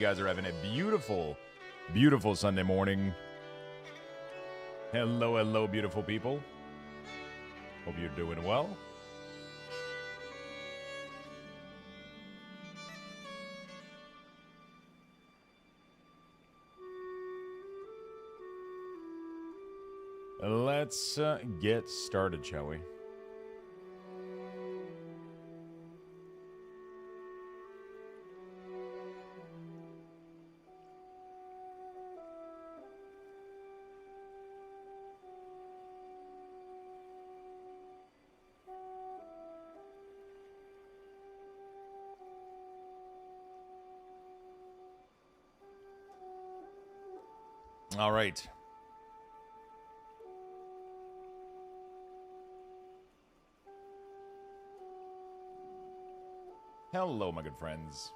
You guys are having a beautiful, beautiful Sunday morning. Hello, hello, beautiful people. Hope you're doing well. Let's get started, shall we? All right. Hello, my good friends.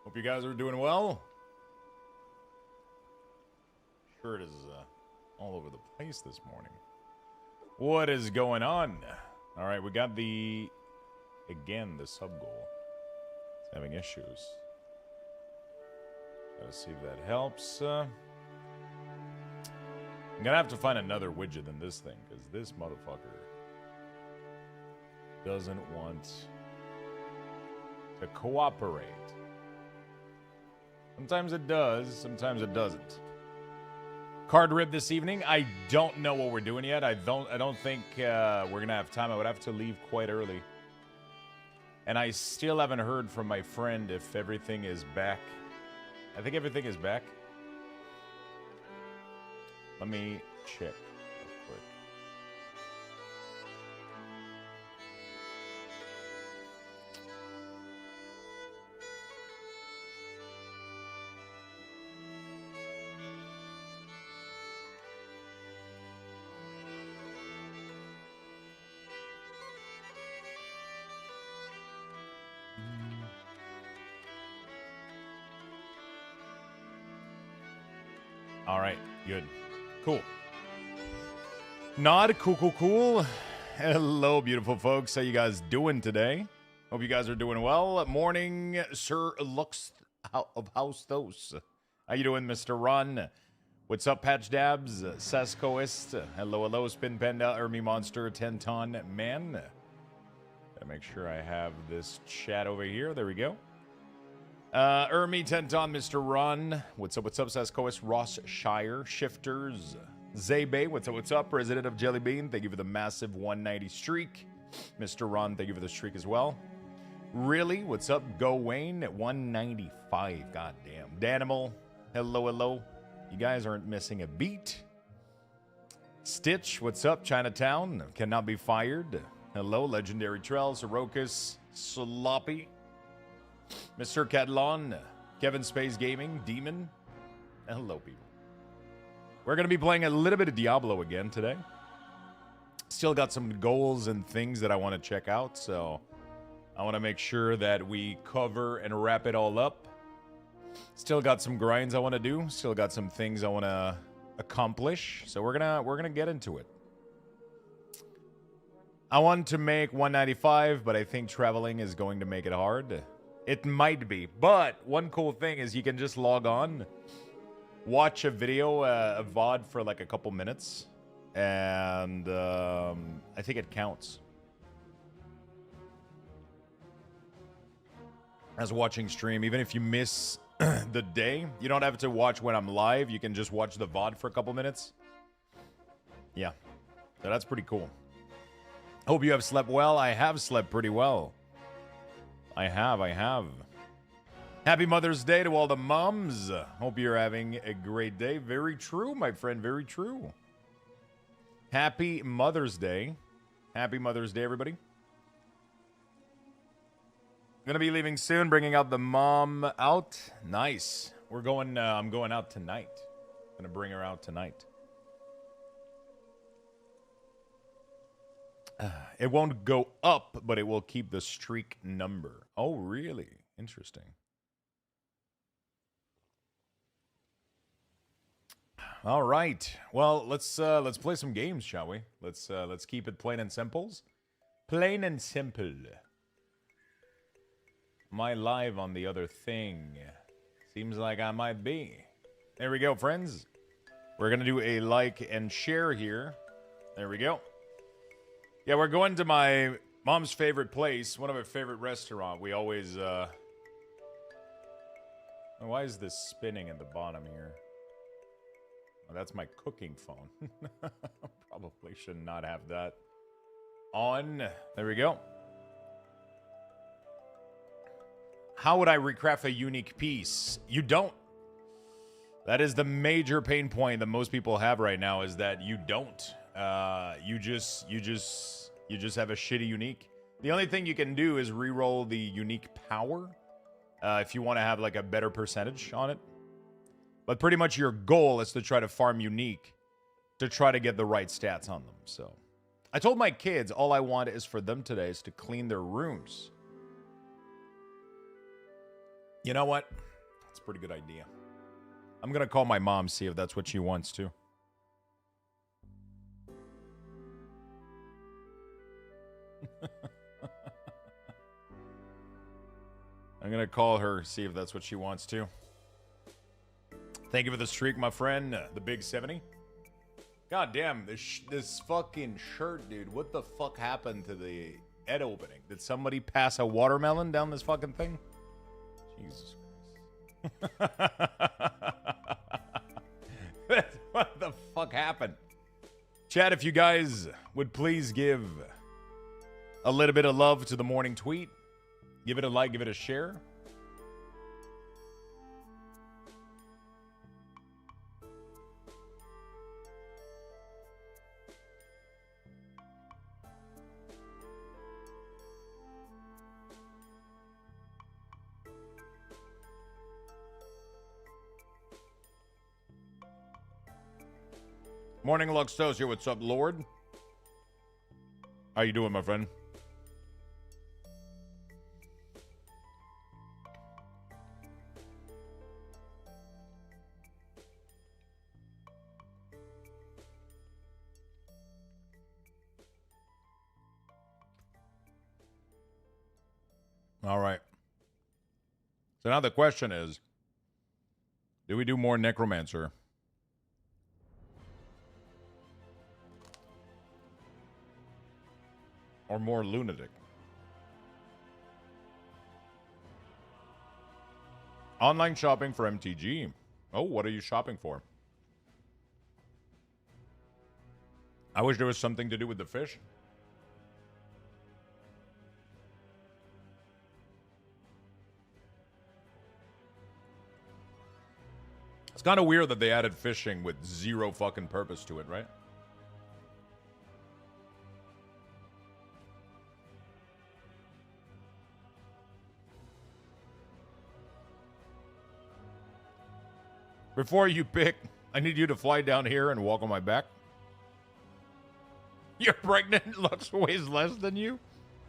Hope you guys are doing well. Sure, it is all over the place this morning. What is going on? All right, we got the sub goal. It's having issues. Gotta see if that helps. I'm gonna have to find another widget than this thing, because this motherfucker doesn't want to cooperate. Sometimes it does, sometimes it doesn't. Card rib this evening. I don't know what we're doing yet. I don't think we're gonna have time. I would have to leave quite early. And I still haven't heard from my friend if everything is back. I think everything is back. Let me check real quick. All right, good. Cool. Nod, cool. Hello, beautiful folks. How you guys doing today? Hope you guys are doing well. Morning, Sir Lux of House Thos. How you doing, Mr. Ron? What's up, Patch Dabs? Saskoist. Hello, Spin Panda, Ermy Monster, 10-ton man. Gotta make sure I have this chat over here. There we go. Ermy, 10-ton, Mr. Ron. What's up, Saskoist? Ross Shire, Shifters. Zabe, what's up? President of Jellybean, thank you for the massive 190 streak. Mr. Ron, thank you for the streak as well. Really, what's up? Go Wayne at 195. God damn. Danimal, hello. You guys aren't missing a beat. Stitch, what's up? Chinatown, cannot be fired. Hello, Legendary Trell, Sorokas, Sloppy. Mr. Catalan, Kevin Space Gaming, Demon. Hello, people. We're going to be playing a little bit of Diablo again today. Still got some goals and things that I want to check out, so I want to make sure that we cover and wrap it all up. Still got some grinds I want to do. Still got some things I want to accomplish. So we're gonna get into it. I want to make 195, but I think traveling is going to make it hard. It might be, but one cool thing is you can just log on, watch a video, a VOD for like a couple minutes, and I think it counts as watching stream. Even if you miss the day, you don't have to watch when I'm live. You can just watch the VOD for a couple minutes. Yeah, so that's pretty cool. Hope you have slept well. I have slept pretty well. I have. Happy Mother's Day to all the moms. Hope you're having a great day. Very true, my friend. Very true. Happy Mother's Day. Happy Mother's Day, everybody. Gonna be leaving soon, bringing out the mom out. Nice. We're going, I'm going out tonight. Gonna bring her out tonight. It won't go up, but it will keep the streak number. Oh, really? Interesting. All right. Well, let's play some games, shall we? Let's keep it plain and simples. Plain and simple. My live on the other thing. Seems like I might be. There we go, friends. We're going to do a like and share here. There we go. Yeah, we're going to my mom's favorite place, one of her favorite restaurants. We always, why is this spinning at the bottom here? Oh, that's my cooking phone. Probably should not have that on. There we go. How would I recraft a unique piece? You don't. That is the major pain point that most people have right now, is that you don't. You just have a shitty unique. The only thing you can do is re-roll the unique power if you want to have like a better percentage on it. But pretty much your goal is to try to farm unique to try to get the right stats on them. So I told my kids all I want is for them today is to clean their rooms. You know what? That's a pretty good idea. I'm going to call my mom, see if that's what she wants to. I'm going to call her, see if that's what she wants to. Thank you for the streak, my friend. The big 70. God damn, this fucking shirt, dude. What the fuck happened to the head opening? Did somebody pass a watermelon down this fucking thing? Jesus Christ. What the fuck happened? Chat, if you guys would please give a little bit of love to the morning tweet. Give it a like, give it a share. Morning, Luxtos here. What's up, Lord? How you doing, my friend? All right. So now the question is, do we do more Necromancer? Or more Lunatic? Online shopping for MTG. Oh, what are you shopping for? I wish there was something to do with the fish. It's kind of weird that they added fishing with zero fucking purpose to it, right? Before you pick, I need you to fly down here and walk on my back. You're pregnant. Lux weighs less than you?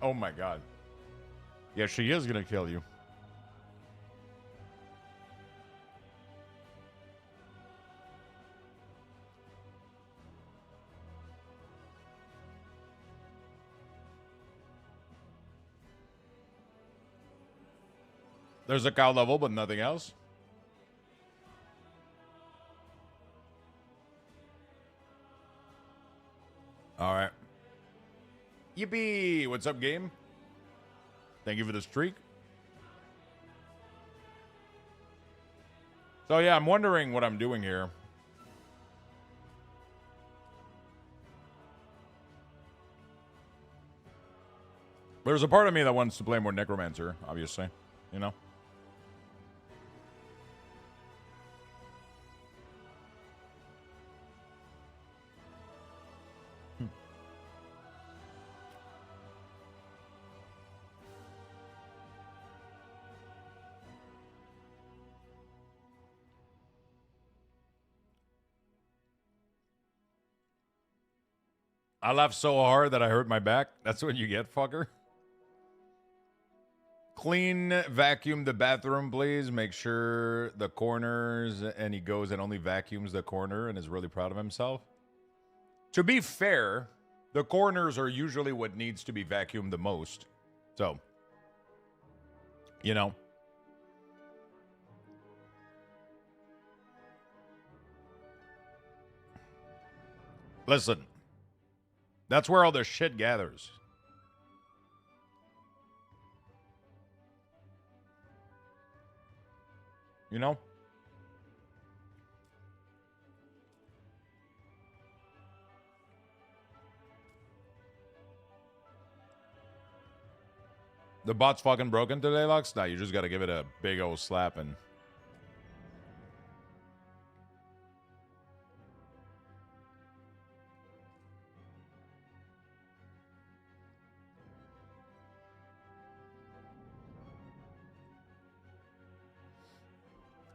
Oh my god. Yeah, she is gonna kill you. There's a cow level, but nothing else. All right. Yippee! What's up, game? Thank you for the streak. So, yeah, I'm wondering what I'm doing here. There's a part of me that wants to play more Necromancer, obviously. You know? I laughed so hard that I hurt my back. That's what you get, fucker. Clean, vacuum the bathroom, please. Make sure the corners, and he goes and only vacuums the corner and is really proud of himself. To be fair, the corners are usually what needs to be vacuumed the most. So, you know. Listen, that's where all the shit gathers. You know? The bot's fucking broken today, Lux? Nah, you just gotta give it a big old slapping.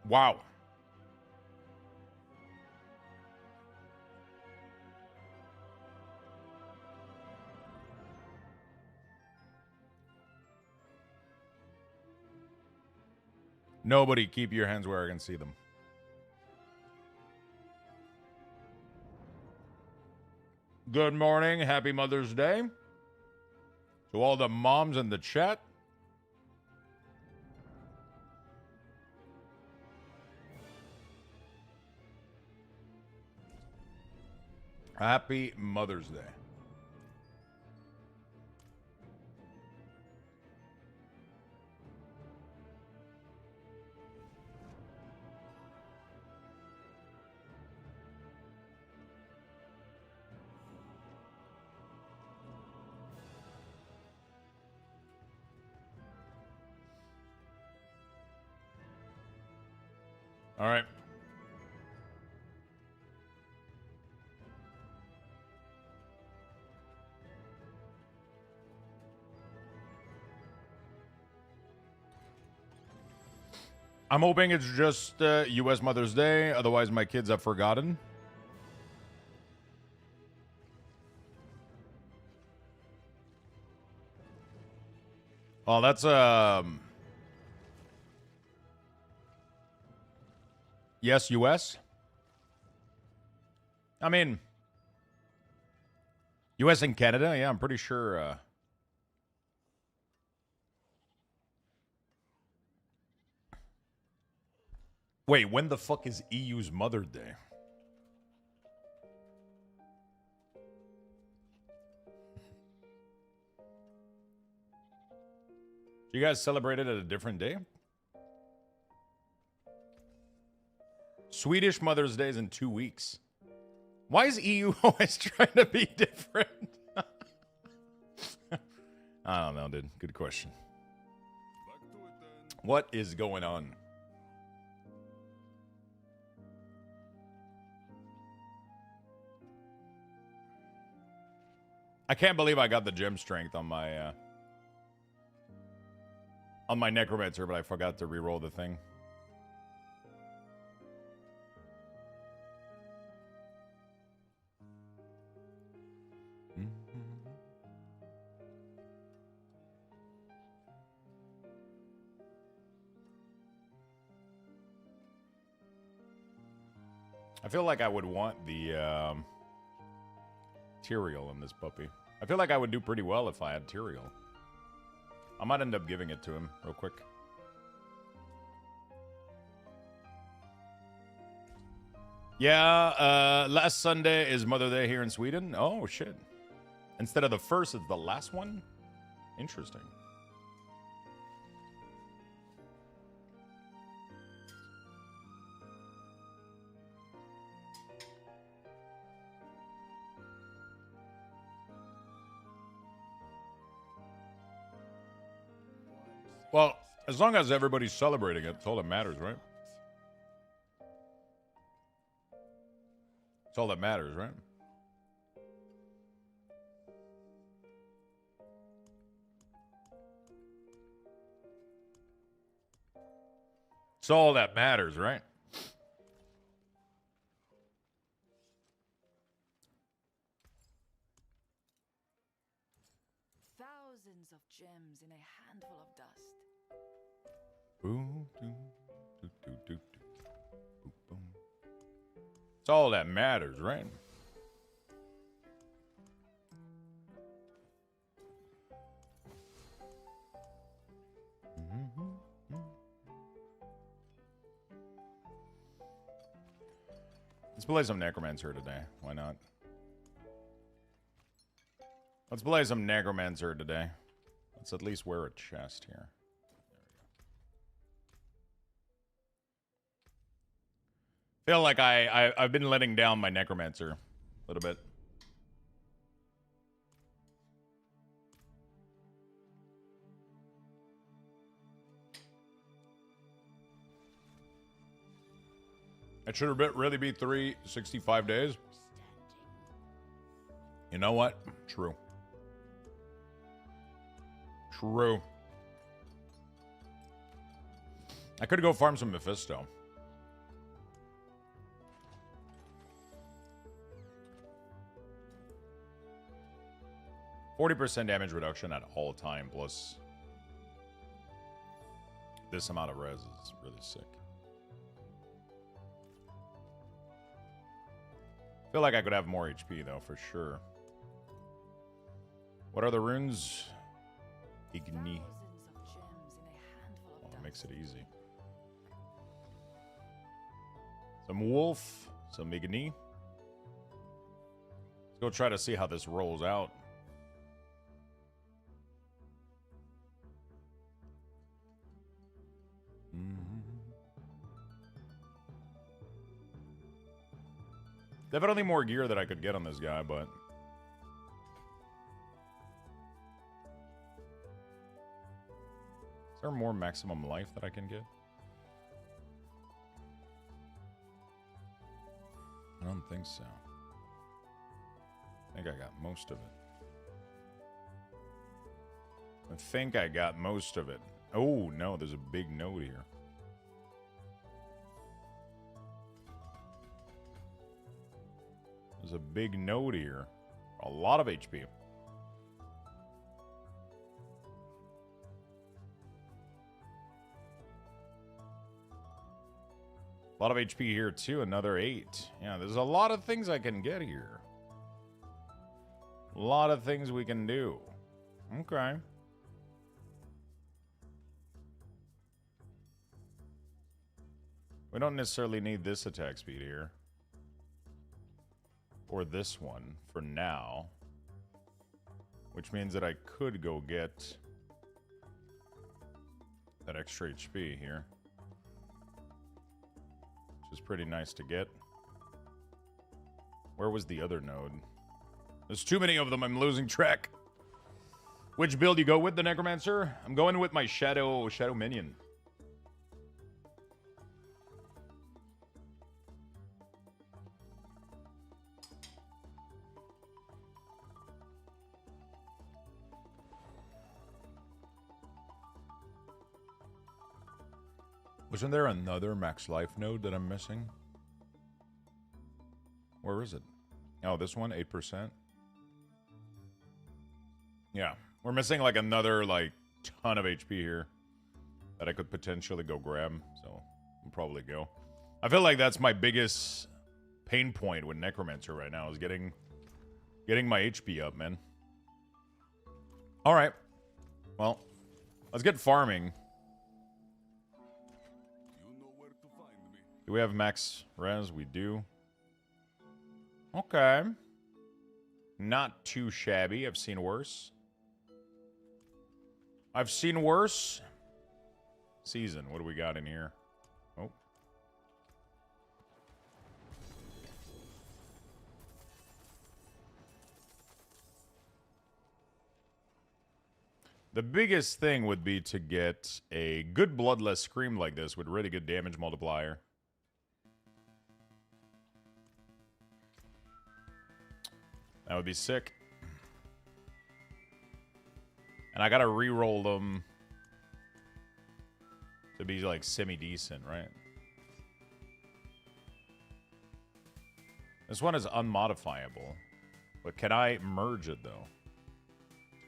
Wow. Nobody keep your hands where I can see them. Good morning. Happy Mother's Day. To all the moms in the chat. Happy Mother's Day. All right. I'm hoping it's just U.S. Mother's Day. Otherwise, my kids have forgotten. Oh, that's yes, U.S. I mean, U.S. and Canada. Yeah, I'm pretty sure. Wait, when the fuck is EU's Mother Day? Do you guys celebrate it at a different day? Swedish Mother's Day is in 2 weeks. Why is EU always trying to be different? I don't know, dude. Good question. What is going on? I can't believe I got the gem strength on my Necromancer, but I forgot to reroll the thing. I feel like I would want the Tyrael in this puppy. I feel like I would do pretty well if I had Tyrael. I might end up giving it to him real quick. Yeah, last Sunday is Mother Day here in Sweden. Oh, shit. Instead of the first, it's the last one? Interesting. Well, as long as everybody's celebrating it, it's all that matters, right? It's all that matters, right? It's all that matters, right? Thousands of gems in a handful of dust. Boom, doo, doo, doo, doo, doo. Boom, boom. It's all that matters, right? Let's play some Necromancer today. Why not? Let's play some Necromancer today. Let's at least wear a chest here. Feel like I've been letting down my Necromancer a little bit. It should really be 365 days. You know what? True. True. I could go farm some Mephisto. %40 damage reduction at all time, plus this amount of res is really sick. Feel like I could have more HP though, for sure. What are the runes? Igni. Oh, that makes it easy. Some wolf, some Igni. Let's go try to see how this rolls out. Definitely more gear that I could get on this guy, but... Is there more maximum life that I can get? I don't think so. I think I got most of it. I think I got most of it. Oh, no, there's a big node here. There's a big node here. A lot of HP. A lot of HP here, too. Another 8. Yeah, there's a lot of things I can get here. A lot of things we can do. Okay. We don't necessarily need this attack speed here. Or this one for now. Which means that I could go get that extra HP here. Which is pretty nice to get. Where was the other node? There's too many of them, I'm losing track. Which build you go with, the Necromancer? I'm going with my Shadow Minion. Wasn't there another max life node that I'm missing? Where is it? Oh, this one, 8%. Yeah, we're missing like another like ton of HP here that I could potentially go grab. So I'll probably go. I feel like that's my biggest pain point with Necromancer right now is getting my HP up, man. All right. Well, let's get farming. Do we have max res? We do. Okay. Not too shabby. I've seen worse. I've seen worse. Season. What do we got in here? Oh. The biggest thing would be to get a good Bloodless Scream like this with really good damage multiplier. That would be sick. And I gotta re-roll them to be like semi-decent, right? This one is unmodifiable. But can I merge it, though?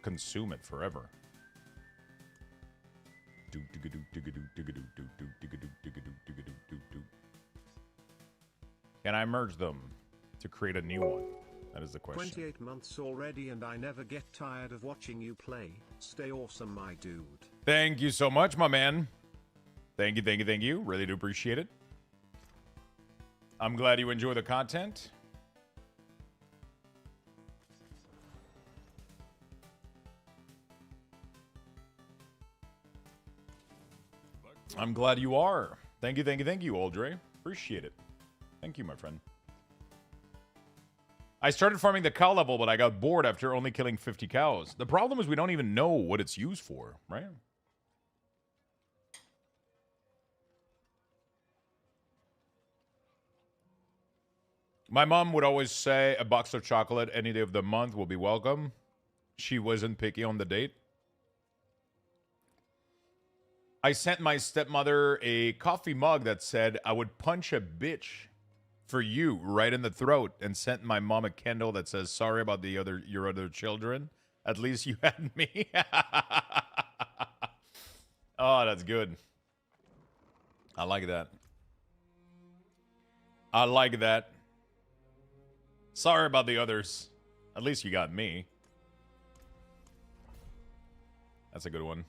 Consume it forever. Can I merge them to create a new one? That is the question. 28 months already and I never get tired of watching you play. Stay awesome, my dude. Thank you so much, my man. Thank you, thank you, thank you. Really do appreciate it. I'm glad you enjoy the content. I'm glad you are. Thank you, thank you, thank you, Aldre. Appreciate it. Thank you, my friend. I started farming the cow level, but I got bored after only killing 50 cows. The problem is we don't even know what it's used for, right? My mom would always say a box of chocolate any day of the month will be welcome. She wasn't picky on the date. I sent my stepmother a coffee mug that said I would punch a bitch for you right in the throat, and sent my mom a candle that says sorry about your other children. At least you had me. Oh, that's good. I like that. I like that. Sorry about the others. At least you got me. That's a good one.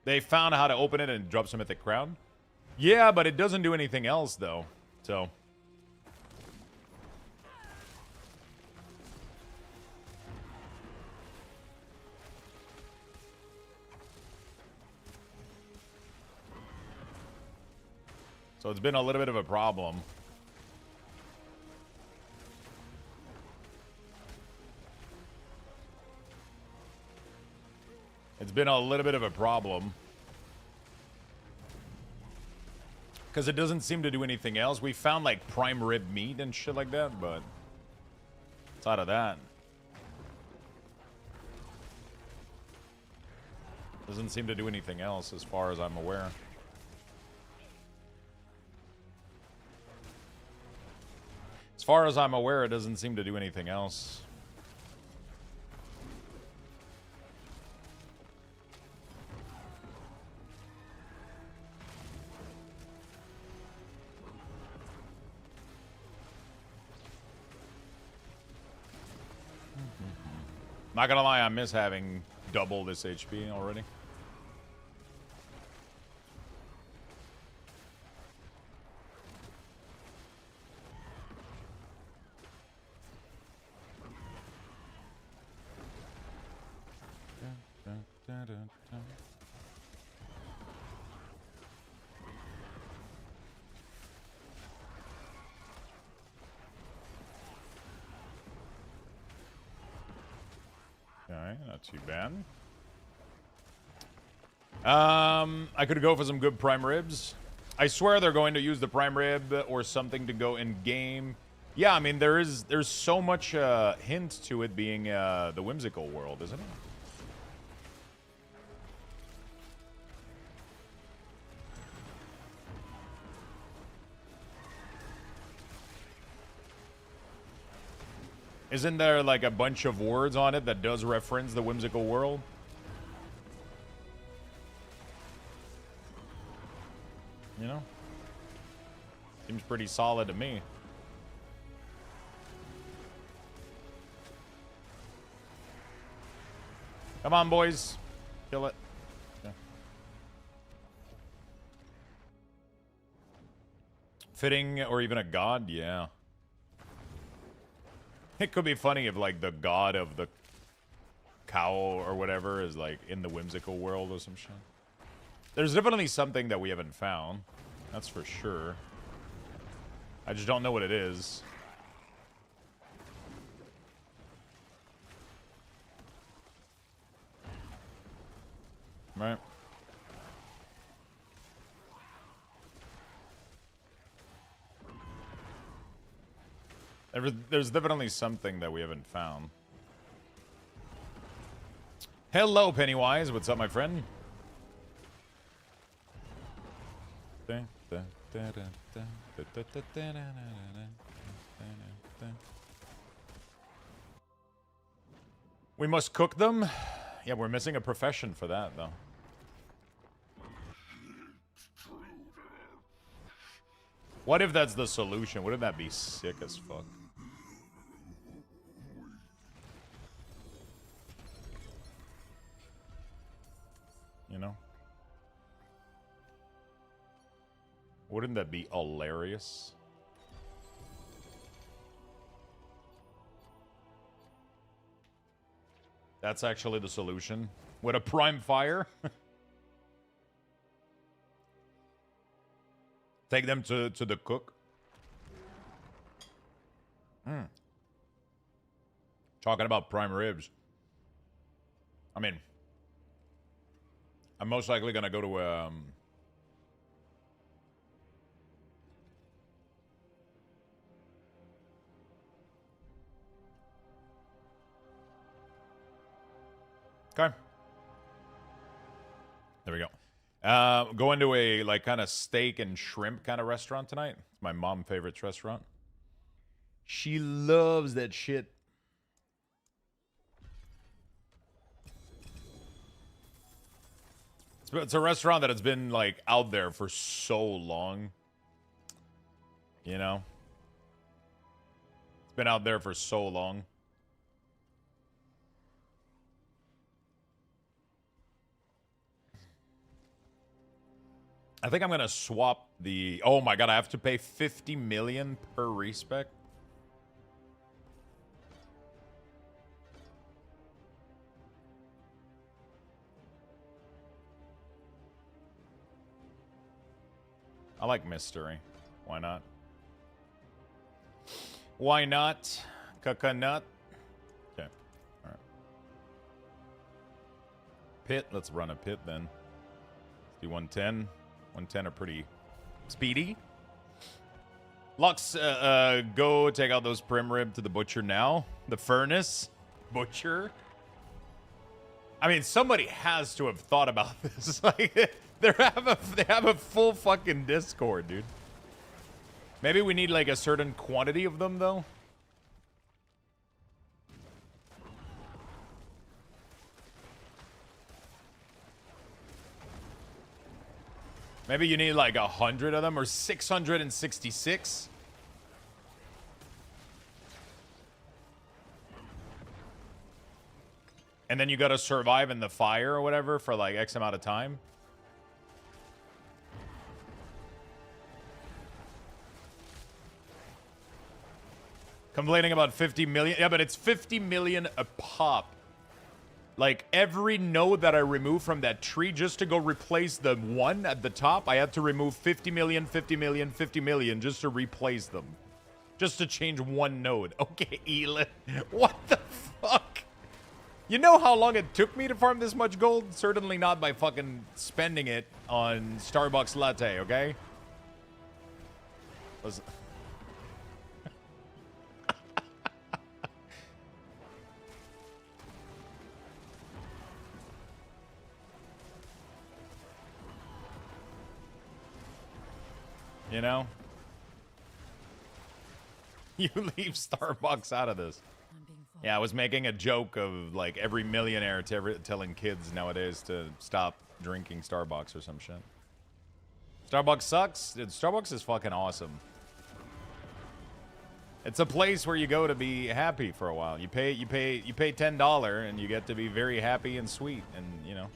They found how to open it and drop some at the crown. Yeah, but it doesn't do anything else, though. So. So it's been a little bit of a problem. It's been a little bit of a problem. Because it doesn't seem to do anything else. We found, like, prime rib meat and shit like that, but... outside of that... doesn't seem to do anything else, as far as I'm aware. As far as I'm aware, it doesn't seem to do anything else. Not gonna lie, I miss having double this HP already. Okay, not too bad. I could go for some good prime ribs. I swear they're going to use the prime rib or something to go in game. Yeah, I mean there's so much hint to it being the whimsical world, isn't it? Isn't there like a bunch of words on it that does reference the whimsical world? You know? Seems pretty solid to me. Come on, boys. Kill it. Okay. Fitting or even a god? Yeah. It could be funny if, like, the god of the cow or whatever is, like, in the whimsical world or some shit. There's definitely something that we haven't found. That's for sure. I just don't know what it is. Right. There's definitely something that we haven't found. Hello, Pennywise. What's up, my friend? We must cook them? Yeah, we're missing a profession for that, though. What if that's the solution? Wouldn't that be sick as fuck? You know? Wouldn't that be hilarious? That's actually the solution. With a prime fire. Take them to the cook. Talking about prime ribs. I mean, I'm most likely gonna go to okay. There we go. Going to a like kind of steak and shrimp kind of restaurant tonight. It's my mom favorite restaurant. She loves that shit. It's a restaurant that has been like out there for so long. You know? It's been out there for so long. I think I'm gonna swap the... Oh my god, I have to pay 50 million per respec? I like mystery. Why not? Why not? Coconut. Okay. Alright. Pit. Let's run a pit then. Let's do 110. 110 are pretty speedy. Lux, go take out those prim rib to the butcher now. The furnace. Butcher. I mean, somebody has to have thought about this. Like, they have a full fucking Discord, dude. Maybe we need like a certain quantity of them, though. Maybe you need like 100 of them or 666. And then you gotta survive in the fire or whatever for like X amount of time. Complaining about 50 million. Yeah, but it's 50 million a pop. Like, every node that I remove from that tree just to go replace the one at the top, I had to remove 50 million, 50 million, 50 million just to replace them. Just to change one node. Okay, Elon. What the fuck? You know how long it took me to farm this much gold? Certainly not by fucking spending it on Starbucks latte, okay? Listen. You know? You leave Starbucks out of this. Yeah, I was making a joke of like every millionaire telling kids nowadays to stop drinking Starbucks or some shit. Starbucks sucks? Dude, Starbucks is fucking awesome. It's a place where you go to be happy for a while. You pay $10 and you get to be very happy and sweet and, you know.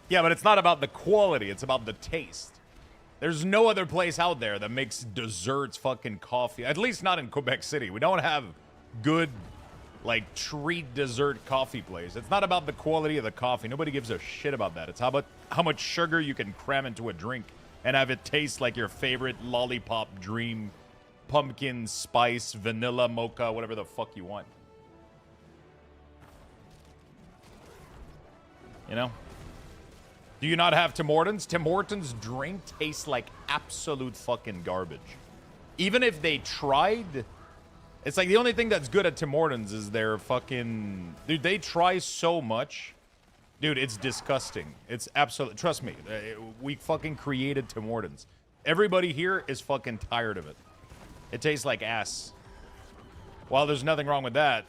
Yeah, but it's not about the quality. It's about the taste. There's no other place out there that makes desserts fucking coffee. At least not in Quebec City. We don't have good, like, treat dessert coffee place. It's not about the quality of the coffee. Nobody gives a shit about that. It's about how much sugar you can cram into a drink and have it taste like your favorite lollipop dream, pumpkin spice, vanilla mocha, whatever the fuck you want. You know? Do you not have Tim Hortons? Tim Hortons drink tastes like absolute fucking garbage. Even if they tried, it's like the only thing that's good at Tim Hortons is their fucking... Dude, they try so much. Dude, it's disgusting. It's absolute... Trust me, we fucking created Tim Hortons. Everybody here is fucking tired of it. It tastes like ass. While there's nothing wrong with that,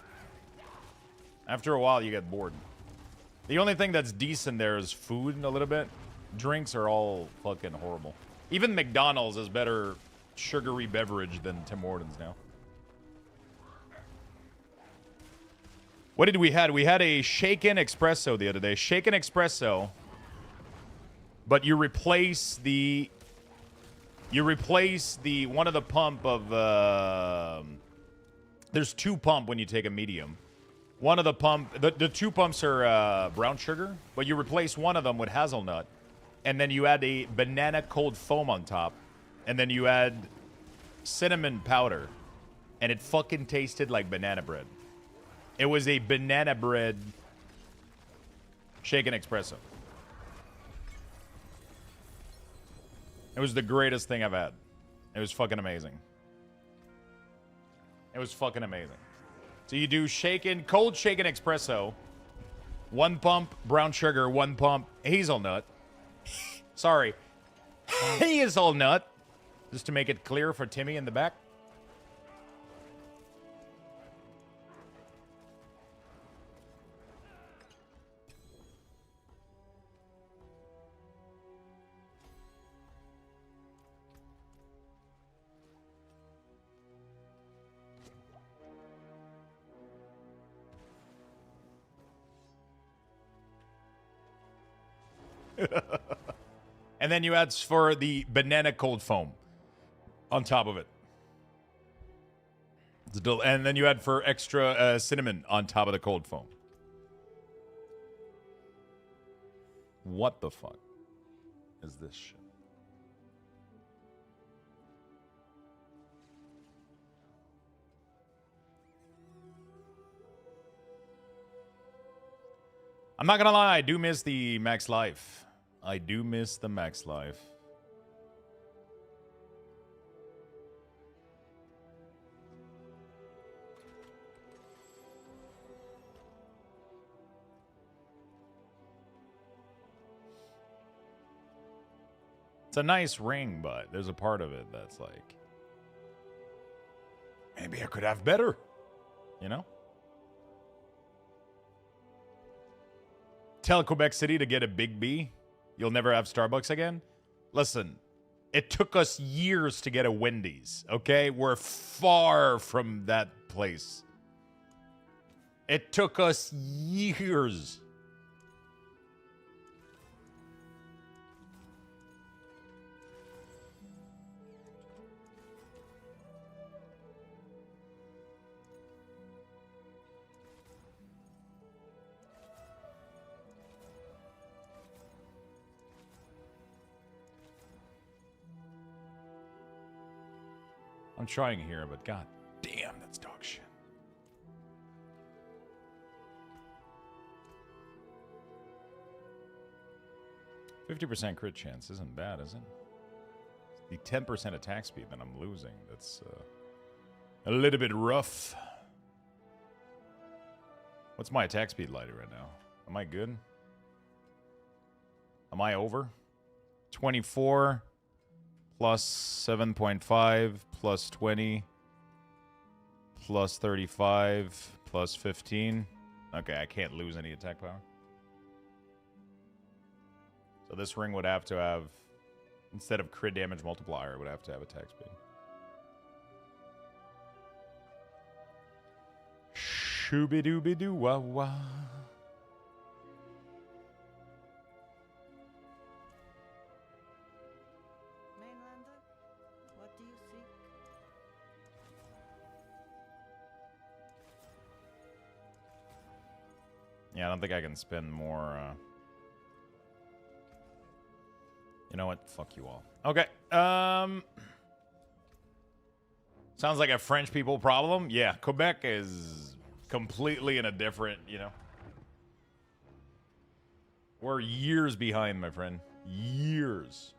after a while you get bored. The only thing that's decent there is food a little bit. Drinks are all fucking horrible. Even McDonald's is better sugary beverage than Tim Hortons now. What did we had? We had a shaken espresso the other day. Shaken espresso but you replace the one of the pump of there's 2 pump when you take a medium. One of the pump the 2 pumps are brown sugar, but you replace one of them with hazelnut, and then you add a banana cold foam on top, and then you add cinnamon powder, and it fucking tasted like banana bread. It was a banana bread shaken espresso. It was the greatest thing I've had. It was fucking amazing. It was fucking amazing. So you do cold shaken espresso, 1 pump brown sugar, 1 pump hazelnut. Sorry, hazelnut. Just to make it clear for Timmy in the back. And then you add for the banana cold foam on top of it. And then you add for extra cinnamon on top of the cold foam. What the fuck is this shit? I'm not gonna lie, I do miss the max life. I do miss the max life. It's a nice ring, but there's a part of it that's like, maybe I could have better, you know? Tell Quebec City to get a big B. You'll never have Starbucks again. Listen, it took us years to get a Wendy's, okay? We're far from that place. It took us years. I'm trying here, but god damn, that's dog shit. %50 crit chance isn't bad, is it? The 10% attack speed that I'm losing, that's a little bit rough. What's my attack speed like right now? Am I good? Am I over? 24 plus 7.5 plus 20 plus 35 plus 15. Okay, I can't lose any attack power. So this ring would have to have, instead of crit damage multiplier, it would have to have attack speed. Shooby-dooby-doo-wah-wah. Mainlander, what do you seek? Yeah, I don't think I can spend more. You know what? Fuck you all. Okay. Sounds like a French people problem. Yeah, Quebec is completely in a different, you know. We're years behind, my friend. Years.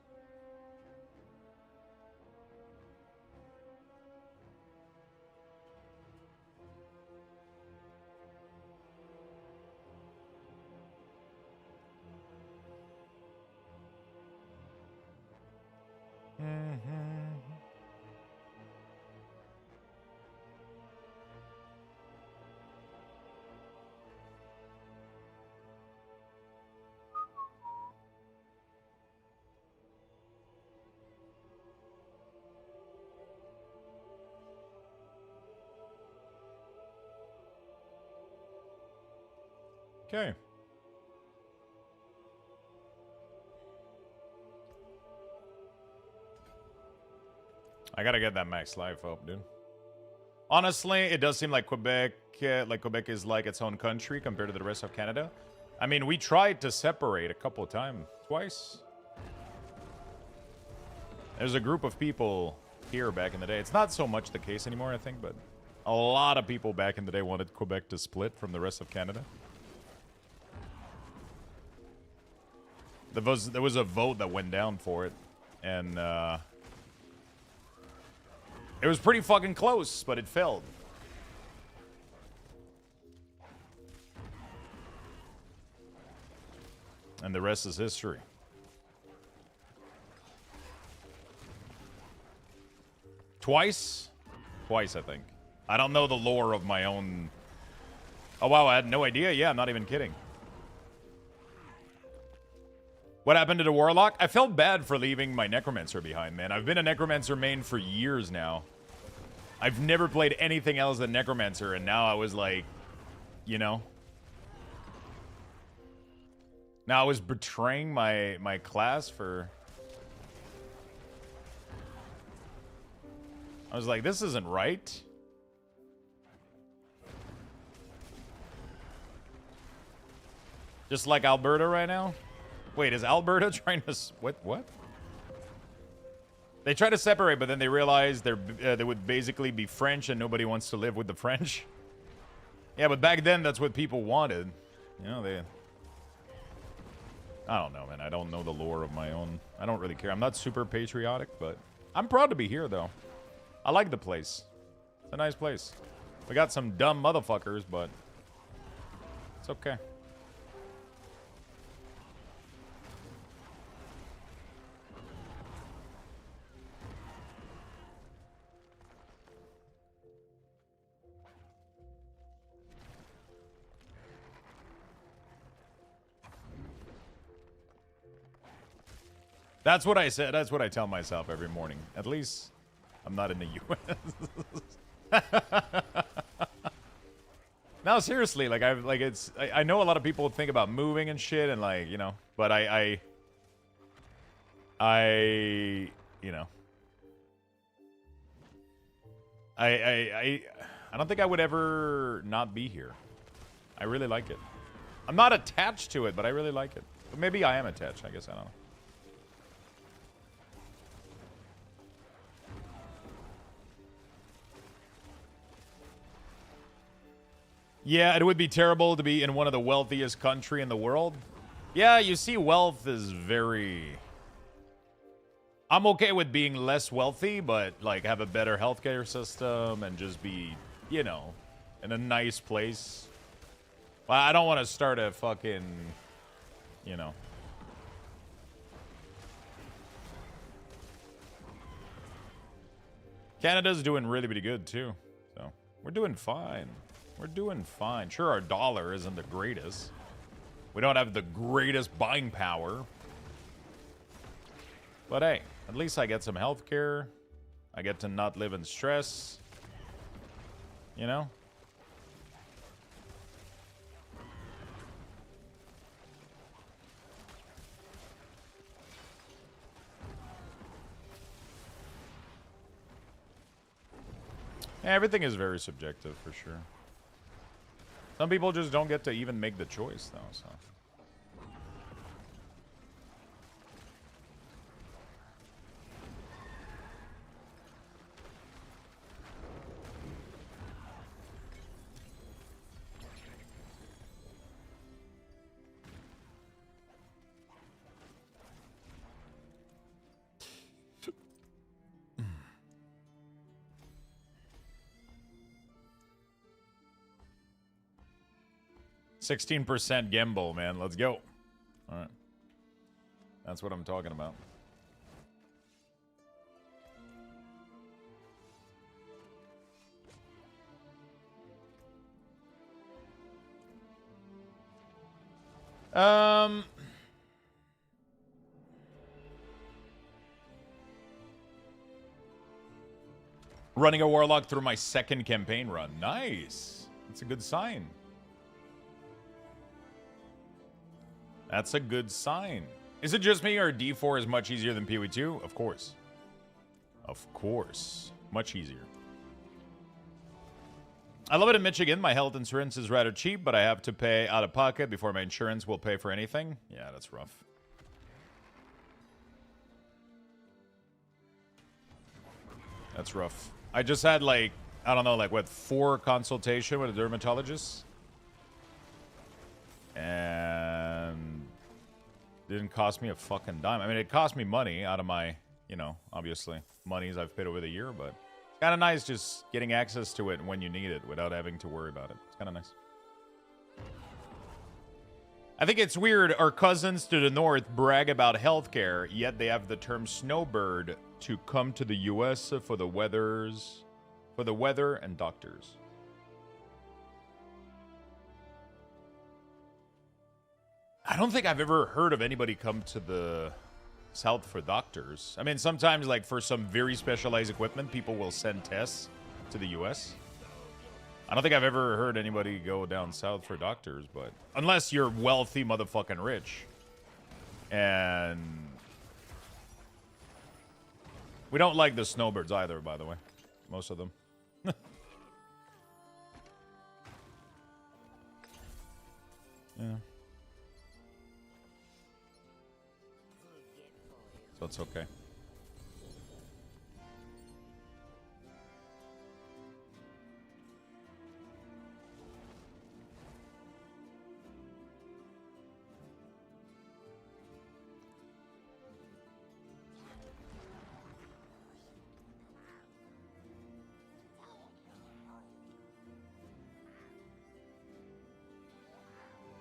Okay. I gotta get that max life up, dude. Honestly, it does seem like Quebec is like its own country compared to the rest of Canada. I mean, we tried to separate a couple of times, twice. There's a group of people here back in the day. It's not so much the case anymore, I think, but a lot of people back in the day wanted Quebec to split from the rest of Canada. There was a vote that went down for it, and it was pretty fucking close, but it failed. And the rest is history. Twice? Twice, I think. I don't know the lore of my own... Oh, wow, I had no idea. Yeah, I'm not even kidding. What happened to the Warlock? I felt bad for leaving my Necromancer behind, man. I've been a Necromancer main for years now. I've never played anything else than Necromancer, and now I was like, you know... Now I was betraying my class for... I was like, this isn't right. Just like Alberta right now? Wait, is Alberta trying to... What? They try to separate, but then they realize they would basically be French and nobody wants to live with the French. Yeah, but back then, that's what people wanted. You know, they... I don't know, man. I don't know the lore of my own. I don't really care. I'm not super patriotic, but I'm proud to be here, though. I like the place. It's a nice place. We got some dumb motherfuckers, but it's okay. That's what I said. That's what I tell myself every morning. At least I'm not in the U.S. No, seriously, like I know a lot of people think about moving and shit, and like, you know, but I you know, I don't think I would ever not be here. I really like it. I'm not attached to it, but I really like it. But maybe I am attached. I guess I don't know. Yeah, it would be terrible to be in one of the wealthiest country in the world. Yeah, you see, wealth is very... I'm okay with being less wealthy, but, like, have a better healthcare system and just be, you know, in a nice place. Well, I don't want to start a fucking, you know... Canada's doing really, really good, too. So, we're doing fine. We're doing fine. Sure, our dollar isn't the greatest. We don't have the greatest buying power. But hey, at least I get some health care. I get to not live in stress. You know? Yeah, everything is very subjective, for sure. Some people just don't get to even make the choice, though, so... %16 gamble, man. Let's go. All right. That's what I'm talking about. Running a Warlock through my second campaign run. Nice. That's a good sign. That's a good sign. Is it just me, or D4 is much easier than PoE2? Of course. Of course. Much easier. I love it in Michigan. My health insurance is rather cheap, but I have to pay out of pocket before my insurance will pay for anything. Yeah, that's rough. That's rough. I just had, like, I don't know, like, what, 4 consultation with a dermatologist? And didn't cost me a fucking dime. I mean, it cost me money out of my, you know, obviously, monies I've paid over the year, but it's kind of nice just getting access to it when you need it without having to worry about it. It's kind of nice. I think it's weird our cousins to the north brag about healthcare, yet they have the term snowbird to come to the US for the weather and doctors. I don't think I've ever heard of anybody come to the south for doctors. I mean, sometimes, like, for some very specialized equipment, people will send tests to the US. I don't think I've ever heard anybody go down south for doctors, but unless you're wealthy motherfucking rich. And we don't like the snowbirds either, by the way. Most of them. Yeah. So it's okay.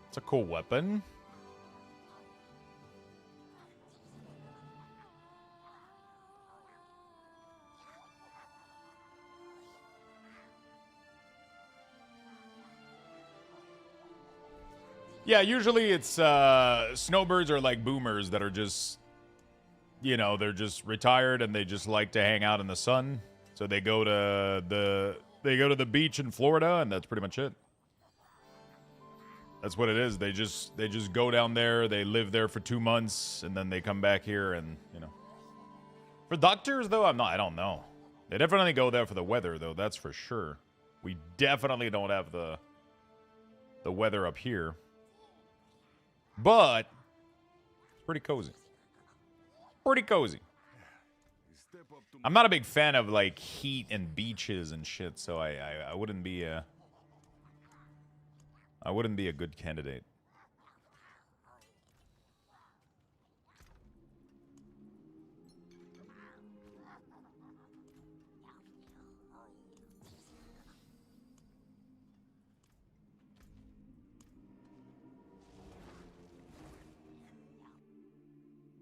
It's a cool weapon. Yeah, usually it's snowbirds are like boomers that are just, you know, they're just retired and they just like to hang out in the sun. So they go to the beach in Florida and that's pretty much it. That's what it is. They just go down there, they live there for 2 months, and then they come back here and, you know. For doctors, though, I don't know. They definitely go there for the weather, though, that's for sure. We definitely don't have the weather up here. But it's pretty cozy. Pretty cozy. I'm not a big fan of, like, heat and beaches and shit, so I wouldn't be I wouldn't be a good candidate.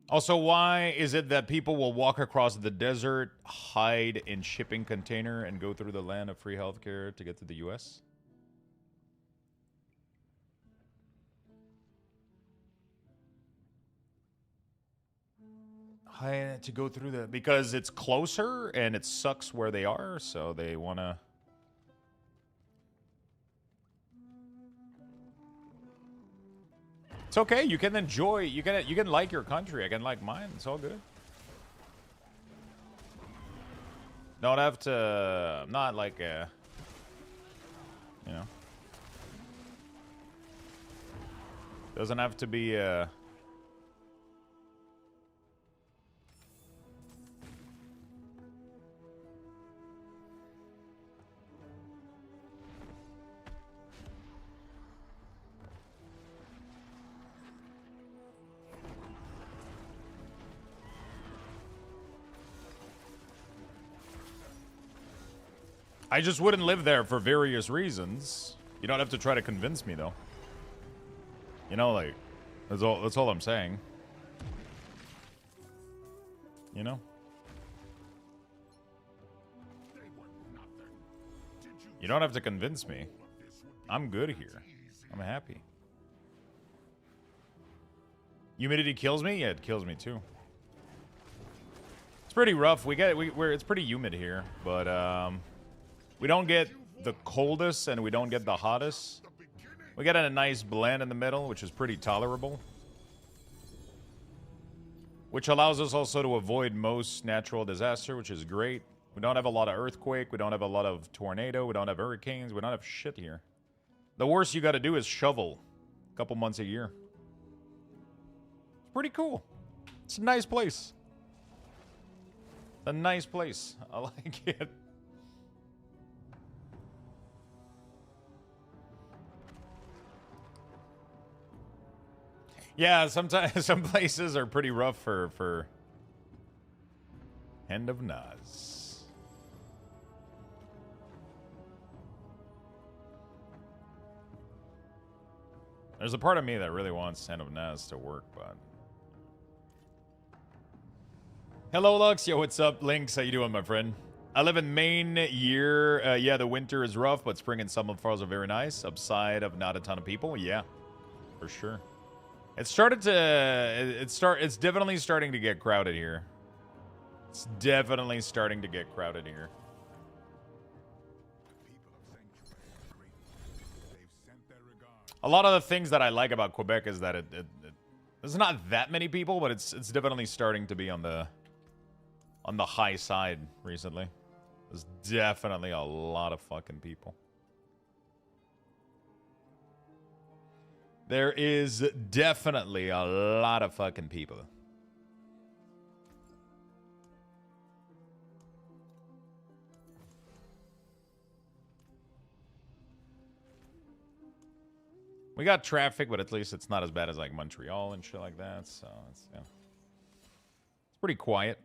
Also, why is it that people will walk across the desert, hide in shipping container, and go through the land of free healthcare to get to the US? To go through the, because it's closer and it sucks where they are, so they want to. It's okay. You can enjoy. You can like your country. I can like mine. It's all good. Don't have to. I'm not like a. You know. Doesn't have to be a. I just wouldn't live there for various reasons. You don't have to try to convince me, though. You know, like, that's all I'm saying. You know? You don't have to convince me. I'm good here. I'm happy. Humidity kills me? Yeah, it kills me too. It's pretty rough. It's pretty humid here, but we don't get the coldest and we don't get the hottest. We get a nice blend in the middle, which is pretty tolerable. which allows us also to avoid most natural disaster, which is great. We don't have a lot of earthquake. We don't have a lot of tornado. We don't have hurricanes. We don't have shit here. The worst you got to do is shovel a couple months a year. It's pretty cool. It's a nice place. A nice place. I like it. Yeah, sometimes some places are pretty rough for Hand of Naz. There's a part of me that really wants Hand of Naz to work, but hello, Lux. Yo, what's up? Lynx, how you doing, my friend? I live in Maine. Yeah, the winter is rough, but spring and summer falls are very nice. Upside of not a ton of people. Yeah, for sure. It's definitely starting to get crowded here. It's definitely starting to get crowded here. A lot of the things that I like about Quebec is that there's not that many people, but it's definitely starting to be on the high side recently. There's definitely a lot of fucking people. There is definitely a lot of fucking people. We got traffic, but at least it's not as bad as like Montreal and shit like that. So it's, yeah. It's pretty quiet.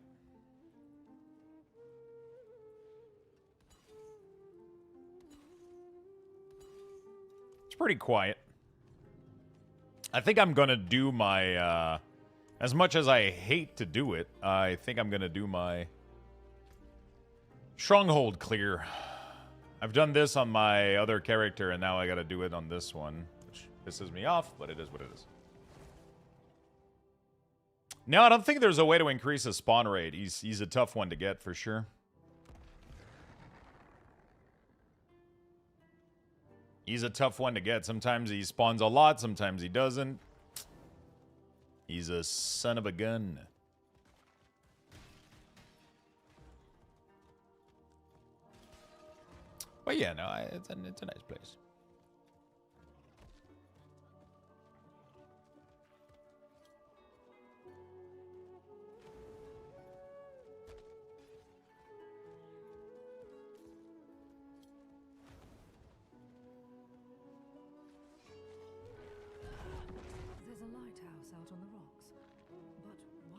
It's pretty quiet. I think I'm gonna do my, as much as I hate to do it, I think I'm gonna do my stronghold clear. I've done this on my other character, and now I gotta do it on this one, which pisses me off, but it is what it is. No, I don't think there's a way to increase his spawn rate. He's a tough one to get, for sure. He's a tough one to get. Sometimes he spawns a lot, sometimes he doesn't. He's a son of a gun. But yeah, no, it's a nice place.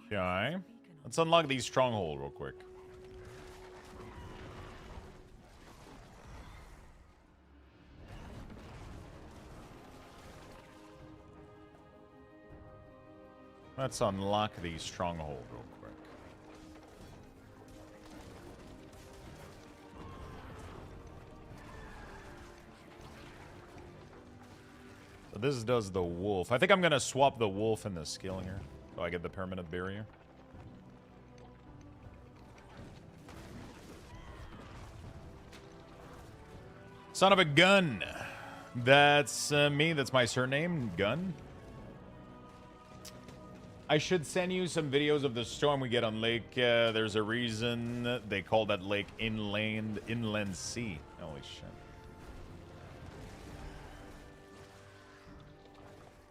Okay. Let's unlock these stronghold real quick. Let's unlock these stronghold real quick. So this does the wolf. I think I'm gonna swap the wolf and the skill here. So I get the permanent barrier. Son of a gun. That's me. That's my surname. Gun. I should send you some videos of the storm we get on lake. There's a reason they call that lake inland sea. Holy shit.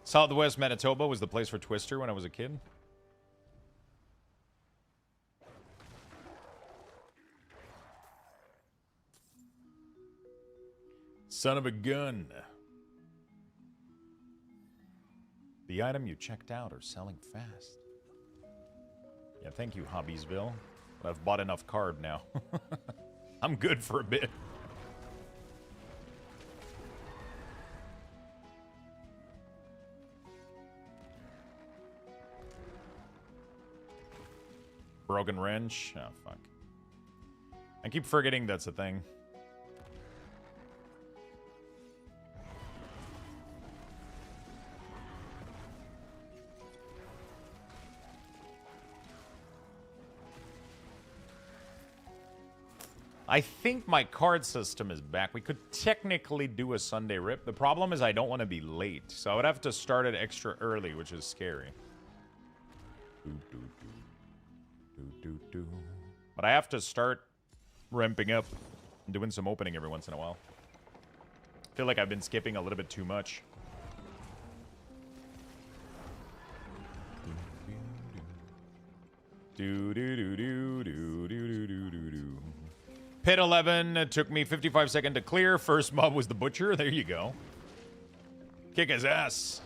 Southwest Manitoba was the place for Twister when I was a kid. Son of a gun. The item you checked out are selling fast. Yeah, thank you, Hobbiesville. But I've bought enough card now. I'm good for a bit. Broken wrench. Oh, fuck. I keep forgetting that's a thing. I think my card system is back. We could technically do a Sunday rip. The problem is I don't want to be late, so I would have to start it extra early, which is scary. But I have to start ramping up and doing some opening every once in a while. I feel like I've been skipping a little bit too much. Pit 11 took me 55 seconds to clear. First mob was the butcher. There you go. Kick his ass.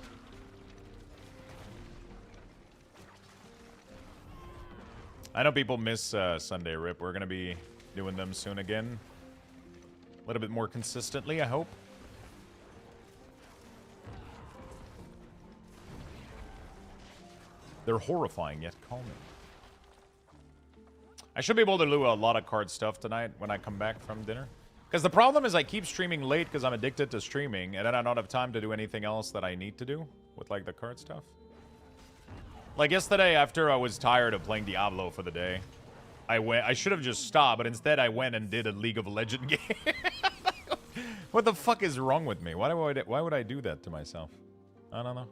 I know people miss Sunday Rip. We're going to be doing them soon again. A little bit more consistently, I hope. They're horrifying yet calming. I should be able to do a lot of card stuff tonight when I come back from dinner. Because the problem is I keep streaming late because I'm addicted to streaming, and then I don't have time to do anything else that I need to do with, like, the card stuff. Like, yesterday, after I was tired of playing Diablo for the day, I should have just stopped, but instead I went and did a League of Legends game. What the fuck is wrong with me? Why would I do that to myself? I don't know.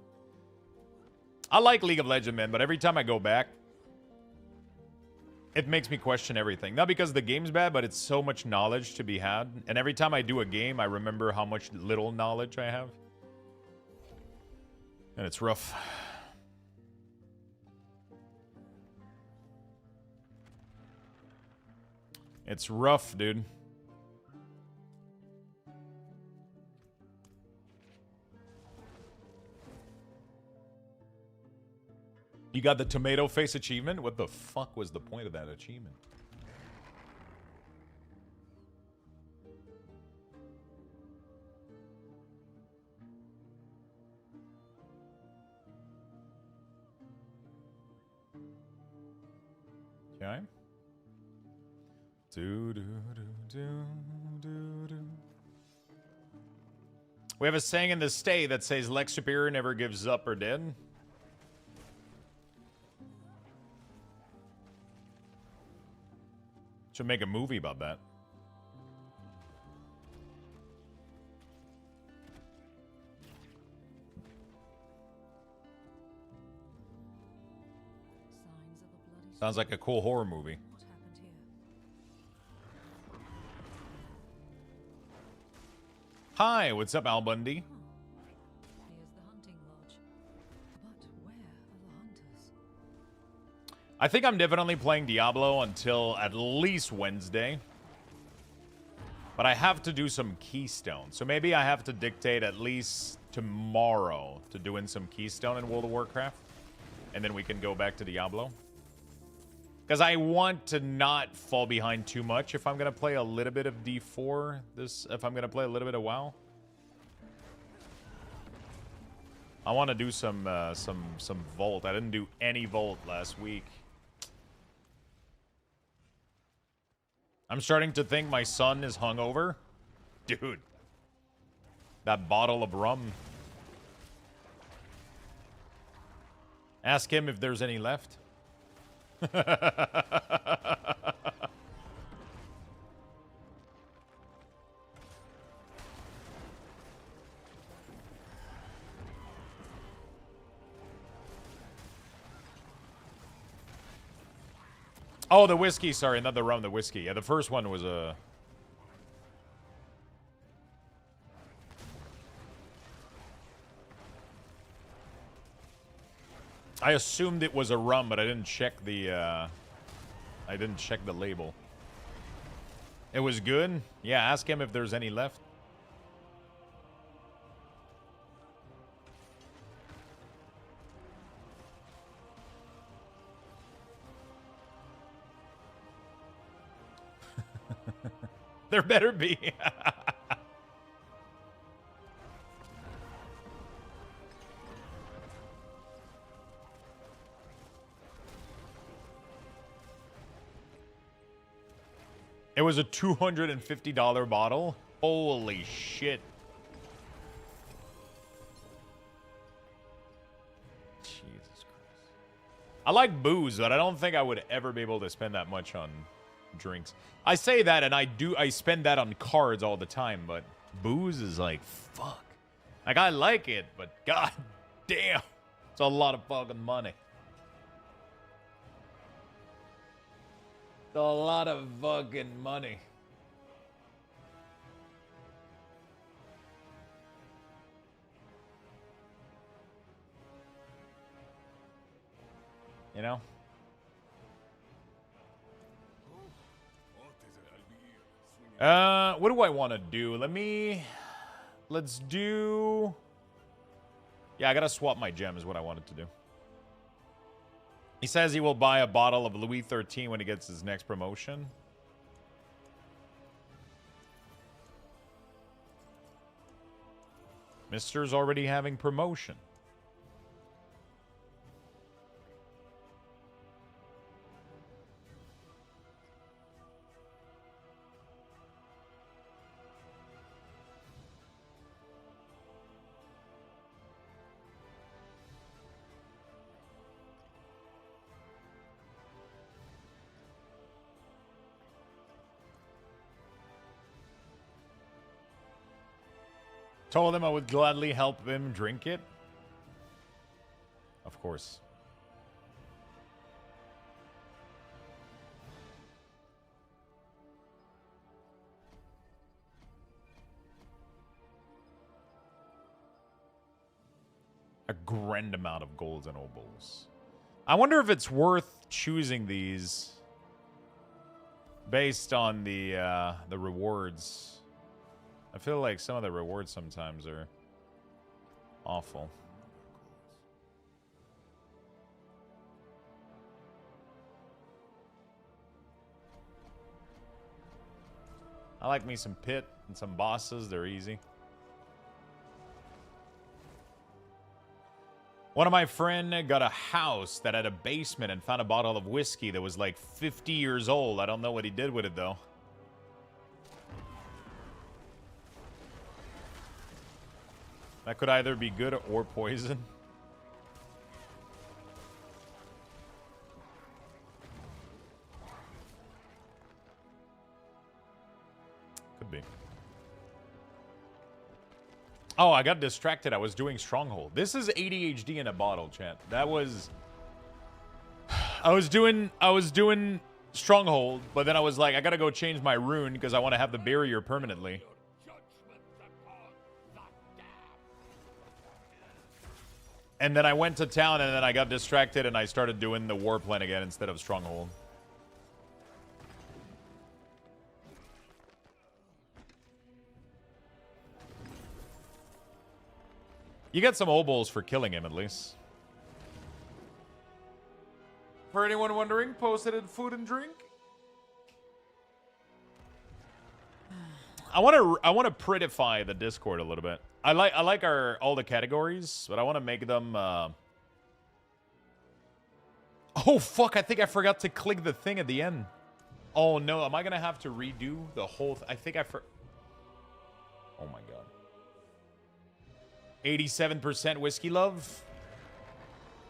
I like League of Legends, man, but every time I go back, it makes me question everything. Not because the game's bad, but it's so much knowledge to be had. And every time I do a game, I remember how much little knowledge I have. And it's rough. It's rough, dude. You got the tomato face achievement? What the fuck was the point of that achievement? Okay. We have a saying in the state that says Lex Superior never gives up or dead. Should make a movie about that. Sounds like a cool horror movie. What happened here? Hi, what's up, Al Bundy? Here's the hunting lodge. But where are the hunters? I think I'm definitely playing Diablo until at least Wednesday. But I have to do some keystone. So maybe I have to dictate at least tomorrow to doing some keystone in World of Warcraft. And then we can go back to Diablo. Because I want to not fall behind too much if I'm going to play a little bit of D4. If I'm going to play a little bit of WoW. I want to do some Vault. I didn't do any Vault last week. I'm starting to think my son is hungover. Dude. That bottle of rum. Ask him if there's any left. Oh, the whiskey. Sorry, not the rum, the whiskey. Yeah, the first one was a... I assumed it was a rum, but I didn't check the label. It was good? Yeah, ask him if there's any left. There better be. It was a $250 bottle. Holy shit. Jesus Christ. I like booze, but I don't think I would ever be able to spend that much on drinks. I say that, and I spend that on cards all the time, but booze is like, fuck. Like, I like it, but god damn. It's a lot of fucking money. a lot of fucking money. You know? What do I want to do? Let's do... Yeah, I gotta swap my gem is what I wanted to do. He says he will buy a bottle of Louis XIII when he gets his next promotion. Mister's already having promotion. Told him I would gladly help him drink it. Of course. A grand amount of golds and obols. I wonder if it's worth choosing these based on the rewards. I feel like some of the rewards sometimes are awful. I like me some pit and some bosses. They're easy. One of my friend got a house that had a basement and found a bottle of whiskey that was like 50 years old. I don't know what he did with it though. That could either be good or poison. Could be. Oh, I got distracted. I was doing Stronghold. This is ADHD in a bottle, chat. That was... I was doing Stronghold, but then I was like, I gotta go change my rune because I want to have the barrier permanently. And then I went to town, and then I got distracted, and I started doing the war plan again instead of Stronghold. You get some obols for killing him, at least. For anyone wondering, posted in food and drink. I want to prettify the Discord a little bit. I like all the categories, but I want to make them. Oh fuck! I think I forgot to click the thing at the end. Oh no! Am I gonna have to redo the whole? I think I Oh my god. 87% whiskey love.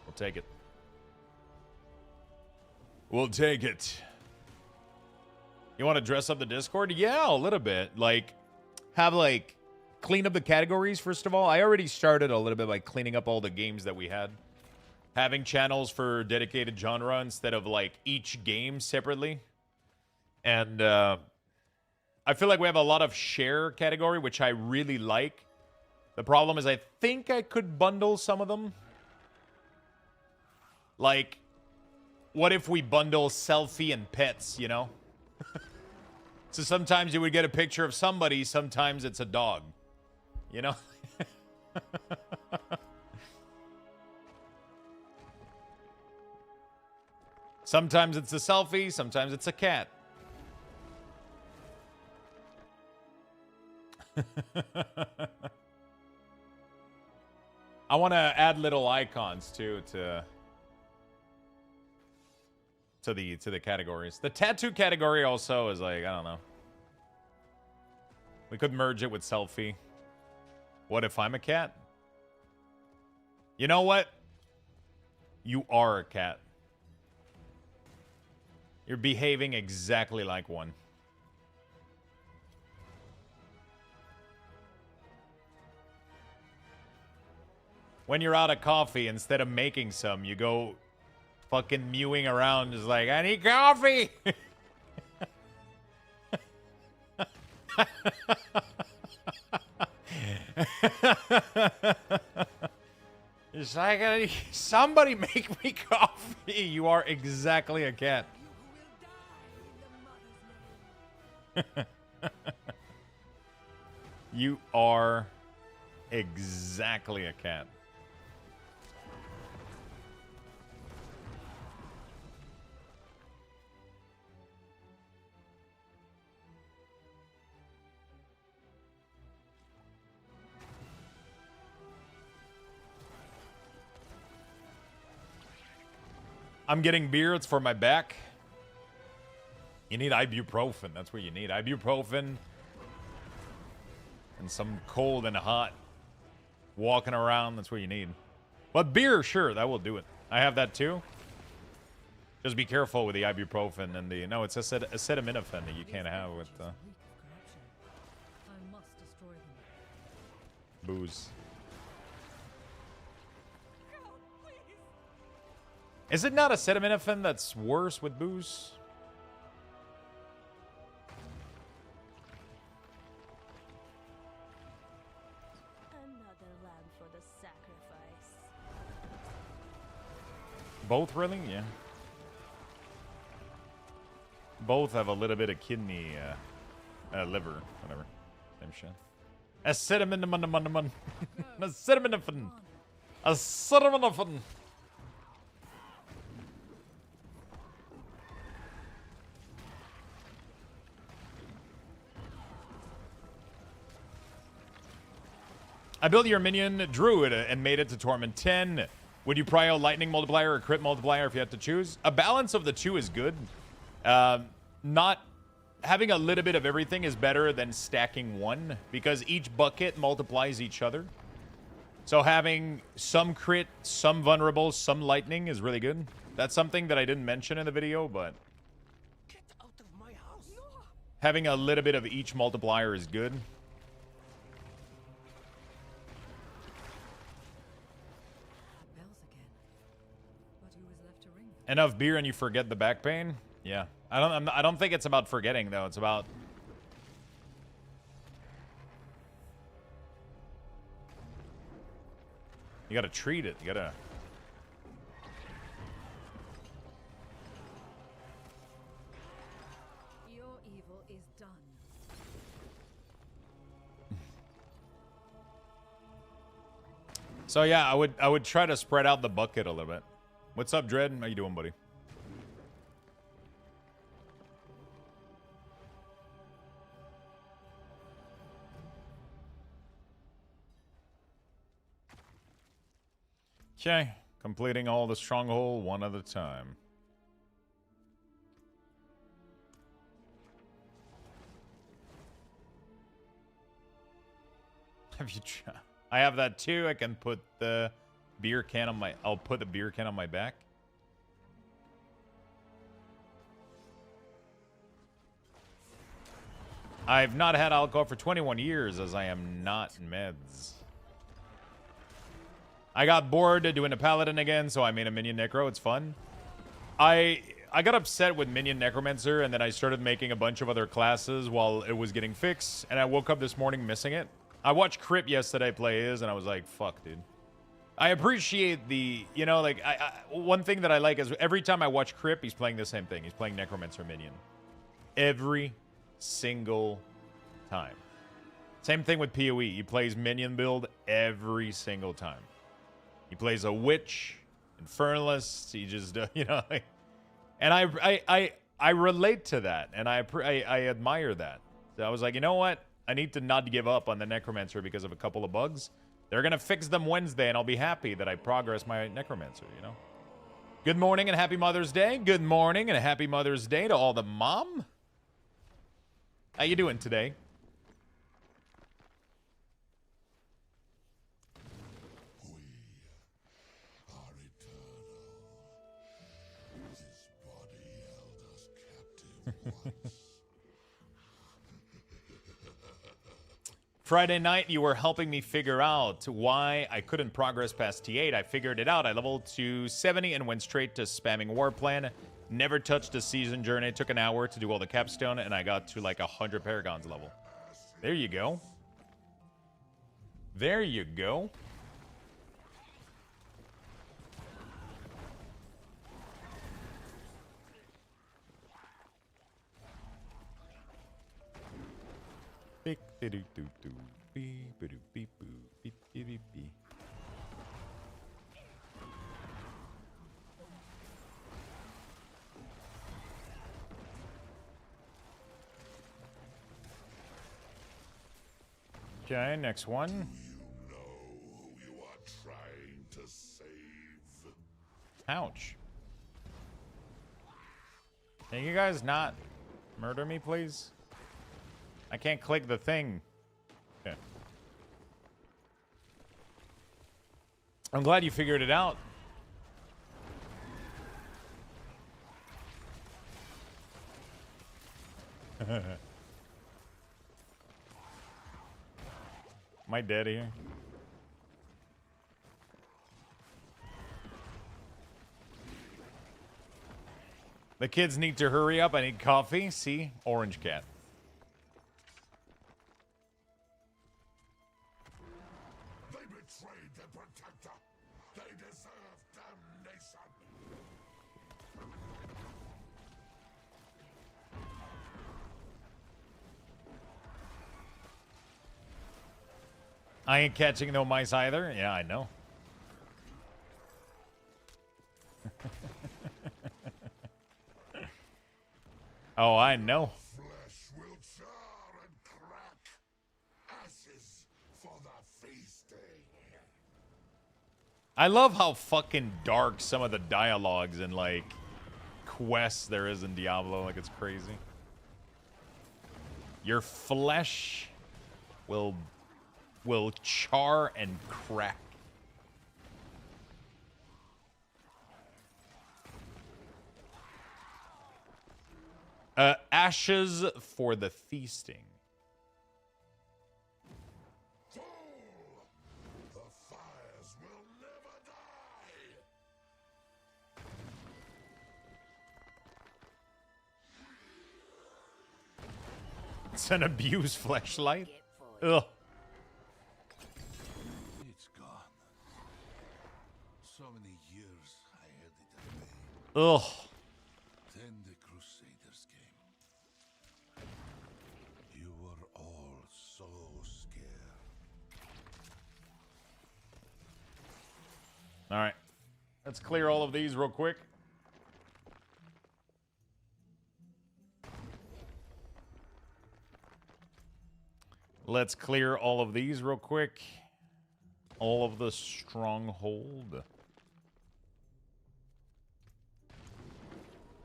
We'll take it. We'll take it. You want to dress up the Discord? Yeah, a little bit. Like, have like clean up the categories first of all. I already started a little bit by cleaning up all the games that we had. Having channels for dedicated genre instead of like each game separately. And I feel like we have a lot of share category, which I really like. The problem is I think I could bundle some of them. Like, what if we bundle selfie and pets, you know? So sometimes you would get a picture of somebody, sometimes it's a dog. You know? Sometimes it's a selfie, sometimes it's a cat. I want to add little icons too to the categories. The tattoo category also is like, I don't know. We could merge it with selfie. What if I'm a cat? You know what? You are a cat. You're behaving exactly like one. When you're out of coffee, instead of making some, you go fucking mewing around just like, I need coffee! It's like, somebody make me coffee. You are exactly a cat. You are exactly a cat. I'm getting beer. It's for my back. You need ibuprofen. That's what you need. Ibuprofen. And some cold and hot walking around. That's what you need. But beer, sure, that will do it. I have that too. Just be careful with the ibuprofen and the... No, it's acetaminophen that you can't have with I must destroy them. booze. Is it not acetaminophen that's worse with booze? Another lamb for the sacrifice. Both, really? Yeah. Both have a little bit of kidney, liver, whatever. Same shit. Acetaminophen. Acetaminophen. Acetaminophen. I built your minion Druid and made it to Torment 10. Would you prio lightning multiplier or crit multiplier if you had to choose? A balance of the two is good. Not having a little bit of everything is better than stacking one because each bucket multiplies each other. So having some crit, some vulnerable, some lightning is really good. That's something that I didn't mention in the video, but Get out of my house. having a little bit of each multiplier is good. Bells again. But who is left to ring? Enough beer and you forget the back pain? Yeah. I don't think it's about forgetting though. It's about you gotta treat it. You gotta Your evil is done. So yeah, I would try to spread out the bucket a little bit. What's up, Dread? How you doing, buddy? Okay, completing all the stronghold one at a time. Have you tried? I have that too. I can put the beer can on my... I'll put the beer can on my back. I've not had alcohol for 21 years as I am not meds. I got bored doing a paladin again, so I made a Minion Necro. It's fun. I got upset with Minion Necromancer, and then I started making a bunch of other classes while it was getting fixed, and I woke up this morning missing it. I watched Crip yesterday play his, and I was like, fuck, dude. I appreciate the, you know, like, one thing that I like is every time I watch Crip, he's playing the same thing. He's playing Necromancer Minion. Every single time. Same thing with PoE. He plays Minion build every single time. He plays a Witch, Infernalist, he just, you know, like, and I relate to that, and I admire that. So I was like, you know what? I need to not give up on the Necromancer because of a couple of bugs. They're going to fix them Wednesday, and I'll be happy that I progress my Necromancer, you know? Good morning and happy Mother's Day. Good morning and a happy Mother's Day to all the mom. How you doing today? Friday night, you were helping me figure out why I couldn't progress past T8. I figured it out. I leveled to 70 and went straight to spamming War Plan. Never touched a season journey. It took an hour to do all the capstone, and I got to like 100 Paragons level. There you go. There you go. Okay, next one. You know who you are trying to save. Ouch. Can you guys not murder me, please? I can't click the thing. Okay. I'm glad you figured it out. Am I dead here? The kids need to hurry up. I need coffee. See? Orange cat. They betrayed their protector. They deserve damnation. I ain't catching no mice either. Yeah, I know. Oh, I know. Flesh will char and crack. Ashes for the feasting. I love how fucking dark some of the dialogues and like quests there is in Diablo. Like, it's crazy. Your flesh will char and crack. Ashes for the feasting. Fool! The fires will never die. It's an abused fleshlight. Ugh. It's gone. So many years I had it away. Ugh. Then the Crusaders came. You were all so scared. All right. Let's clear all of these real quick. Let's clear all of these real quick. All of the stronghold.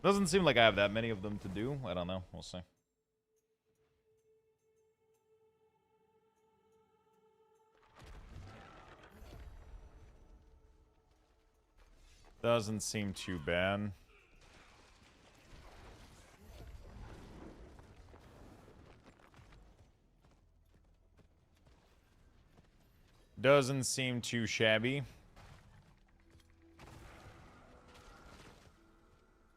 Doesn't seem like I have that many of them to do. I don't know. We'll see. Doesn't seem too bad. Doesn't seem too shabby.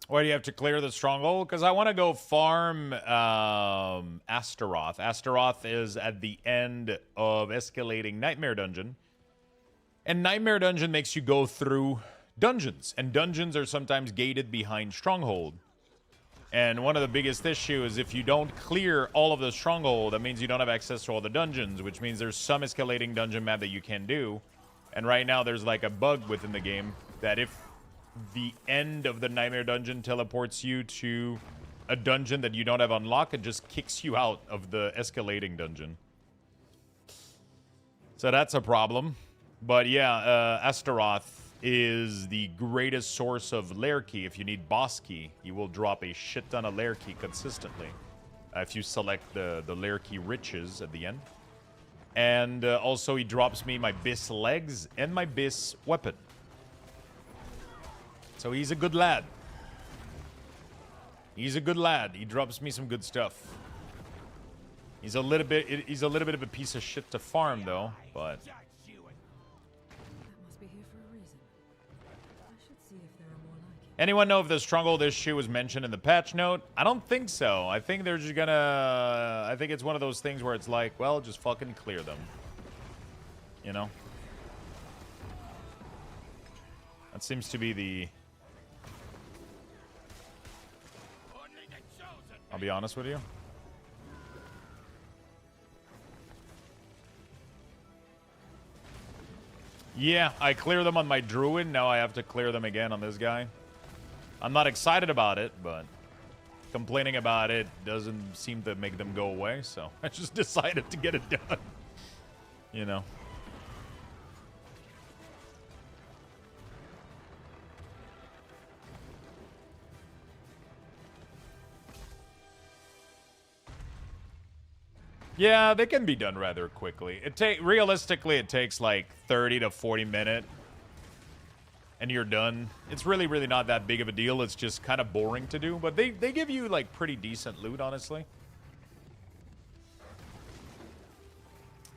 Why do you have to clear the stronghold? Because I want to go farm Astaroth. Astaroth is at the end of escalating Nightmare Dungeon. And Nightmare Dungeon makes you go through dungeons. And dungeons are sometimes gated behind Stronghold. And one of the biggest issues is if you don't clear all of the Stronghold, that means you don't have access to all the dungeons, which means there's some escalating dungeon map that you can do. And right now there's like a bug within the game that if the end of the Nightmare Dungeon teleports you to a dungeon that you don't have unlocked, it just kicks you out of the escalating dungeon. So that's a problem. But yeah, Astaroth is the greatest source of lair key. If you need boss key, you will drop a shit ton of lair key consistently if you select the lair key riches at the end. And also he drops me my bis legs and my bis weapon. So he's a good lad. He's a good lad. He drops me some good stuff. He's a little bit of a piece of shit to farm though, but That must be here for a reason. I should see if there are more like it. Anyone know if the stronghold issue was mentioned in the patch note? I don't think so. I think they're just gonna... I think it's one of those things where it's like, well, just fucking clear them. You know? That seems to be the... I'll be honest with you. Yeah, I clear them on my Druid. Now I have to clear them again on this guy. I'm not excited about it, but complaining about it doesn't seem to make them go away, so I just decided to get it done. You know. Yeah, they can be done rather quickly. Realistically, it takes like 30 to 40 minutes, and you're done. It's really, really not that big of a deal. It's just kind of boring to do, but they give you like pretty decent loot, honestly.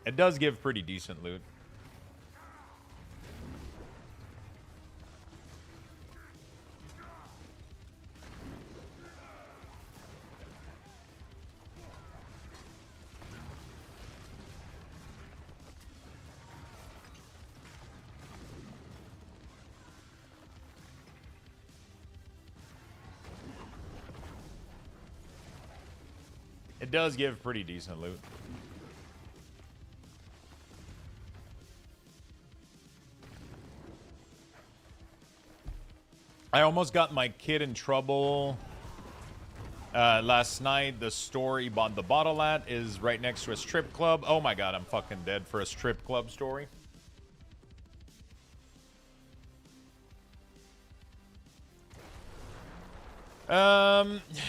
It does give pretty decent loot. It does give pretty decent loot. I almost got my kid in trouble last night. The store he bought the bottle at is right next to a strip club. Oh my god, I'm fucking dead for a strip club story.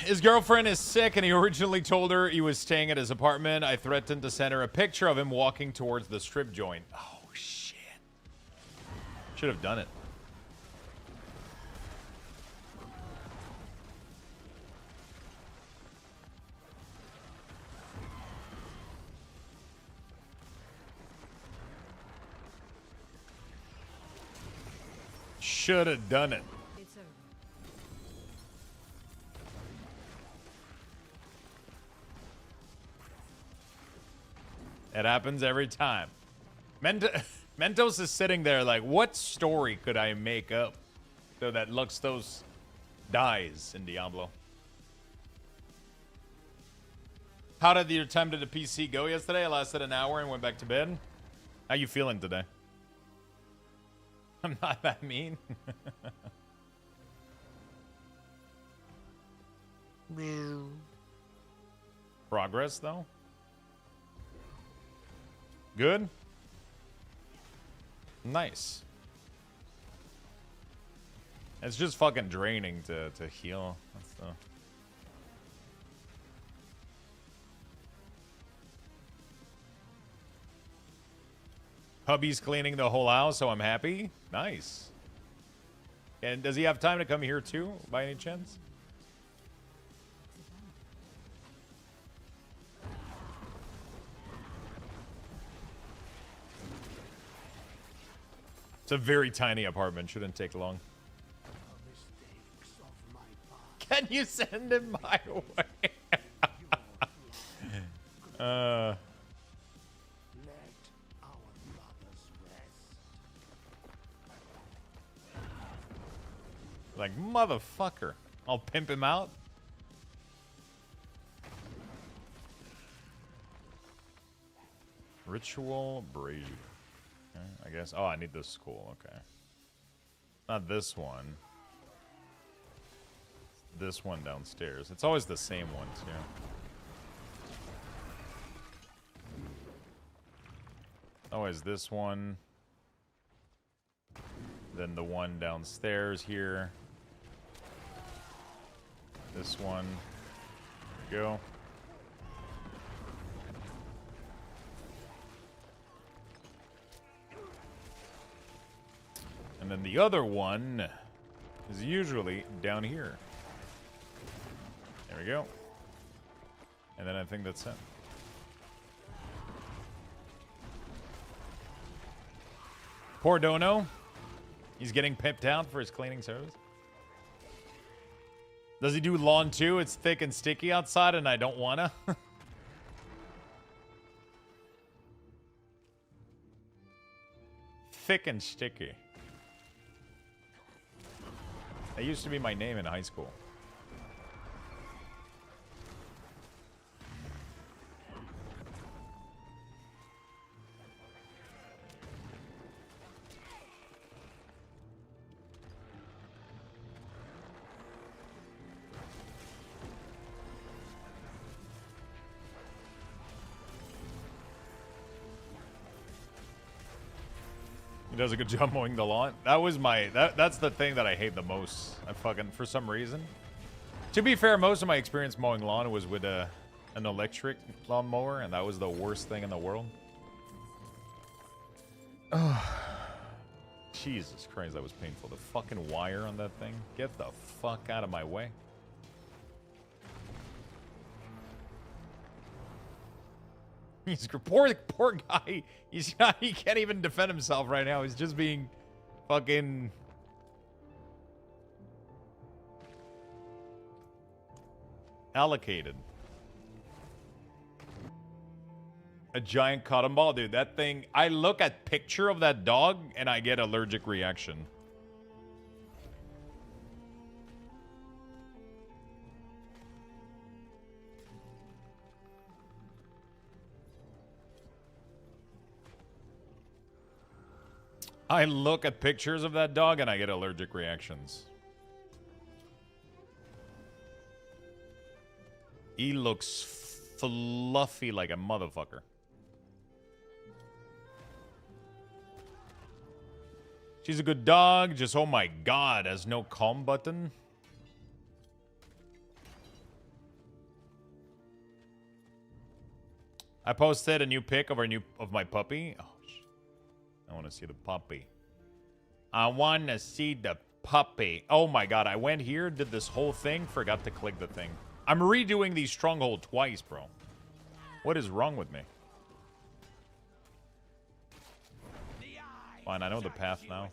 His girlfriend is sick, and he originally told her he was staying at his apartment. I threatened to send her a picture of him walking towards the strip joint. Oh, shit. Should have done it. Should have done it. It's over. It happens every time. Mentos is sitting there like, what story could I make up so that Luxtos dies in Diablo? How did your time to the PC go yesterday? I lasted an hour and went back to bed. How you feeling today? I'm not that mean. Progress, though? Good? Nice. It's just fucking draining to heal. That's the... Hubby's cleaning the whole house, so I'm happy. Nice. And does he have time to come here too, by any chance? It's a very tiny apartment. Shouldn't take long. Can you send him my way? Like, motherfucker. I'll pimp him out. Ritual brazier. Okay, I guess. Oh, I need this skull. Okay. Not this one. This one downstairs. It's always the same one, too. Always this one. Then the one downstairs here. This one. There we go. And then the other one is usually down here. There we go. And then I think that's it. Poor Dono. He's getting pimped out for his cleaning service. Does he do lawn too? It's thick and sticky outside and I don't wanna. Thick and sticky. That used to be my name in high school. He does a good job mowing the lawn. That was my that's the thing that I hate the most. I fucking for some reason. To be fair, most of my experience mowing lawn was with an electric lawnmower, and that was the worst thing in the world. Oh, Jesus Christ, that was painful. The fucking wire on that thing. Get the fuck out of my way. He's poor guy. He's not. He can't even defend himself right now. He's just being fucking allocated. A giant cotton ball, dude. That thing. I look at picture of that dog and I get allergic reaction. I look at pictures of that dog and I get allergic reactions. He looks fluffy like a motherfucker. She's a good dog, just oh my god, has no calm button. I posted a new pic of my puppy. Oh, I want to see the puppy. I want to see the puppy. Oh my god, I went here, did this whole thing, forgot to click the thing. I'm redoing the stronghold twice, bro. What is wrong with me? Fine, I know the path now.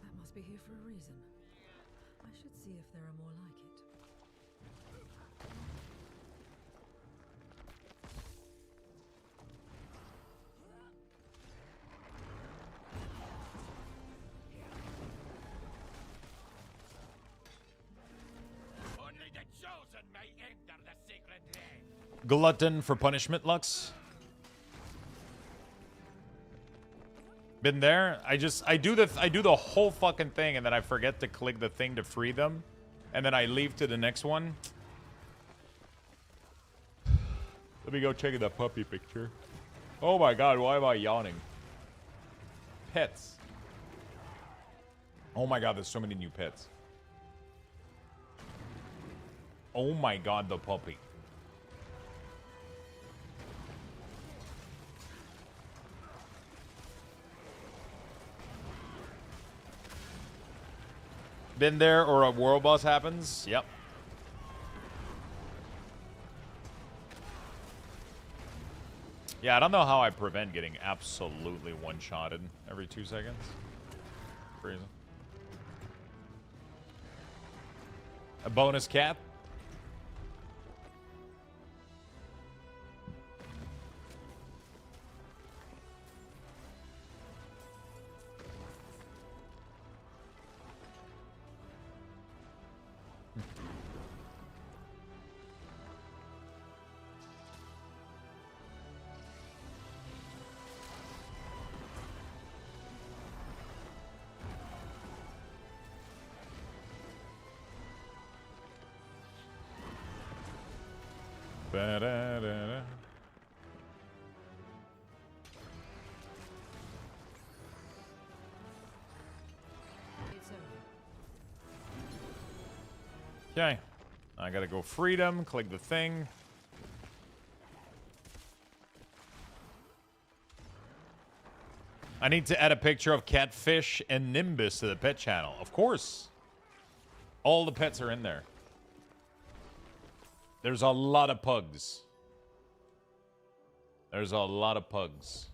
That must be here for a reason. I should see if there are more like it. Only the chosen may enter the sacred land. Glutton for punishment, Lux. Been there. I do the whole fucking thing and then I forget to click the thing to free them. And then I leave to the next one. Let me go check that puppy picture. Oh my god, why am I yawning? Pets. Oh my god, there's so many new pets. Oh my god, the puppy. Been there or a world boss happens? Yep. Yeah, I don't know how I prevent getting absolutely one-shotted every 2 seconds. Crazy. A bonus cat? Ba-da-da-da. It's over. Okay. I gotta go freedom, click the thing. I need to add a picture of Catfish and Nimbus to the pet channel. Of course. All the pets are in there. There's a lot of pugs. There's a lot of pugs.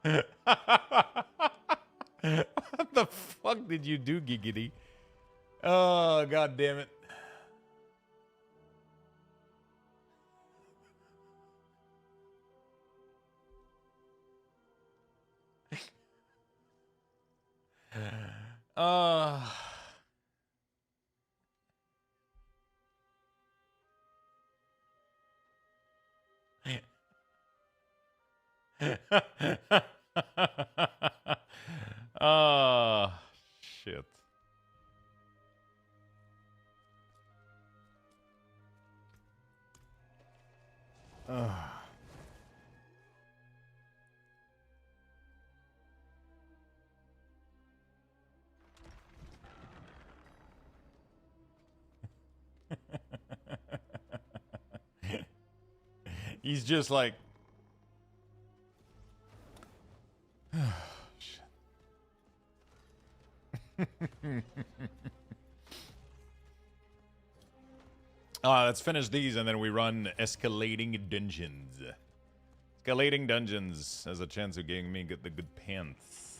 What the fuck did you do, Giggity? Oh, god damn it. Uh oh, shit. He's just like... Let's finish these and then we run escalating dungeons. Escalating dungeons has a chance of getting me the good pants.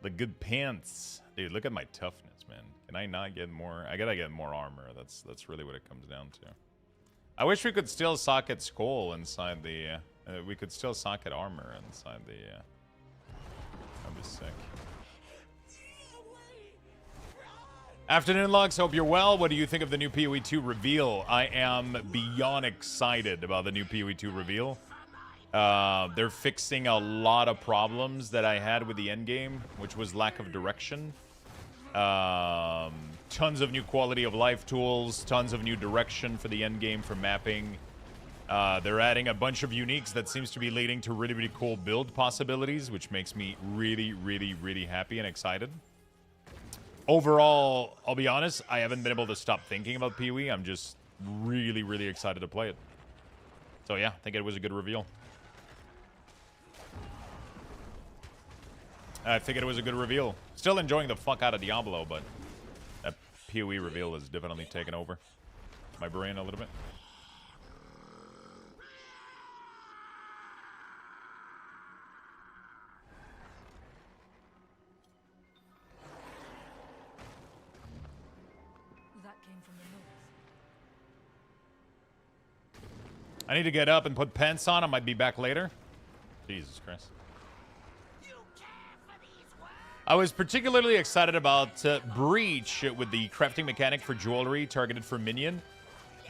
The good pants. Dude, look at my toughness, man. Can I not get more? I gotta get more armor. That's really what it comes down to. I wish we could still socket skull inside the... we could still socket armor inside the... that'd be sick. Afternoon, Lux. Hope you're well. What do you think of the new PoE 2 reveal? I am beyond excited about the new PoE 2 reveal. They're fixing a lot of problems that I had with the endgame, which was lack of direction. Tons of new quality of life tools, tons of new direction for the endgame for mapping. They're adding a bunch of uniques that seems to be leading to really, really cool build possibilities, which makes me really, really, really happy and excited. Overall, I'll be honest, I haven't been able to stop thinking about PoE. I'm just really, really excited to play it. So yeah, I think it was a good reveal. I think it was a good reveal. Still enjoying the fuck out of Diablo, but that PoE reveal has definitely taken over my brain a little bit. That came from the north. I need to get up and put pants on. I might be back later. Jesus Christ. I was particularly excited about Breach with the crafting mechanic for jewelry targeted for Minion.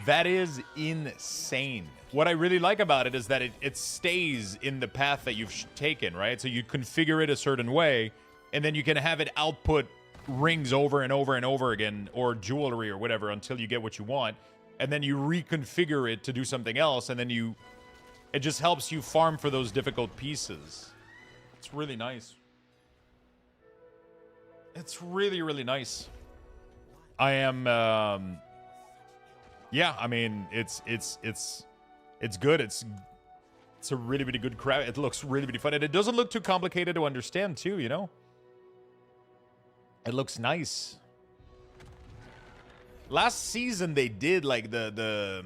That is insane. What I really like about it is that it stays in the path that you've taken, right? So you configure it a certain way, and then you can have it output rings over and over and over again, or jewelry or whatever, until you get what you want. And then you reconfigure it to do something else, and then it just helps you farm for those difficult pieces. It's really nice. It's really, really nice. I am, yeah, I mean, it's good. It's a really, really good craft. It looks really, really fun. And it doesn't look too complicated to understand, too, you know? It looks nice. Last season, they did, like, the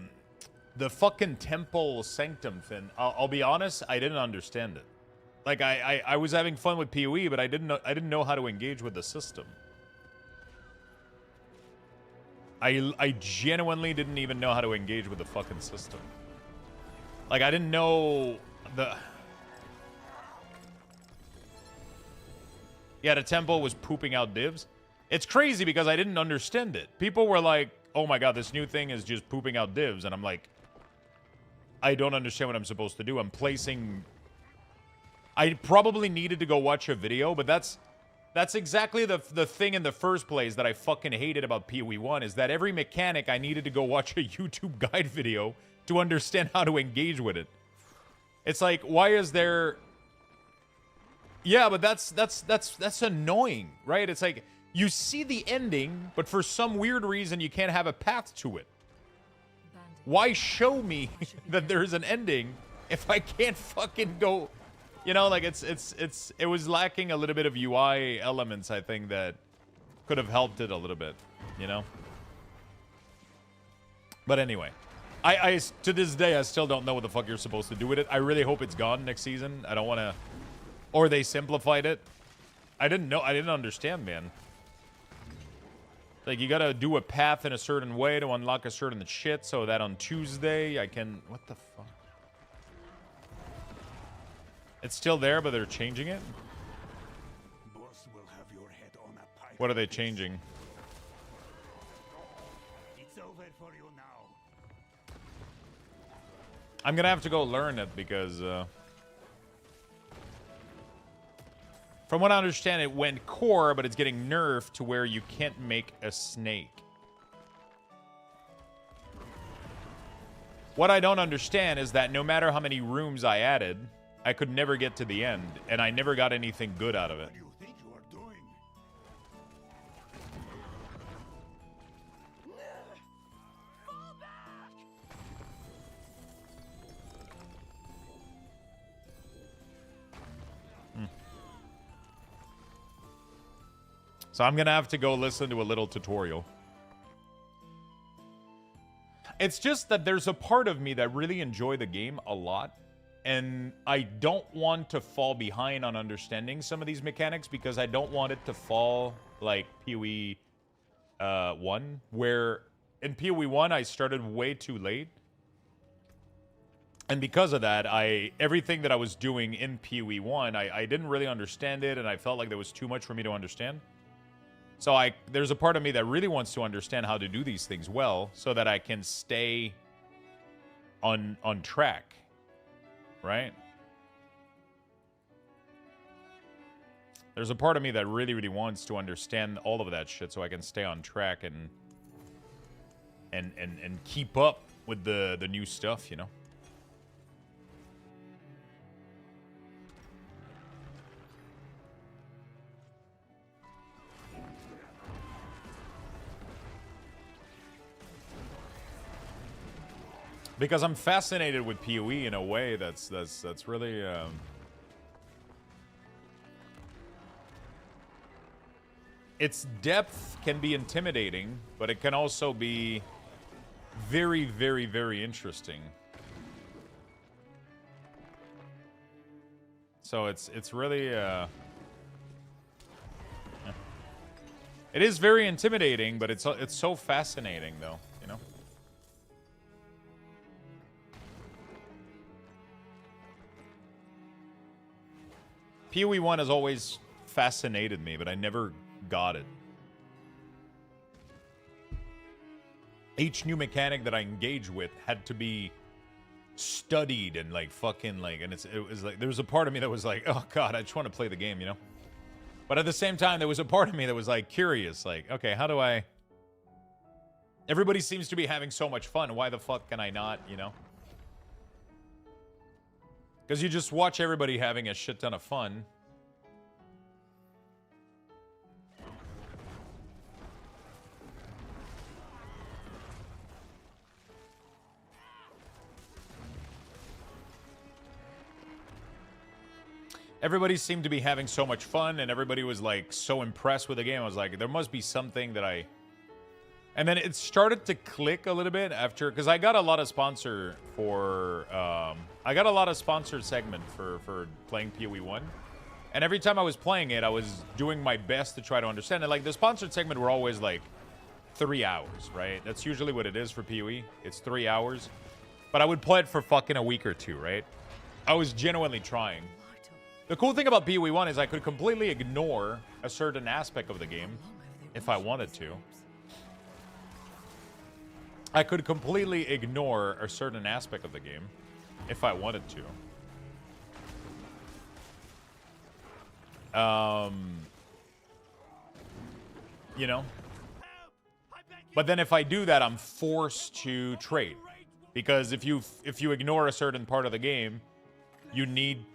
fucking Temple Sanctum thing. I'll be honest, I didn't understand it. Like, I was having fun with PoE, but I didn't know how to engage with the system. I genuinely didn't even know how to engage with the fucking system. Like, I didn't know the... Yeah, the temple was pooping out divs. It's crazy because I didn't understand it. People were like, oh my god, this new thing is just pooping out divs. And I'm like, I don't understand what I'm supposed to do. I'm placing... I probably needed to go watch a video, but that's exactly the thing in the first place that I fucking hated about PoE 1, is that every mechanic I needed to go watch a YouTube guide video to understand how to engage with it. It's like, why is there... Yeah, but that's annoying, right? It's like, you see the ending, but for some weird reason you can't have a path to it. Why show me that there's an ending if I can't fucking go... You know, like, it was lacking a little bit of UI elements, I think, that could have helped it a little bit, you know? But anyway, To this day, I still don't know what the fuck you're supposed to do with it. I really hope it's gone next season. I don't want to... Or they simplified it. I didn't know. I didn't understand, man. Like, you gotta do a path in a certain way to unlock a certain shit so that on Tuesday I can... What the fuck? It's still there, but they're changing it? Boss will have your head on a pike. What are they changing? It's over for you now. I'm gonna have to go learn it because... From what I understand, it went core, but it's getting nerfed to where you can't make a snake. What I don't understand is that no matter how many rooms I added, I could never get to the end, and I never got anything good out of it. What do you think you are doing? So I'm gonna have to go listen to a little tutorial. It's just that there's a part of me that really enjoy the game a lot, and I don't want to fall behind on understanding some of these mechanics because I don't want it to fall like PoE 1, where in PoE 1 I started way too late. And because of that, everything that I was doing in PoE 1, I didn't really understand it, and I felt like there was too much for me to understand. So there's a part of me that really wants to understand how to do these things well so that I can stay on track, right? There's a part of me that really, really wants to understand all of that shit so I can stay on track and keep up with the new stuff, you know? Because I'm fascinated with PoE in a way that's really its depth can be intimidating, but it can also be very, very, very interesting. So it's really it is very intimidating, but it's so fascinating though, you know? PoE 1 has always fascinated me, but I never got it. Each new mechanic that I engage with had to be studied and like fucking like, and it was like, there was a part of me that was like, oh god, I just want to play the game, you know? But at the same time, there was a part of me that was like curious, like, okay, how do I... Everybody seems to be having so much fun, why the fuck can I not, you know? Because you just watch everybody having a shit ton of fun. Everybody seemed to be having so much fun, and everybody was like so impressed with the game. I was like, there must be something that I... And then it started to click a little bit after, because I got a lot of sponsor for, I got a lot of sponsored segment for playing PoE 1. And every time I was playing it, I was doing my best to try to understand it. Like, the sponsored segment were always like 3 hours, right? That's usually what it is for PoE. It's 3 hours. But I would play it for fucking a week or two, right? I was genuinely trying. The cool thing about PoE 1 is I could completely ignore a certain aspect of the game if I wanted to. I could completely ignore a certain aspect of the game if I wanted to. You know? But then if I do that, I'm forced to trade. Because if you ignore a certain part of the game, you need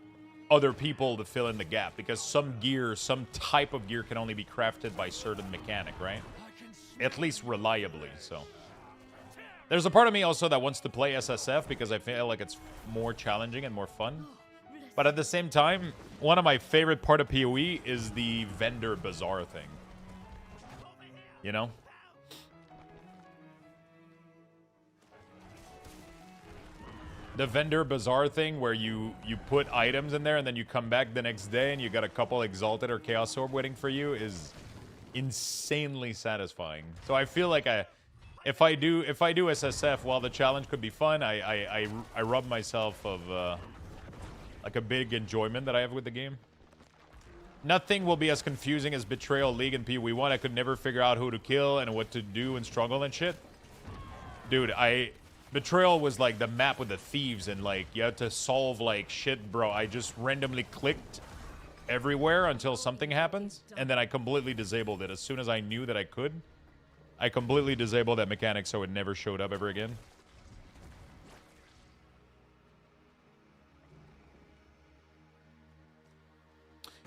other people to fill in the gap. Because some gear, some type of gear can only be crafted by certain mechanic, right? At least reliably, so... There's a part of me also that wants to play SSF because I feel like it's more challenging and more fun. But at the same time, one of my favorite part of PoE is the vendor bazaar thing. You know? the vendor bazaar thing where you put items in there and then you come back the next day and you got a couple exalted or chaos orb waiting for you is insanely satisfying. So I feel like if I do SSF, while the challenge could be fun, I rob myself of like a big enjoyment that I have with the game. Nothing will be as confusing as Betrayal League and PoE1. I could never figure out who to kill and what to do and struggle and shit. Dude, Betrayal was like the map with the thieves and like you had to solve like shit, bro. I just randomly clicked everywhere until something happens and then I completely disabled it. As soon as I knew that I could, I completely disabled that mechanic so it never showed up ever again.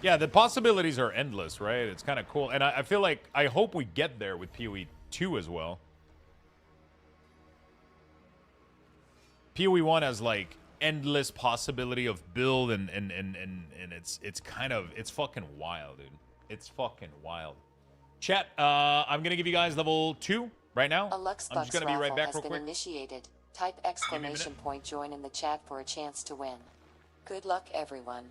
Yeah, the possibilities are endless, right? It's kind of cool. And I feel like, I hope we get there with PoE 2 as well. PoE 1 has like endless possibility of build and it's kind of, it's fucking wild, dude. It's fucking wild. Chat, I'm gonna give you guys level 2 right now. A Lux I'm just gonna be right back real has been quick. initiated. Type exclamation point join in the chat for a chance to win. Good luck, everyone.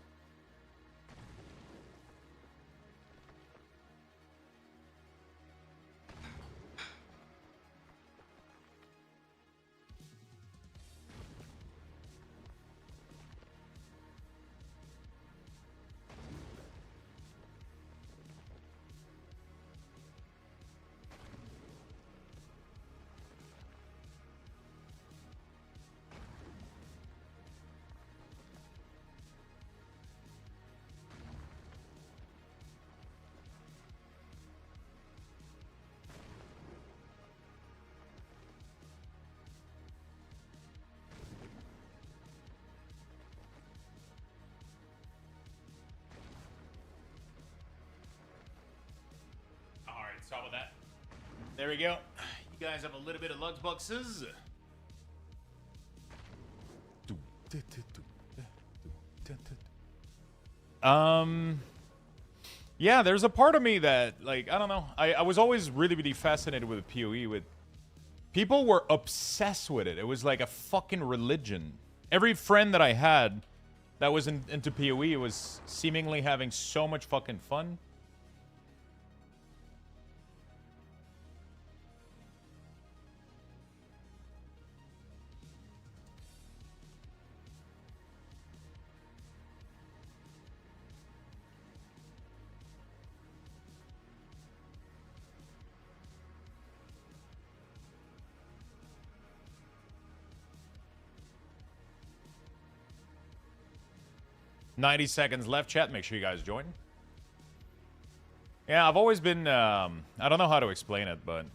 Start with that. There we go. You guys have a little bit of lugs boxes. Yeah, there's a part of me that, like, I don't know. I was always really fascinated with PoE. With people were obsessed with it. It was like a fucking religion. Every friend that I had that was into PoE was seemingly having so much fucking fun. $90 seconds left, chat. Make sure you guys join. Yeah, I've always been, I don't know how to explain it, but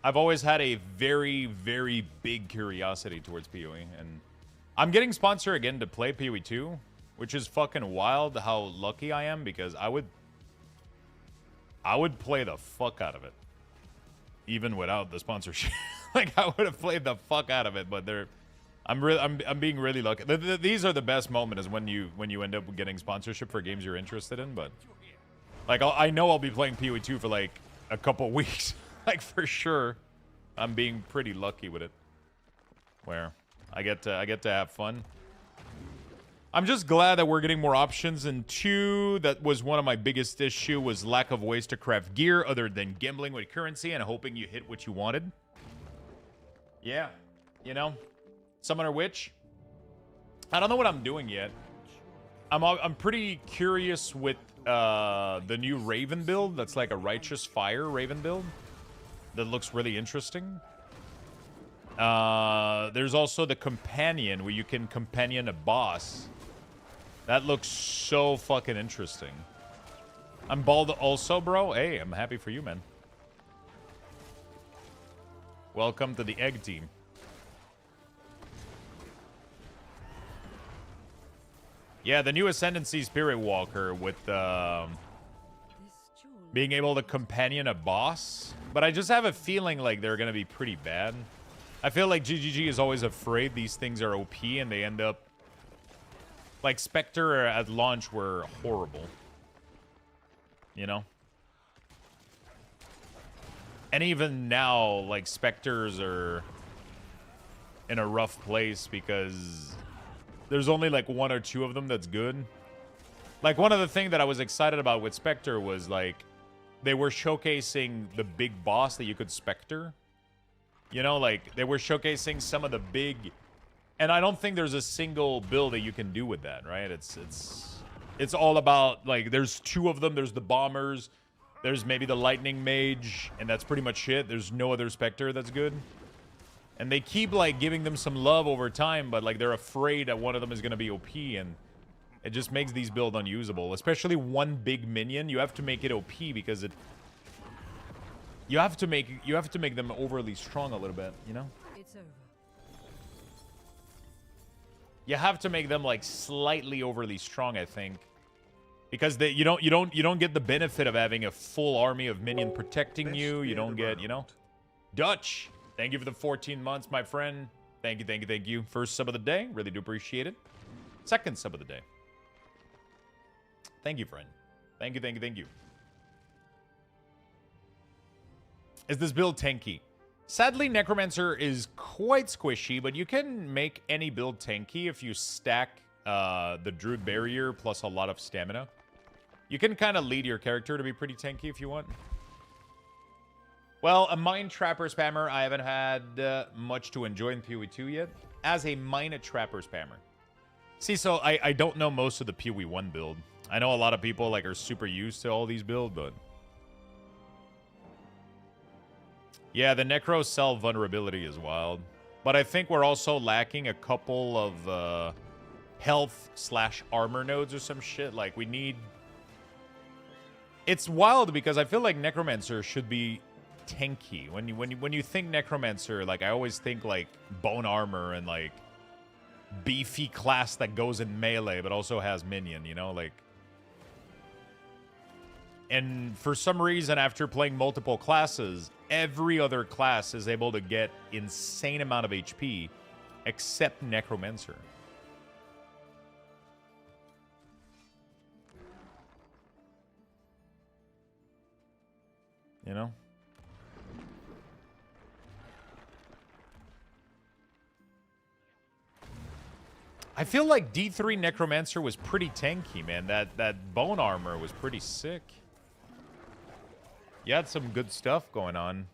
I've always had a very big curiosity towards PoE. And I'm getting sponsored again to play PoE 2, which is fucking wild how lucky I am because I would play the fuck out of it. Even without the sponsorship. Like, I would have played the fuck out of it, but I'm being really lucky. These are the best moments is when you end up getting sponsorship for games you're interested in. But like I know I'll be playing PoE 2 for like a couple weeks, like for sure. I'm being pretty lucky with it, where I get to have fun. I'm just glad that we're getting more options. And 2, that was one of my biggest issue was lack of ways to craft gear other than gambling with currency and hoping you hit what you wanted. Yeah, you know. Summoner Witch. I don't know what I'm doing yet. I'm pretty curious with the new Raven build. That's like a Righteous Fire Raven build. That looks really interesting. There's also the Companion, where you can companion a boss. That looks so fucking interesting. I'm bald also, bro. Hey, I'm happy for you, man. Welcome to the Egg Team. Yeah, the new Ascendancy Spirit Walker with being able to companion a boss. But I just have a feeling like they're going to be pretty bad. I feel like GGG is always afraid these things are OP and they end up... Like, Spectre at launch were horrible. You know? And even now, like, Spectres are... in a rough place because there's only like one or two of them that's good. Like, one of the things that I was excited about with Spectre was, like, they were showcasing the big boss that you could Spectre. You know, like, they were showcasing some of the big... And I don't think there's a single build that you can do with that, right? It's all about, like, there's two of them. There's the Bombers. There's maybe the Lightning Mage. And that's pretty much it. There's no other Spectre that's good. And they keep, like, giving them some love over time, but, like, they're afraid that one of them is going to be OP, and it just makes these builds unusable. Especially one big minion. You have to make it OP because it... You have to make them overly strong a little bit, you know? It's over. You have to make them, like, slightly overly strong, I think. Because you don't get the benefit of having a full army of minion protecting you. You don't get, you know? Dutch! Thank you for the 14 months, my friend. Thank you, thank you, thank you. First sub of the day. Really do appreciate it. Second sub of the day. Thank you, friend. Thank you, thank you, thank you. Is this build tanky? Sadly, Necromancer is quite squishy, but you can make any build tanky if you stack the Druid barrier plus a lot of stamina. You can kind of lead your character to be pretty tanky if you want. Well, a Mine Trapper spammer, I haven't had much to enjoy in PoE 2 yet. As a Mine Trapper spammer. See, so I don't know most of the PoE 1 build. I know a lot of people like are super used to all these builds, but... Yeah, the Necro cell vulnerability is wild. But I think we're also lacking a couple of health/armor nodes or some shit. Like, we need... It's wild because I feel like Necromancer should be tanky. When you think Necromancer, like, I always think, like, bone armor and, like, beefy class that goes in melee but also has minion, you know? Like... And for some reason, after playing multiple classes, every other class is able to get insane amount of HP except Necromancer. You know? I feel like D3 Necromancer was pretty tanky, man. That bone armor was pretty sick. You had some good stuff going on.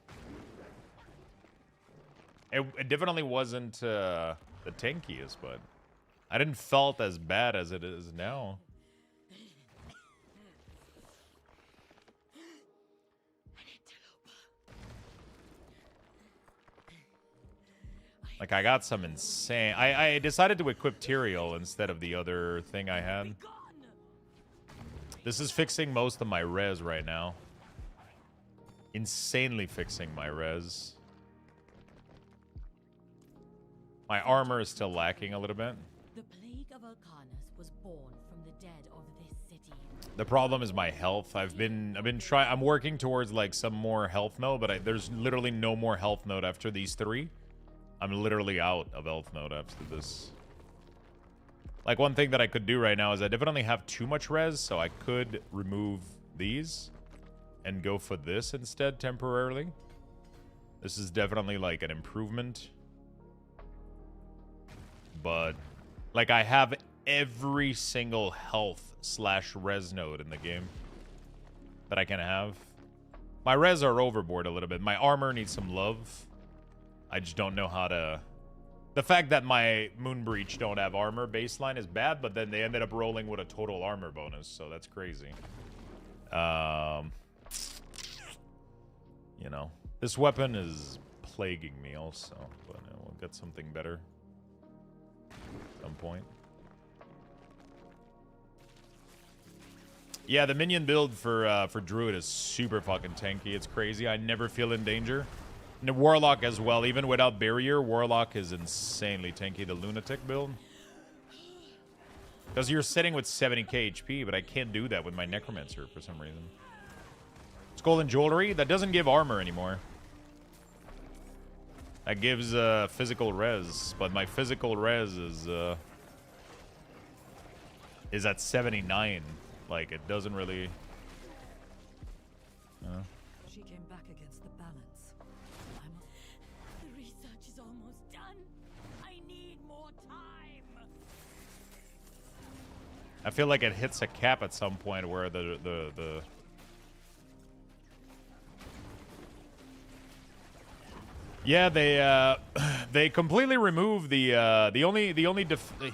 It definitely wasn't the tankiest, but I didn't felt as bad as it is now. Like, I got some insane... I decided to equip Tyrael instead of the other thing I had. This is fixing most of my res right now. Insanely fixing my res. My armor is still lacking a little bit. The plague of Arcanus was born from the dead of this city. The problem is my health. I've been trying... I'm working towards, like, some more health node, but there's literally no more health node after these three. I'm literally out of health node after this. Like, one thing that I could do right now is I definitely have too much res, so I could remove these and go for this instead temporarily. This is definitely, like, an improvement. But, like, I have every single health/res node in the game that I can have. My res are overboard a little bit. My armor needs some love. I just don't know how to... The fact that my Moonbreach don't have armor baseline is bad, but then they ended up rolling with a total armor bonus, so that's crazy. You know, this weapon is plaguing me also, but we'll get something better at some point. Yeah, the minion build for Druid is super fucking tanky. It's crazy. I never feel in danger. And Warlock as well. Even without barrier, Warlock is insanely tanky. The Lunatic build. Because you're sitting with 70k HP, but I can't do that with my Necromancer for some reason. Skull and Jewelry, that doesn't give armor anymore. That gives physical res, but my physical res is at 79. Like, it doesn't really... She came back against the balance. The research is almost done. I need more time. I feel like it hits a cap at some point where the yeah, they completely remove the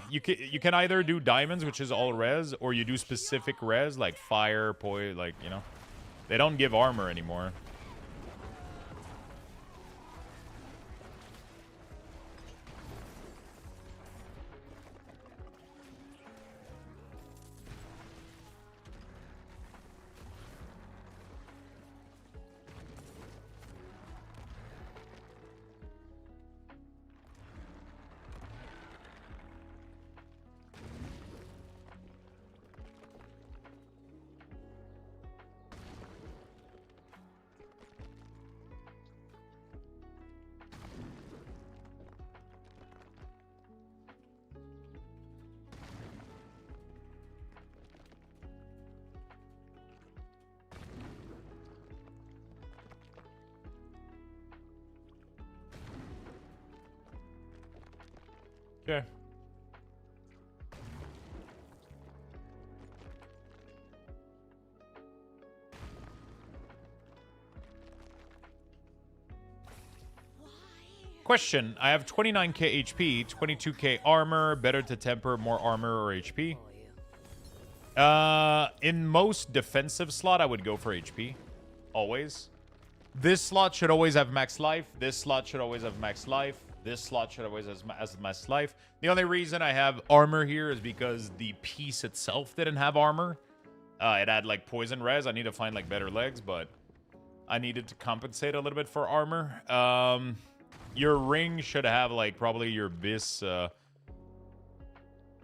you can either do diamonds, which is all res, or you do specific res like fire, poison, like, you know. They don't give armor anymore. Okay. Question. I have 29k HP, 22k armor, better to temper, more armor or HP? In most defensive slot, I would go for HP. Always. This slot should always have max life. This slot should always have max life. This slot should always have max life. The only reason I have armor here is because the piece itself didn't have armor. It had like poison res. I need to find like better legs, but I needed to compensate a little bit for armor. Your ring should have like probably your bis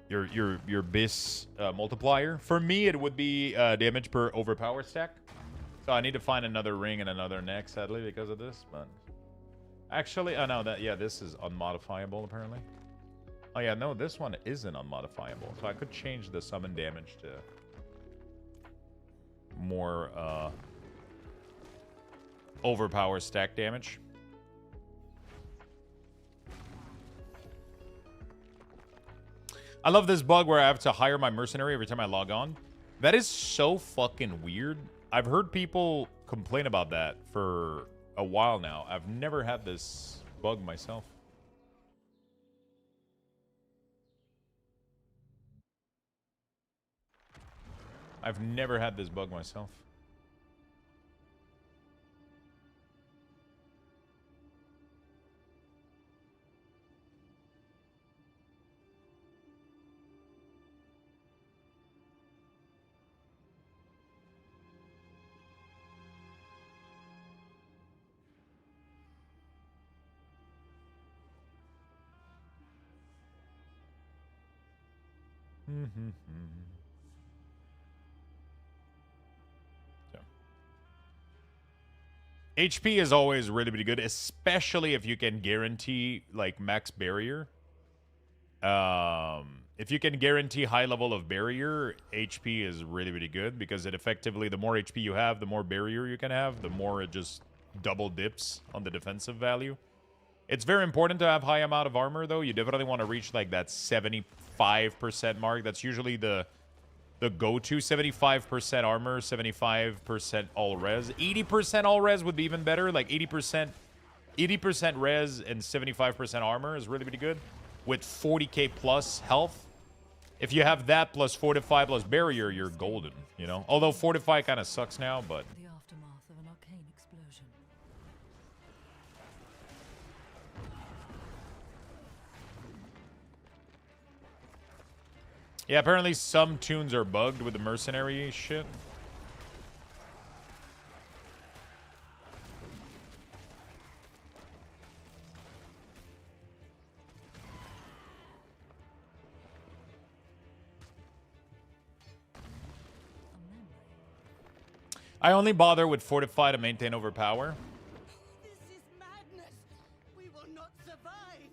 your bis multiplier. For me, it would be damage per overpower stack. So I need to find another ring and another neck, sadly, because of this. But actually, oh no, this is unmodifiable apparently. Oh yeah, no, this one isn't unmodifiable. So I could change the summon damage to more overpower stack damage. I love this bug where I have to hire my mercenary every time I log on. That is so fucking weird. I've heard people complain about that for a while now. I've never had this bug myself. I've never had this bug myself. So. HP is always really, really good, especially if you can guarantee like max barrier. If you can guarantee high level of barrier, HP is really, really good because it effectively, the more HP you have, the more barrier you can have, the more it just double dips on the defensive value. It's very important to have high amount of armor, though. You definitely want to reach like that 75% mark. That's usually the go-to. 75% armor, 75% all res. 80% all res would be even better. Like 80% res and 75% armor is really, really good. With 40k plus health. If you have that plus Fortify plus Barrier, you're golden, you know? Although Fortify kind of sucks now, but... The aftermath of an arcane explosion. Yeah, apparently some tunes are bugged with the mercenary shit. I only bother with Fortify to maintain overpower. This is madness. We will not survive.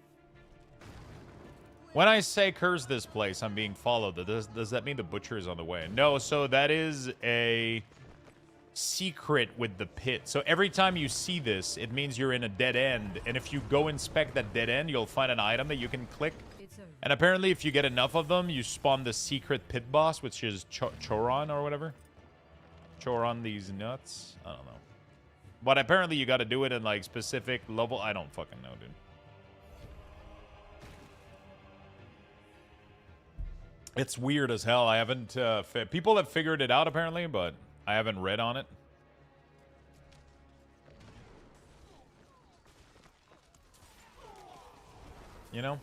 When I say curse this place, I'm being followed. Does that mean the butcher is on the way? No, so that is a secret with the pit. So every time you see this, it means you're in a dead end. And if you go inspect that dead end, you'll find an item that you can click. It's over. And apparently, if you get enough of them, you spawn the secret pit boss, which is Choron or whatever. Choron these nuts. I don't know. But apparently, you got to do it in like specific level. I don't fucking know, dude. It's weird as hell. I haven't... people have figured it out, apparently, but I haven't read on it. You know?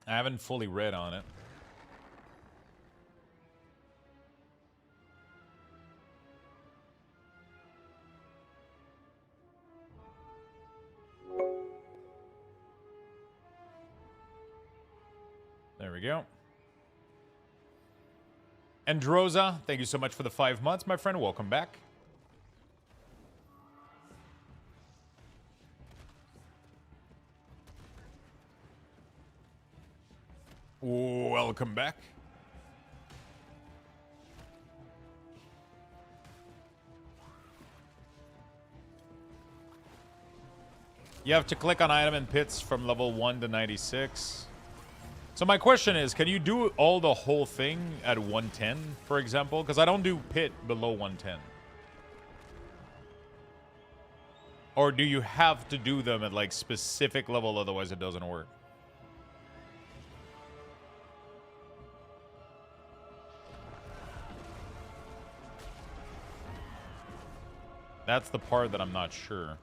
I haven't fully read on it. There we go. Androza, thank you so much for the 5 months, my friend. Welcome back. Welcome back. You have to click on item and pits from level 1 to 96. So my question is, can you do all the whole thing at 110, for example? Because I don't do pit below 110. Or do you have to do them at like specific level, otherwise it doesn't work? That's the part that I'm not sure.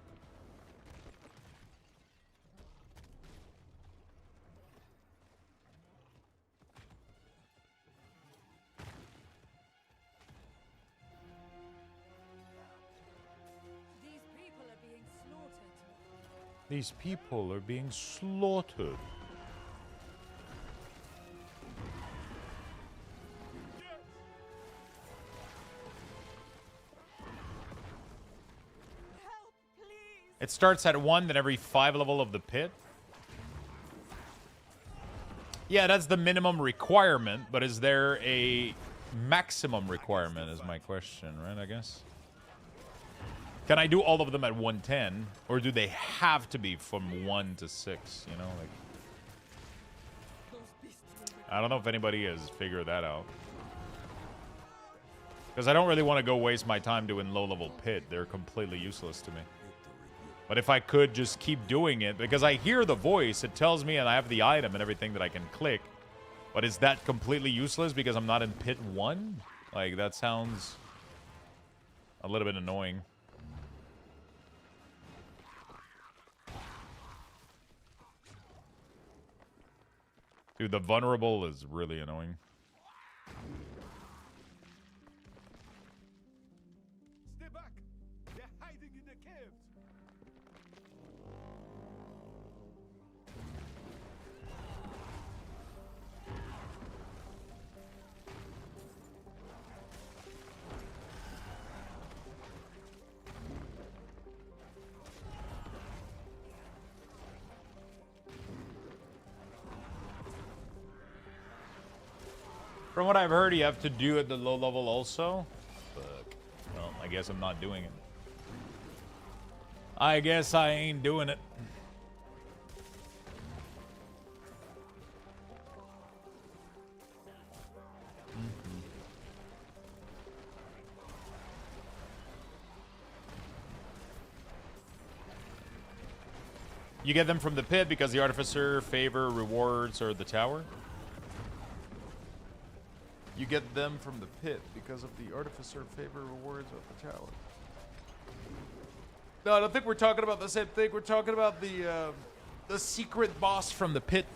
These people are being slaughtered. It starts at 1, then every 5 level of the pit. Yeah, that's the minimum requirement, but is there a maximum requirement is my question, right, I guess? Can I do all of them at 110, or do they have to be from 1 to 6, you know? Like, I don't know if anybody has figured that out. Because I don't really want to go waste my time doing low-level pit. They're completely useless to me. But if I could just keep doing it, because I hear the voice, it tells me and I have the item and everything that I can click. But is that completely useless because I'm not in pit 1? Like, that sounds a little bit annoying. Dude, the vulnerable is really annoying. Stay back! They're hiding in the caves! From what I've heard, you have to do at the low level also. Fuck. Well, I guess I'm not doing it. I guess I ain't doing it. You get them from the pit because the artificer, favor, rewards, or the tower? You get them from the pit because of the artificer, favor, rewards, or the tower. No, I don't think we're talking about the same thing. We're talking about the secret boss from the pit.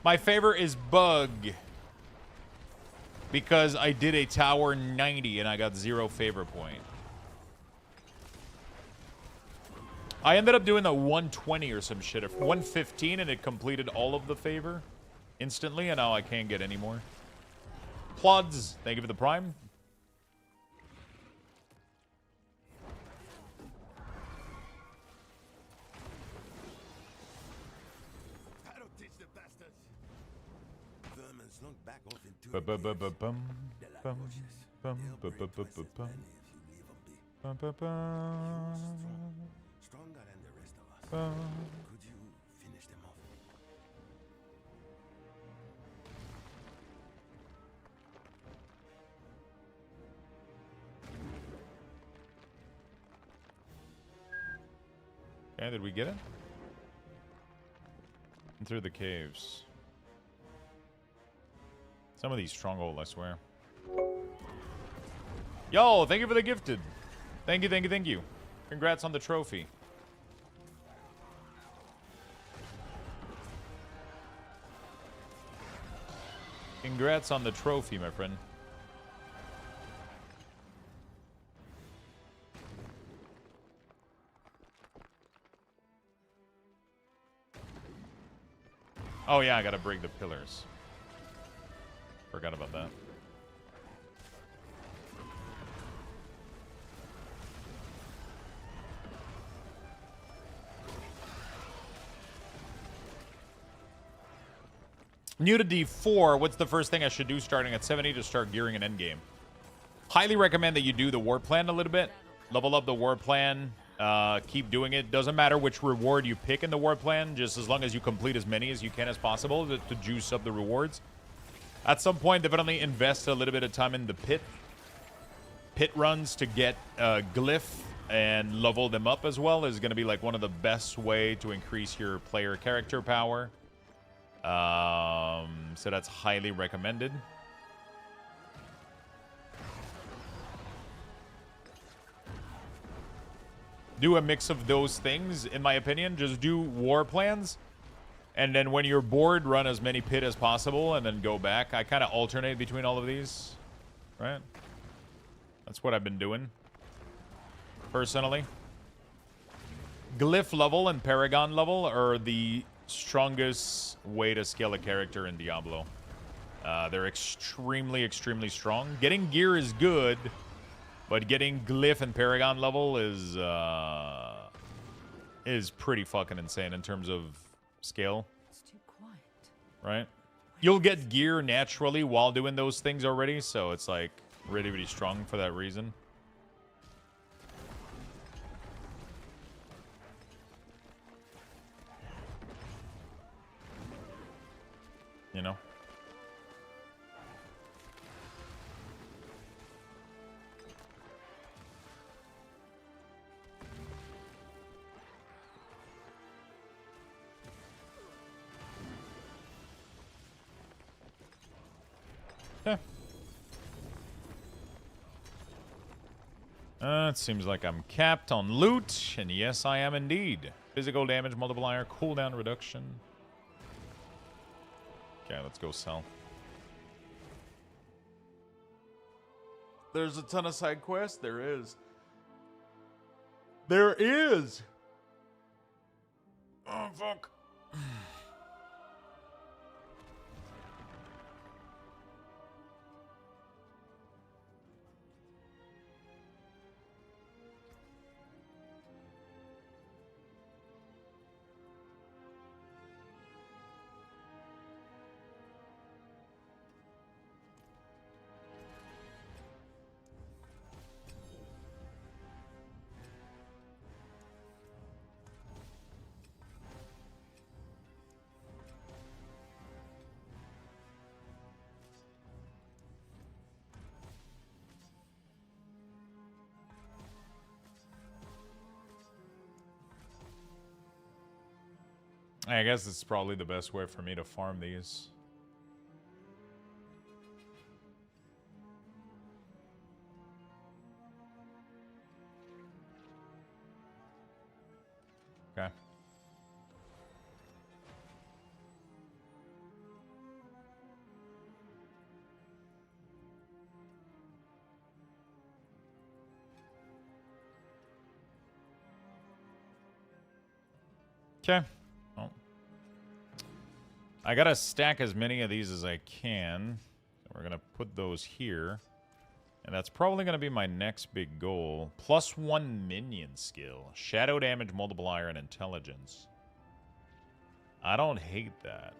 My favor is Bug. Because I did a tower 90 and I got 0 favor point. I ended up doing a 120 or some shit, or 115, and it completed all of the favor instantly, and now I can't get any more. Plods, thank you for the prime. slunk back off into Bum, bum, bum, bum, bum, the light bum, watches. bum, They'll bum, bring bum, twice as bum, many if you leave them be. bum, bum, bum, Stronger than the rest of us. bum. Could you finish them off? Okay, did we get it? And through the caves. Some of these stronghold, I swear. Yo, thank you for the gifted. Thank you, thank you, thank you. Congrats on the trophy. Congrats on the trophy, my friend. Oh yeah, I gotta break the pillars. Forgot about that. New to D4, what's the first thing I should do starting at 70 to start gearing an endgame? Highly recommend that you do the war plan a little bit. Level up the war plan. Keep doing it. Doesn't matter which reward you pick in the war plan, just as long as you complete as many as you can as possible to juice up the rewards. At some point, definitely invest a little bit of time in the pit runs to get glyph and level them up as well is going to be like one of the best way to increase your player character power. So that's highly recommended. Do a mix of those things, in my opinion. Just do war plans. And then when you're bored, run as many pit as possible and then go back. I kind of alternate between all of these. Right? That's what I've been doing. Personally. Glyph level and Paragon level are the strongest way to scale a character in Diablo. They're extremely, extremely strong. Getting gear is good. But getting Glyph and Paragon level is pretty fucking insane in terms of scale. It's too quiet. Right? You'll get gear naturally while doing those things already, so it's like really, really strong for that reason. You know? It seems like I'm capped on loot, and yes, I am indeed. Physical damage multiplier, cooldown reduction. Okay, let's go sell. There's a ton of side quests. There is. There is. Oh, fuck. I guess it's probably the best way for me to farm these. Okay. Okay. Well, I gotta stack as many of these as I can. We're gonna put those here. And that's probably gonna be my next big goal. +1 minion skill. Shadow damage multiplier and intelligence. I don't hate that.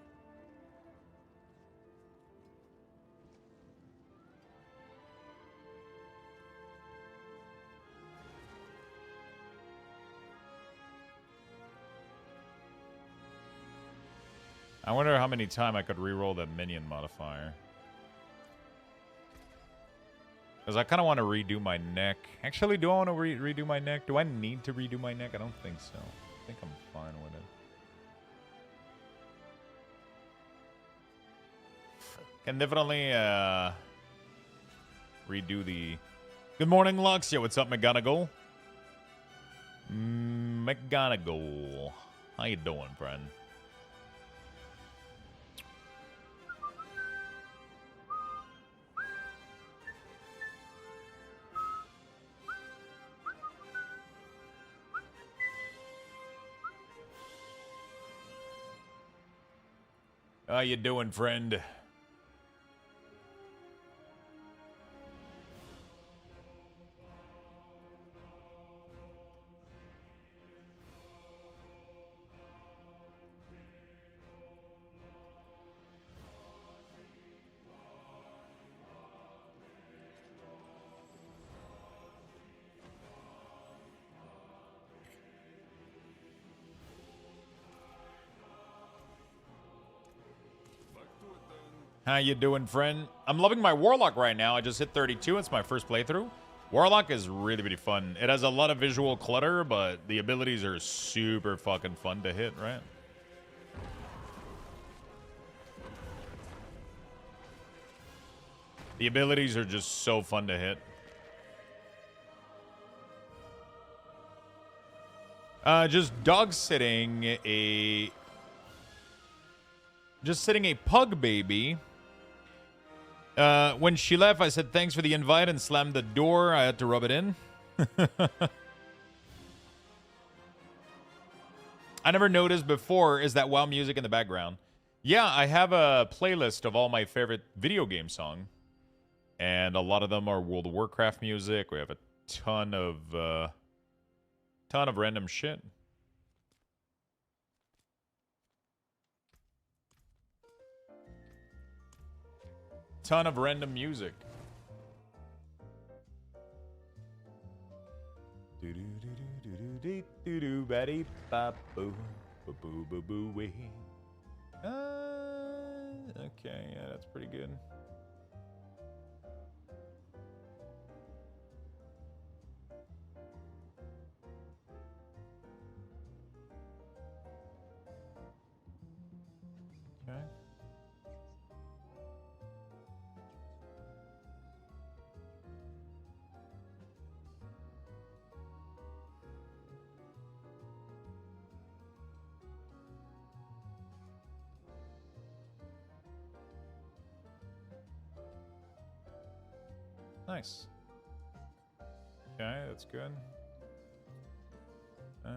I wonder how many times I could reroll that minion modifier. Because I kind of want to redo my neck. Actually, do I want to redo my neck? Do I need to redo my neck? I don't think so. I think I'm fine with it. Can definitely redo the... Good morning, Lux. Yo, what's up, McGonagall? McGonagall. How you doing, friend? How you doing, friend? How you doing, friend? I'm loving my Warlock right now. I just hit 32. It's my first playthrough. Warlock is really, really fun. It has a lot of visual clutter, but the abilities are super fucking fun to hit, right? The abilities are just so fun to hit. Just dog sitting a... Just sitting a pug baby. When she left, I said thanks for the invite and slammed the door. I had to rub it in. I never noticed before is that WoW music in the background. Yeah, I have a playlist of all my favorite video game songs. And a lot of them are World of Warcraft music. We have a ton of random shit. Ton of random music. Okay, yeah, that's pretty good. Okay. Nice. Okay, that's good. Okay.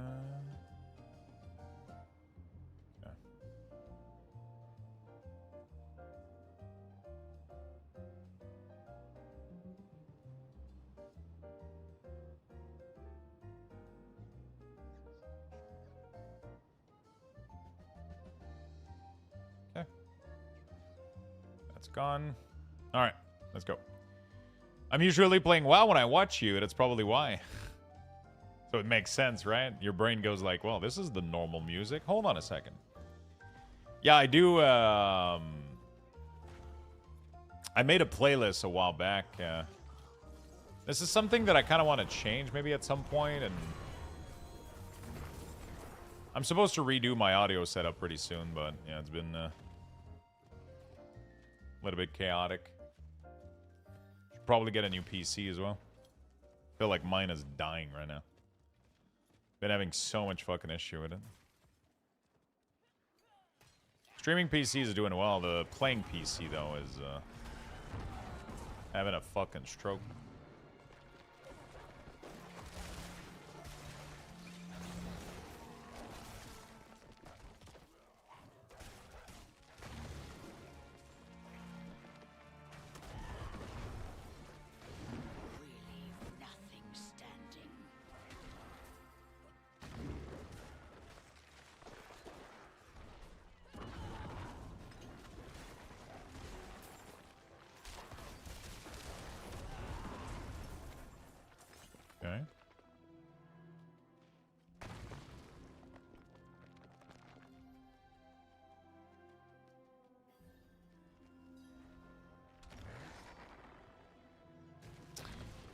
Okay. That's gone. All right, let's go. I'm usually playing WoW when I watch you, and it's probably why. So it makes sense, right? Your brain goes like, well, this is the normal music. Hold on a second. Yeah, I do. I made a playlist a while back. This is something that I kind of want to change maybe at some point, and I'm supposed to redo my audio setup pretty soon, but yeah, it's been a little bit chaotic. Should probably get a new PC as well. I feel like mine is dying right now. Been having so much fucking issue with it. Streaming PC is doing well. The playing PC, though, is having a fucking stroke.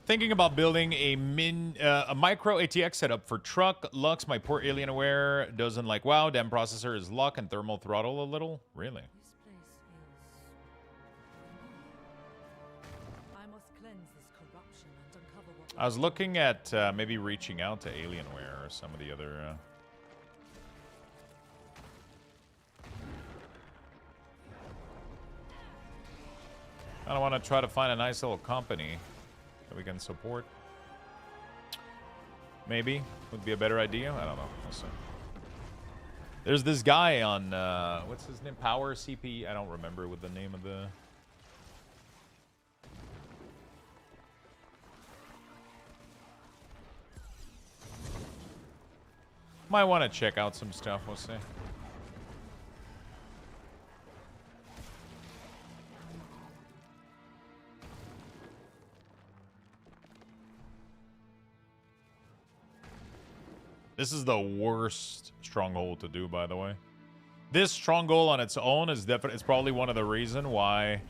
Thinking about building a micro ATX setup for truck. Lux, my poor Alienware, doesn't like WoW. Damn processor is lock and thermal throttle a little. Really? This place feels. I must cleanse this corruption and uncover what. I was looking at maybe reaching out to Alienware or some of the other. I don't want to try to find a nice little company that we can support. Maybe would be a better idea. I don't know. We'll see. There's this guy on what's his name? Power CP. I don't remember what the name of the. Might want to check out some stuff. We'll see. This is the worst stronghold to do, by the way. This stronghold on its own is definitely, it's probably one of the reasons why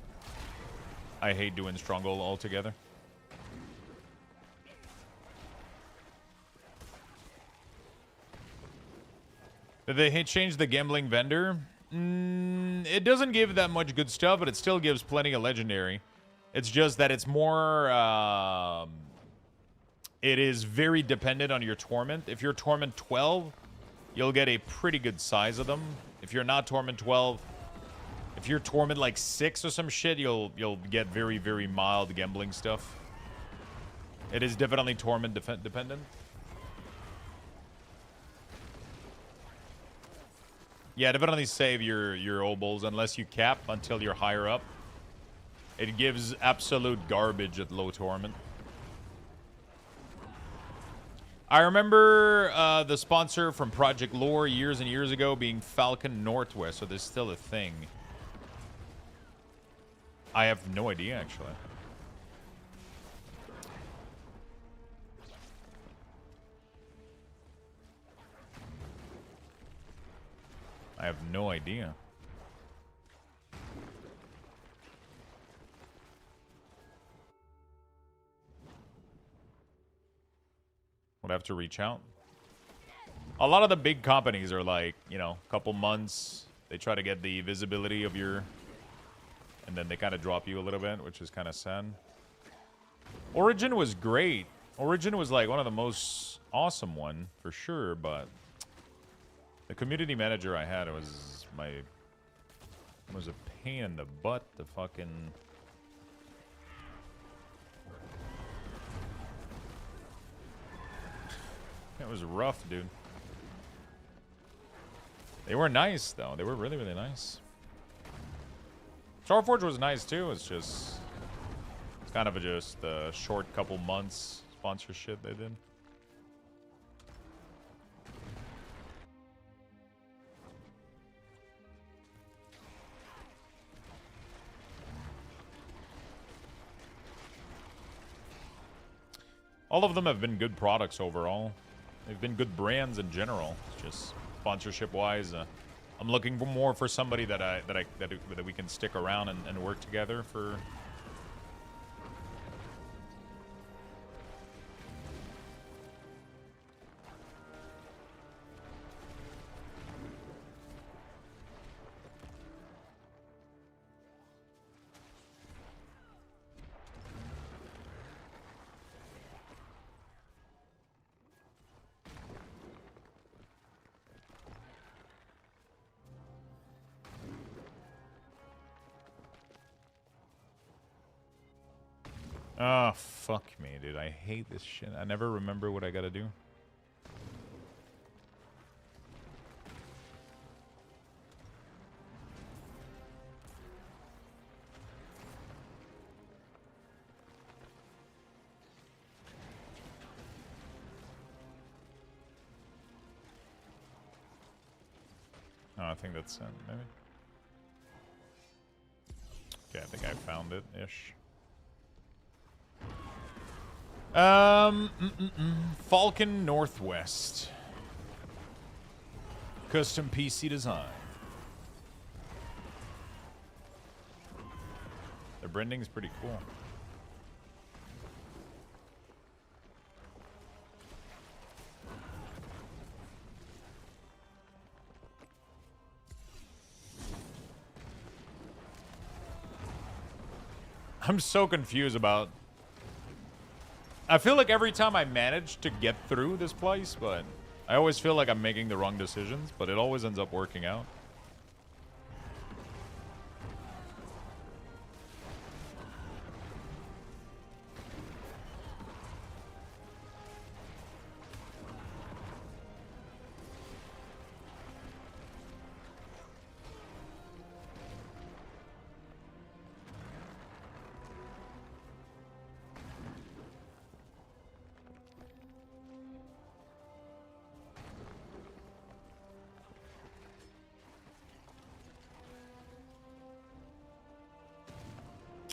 I hate doing stronghold altogether. Did they change the gambling vendor? It doesn't give that much good stuff, but it still gives plenty of legendary. It's just that it's more... it is very dependent on your torment. If you're torment 12, you'll get a pretty good size of them. If you're not torment 12, if you're torment like 6 or some shit, you'll get very, very mild gambling stuff. It is definitely torment dependent. Yeah, definitely save your obols unless you cap until you're higher up. It gives absolute garbage at low torment. I remember the sponsor from Project Lore years and years ago being Falcon Northwest, so there's still a thing. I have no idea, actually. I have no idea. Would have to reach out. A lot of the big companies are like, you know, a couple months. They try to get the visibility of your... And then they kind of drop you a little bit, which is kind of sad. Origin was great. Origin was like one of the most awesome one, for sure, but... The community manager I had was a pain in the butt to fucking... It was rough, dude. They were nice, though. They were really, really nice. Starforge was nice, too. It's just... It's kind of just a short couple months sponsorship they did. All of them have been good products overall. They've been good brands in general. It's just sponsorship-wise, I'm looking for more for somebody that we can stick around and work together for. Oh, fuck me, dude. I hate this shit. I never remember what I gotta do. Oh, I think that's it, maybe. Okay, I think I found it-ish. Falcon Northwest. Custom PC design. Their branding's pretty cool. I'm so confused about... I feel like every time I manage to get through this place, but I always feel like I'm making the wrong decisions, but it always ends up working out.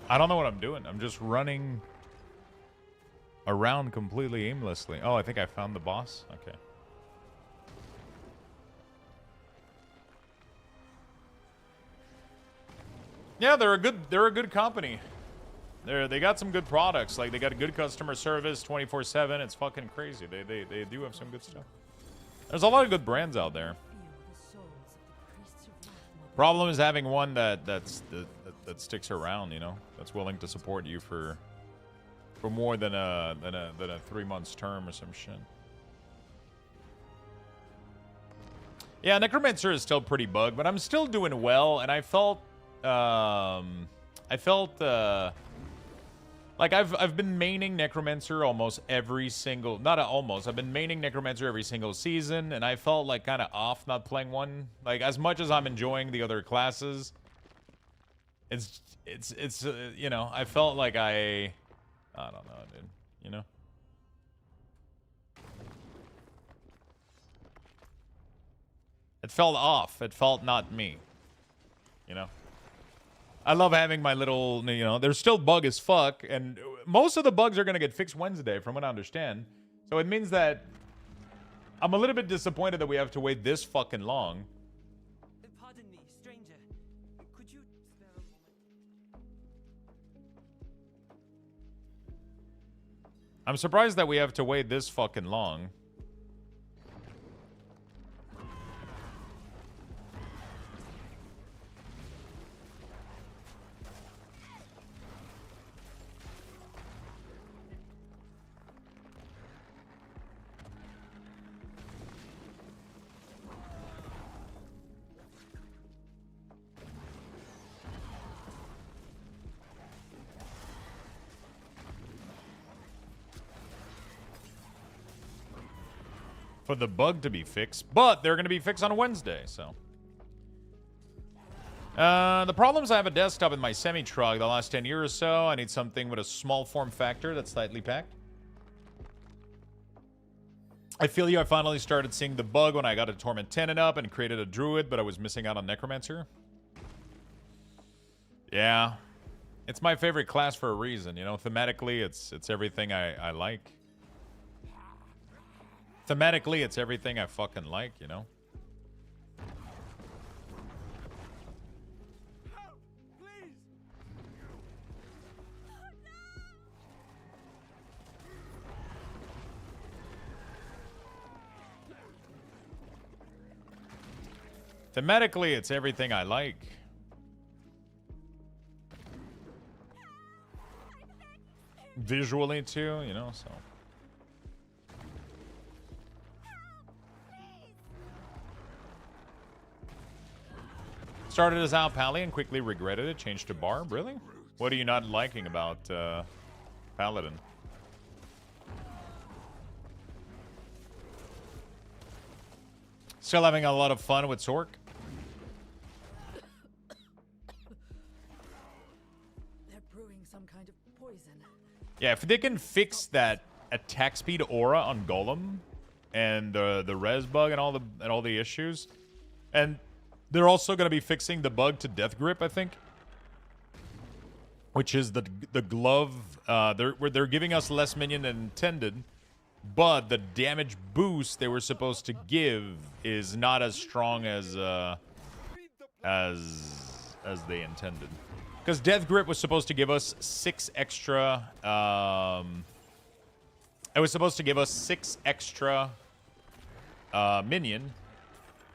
I don't know what I'm doing. I'm just running around completely aimlessly. Oh, I think I found the boss. Okay. Yeah, they're a good company. They got some good products. Like, they got a good customer service 24/7. It's fucking crazy. They do have some good stuff. There's a lot of good brands out there. Problem is having one that sticks around, you know, that's willing to support you for more than a 3 months term or some shit. Yeah, Necromancer is still pretty bugged, but I'm still doing well, and I felt like I've been maining Necromancer almost every single, I've been maining Necromancer every single season, and I felt like kind of off not playing one. Like, as much as I'm enjoying the other classes, it's you know, I felt like I don't know, dude, you know. It felt off. It felt not me, you know. I love having my little, you know, they're still bug as fuck, and most of the bugs are going to get fixed Wednesday, from what I understand. So it means that I'm a little bit disappointed that we have to wait this fucking long. Pardon me, stranger. Could you spare a moment? I'm surprised that we have to wait this fucking long. For the bug to be fixed, but they're going to be fixed on a Wednesday, so. The problem is I have a desktop in my semi-truck the last 10 years or so. I need something with a small form factor that's slightly packed. I feel you. I finally started seeing the bug when I got a Torment Tenant up and created a Druid, but I was missing out on Necromancer. Yeah. It's my favorite class for a reason, you know. Thematically, it's everything I like. Thematically, it's everything I fucking like, you know? Thematically, it's everything I like. Visually, too, you know, so... Started as Al Pally and quickly regretted it. Changed to Barb. Really? What are you not liking about Paladin? Still having a lot of fun with Sork? They're brewing some kind of poison. Yeah, if they can fix that attack speed aura on Golem and the res bug and all the issues, and they're also going to be fixing the bug to Death Grip, I think, which is the glove. They're giving us less minion than intended, but the damage boost they were supposed to give is not as strong as they intended. Because Death Grip was supposed to give us 6 extra. It was supposed to give us 6 extra minion.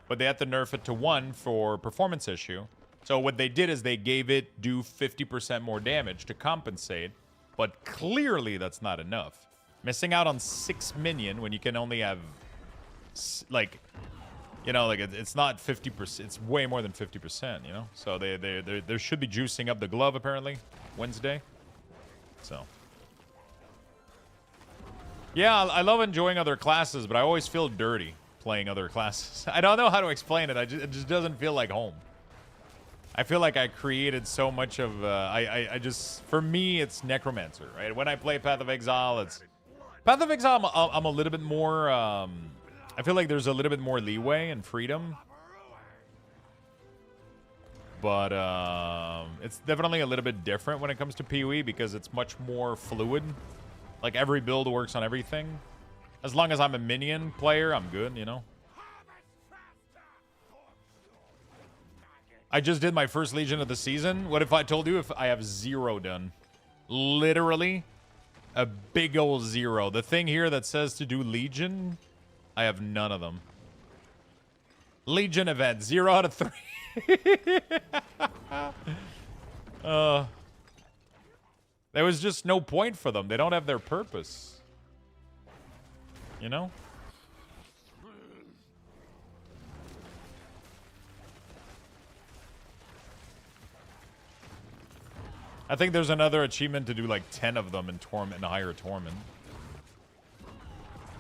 But they had to nerf it to 1 for performance issue. So what they did is they gave it do 50% more damage to compensate, but clearly that's not enough. Missing out on 6 minion when you can only have, like, you know, like it's not 50%. It's way more than 50%, you know? So they should be juicing up the glove, apparently, Wednesday. So. Yeah, I love enjoying other classes, but I always feel dirty playing other classes. I don't know how to explain it. It just doesn't feel like home. I feel like I created so much of... I just... For me, it's Necromancer, right? When I play Path of Exile, it's... Path of Exile, I'm a little bit more... I feel like there's a little bit more leeway and freedom. But it's definitely a little bit different when it comes to PoE because it's much more fluid. Like, every build works on everything. As long as I'm a minion player, I'm good, you know? I just did my first Legion of the season. What if I told you if I have 0 done? Literally, a big old 0. The thing here that says to do Legion, I have none of them. Legion event, 0 out of 3. There was just no point for them. They don't have their purpose. You know? I think there's another achievement to do like 10 of them in Torment, in higher Torment.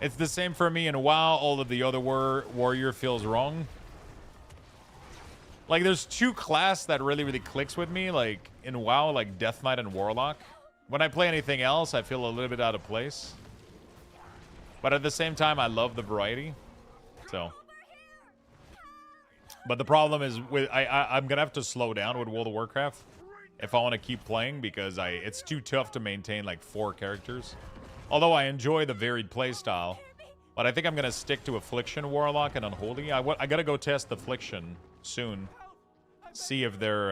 It's the same for me in WoW. All of the other warrior feels wrong. Like, there's 2 class that really clicks with me. Like, in WoW, like Death Knight and Warlock. When I play anything else, I feel a little bit out of place. But at the same time, I love the variety. So. But the problem is, I'm going to have to slow down with World of Warcraft if I want to keep playing, because it's too tough to maintain like 4 characters. Although I enjoy the varied playstyle. But I think I'm going to stick to Affliction, Warlock, and Unholy. I got to go test Affliction soon. See if they're...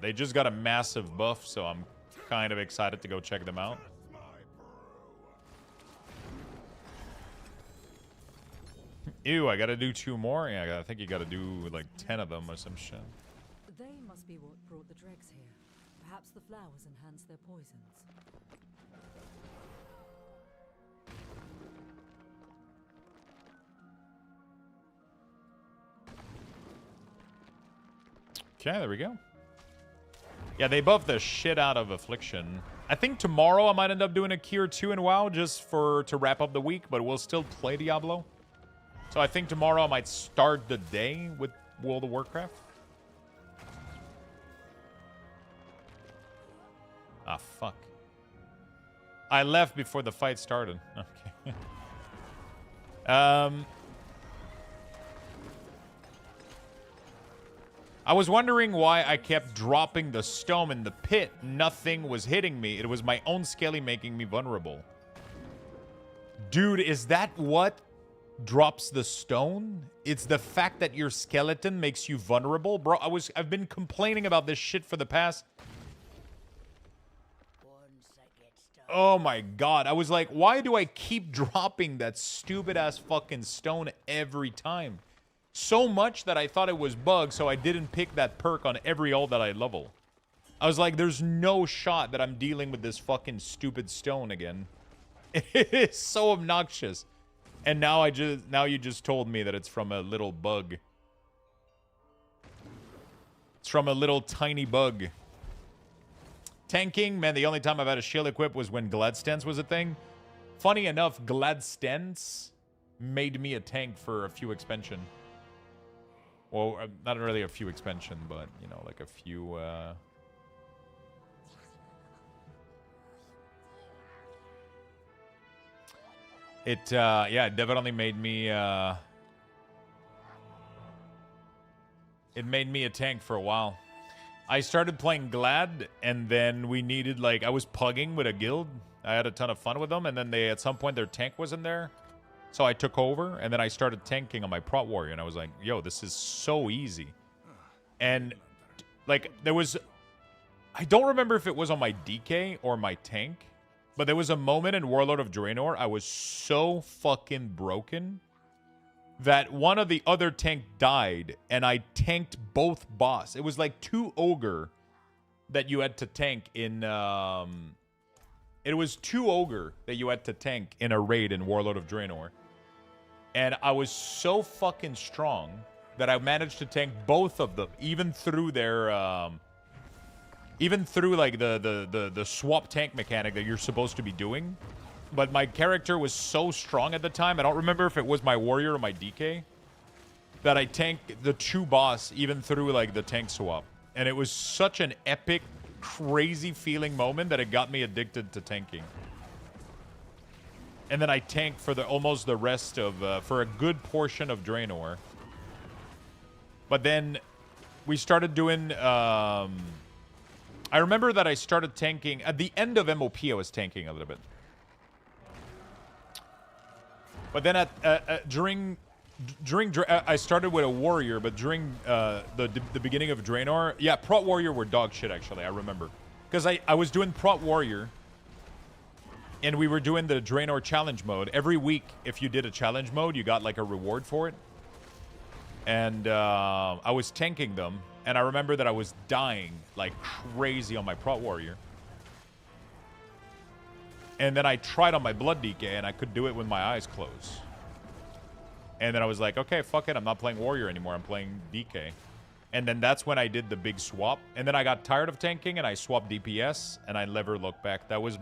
they just got a massive buff, so I'm kind of excited to go check them out. Ew, I got to do 2 more? Yeah, I think you got to do like 10 of them or some shit. They must be what brought the dregs here. Perhaps the flowers enhance their poisons. Okay, there we go. Yeah, they buffed the shit out of Affliction. I think tomorrow I might end up doing a Cure 2 in WoW just to wrap up the week, but we'll still play Diablo. So I think tomorrow I might start the day with World of Warcraft. Ah, fuck. I left before the fight started. Okay. I was wondering why I kept dropping the stone in the pit. Nothing was hitting me. It was my own skelly making me vulnerable. Dude, is that what drops the stone? It's the fact that your skeleton makes you vulnerable? Bro, I've been complaining about this shit for the past... Oh my god. I was like, why do I keep dropping that stupid ass fucking stone every time? So much that I thought it was bugged, so I didn't pick that perk on every ult that I level. I was like, there's no shot that I'm dealing with this fucking stupid stone again. It is so obnoxious. And now you just told me that it's from a little bug. It's from a little tiny bug. Tanking, man, the only time I've had a shield equip was when Glad Stance was a thing. Funny enough, Glad Stance made me a tank for a few expansion. Well, not really a few expansion, but, you know, like a few... yeah, it definitely made me... It made me a tank for a while. I started playing Glad, and then we needed, like... I was pugging with a guild. I had a ton of fun with them, and then at some point, their tank wasn't there. So I took over, and then I started tanking on my Prot Warrior, and I was like, yo, this is so easy. And, like, there was... I don't remember if it was on my DK or my tank, but there was a moment in Warlord of Draenor I was so fucking broken that one of the other tank died, and I tanked both boss. It was like 2 ogre that you had to tank in. It was 2 ogre that you had to tank in a raid in Warlord of Draenor, and I was so fucking strong that I managed to tank both of them, even through their, even through like the swap tank mechanic that you're supposed to be doing. But my character was so strong at the time, I don't remember if it was my warrior or my DK, that I tanked the 2 boss even through like the tank swap. And it was such an epic, crazy feeling moment that it got me addicted to tanking. And then I tanked for almost the rest of, for a good portion of Draenor. But then we started doing, I remember that I started tanking, at the end of MOP I was tanking a little bit. But then during I started with a warrior, but during the beginning of Draenor, yeah, Prot Warrior were dog shit, actually, I remember. Because I was doing Prot Warrior, and we were doing the Draenor challenge mode. Every week, if you did a challenge mode, you got like a reward for it. And I was tanking them, and I remember that I was dying like crazy on my Prot Warrior. And then I tried on my Blood DK, and I could do it with my eyes closed. And then I was like, okay, fuck it. I'm not playing Warrior anymore. I'm playing DK. And then that's when I did the big swap. And then I got tired of tanking, and I swapped DPS, and I never looked back. That was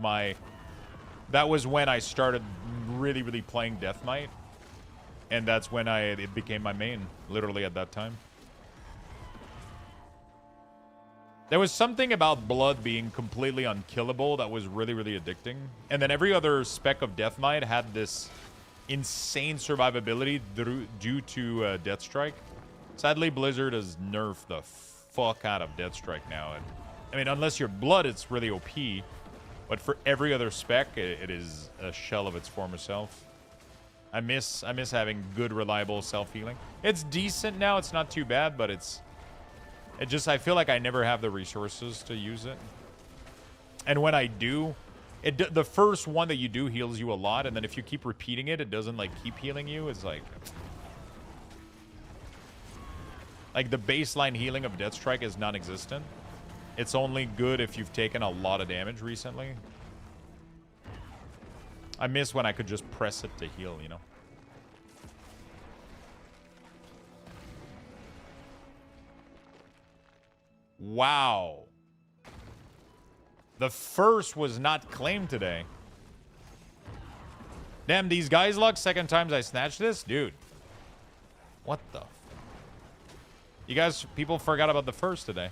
when I started really, really playing Death Knight. And that's when it became my main, literally at that time. There was something about Blood being completely unkillable that was really, really addicting. And then every other spec of Death Knight had this insane survivability due to Deathstrike. Sadly, Blizzard has nerfed the fuck out of Deathstrike now. And, I mean, unless you're Blood, it's really OP. But for every other spec, it is a shell of its former self. I miss having good, reliable self-healing. It's decent now. It's not too bad, but I feel like I never have the resources to use it. And when I do, the first one that you do heals you a lot, and then if you keep repeating it, it doesn't like keep healing you. It's like the baseline healing of Deathstrike is non-existent. It's only good if you've taken a lot of damage recently. I miss when I could just press it to heal, you know? Wow. The first was not claimed today. Damn, these guys luck. Second times I snatched this? Dude. What the? You guys, people forgot about the first today.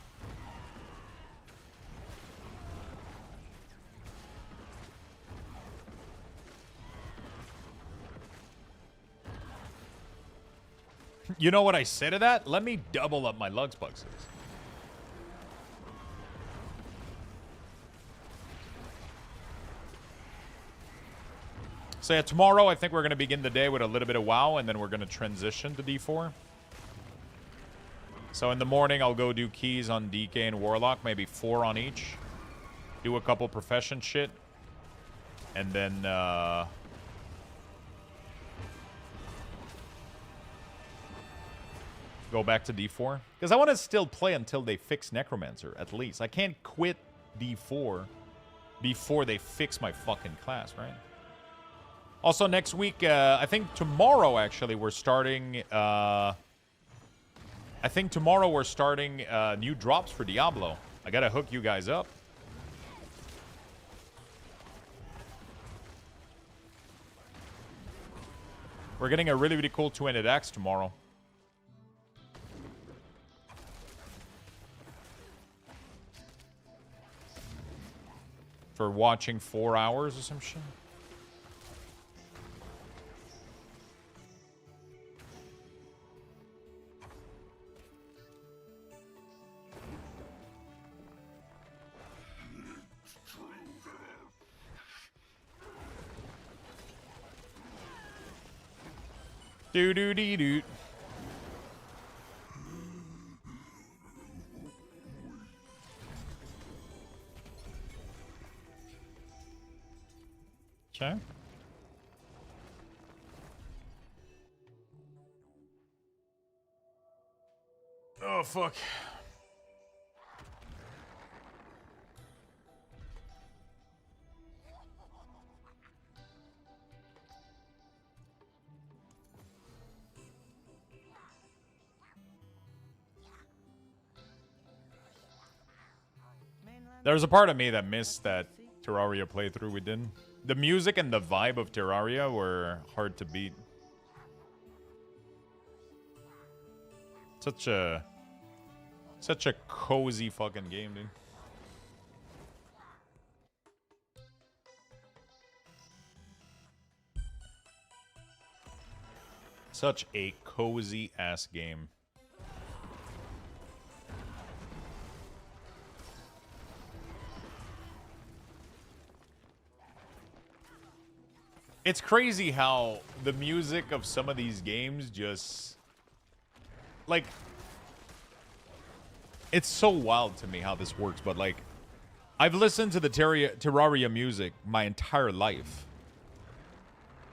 You know what I say to that? Let me double up my Lux boxes. So yeah, tomorrow I think we're going to begin the day with a little bit of WoW, and then we're going to transition to D4. So in the morning I'll go do keys on DK and Warlock, maybe 4 on each. Do a couple profession shit. And then go back to D4. Because I want to still play until they fix Necromancer, at least. I can't quit D4 before they fix my fucking class, right? Also, next week, I think tomorrow, actually, we're starting... I think tomorrow we're starting new drops for Diablo. I gotta hook you guys up. We're getting a really, really cool two-handed axe tomorrow. For watching 4 hours or some shit. Do-do-dee-doo. Okay. Oh, fuck. There's a part of me that missed that Terraria playthrough we did. The music and the vibe of Terraria were hard to beat. Such a cozy fucking game, dude. Such a cozy ass game. It's crazy how the music of some of these games just, like, it's so wild to me how this works, but like, I've listened to the Terraria music my entire life.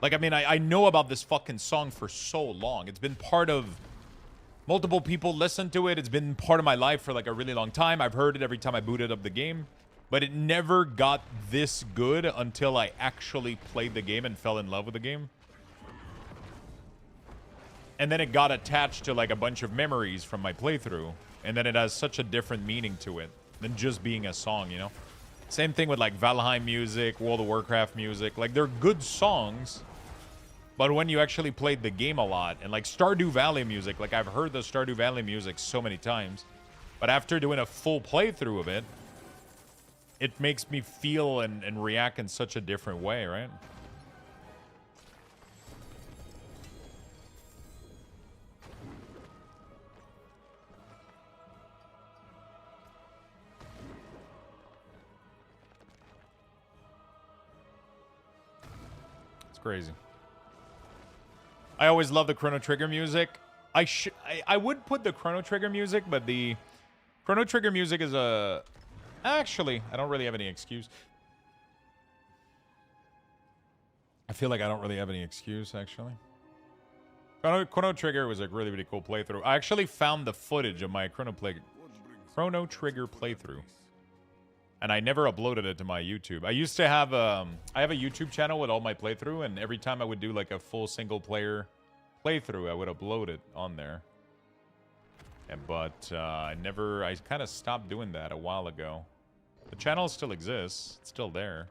Like, I mean, I know about this fucking song for so long. It's been part of, multiple people listen to it. It's been part of my life for like a really long time. I've heard it every time I booted up the game. But it never got this good until I actually played the game and fell in love with the game. And then it got attached to like a bunch of memories from my playthrough. And then it has such a different meaning to it than just being a song, you know? Same thing with like Valheim music, World of Warcraft music. Like, they're good songs. But when you actually played the game a lot, and like Stardew Valley music, like I've heard the Stardew Valley music so many times. But after doing a full playthrough of it, it makes me feel and react in such a different way, right? It's crazy. I always love the Chrono Trigger music. I would put the Chrono Trigger music, but the Chrono Trigger music is a... Actually, I don't really have any excuse. I feel like I don't really have any excuse, actually. Chrono Trigger was a really, really cool playthrough. I actually found the footage of my Chrono Trigger playthrough. And I never uploaded it to my YouTube. I used to have I have a YouTube channel with all my playthrough, and every time I would do like a full single player playthrough, I would upload it on there. But I kind of stopped doing that a while ago. The channel still exists. It's still there.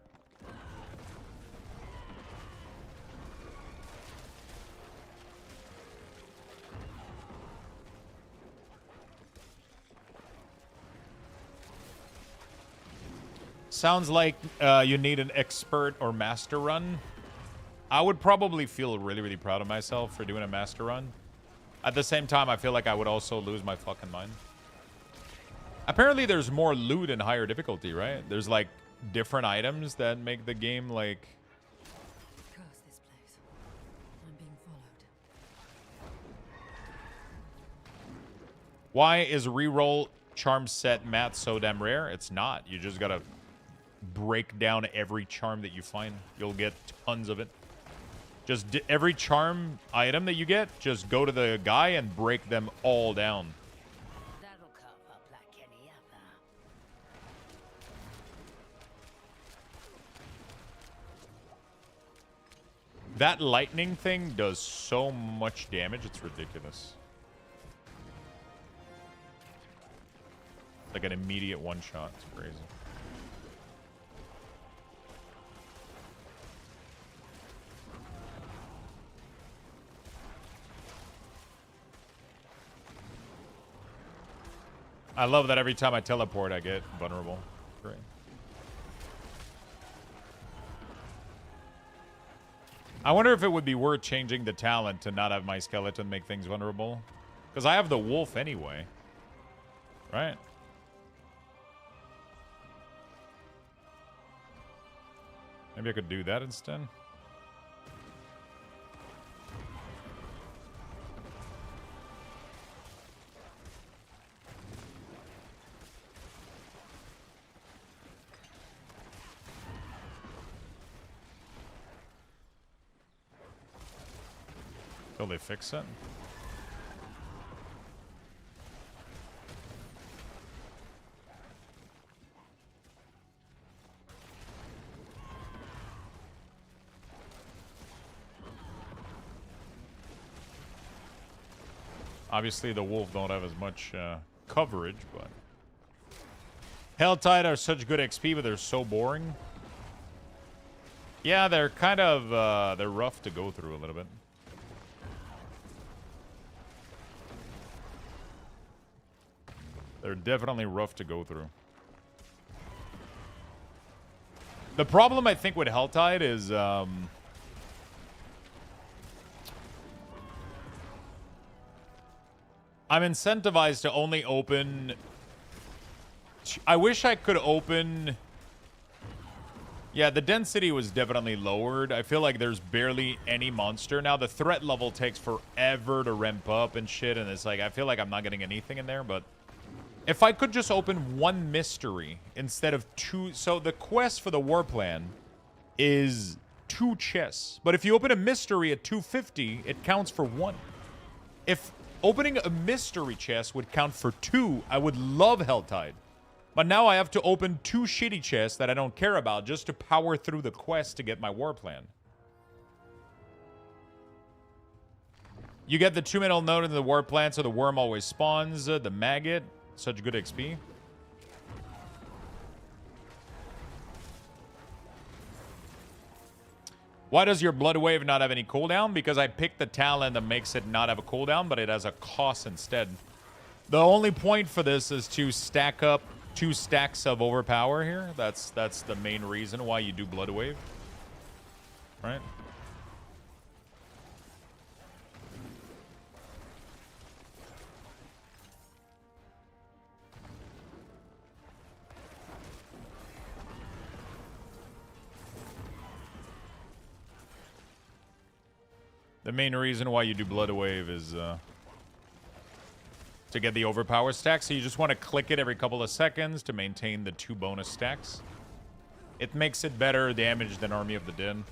Sounds like you need an expert or master run. I would probably feel really, really proud of myself for doing a master run. At the same time, I feel like I would also lose my fucking mind. Apparently, there's more loot in higher difficulty, right? There's, like, different items that make the game, like... Curse this place. I'm being followed. Why is reroll charm set math so damn rare? It's not. You just gotta break down every charm that you find. You'll get tons of it. Just every charm item that you get, just go to the guy and break them all down. That'll come up like any other. That lightning thing does so much damage, it's ridiculous. Like an immediate one-shot. It's crazy. I love that every time I teleport, I get vulnerable. Great. I wonder if it would be worth changing the talent to not have my skeleton make things vulnerable. Because I have the wolf anyway. Right? Maybe I could do that instead. Till they fix it. Obviously, the wolf don't have as much coverage, but Helltide are such good XP, but they're so boring. Yeah, they're kind of they're rough to go through a little bit. They're definitely rough to go through. The problem, I think, with Helltide is I'm incentivized to only open... I wish I could open... Yeah, the density was definitely lowered. I feel like there's barely any monster. Now, the threat level takes forever to ramp up and shit, and it's like, I feel like I'm not getting anything in there, but... If I could just open one mystery instead of two... So, the quest for the war plan is 2 chests. But if you open a mystery at 250, it counts for 1. If... Opening a mystery chest would count for 2. I would love Helltide. But now I have to open 2 shitty chests that I don't care about just to power through the quest to get my war plan. You get the 2-minute note in the war plan, so the worm always spawns. The maggot. Such good XP. Why does your Blood Wave not have any cooldown? Because I picked the talent that makes it not have a cooldown, but it has a cost instead. The only point for this is to stack up 2 stacks of overpower here. That's the main reason why you do Blood Wave. Right? The main reason why you do Blood Wave is to get the overpower stack. So you just want to click it every couple of seconds to maintain the 2 bonus stacks. It makes it better damage than Army of the Dead.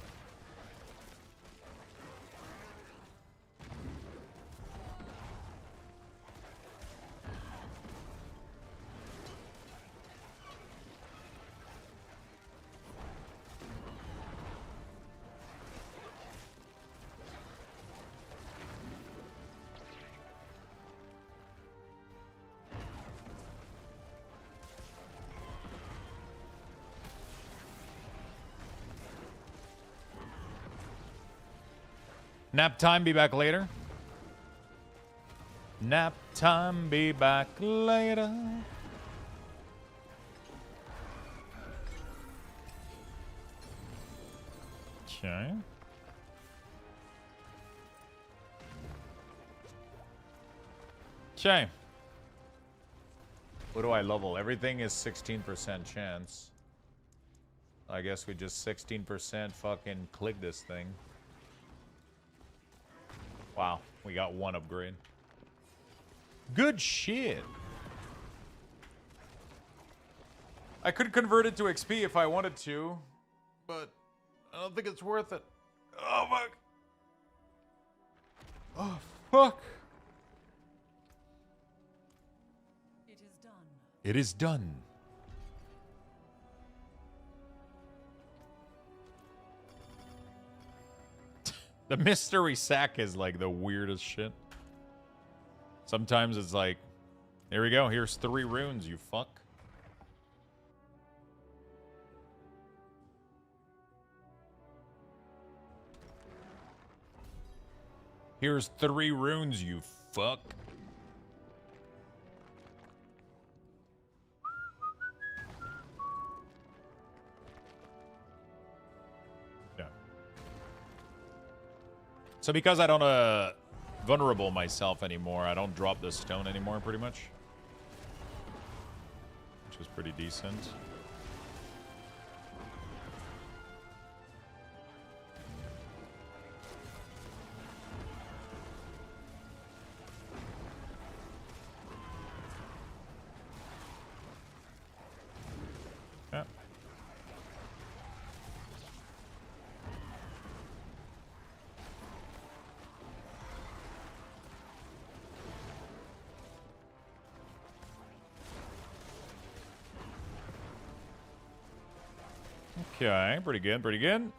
Nap time, be back later. Nap time, be back later. Okay. Okay. What do I level? Everything is 16% chance. I guess we just 16% fucking click this thing. Wow, we got 1 upgrade. Good shit. I could convert it to XP if I wanted to, but I don't think it's worth it. Oh, fuck. Oh, fuck. It is done. It is done. The mystery sack is like the weirdest shit. Sometimes it's like, here we go. Here's 3 runes, you fuck. Here's 3 runes, you fuck. So because I don't vulnerable myself anymore, I don't drop the stone anymore pretty much. Which is pretty decent. Yeah. Okay, pretty good, pretty good.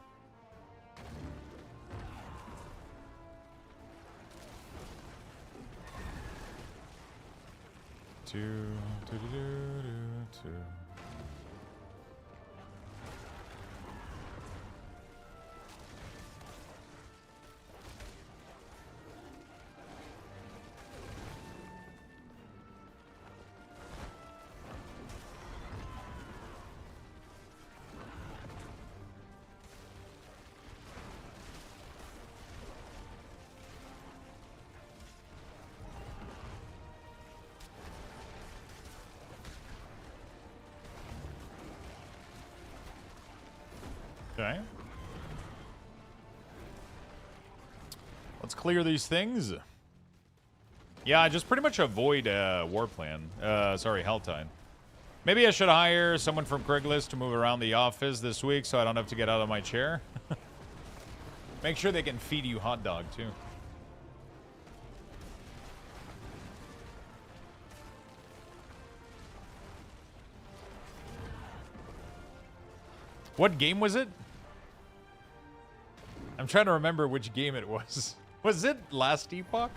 Okay. Let's clear these things. Yeah, just pretty much avoid Warplan. Sorry, Helltide. Maybe I should hire someone from Craigslist to move around the office this week so I don't have to get out of my chair. Make sure they can feed you hot dog, too. What game was it? I'm trying to remember which game it was. Was it Last Epoch?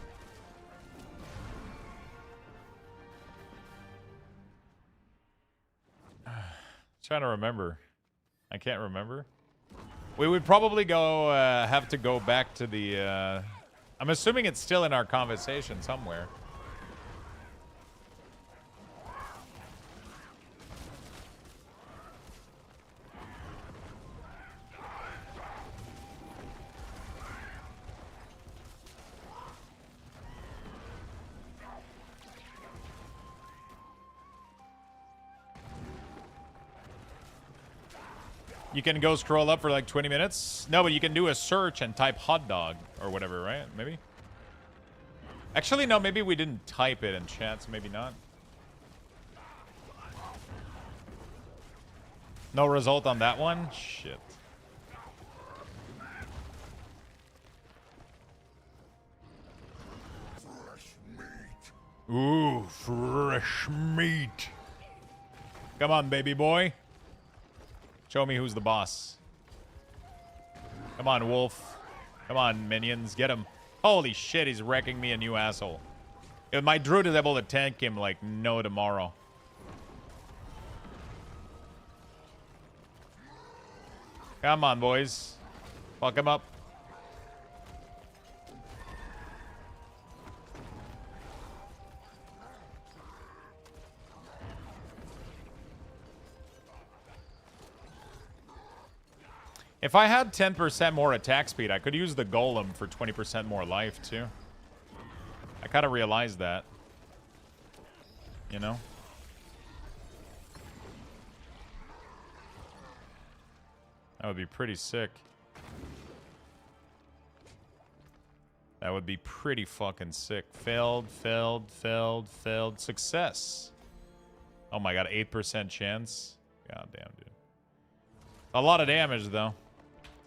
Trying to remember. I can't remember. We would probably go have to go back to the I'm assuming it's still in our conversation somewhere. You can go scroll up for like 20 minutes. No, but you can do a search and type hot dog or whatever, right? Maybe? Actually, no, maybe we didn't type it in chat, so maybe not. No result on that one? Shit. Ooh, fresh meat. Come on, baby boy. Show me who's the boss. Come on, wolf. Come on, minions. Get him. Holy shit, he's wrecking me a new asshole. If my druid is able to tank him like no tomorrow. Come on, boys. Fuck him up. If I had 10% more attack speed, I could use the golem for 20% more life, too. I kind of realized that. You know? That would be pretty sick. That would be pretty fucking sick. Failed, failed, failed, failed. Success. Oh my god, 8% chance. God damn, dude. A lot of damage, though.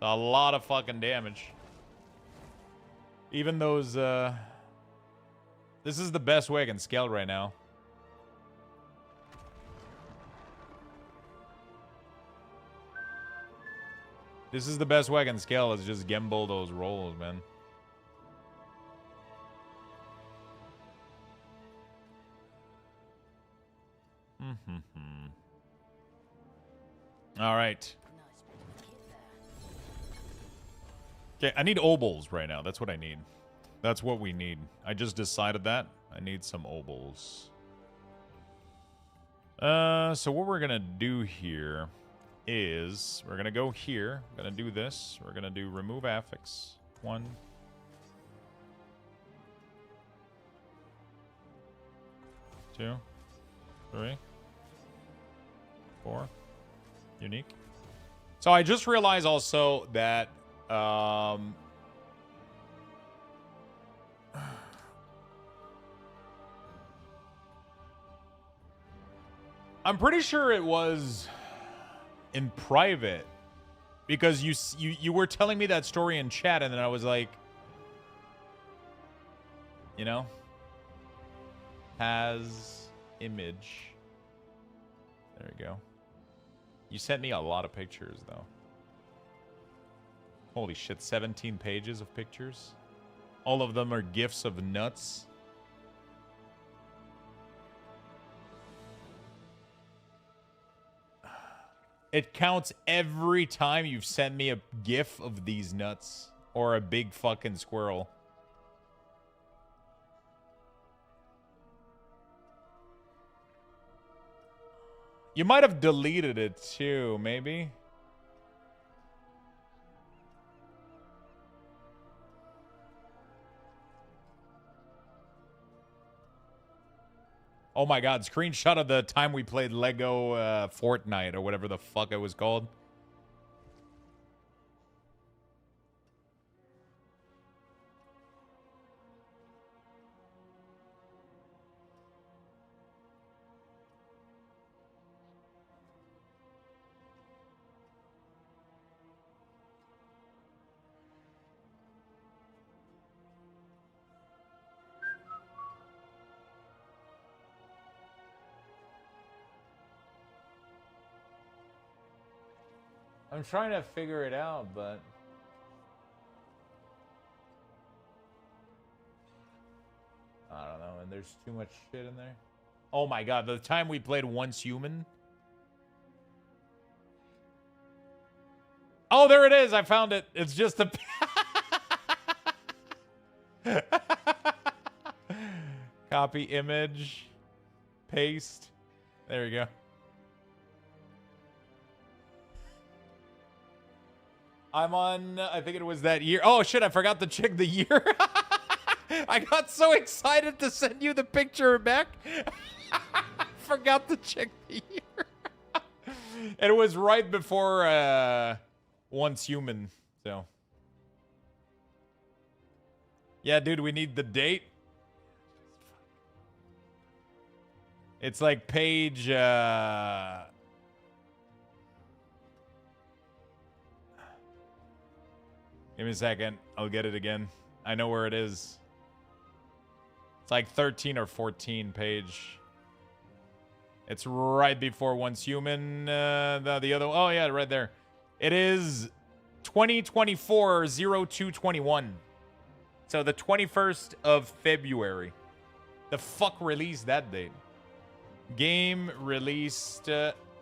A lot of fucking damage. Even those, this is the best way I can scale right now. This is the best way I can scale, is just gimbal those rolls, man. All right. Okay, I need obols right now. That's what I need. That's what we need. I just decided that. I need some obols. So what we're gonna do here is we're gonna go here. We're gonna do this. We're gonna do remove affix. 1, 2, 3, 4. Unique. So I just realized also that I'm pretty sure it was in private because you were telling me that story in chat and then I was like, you know, has image. There we go. You sent me a lot of pictures, though. Holy shit, 17 pages of pictures. All of them are gifs of nuts. It counts every time you've sent me a gif of these nuts. Or a big fucking squirrel. You might have deleted it too, maybe. Oh my god, screenshot of the time we played Lego Fortnite or whatever the fuck it was called. I'm trying to figure it out, but I don't know, and there's too much shit in there. Oh my god, the time we played Once Human. Oh, there it is. I found it. It's just a copy image, paste. There we go. I'm on, I think it was that year. Oh shit, I forgot to check the year. I got so excited to send you the picture back. Forgot to check the year. And it was right before Once Human, so. Yeah, dude, we need the date. It's like page, give me a second. I'll get it again. I know where it is. It's like 13 or 14 page. It's right before Once Human. The other. Oh, yeah, right there. It is 2024-02-21. So the 21st of February. The fuck released that date? Game released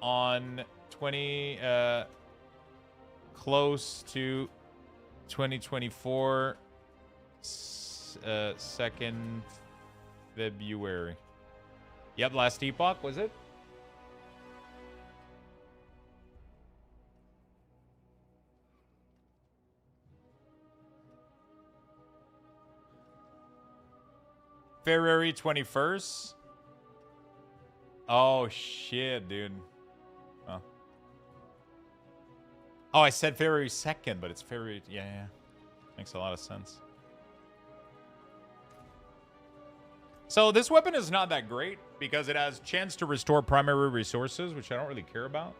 on 20. Close to 2024. 2nd February. Yep, last epoch, was it? February 21st? Oh, shit, dude. Oh. Oh, I said February 2nd, but it's February... Yeah. Makes a lot of sense. So this weapon is not that great because it has chance to restore primary resources, which I don't really care about.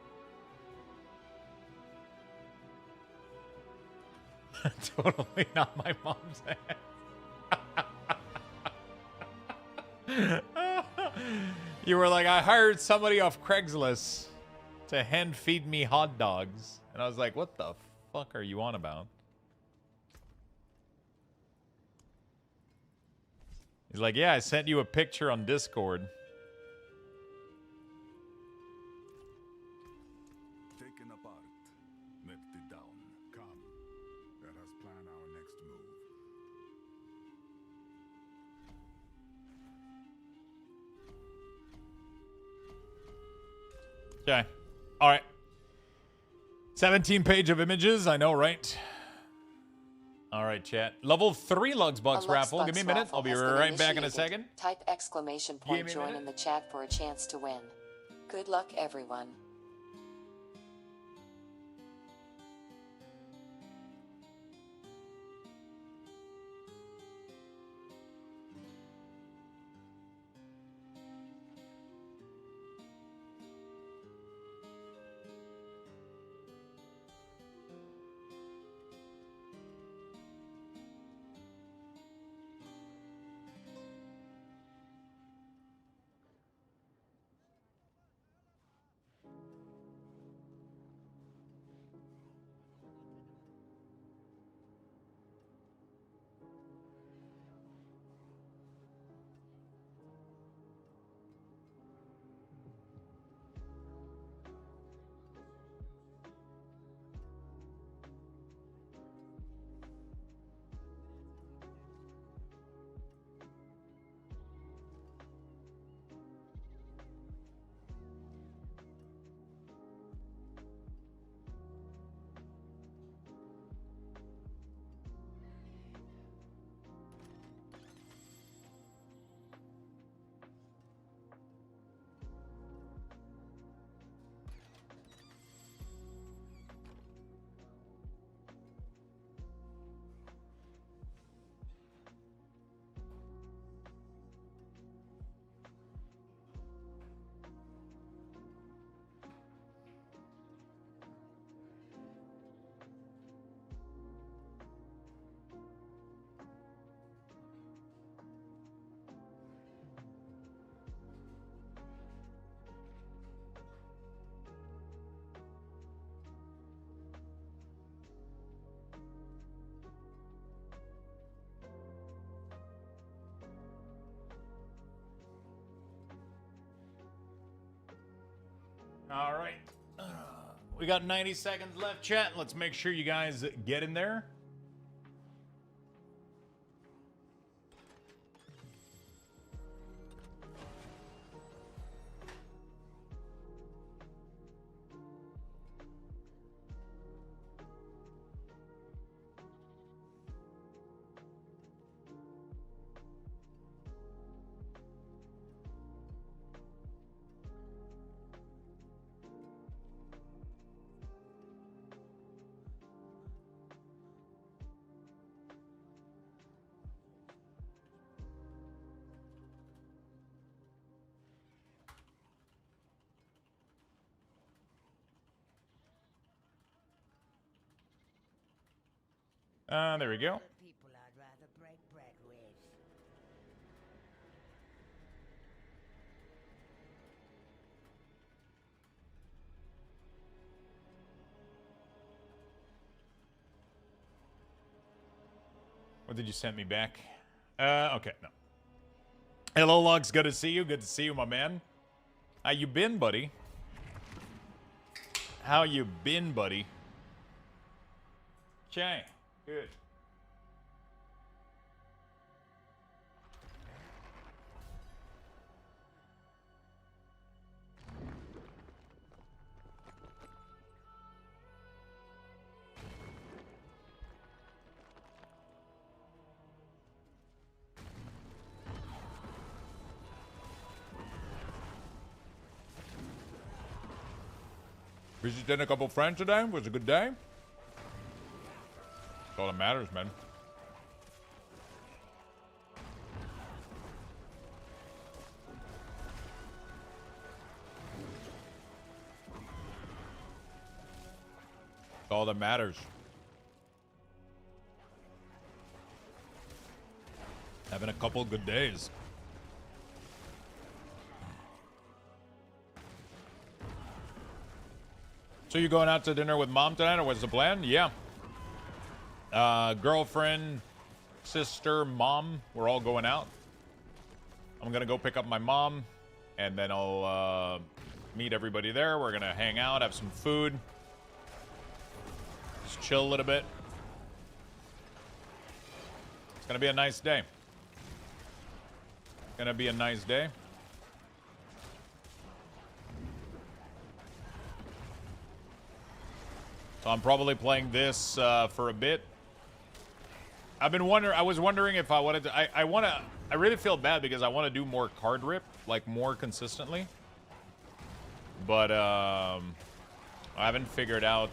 Totally not my mom's ass. You were like, I hired somebody off Craigslist to hand feed me hot dogs. And I was like, what the fuck are you on about? He's like, yeah, I sent you a picture on Discord. Taken apart, melted down. Come, let us plan our next move. Okay. All right. 17 page of images. I know, right? All right, chat. Level 3 Luxbox raffle. Give me a minute. I'll be right back in a second. Type exclamation point join in the chat for a chance to win. Good luck, everyone. All right. We got 90 seconds left, chat. Let's make sure you guys get in there. There we go. People I'd rather break bread with. What did you send me back? Okay, no. Hello, Lux. Good to see you. Good to see you, my man. How you been, buddy? How you been, buddy? Okay, good. Visiting a couple friends today. Was a good day. That's all that matters, man. That's all that matters. Having a couple good days. So you going out to dinner with mom tonight, or what's the plan? Yeah. Girlfriend, sister, mom, we're all going out. I'm gonna go pick up my mom, and then I'll meet everybody there. We're gonna hang out, have some food, just chill a little bit. It's gonna be a nice day. Gonna be a nice day. So I'm probably playing this for a bit. I was wondering if I wanted to. I really feel bad because I want to do more card rip, like more consistently. But I haven't figured out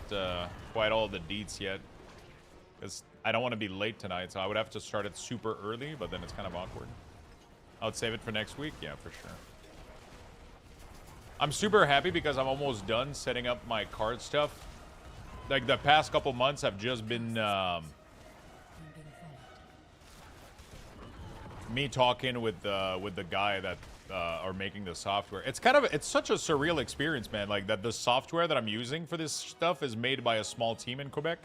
quite all the deets yet. Because I don't want to be late tonight, so I would have to start it super early, but then it's kind of awkward. I would save it for next week. Yeah, for sure. I'm super happy because I'm almost done setting up my card stuff. Like the past couple months have just been me talking with the guy that are making the software. It's such a surreal experience, man. Like that the software that I'm using for this stuff is made by a small team in Quebec,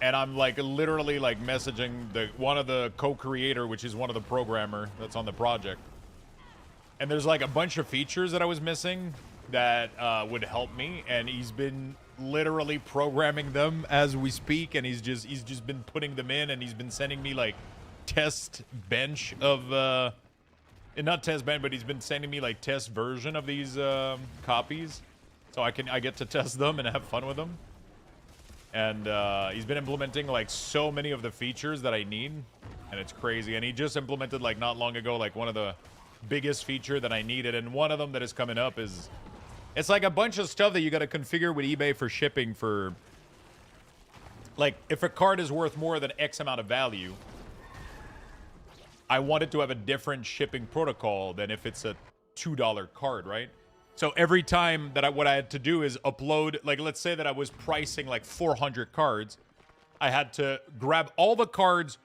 and I'm like literally like messaging one of the co-creator, which is one of the programmer that's on the project. And there's like a bunch of features that I was missing that would help me, and he's been literally programming them as we speak, and he's just been putting them in, and he's been sending me like test bench of not test bench, but he's been sending me like test version of these copies, so I get to test them and have fun with them. And he's been implementing like so many of the features that I need, and it's crazy. And he just implemented like not long ago like one of the biggest feature that I needed, and one of them that is coming up is it's like a bunch of stuff that you got to configure with eBay for shipping. For like if a card is worth more than X amount of value, I want it to have a different shipping protocol than if it's a $2 card, right? So every time that what I had to do is upload, like let's say that I was pricing like 400 cards, I had to grab all the cards,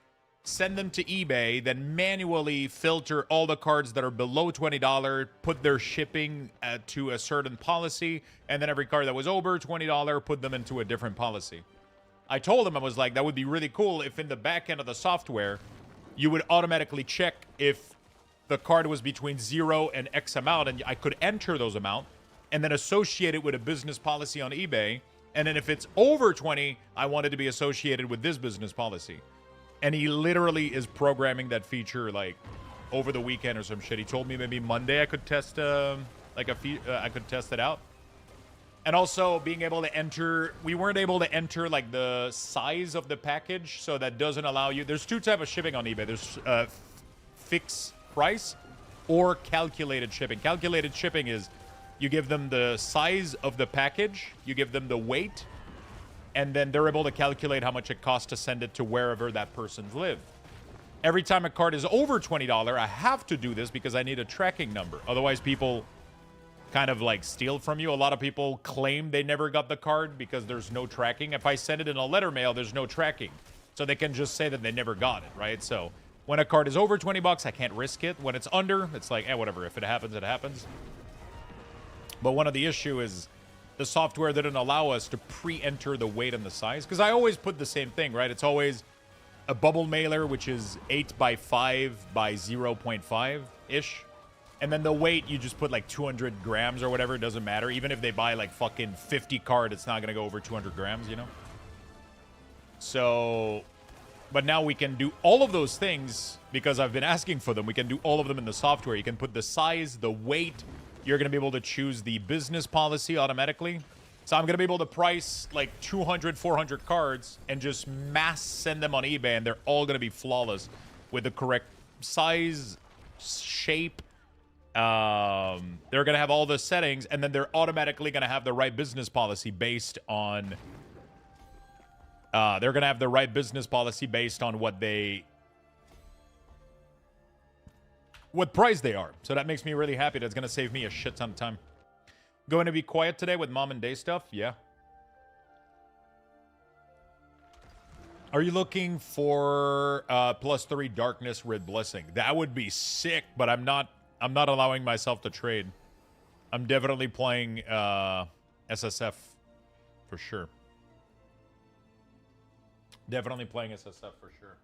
send them to eBay, then manually filter all the cards that are below $20, put their shipping to a certain policy, and then every card that was over $20, put them into a different policy. I told him, I was like, that would be really cool if in the back end of the software, you would automatically check if the card was between 0 and X amount, and I could enter those amount, and then associate it with a business policy on eBay. And then if it's over 20, I want it to be associated with this business policy. And he literally is programming that feature like over the weekend or some shit. He told me maybe Monday I could test I could test it out. And also being able to enter, we weren't able to enter like the size of the package, so that doesn't allow you. There's two types of shipping on eBay. There's fixed price or calculated shipping. Calculated shipping is you give them the size of the package, you give them the weight, and then they're able to calculate how much it costs to send it to wherever that person's live. Every time a card is over $20, I have to do this because I need a tracking number. Otherwise, people kind of like steal from you. A lot of people claim they never got the card because there's no tracking. If I send it in a letter mail, there's no tracking. So they can just say that they never got it, right? So when a card is over 20 bucks, I can't risk it. When it's under, it's like, whatever. If it happens, it happens. But one of the issue is the software didn't allow us to pre-enter the weight and the size. Because I always put the same thing, right? It's always a bubble mailer, which is 8 by 5 by 0.5-ish. And then the weight, you just put like 200 grams or whatever. It doesn't matter. Even if they buy like fucking 50 card, it's not going to go over 200 grams, you know? So, but now we can do all of those things because I've been asking for them. We can do all of them in the software. You can put the size, the weight. You're going to be able to choose the business policy automatically. So I'm going to be able to price like 200, 400 cards and just mass send them on eBay. And they're all going to be flawless with the correct size, shape. They're going to have all the settings, and then they're automatically going to have the right business policy based on what price they are. So that makes me really happy. That's going to save me a shit ton of time. Going to be quiet today with mom and day stuff? Yeah. Are you looking for +3 Darkness Red Blessing? That would be sick, but I'm not allowing myself to trade. I'm definitely playing SSF for sure. Definitely playing SSF for sure.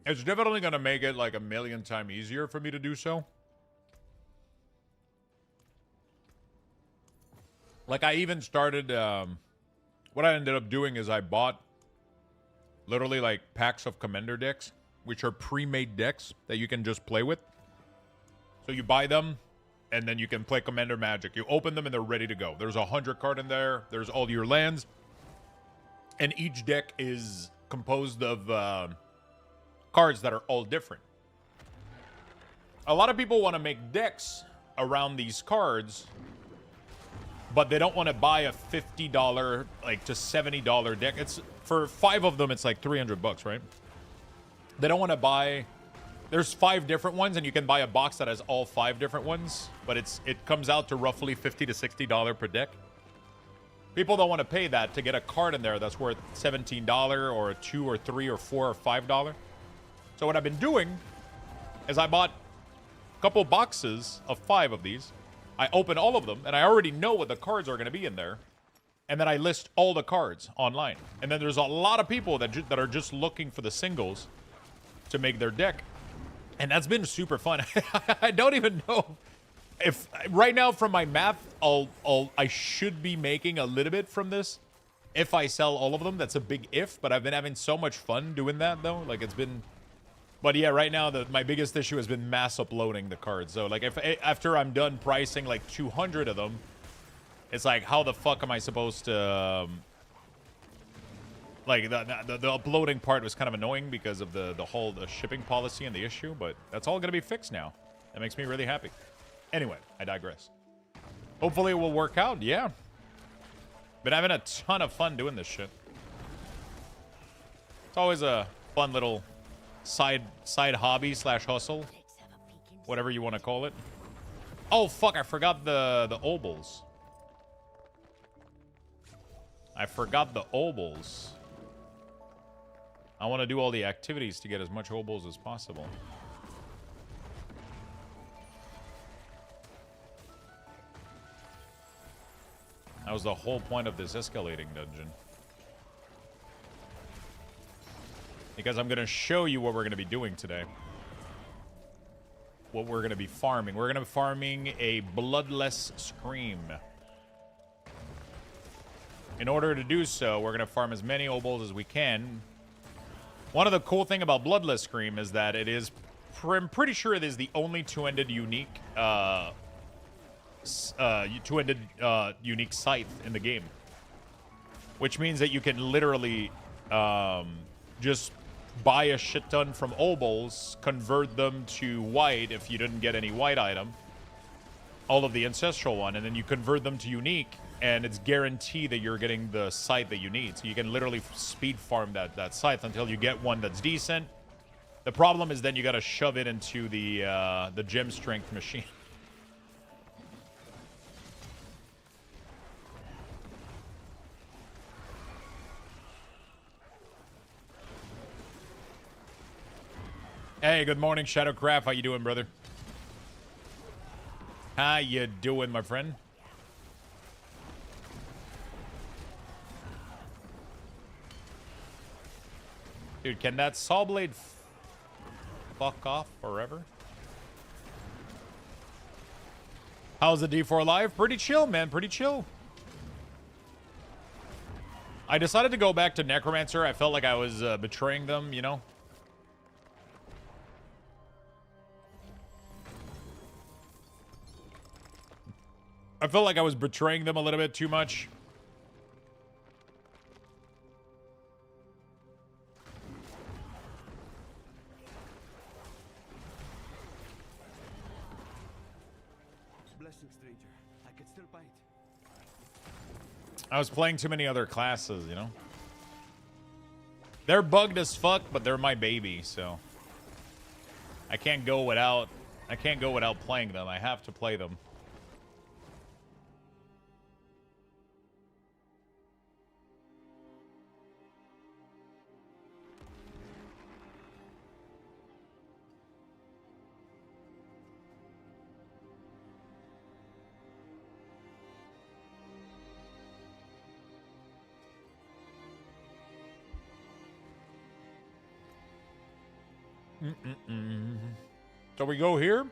It's definitely going to make it like a million times easier for me to do so. Like I even started, what I ended up doing is I bought literally like packs of Commander decks, which are pre-made decks that you can just play with. So you buy them and then you can play Commander Magic. You open them and they're ready to go. There's 100 card in there. There's all your lands. And each deck is composed of cards that are all different. A lot of people want to make decks around these cards, but they don't want to buy a $50 like to $70 deck. It's for 5 of them, it's like 300 bucks, right? They don't want to buy. There's 5 different ones, and you can buy a box that has all 5 different ones, but it comes out to roughly $50 to $60 per deck. People don't want to pay that to get a card in there that's worth $17 or $2 or $3 or $4 or $5. So what I've been doing is I bought a couple boxes of 5 of these. I open all of them, and I already know what the cards are going to be in there. And then I list all the cards online. And then there's a lot of people that are just looking for the singles to make their deck. And that's been super fun. I don't even know if right now from my math, I should be making a little bit from this if I sell all of them. That's a big if, but I've been having so much fun doing that though. Like it's been. But yeah, right now my biggest issue has been mass uploading the cards. So like if after I'm done pricing like 200 of them, it's like how the fuck am I supposed to like the uploading part was kind of annoying because of the whole shipping policy and the issue, but that's all gonna be fixed now. That makes me really happy. Anyway, I digress. Hopefully it will work out. Yeah. Been having a ton of fun doing this shit. It's always a fun little side hobby / hustle, whatever you want to call it. Oh, fuck, I forgot the obols. I forgot the obols. I want to do all the activities to get as much obols as possible. That was the whole point of this escalating dungeon. Because I'm going to show you what we're going to be doing today. What we're going to be farming. We're going to be farming a Bloodless Scream. In order to do so, we're going to farm as many obols as we can. One of the cool thing about Bloodless Scream is that it is... I'm pretty sure it is the only two-ended unique... two-ended unique scythe in the game. Which means that you can literally just buy a shit ton from obols, convert them to white if you didn't get any white item, all of the ancestral one, and then you convert them to unique, and it's guaranteed that you're getting the scythe that you need. So you can literally speed farm that scythe until you get one that's decent. The problem is then you gotta shove it into the gem strength machine. Hey, good morning, Shadowcraft. How you doing, brother? How you doing, my friend? Dude, can that saw blade fuck off forever? How's the D4 live? Pretty chill, man. Pretty chill. I decided to go back to Necromancer. I felt like I was betraying them, you know? I felt like I was betraying them a little bit too much. Blessing, stranger. I can still bite. I was playing too many other classes, you know? They're bugged as fuck, but they're my baby, so I can't go without playing them. I have to play them. So we go here.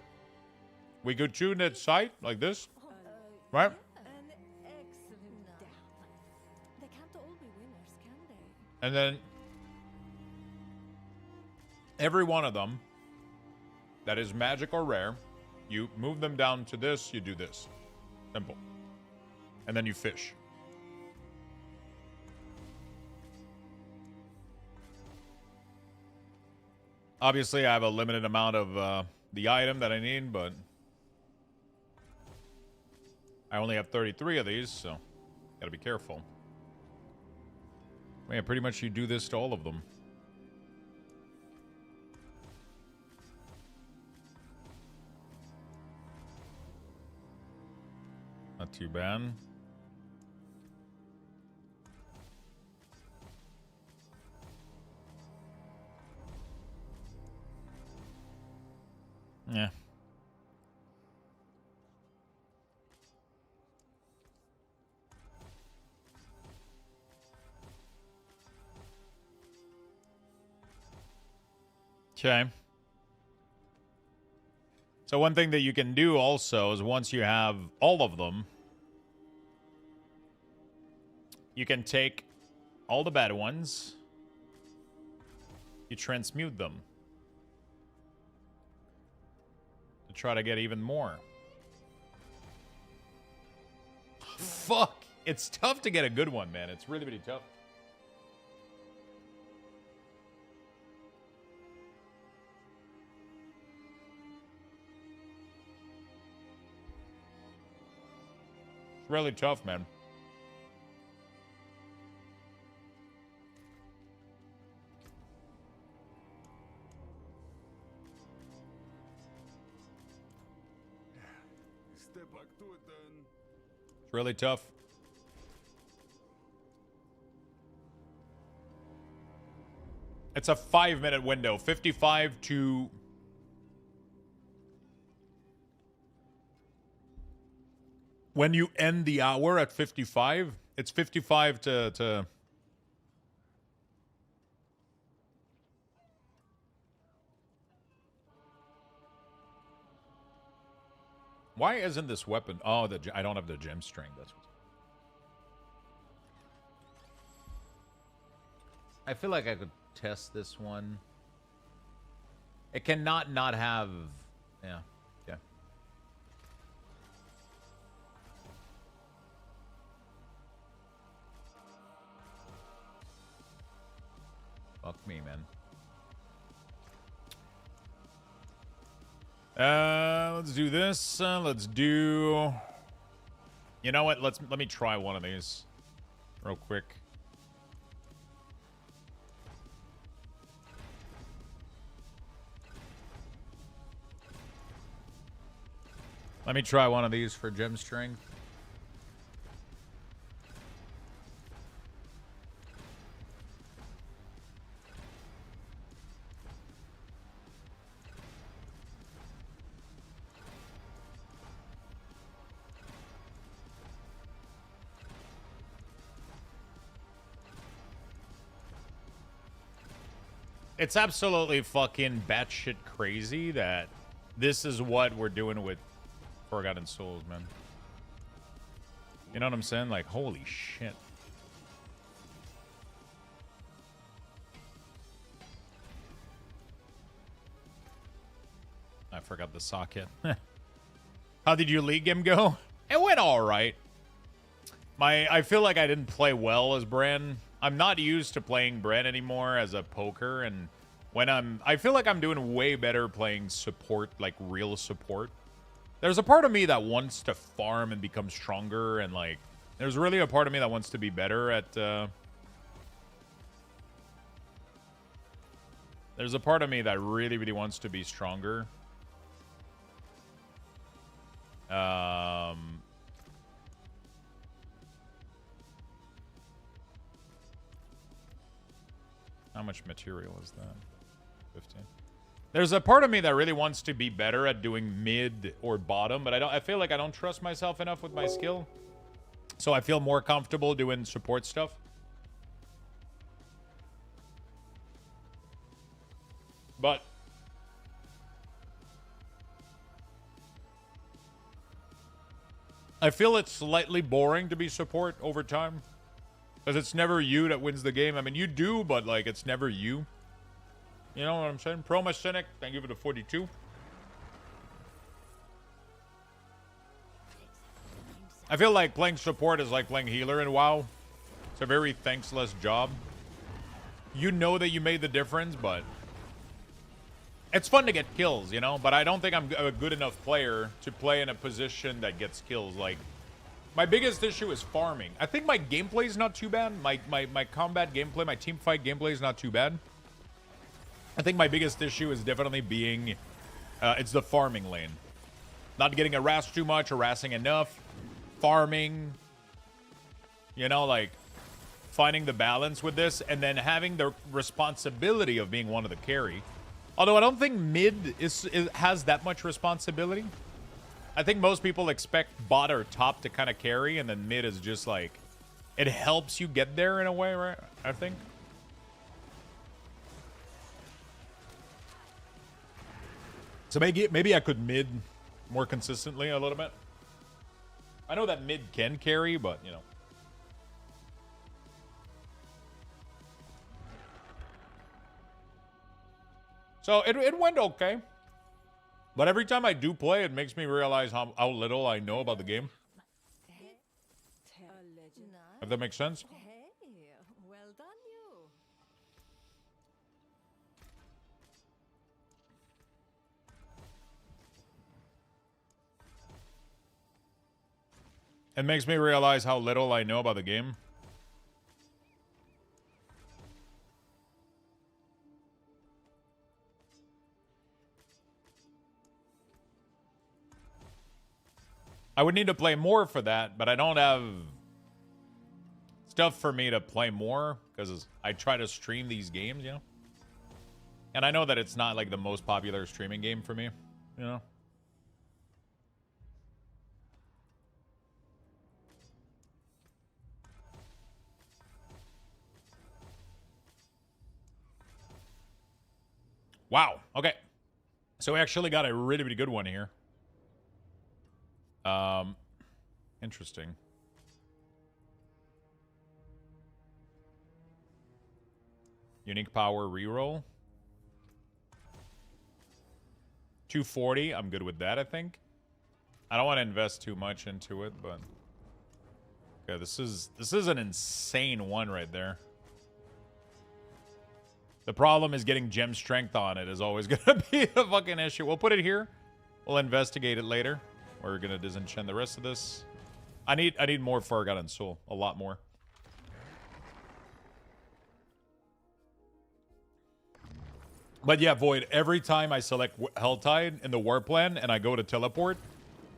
We go tune that site like this, right? An excellent day. They can't all be winners, can they? And then every one of them that is magic or rare, you move them down to this, you do this. Simple. And then you fish. Obviously, I have a limited amount of the item that I need, but I only have 33 of these, so gotta be careful. Yeah, pretty much you do this to all of them. Not too bad. Yeah. Okay. So one thing that you can do also is once you have all of them, you can take all the bad ones, you transmute them to try to get even more. Fuck! It's tough to get a good one, man. It's really, really tough. It's really tough, man. get back to it then. It's really tough. It's a 5-minute window. 55 to... When you end the hour at 55, it's 55 to... Why isn't this weapon? Oh, I don't have the gem string. That's what's... I feel like I could test this one. It cannot not have... Yeah. Yeah. Fuck me, man. Let's do this. Let's do... You know what? Let me try one of these real quick. Let me try one of these for gem strength. It's absolutely fucking batshit crazy that this is what we're doing with Forgotten Souls, man. You know what I'm saying? Like, holy shit. I forgot the socket. How did your league game go? It went all right. I feel like I didn't play well as Bran. I'm not used to playing Bran anymore as a poker, and when I feel like I'm doing way better playing support, like real support. There's a part of me that wants to farm and become stronger, and like, there's really a part of me that wants to be better at, there's a part of me that really, really wants to be stronger. How much material is that? 15. There's a part of me that really wants to be better at doing mid or bottom, but I feel like I don't trust myself enough with my skill. So I feel more comfortable doing support stuff. But I feel it's slightly boring to be support over time. Because it's never you that wins the game. I mean, you do, but, like, it's never you. You know what I'm saying? Proma Cynic, thank you for the 42. I feel like playing support is like playing healer in WoW. It's a very thankless job. You know that you made the difference, but... It's fun to get kills, you know? But I don't think I'm a good enough player to play in a position that gets kills. Like... My biggest issue is farming. I think my gameplay is not too bad. My combat gameplay, my team fight gameplay is not too bad. I think my biggest issue is definitely being... it's the farming lane. Not getting harassed too much, harassing enough. Farming. You know, like... Finding the balance with this. And then having the responsibility of being one of the carry. Although I don't think mid has that much responsibility. I think most people expect bot or top to kind of carry, and then mid is just like, it helps you get there in a way, right? I think. So maybe I could mid more consistently a little bit. I know that mid can carry, but you know. So it went okay. But every time I do play, it makes me realize how little I know about the game. If that makes sense. Hey, well done you. It makes me realize how little I know about the game. I would need to play more for that, but I don't have stuff for me to play more because I try to stream these games, you know? And I know that it's not like the most popular streaming game for me, you know? Wow. Okay. So we actually got a really, really good one here. Interesting. Unique power reroll. 240. I'm good with that, I think. I don't want to invest too much into it, but okay, this is an insane one right there. The problem is getting gem strength on it is always going to be a fucking issue. We'll put it here. We'll investigate it later. We're going to disenchant the rest of this. I need more Forgotten Soul. A lot more. But yeah, Void, every time I select Helltide in the war plan and I go to teleport,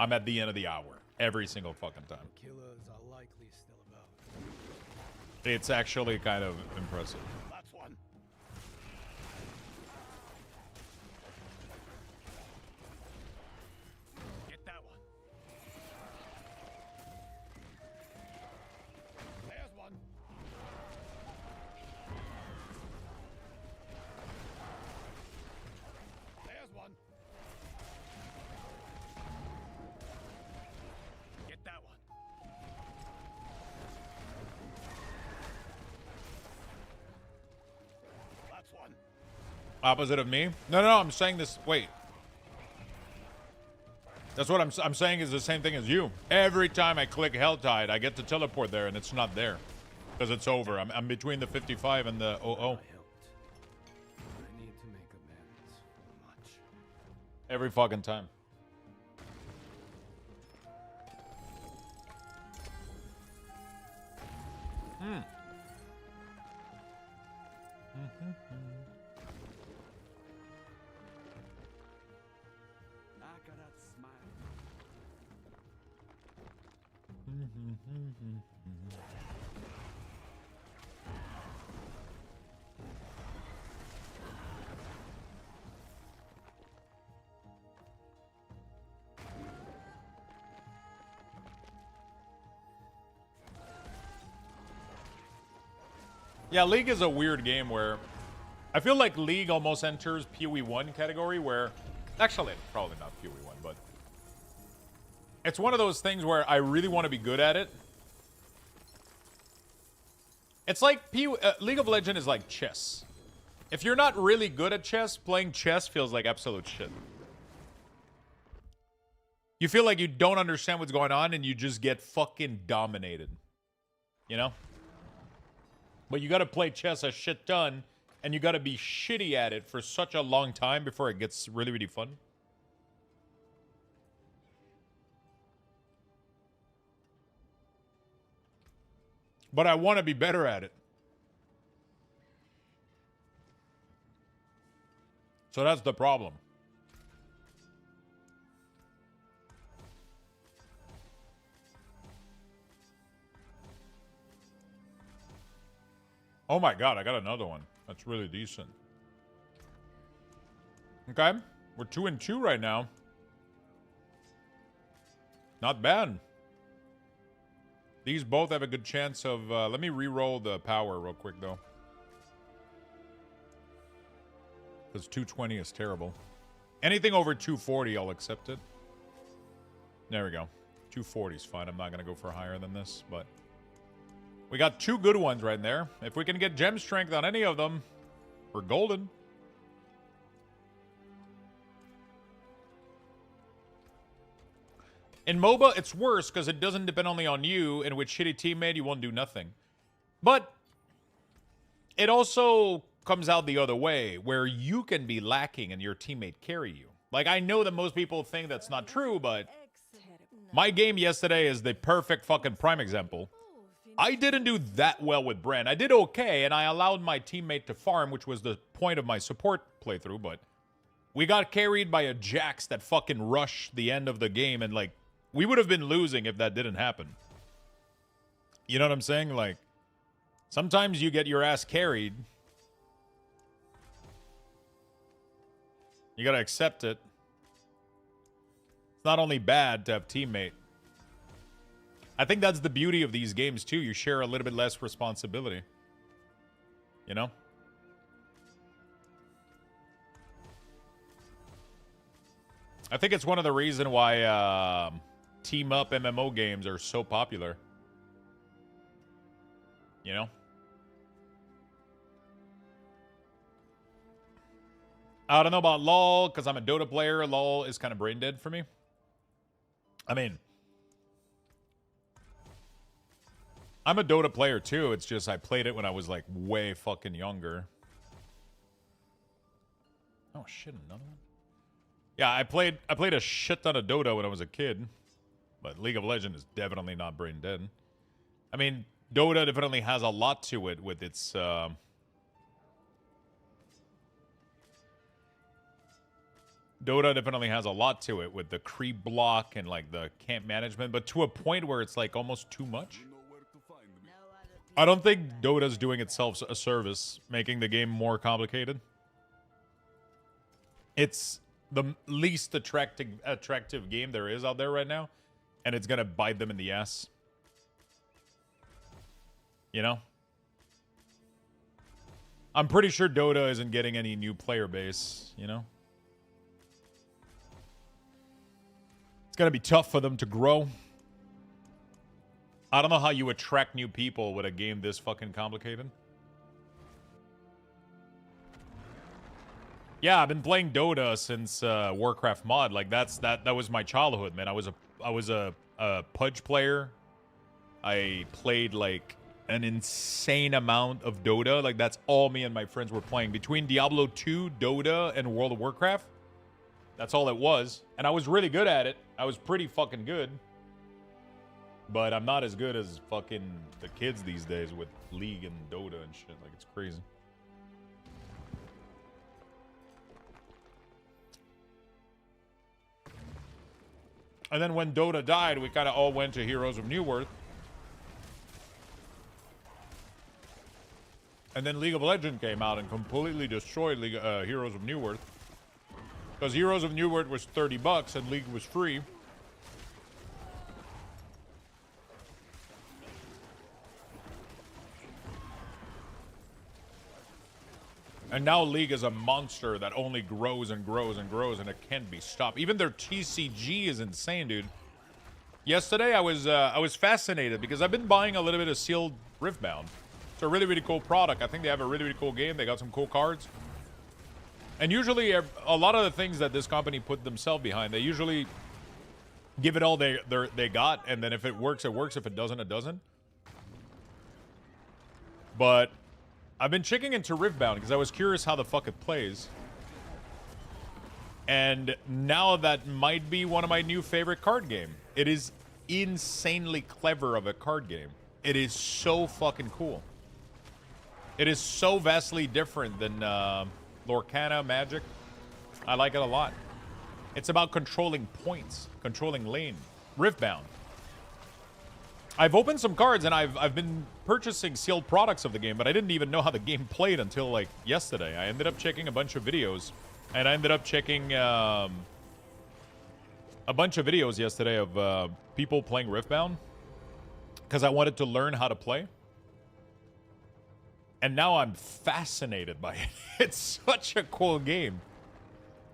I'm at the end of the hour. Every single fucking time. Killers are likely still about. It's actually kind of impressive. That's one. Get that one. There's one. There's one. Get that one. That's one. Opposite of me? No, I'm saying this. Wait. That's what I'm saying is the same thing as you. Every time I click Helltide, I get to teleport there, and it's not there. Because it's over. I'm between the 55 and the 00. I helped. I need to make amends for much. Every fucking time. I got that smile. Yeah, League is a weird game where I feel like League almost enters PoE 1 category where actually probably not PoE 1, but it's one of those things where I really want to be good at it. It's like League of Legends is like chess. If you're not really good at chess, playing chess feels like absolute shit. You feel like you don't understand what's going on and you just get fucking dominated. You know? But you got to play chess a shit ton, and you got to be shitty at it for such a long time before it gets really, really fun. But I want to be better at it. So that's the problem. Oh my god, I got another one. That's really decent. Okay, we're 2-2 right now. Not bad. These both have a good chance of... let me re-roll the power real quick, though. Because 220 is terrible. Anything over 240, I'll accept it. There we go. 240 is fine. I'm not going to go for higher than this, but... we got two good ones right there. If we can get gem strength on any of them, we're golden. In MOBA, it's worse because it doesn't depend only on you, and with shitty teammate, you won't do nothing. But it also comes out the other way, where you can be lacking and your teammate carry you. Like, I know that most people think that's not true, but my game yesterday is the perfect fucking prime example. I didn't do that well with Brand. I did okay, and I allowed my teammate to farm, which was the point of my support playthrough, but we got carried by a Jax that fucking rushed the end of the game and, like, we would have been losing if that didn't happen. You know what I'm saying? Like, sometimes you get your ass carried. You gotta accept it. It's not only bad to have teammate. I think that's the beauty of these games too. You share a little bit less responsibility. You know? I think it's one of the reasons why team up MMO games are so popular. You know? I don't know about LoL, because I'm a Dota player. LoL is kind of brain dead for me. I mean, I'm a Dota player too. It's just I played it when I was like way fucking younger. Oh shit, another one? Yeah, I played a shit ton of Dota when I was a kid. But League of Legends is definitely not brain dead. I mean, Dota definitely has a lot to it with its Dota definitely has a lot to it with the creep block and like the camp management, but to a point where it's like almost too much. I don't think Dota's doing itself a service, making the game more complicated. It's the least attractive game there is out there right now, and it's gonna bite them in the ass. You know? I'm pretty sure Dota isn't getting any new player base, you know? It's gonna be tough for them to grow. I don't know how you attract new people with a game this fucking complicated. Yeah, I've been playing Dota since Warcraft mod. Like that was my childhood, man. I was a Pudge player. I played like an insane amount of Dota. Like that's all me and my friends were playing between Diablo 2, Dota, and World of Warcraft. That's all it was, and I was really good at it. I was pretty fucking good. But I'm not as good as fucking the kids these days with League and Dota and shit. Like, it's crazy. And then when Dota died, we kind of all went to Heroes of Newerth. And then League of Legends came out and completely destroyed Heroes of Newerth. Because Heroes of Newerth was $30 and League was free. And now League is a monster that only grows and grows and grows, and it can't be stopped. Even their TCG is insane, dude. Yesterday, I was fascinated because I've been buying a little bit of sealed Riftbound. It's a really, really cool product. I think they have a really, really cool game. They got some cool cards. And usually, a lot of the things that this company put themselves behind, they usually give it all they got, and then if it works, it works. If it doesn't, it doesn't. But I've been checking into Riftbound because I was curious how the fuck it plays. And now that might be one of my new favorite card game. It is insanely clever of a card game. It is so fucking cool. It is so vastly different than Lorcana Magic. I like it a lot. It's about controlling points, controlling lane. Riftbound. I've opened some cards and I've been purchasing sealed products of the game, but I didn't even know how the game played until like yesterday. I ended up checking a bunch of videos, and I ended up checking a bunch of videos yesterday of people playing Riftbound because I wanted to learn how to play. And now I'm fascinated by it. It's such a cool game.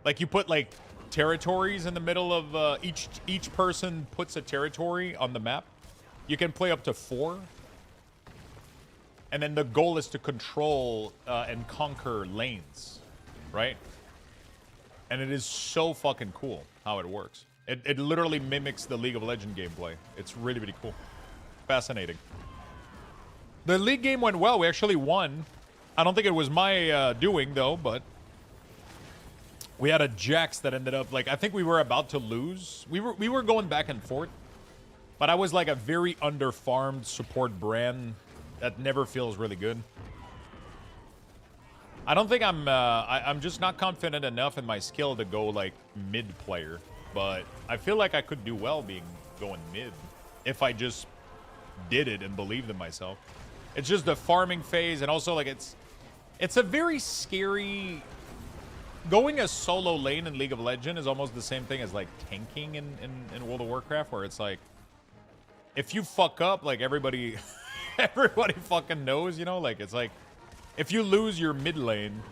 Like you put like territories in the middle of each person puts a territory on the map. You can play up to 4. And then the goal is to control and conquer lanes, right? And it is so fucking cool how it works. It literally mimics the League of Legends gameplay. It's really, really cool. Fascinating. The League game went well. We actually won. I don't think it was my doing, though, but we had a Jax that ended up, like, I think we were about to lose. We were going back and forth. But I was like a very underfarmed support brand that never feels really good. I don't think I'm just not confident enough in my skill to go like mid player. but I feel like I could do well going mid if I just did it and believed in myself. It's just the farming phase, and also like it's a very scary. Going a solo lane in League of Legends is almost the same thing as like tanking in World of Warcraft, where it's like if you fuck up, like everybody everybody fucking knows, you know? Like it's like if you lose your mid lane,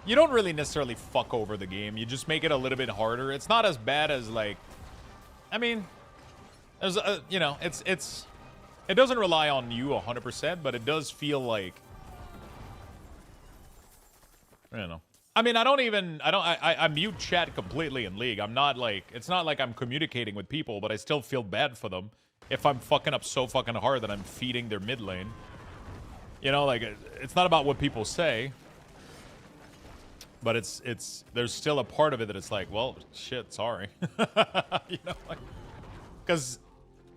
you don't really necessarily fuck over the game. You just make it a little bit harder. It's not as bad as like, I mean, there's you know, it doesn't rely on you 100%, but it does feel like, I don't know. I mean, I mute chat completely in League. I'm not like, it's not like I'm communicating with people, but I still feel bad for them if I'm fucking up so fucking hard that I'm feeding their mid lane. You know, like, it's not about what people say, but there's still a part of it that it's like, well, shit, sorry. You know, like, because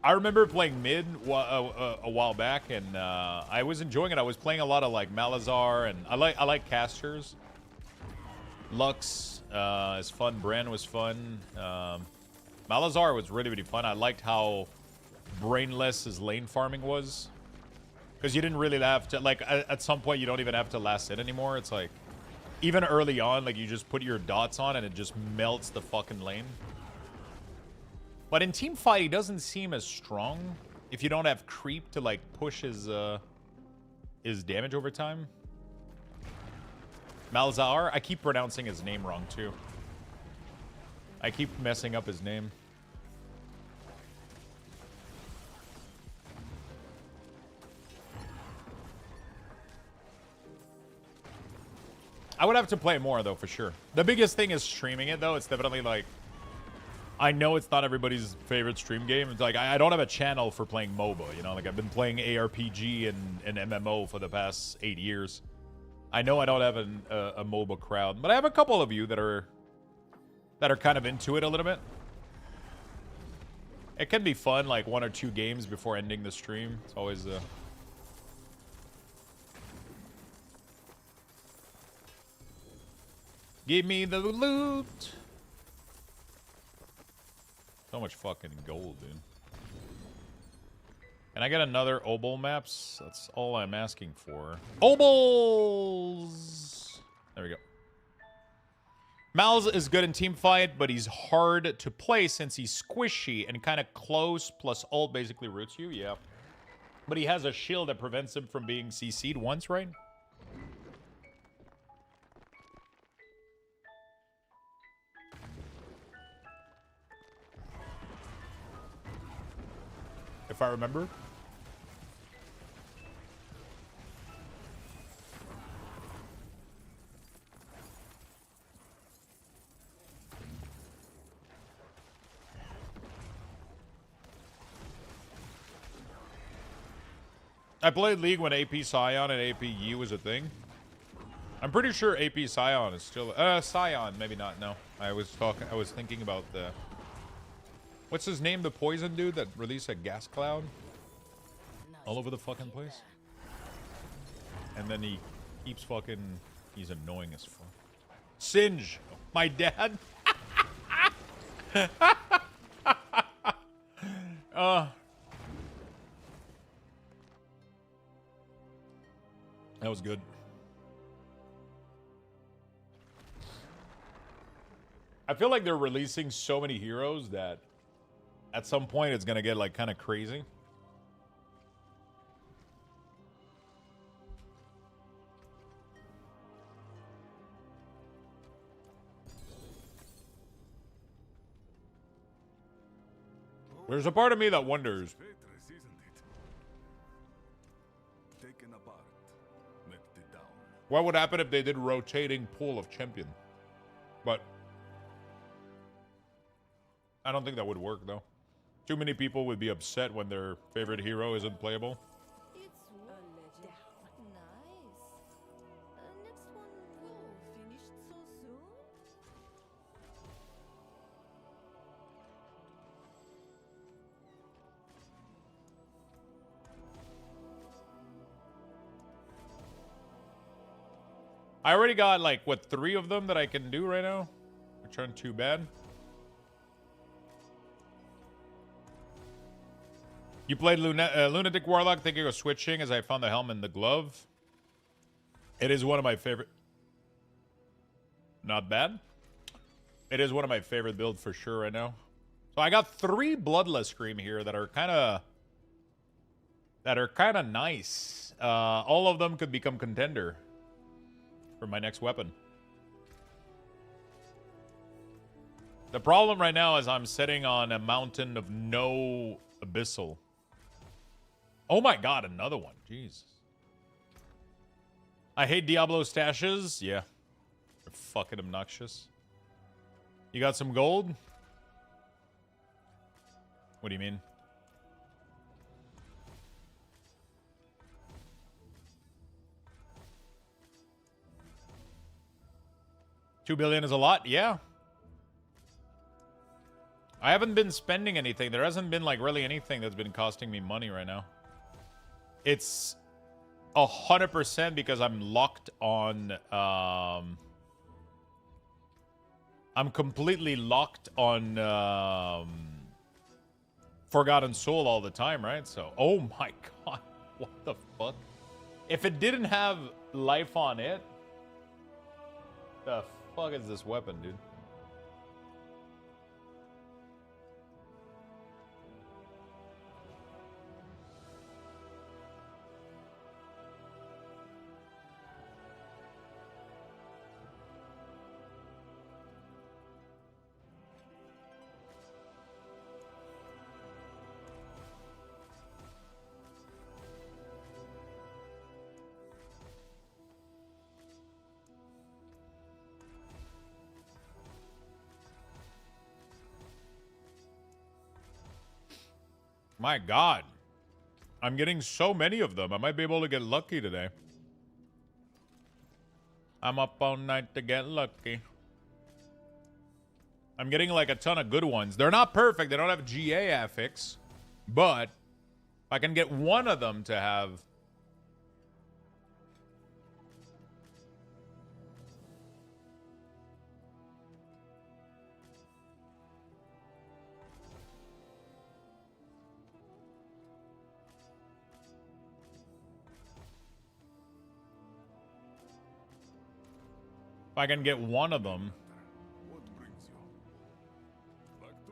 I remember playing mid a while back, and I was enjoying it. I was playing a lot of like Malazar, and I like casters. Lux is fun. Bran was fun. Malazar was really fun. I liked how brainless his lane farming was, because you didn't really have to, like, at some point you don't even have to last hit anymore. It's like even early on, like, you just put your dots on and it just melts the fucking lane. But in team fight, he doesn't seem as strong if you don't have creep to like push his damage over time. Malzahar, I keep pronouncing his name wrong too. I keep messing up his name. I would have to play more though, for sure. The biggest thing is streaming it though. It's definitely like, I know it's not everybody's favorite stream game. It's like, I don't have a channel for playing MOBA, you know? Like, I've been playing ARPG and MMO for the past 8 years. I know I don't have a MOBA crowd, but I have a couple of you that are kind of into it a little bit. It can be fun, like 1 or 2 games before ending the stream. It's always give me the loot. So much fucking gold, dude. Can I get another Obol maps? That's all I'm asking for. Obols! There we go. Malz is good in team fight, but he's hard to play since he's squishy and kind of close, plus ult basically roots you. Yeah. But he has a shield that prevents him from being CC'd once, right? If I remember. I played League when AP Scion and AP Yi was a thing. I'm pretty sure AP Scion is still Scion, maybe not, no. I was thinking about the, what's his name, the poison dude that released a gas cloud all over the fucking place? And then he keeps fucking, he's annoying as fuck. Singe, my dad. That was good. I feel like they're releasing so many heroes that at some point it's gonna get like kind of crazy. There's a part of me that wonders, what would happen if they did rotating pool of champion? But I don't think that would work though. Too many people would be upset when their favorite hero isn't playable. It's nice. Next one, whoa, finished so soon? I already got like what 3 of them that I can do right now, which aren't too bad. You played Lunatic Warlock thinking of switching as I found the helm and the glove. It is one of my favorite. Not bad. It is one of my favorite builds for sure right now. So I got 3 Bloodless Scream here that are kind of nice. All of them could become contender for my next weapon. The problem right now is I'm sitting on a mountain of no abyssal. Oh my god, another one. Jeez. I hate Diablo stashes. Yeah. They're fucking obnoxious. You got some gold? What do you mean? $2 billion is a lot? Yeah. I haven't been spending anything. There hasn't been like really anything that's been costing me money right now. It's 100% because I'm locked on I'm completely locked on Forgotten Soul all the time, right? So, oh my god, what the fuck? If it didn't have life on it, the fuck is this weapon, dude? My god. I'm getting so many of them. I might be able to get lucky today. I'm up all night to get lucky. I'm getting like a ton of good ones. They're not perfect. They don't have GA affix. But if I can get one of them to have... If I can get one of them.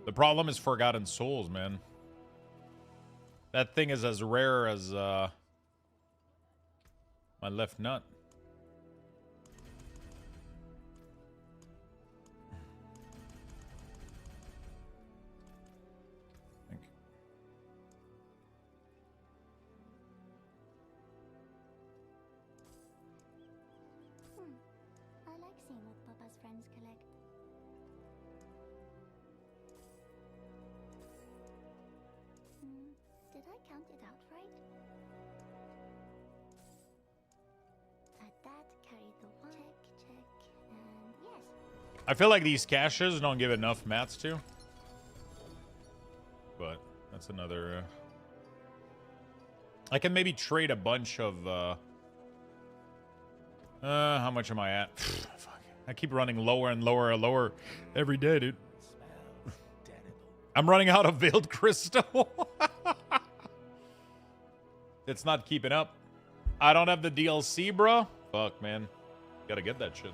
The problem is Forgotten Souls, man. That thing is as rare as my left nut. Thank you. I like seeing what Papa's friends collect. Did I count it out right? That carried the one. Check, and yes. I feel like these caches don't give enough mats to. But that's another... I can maybe trade a bunch of... how much am I at? Fuck. I keep running lower and lower and lower every day, dude. I'm running out of Veiled Crystal. It's not keeping up. I don't have the DLC, bro. Fuck, man. Gotta get that shit.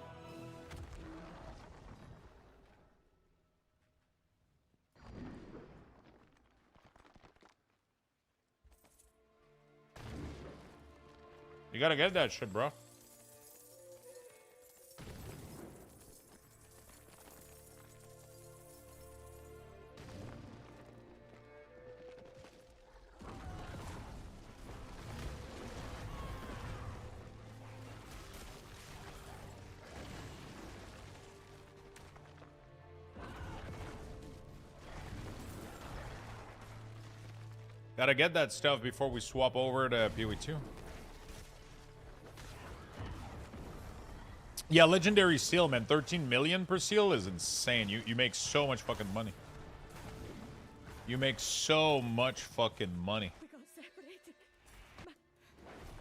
You gotta get that shit, bro. Gotta get that stuff before we swap over to PoE2. Yeah, Legendary Seal, man. 13 million per seal is insane. You make so much fucking money. You make so much fucking money. We got separated.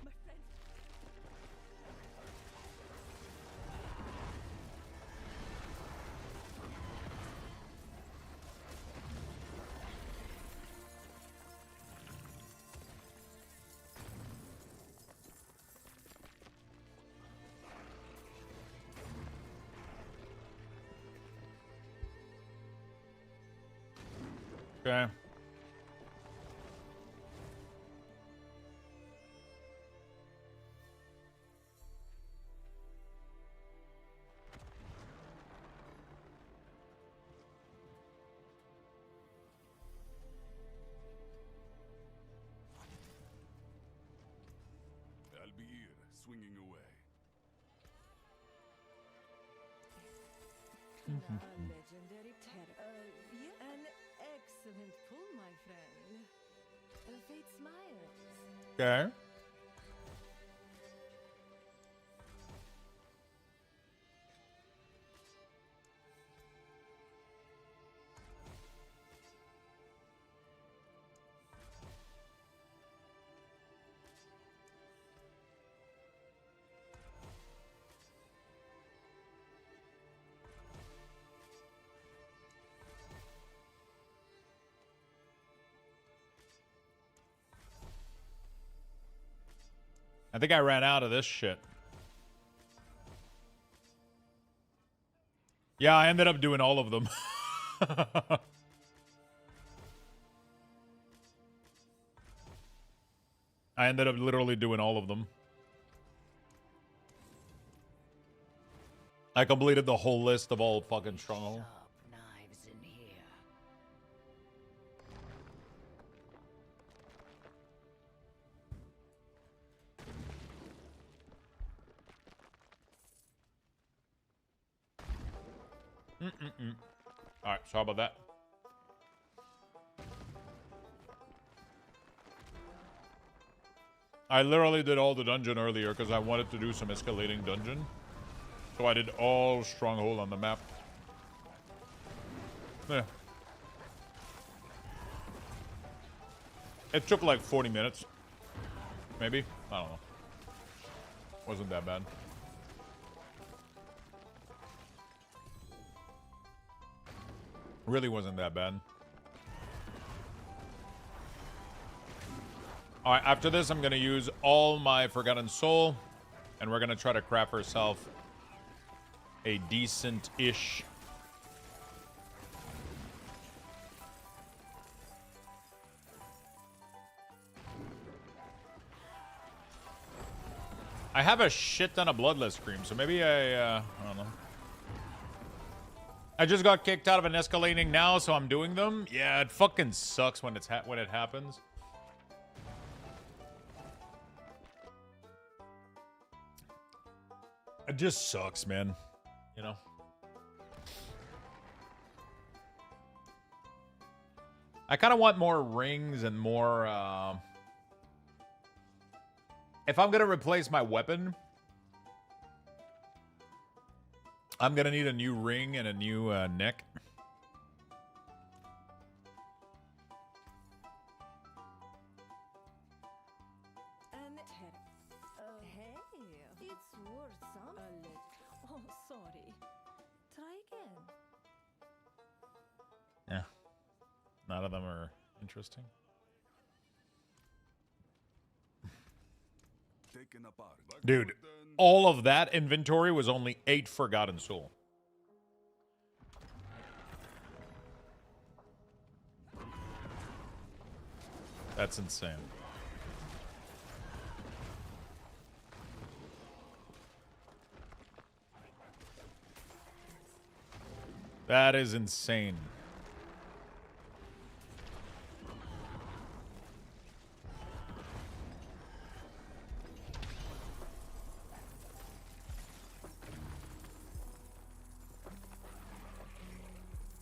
My friend. Okay. I'll be here, swinging away. A legendary terror. An excellent pull, my friend. Fate smiles. Okay. I think I ran out of this shit. Yeah, I ended up doing all of them. I ended up literally doing all of them. I completed the whole list of all fucking stronghold. Sharp knives in here. Alright, sorry about that. I literally did all the dungeon earlier because I wanted to do some escalating dungeon. So I did all stronghold on the map. Yeah. It took like 40 minutes. Maybe? I don't know. Wasn't that bad. Really wasn't that bad. Alright, after this, I'm going to use all my Forgotten Soul. And we're going to try to craft ourselves a decent-ish... I have a shit ton of Bloodless Cream, so maybe I don't know. I just got kicked out of an escalating now, so I'm doing them. Yeah, it fucking sucks when it's when it happens. It just sucks, man. You know. I kind of want more rings and more. If I'm gonna replace my weapon, I'm gonna need a new ring and a new neck. Hey, it's worth some. Oh, sorry. Try again. Yeah, none of them are interesting. Taken apart. Dude, all of that inventory was only 8 Forgotten Soul. That's insane. That is insane.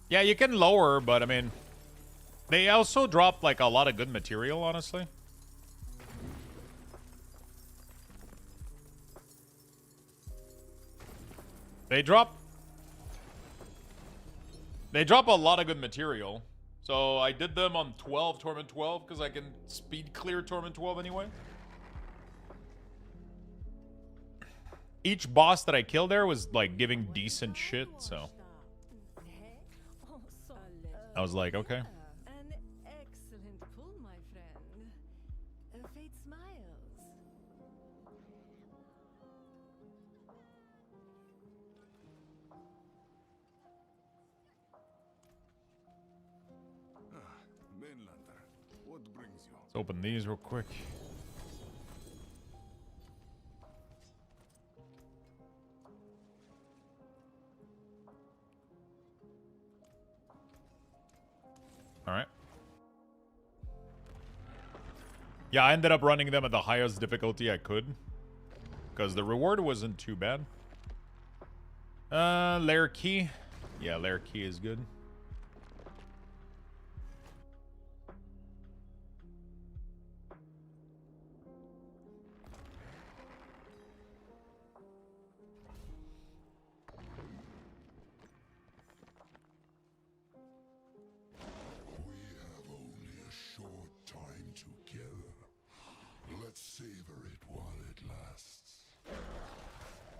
Yeah, you can lower, but I mean, they also drop like a lot of good material, honestly. They drop a lot of good material. So I did them on 12, Torment 12, because I can speed clear Torment 12 anyway. Each boss that I killed there was like giving decent shit, so I was like, okay. An excellent pull, my friend. Fate smiles. Inlander, what brings you? Let's open these real quick. Alright. Yeah, I ended up running them at the highest difficulty I could. Because the reward wasn't too bad. Lair key. Yeah, lair key is good.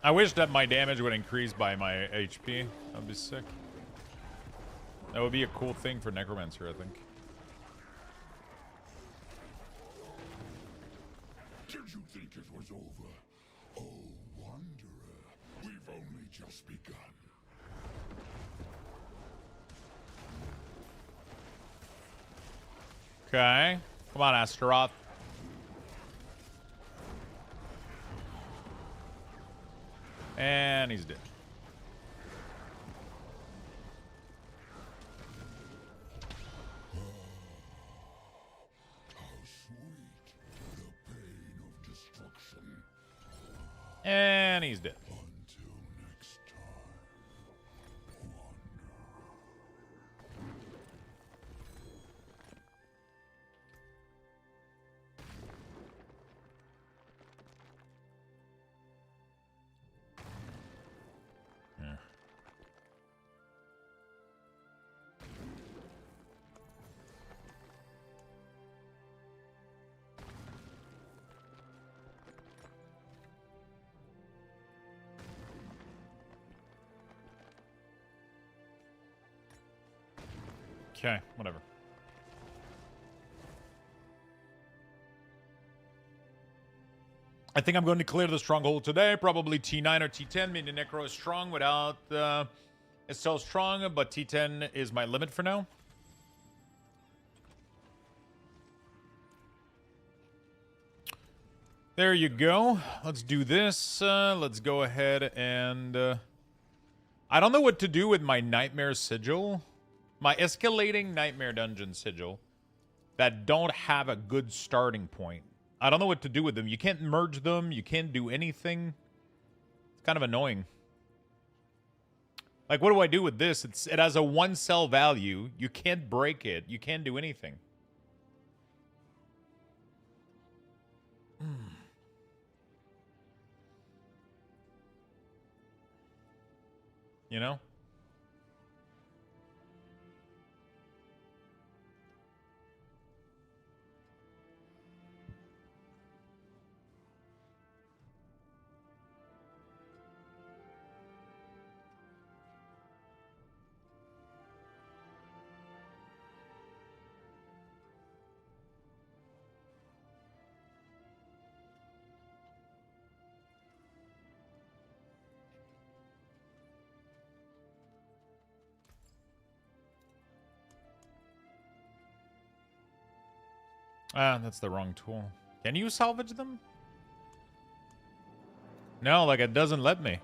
I wish that my damage would increase by my HP. That'd be sick. That would be a cool thing for Necromancer, I think. Did you think it was over? Oh, Wanderer, we've only just begun. Okay. Come on, Astaroth. And he's dead. How sweet, the pain of destruction. And he's dead. Until next time, Wanderer. Okay, whatever. I think I'm going to clear the stronghold today. Probably T9 or T10. Minion Necro is strong without... it's still strong, but T10 is my limit for now. There you go. Let's do this. Let's go ahead and... I don't know what to do with my Nightmare Sigil. My escalating Nightmare Dungeon Sigil that don't have a good starting point. I don't know what to do with them. You can't merge them. You can't do anything. It's kind of annoying. Like, what do I do with this? It has a 1 cell value. You can't break it. You can't do anything. You know? Ah, that's the wrong tool. Can you salvage them? No, like it doesn't let me.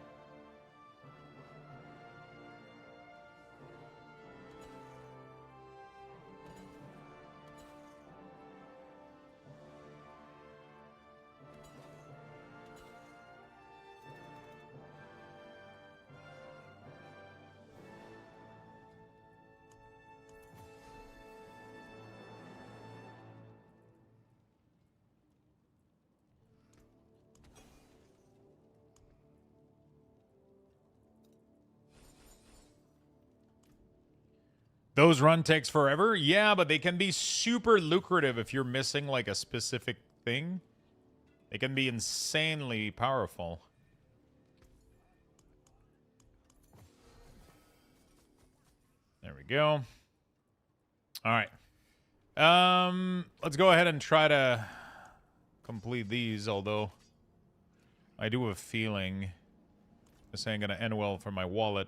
Those run takes forever? Yeah, but they can be super lucrative if you're missing like a specific thing. They can be insanely powerful. There we go. All right. Let's go ahead and try to complete these, although I do have a feeling this ain't gonna end well for my wallet.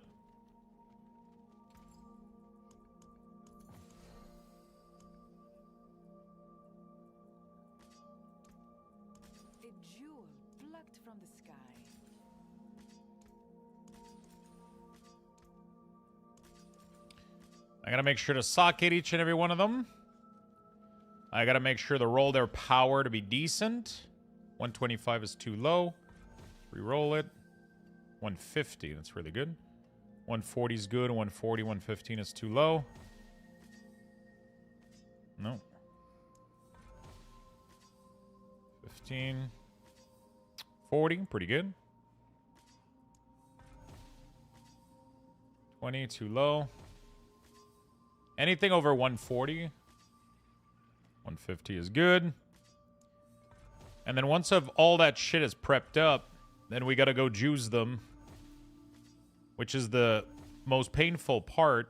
jewel plucked from the sky. I gotta make sure to socket each and every one of them. I gotta make sure to roll their power to be decent. 125 is too low. Reroll it. 150, that's really good. 140 is good. 140, 115 is too low. No. 15. 40, pretty good. 20, too low. Anything over 140. 150 is good. And then once all that shit is prepped up, then we gotta go juice them. Which is the most painful part.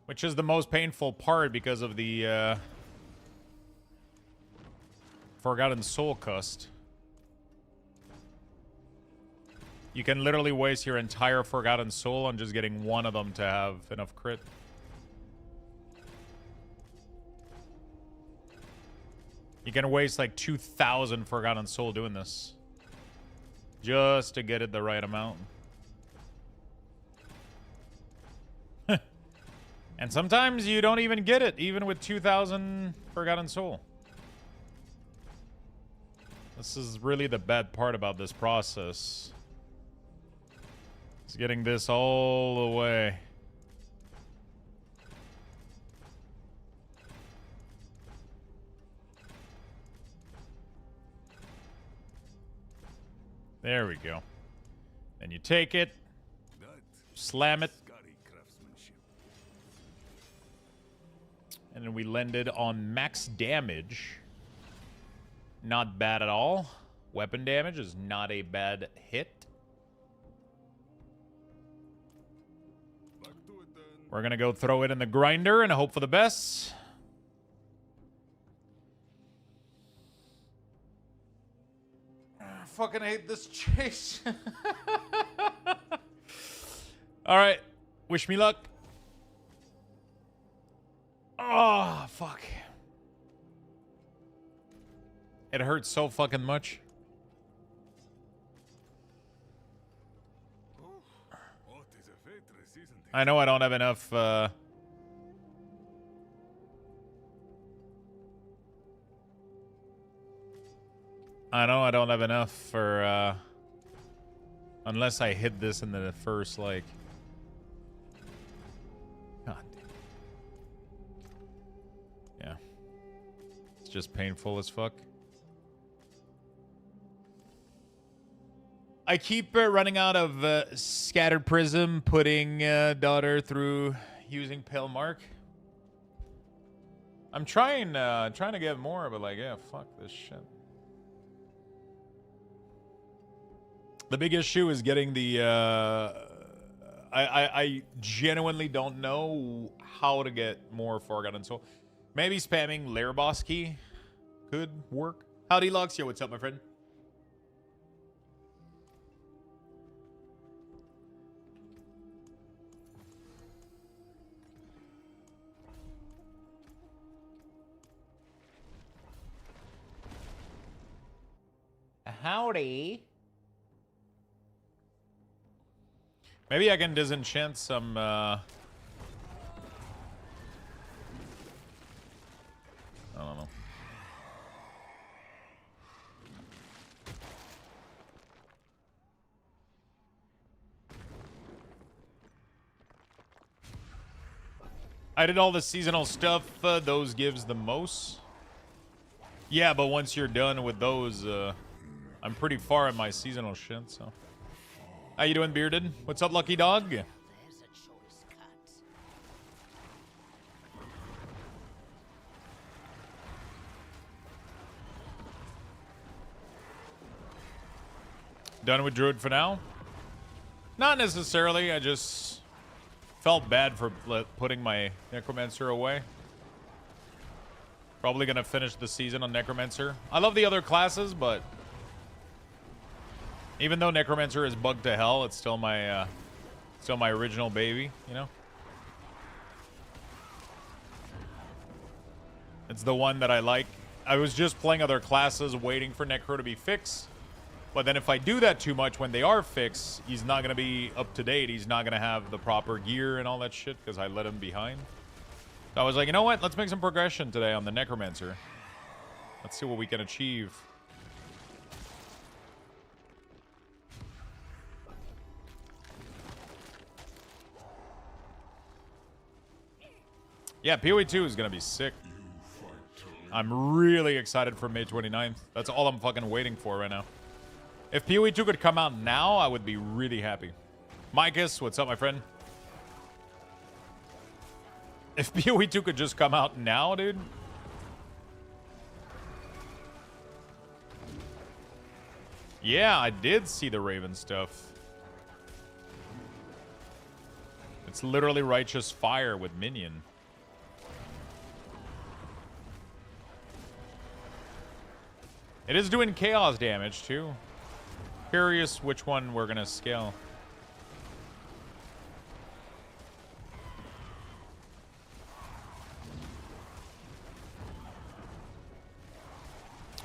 Which is the most painful part because of the Forgotten Soul Cust. You can literally waste your entire Forgotten Soul on just getting one of them to have enough crit. You can waste like 2,000 Forgotten Soul doing this. Just to get it the right amount. And sometimes you don't even get it, even with 2,000 Forgotten Soul. This is really the bad part about this process. It's getting this all the way. There we go. Then you take it, slam it, and then we landed on max damage. Not bad at all. Weapon damage is not a bad hit. We're gonna go throw it in the grinder and hope for the best. I fucking hate this chase. Alright. Wish me luck. Oh, fuck. It hurts so fucking much. I know I don't have enough, I know I don't have enough for, unless I hit this in the first, like... God damn. Yeah. It's just painful as fuck. I keep running out of Scattered Prism, putting Daughter through using Pale Mark. I'm trying to get more, but like, yeah, fuck this shit. The big issue is getting the, I genuinely don't know how to get more Forgotten Soul. Maybe spamming Lair Boss key could work. Howdy, Luxio, what's up, my friend? Howdy. Maybe I can disenchant some, I don't know. I did all the seasonal stuff, those gives the most. Yeah, but once you're done with those, I'm pretty far in my seasonal shit, so. How you doing, Bearded? What's up, Lucky Dog? Done with Druid for now? Not necessarily, I just felt bad for putting my Necromancer away. Probably gonna finish the season on Necromancer. I love the other classes, but Even though Necromancer is bugged to hell, it's still my original baby, you know? It's the one that I like. I was just playing other classes waiting for Necro to be fixed. But then if I do that too much when they are fixed, he's not going to be up to date. He's not going to have the proper gear and all that shit because I let him behind. So I was like, you know what? Let's make some progression today on the Necromancer. Let's see what we can achieve. Yeah, PoE 2 is going to be sick. I'm really excited for May 29th. That's all I'm fucking waiting for right now. If PoE 2 could come out now, I would be really happy. Micus, what's up, my friend? If PoE 2 could just come out now, dude. Yeah, I did see the Raven stuff. It's literally Righteous Fire with Minion. It is doing chaos damage, too. Curious which one we're going to scale.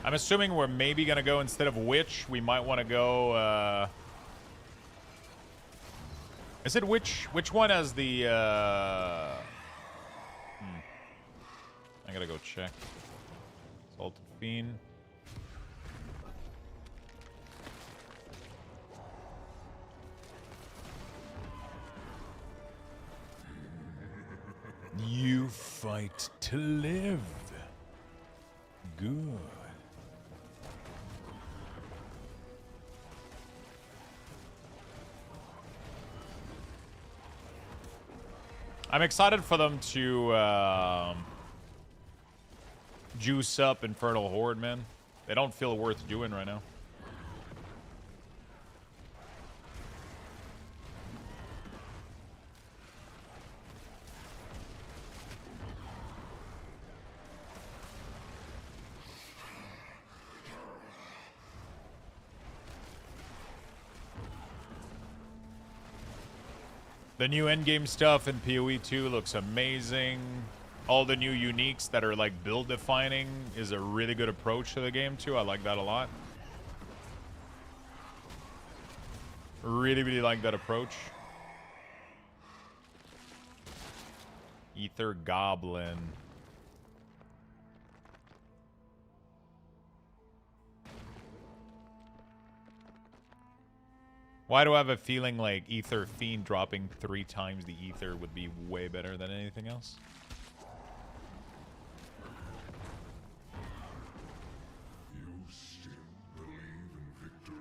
I'm assuming we're maybe going to go, instead of Witch, we might want to go... Is it Which one has the... I gotta go check. Salted Fiend. You fight to live. Good. I'm excited for them to juice up Infernal Horde, man. They don't feel worth doing right now. The new endgame stuff in PoE 2 looks amazing. All the new uniques that are like build defining is a really good approach to the game too. I like that a lot. Really, really like that approach. Ether Goblin. Why do I have a feeling like Ether Fiend dropping 3 times the Ether would be way better than anything else? You still believe in victory?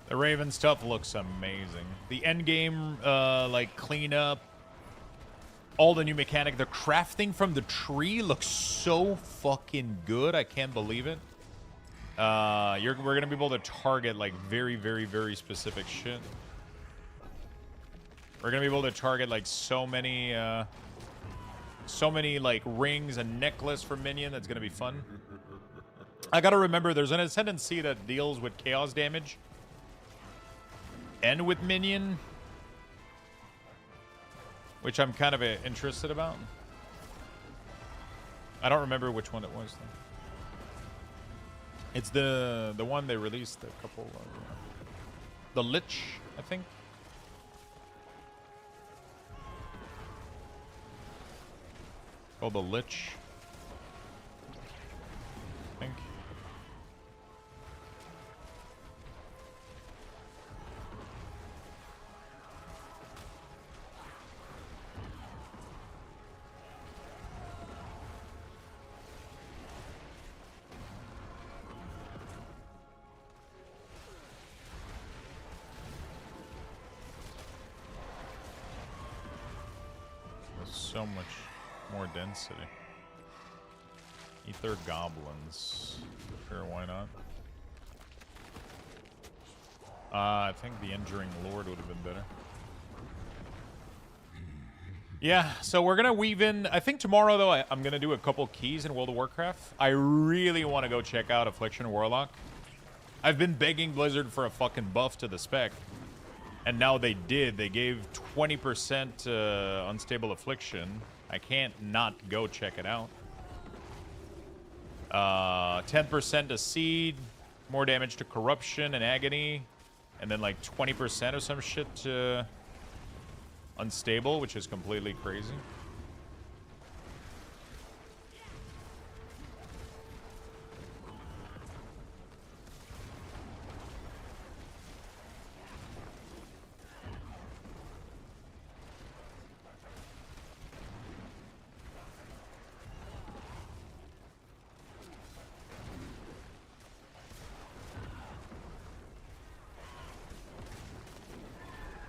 The Raven stuff looks amazing. The end game, like cleanup, all the new mechanic, the crafting from the tree looks so fucking good. I can't believe it. We're gonna be able to target like very, very, very specific shit. We're gonna be able to target like so many like rings and necklace for Minion. That's gonna be fun. I gotta remember, there's an ascendancy that deals with chaos damage. And with Minion, which I'm kind of interested about. I don't remember which one it was though. It's the one they released a couple of, the Lich, I think. Oh, the Lich. I think. so much more density. Ether goblins. Sure, why not? I think the Enduring Lord would have been better. Yeah, so we're gonna weave in. I think tomorrow, though, I'm gonna do a couple keys in World of Warcraft. I really want to go check out Affliction Warlock. I've been begging Blizzard for a fucking buff to the spec. And now they did. They gave 20% Unstable Affliction. I can't not go check it out. 10% to Seed. More damage to Corruption and Agony. And then like 20% or some shit to Unstable, which is completely crazy.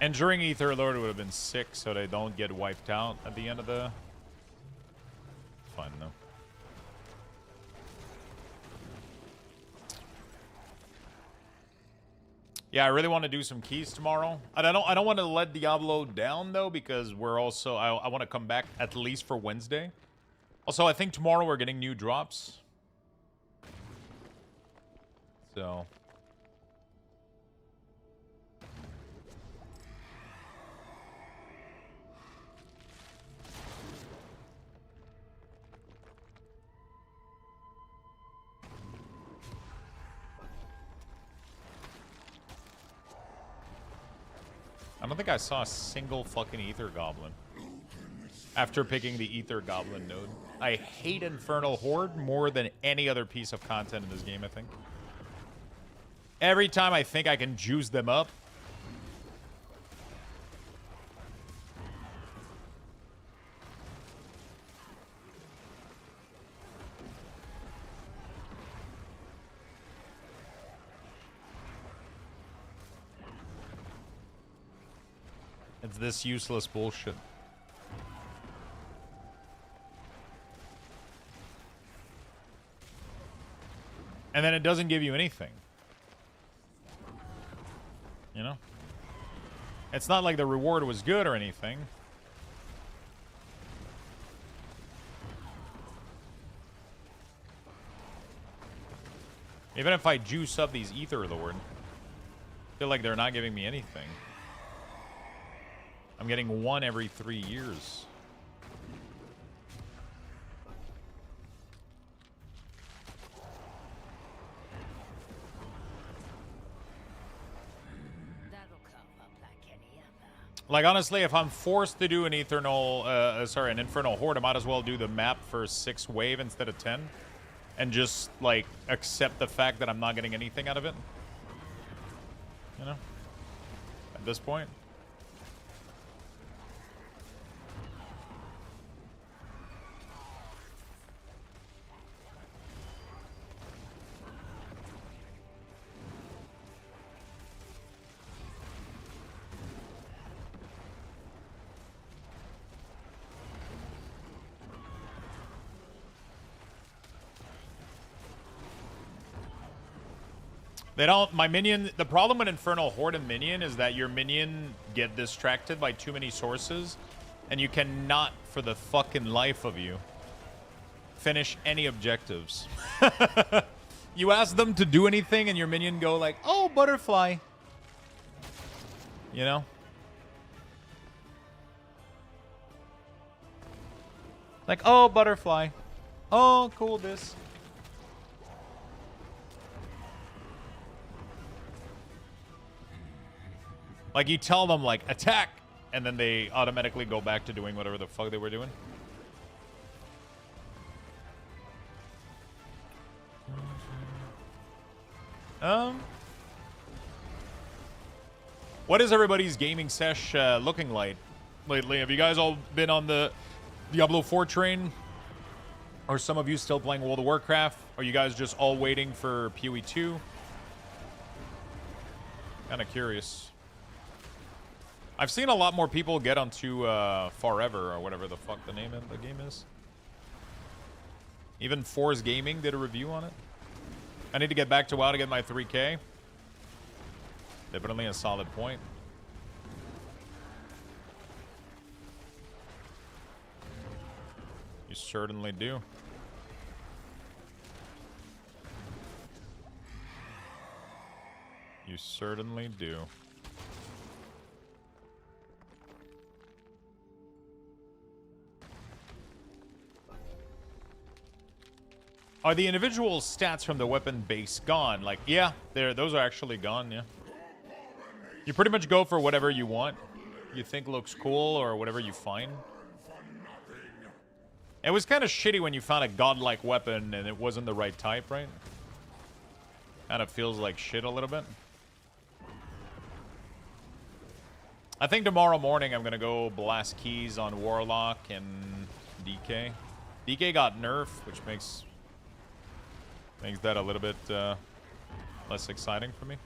Enduring Ether Lord would have been sick, so they don't get wiped out at the end of the... Fun, though. Yeah, I really want to do some keys tomorrow. I don't want to let Diablo down, though, because we're also... I want to come back at least for Wednesday. Also, I think tomorrow we're getting new drops. So... I don't think I saw a single fucking Ether Goblin after picking the Ether Goblin node. I hate Infernal Horde more than any other piece of content in this game, I think. Every time I think I can juice them up, it's this useless bullshit. And then it doesn't give you anything. You know? It's not like the reward was good or anything. Even if I juice up these Ether Lord, I feel like they're not giving me anything. I'm getting one every 3 years. Like, honestly, if I'm forced to do an Infernal Horde, I might as well do the map for 6 wave instead of 10. And just, like, accept the fact that I'm not getting anything out of it. You know? At this point. They don't, my minion, the problem with Infernal Horde and Minion is that your minion get distracted by too many sources, and you cannot, for the fucking life of you, finish any objectives. You ask them to do anything, and your minion go like, oh, butterfly. You know? Like, oh, butterfly. Oh, cool, this. Like, you tell them, like, attack, and then they automatically go back to doing whatever the fuck they were doing. What is everybody's gaming sesh looking like lately? Have you guys all been on the Diablo 4 train? Or some of you still playing World of Warcraft? Are you guys just all waiting for PoE 2? Kind of curious. I've seen a lot more people get onto Forever or whatever the fuck the name of the game is. Even Force Gaming did a review on it. I need to get back to WoW to get my 3K. Definitely a solid point. You certainly do. You certainly do. Are the individual stats from the weapon base gone? Like, yeah, those are actually gone, yeah. You pretty much go for whatever you want. You think looks cool or whatever you find. It was kind of shitty when you found a godlike weapon and it wasn't the right type, right? Kind of feels like shit a little bit. I think tomorrow morning I'm going to go blast keys on Warlock and DK. DK got nerfed, which makes that a little bit less exciting for me.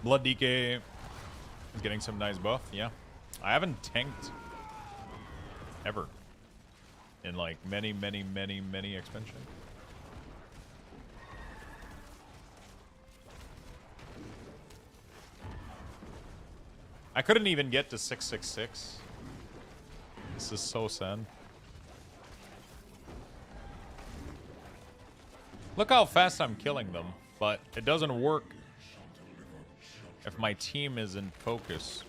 Blood DK is getting some nice buff, yeah. I haven't tanked ever in like many expansions. I couldn't even get to 666. This is so sad. Look how fast I'm killing them, but it doesn't work if my team is in focus.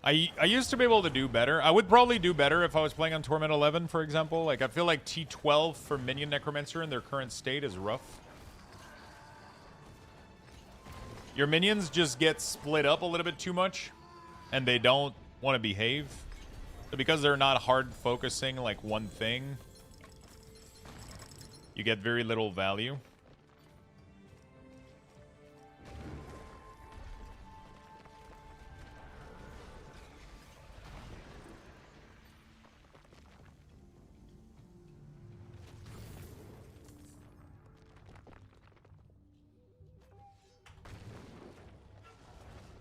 I used to be able to do better. I would probably do better if I was playing on Torment 11, for example. Like, I feel like T12 for Minion Necromancer in their current state is rough. Your minions just get split up a little bit too much, and they don't want to behave. So because they're not hard focusing like one thing, you get very little value.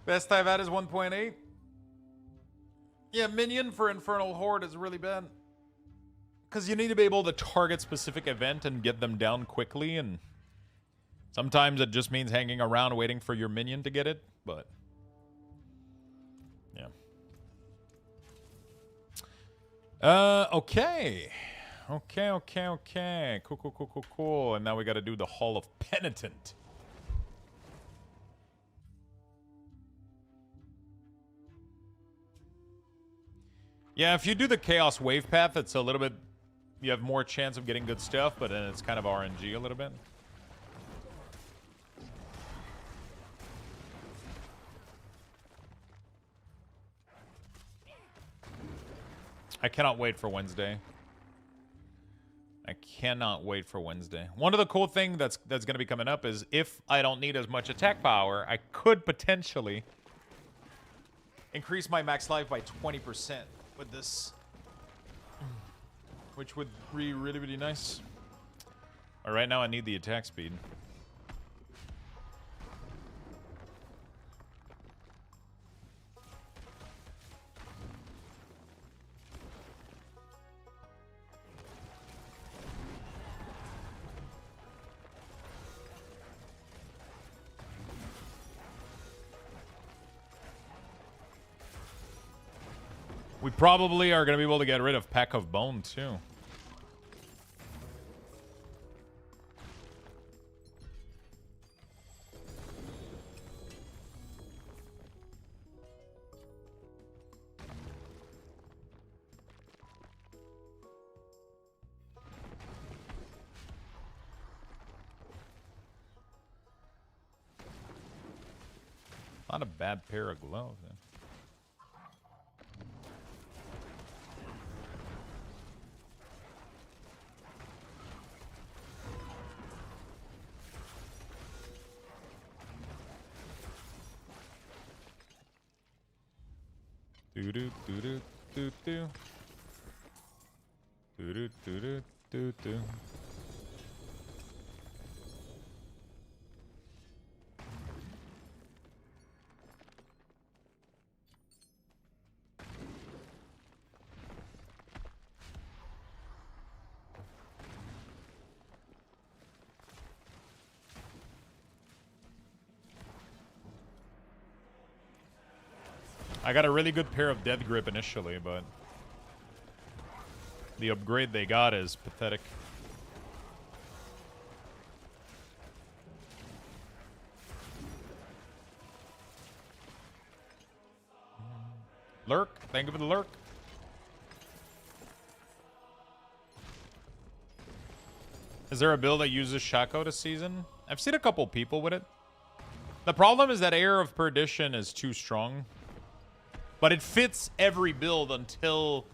Best I've had is 1.8. Yeah, Minion for Infernal Horde is really bad. Because you need to be able to target specific event and get them down quickly, and sometimes it just means hanging around waiting for your minion to get it, but yeah. Okay. Cool. And now we got to do the Hall of Penitent. Yeah, if you do the Chaos Wave Path, it's a little bit... You have more chance of getting good stuff, but then it's kind of RNG a little bit. I cannot wait for Wednesday. I cannot wait for Wednesday. One of the cool things that's going to be coming up is if I don't need as much attack power, I could potentially increase my max life by 20%. With this, which would be really nice. All right, now I need the attack speed. We probably are going to be able to get rid of Pack of Bone, too. Not a bad pair of gloves, eh? Do do do do do do. Do do do do do do. I got a really good pair of Death Grip initially, but the upgrade they got is pathetic. Lurk, thank you for the lurk. Is there a build that uses Shaco this season? I've seen a couple people with it. The problem is that Heir of Perdition is too strong. But it fits every build until...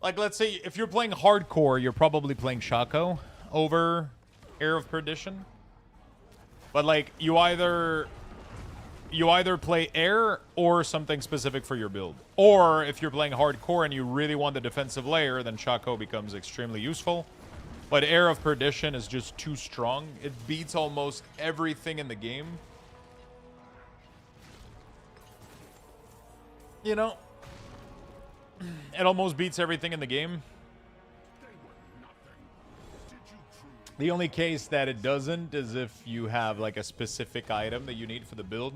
Like, let's say, if you're playing hardcore, you're probably playing Shaco over Heir of Perdition. But, like, you either play Heir or something specific for your build. Or, if you're playing hardcore and you really want the defensive layer, then Shaco becomes extremely useful. But Heir of Perdition is just too strong. It beats almost everything in the game. You know, it almost beats everything in the game. The only case that it doesn't is if you have like a specific item that you need for the build.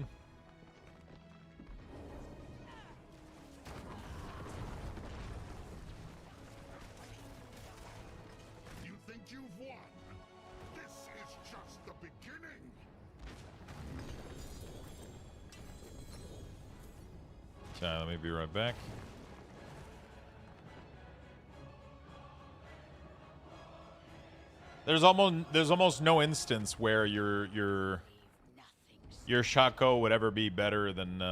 You think you've won? This is just the beginning. Let me be right back. There's almost no instance where your Shaco would ever be better than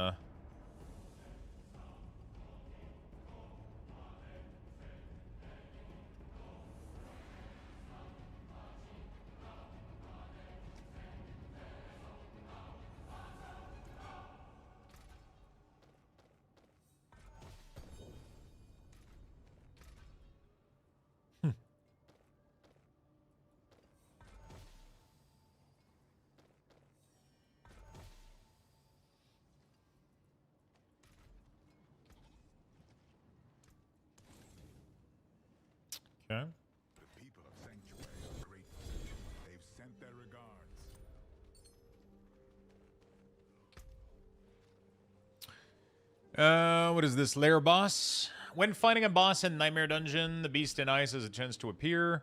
Okay. The people of Sanctuary are grateful. They've sent their regards. What is this? Lair boss. When fighting a boss in Nightmare Dungeon, the Beast in Ice has a chance to appear.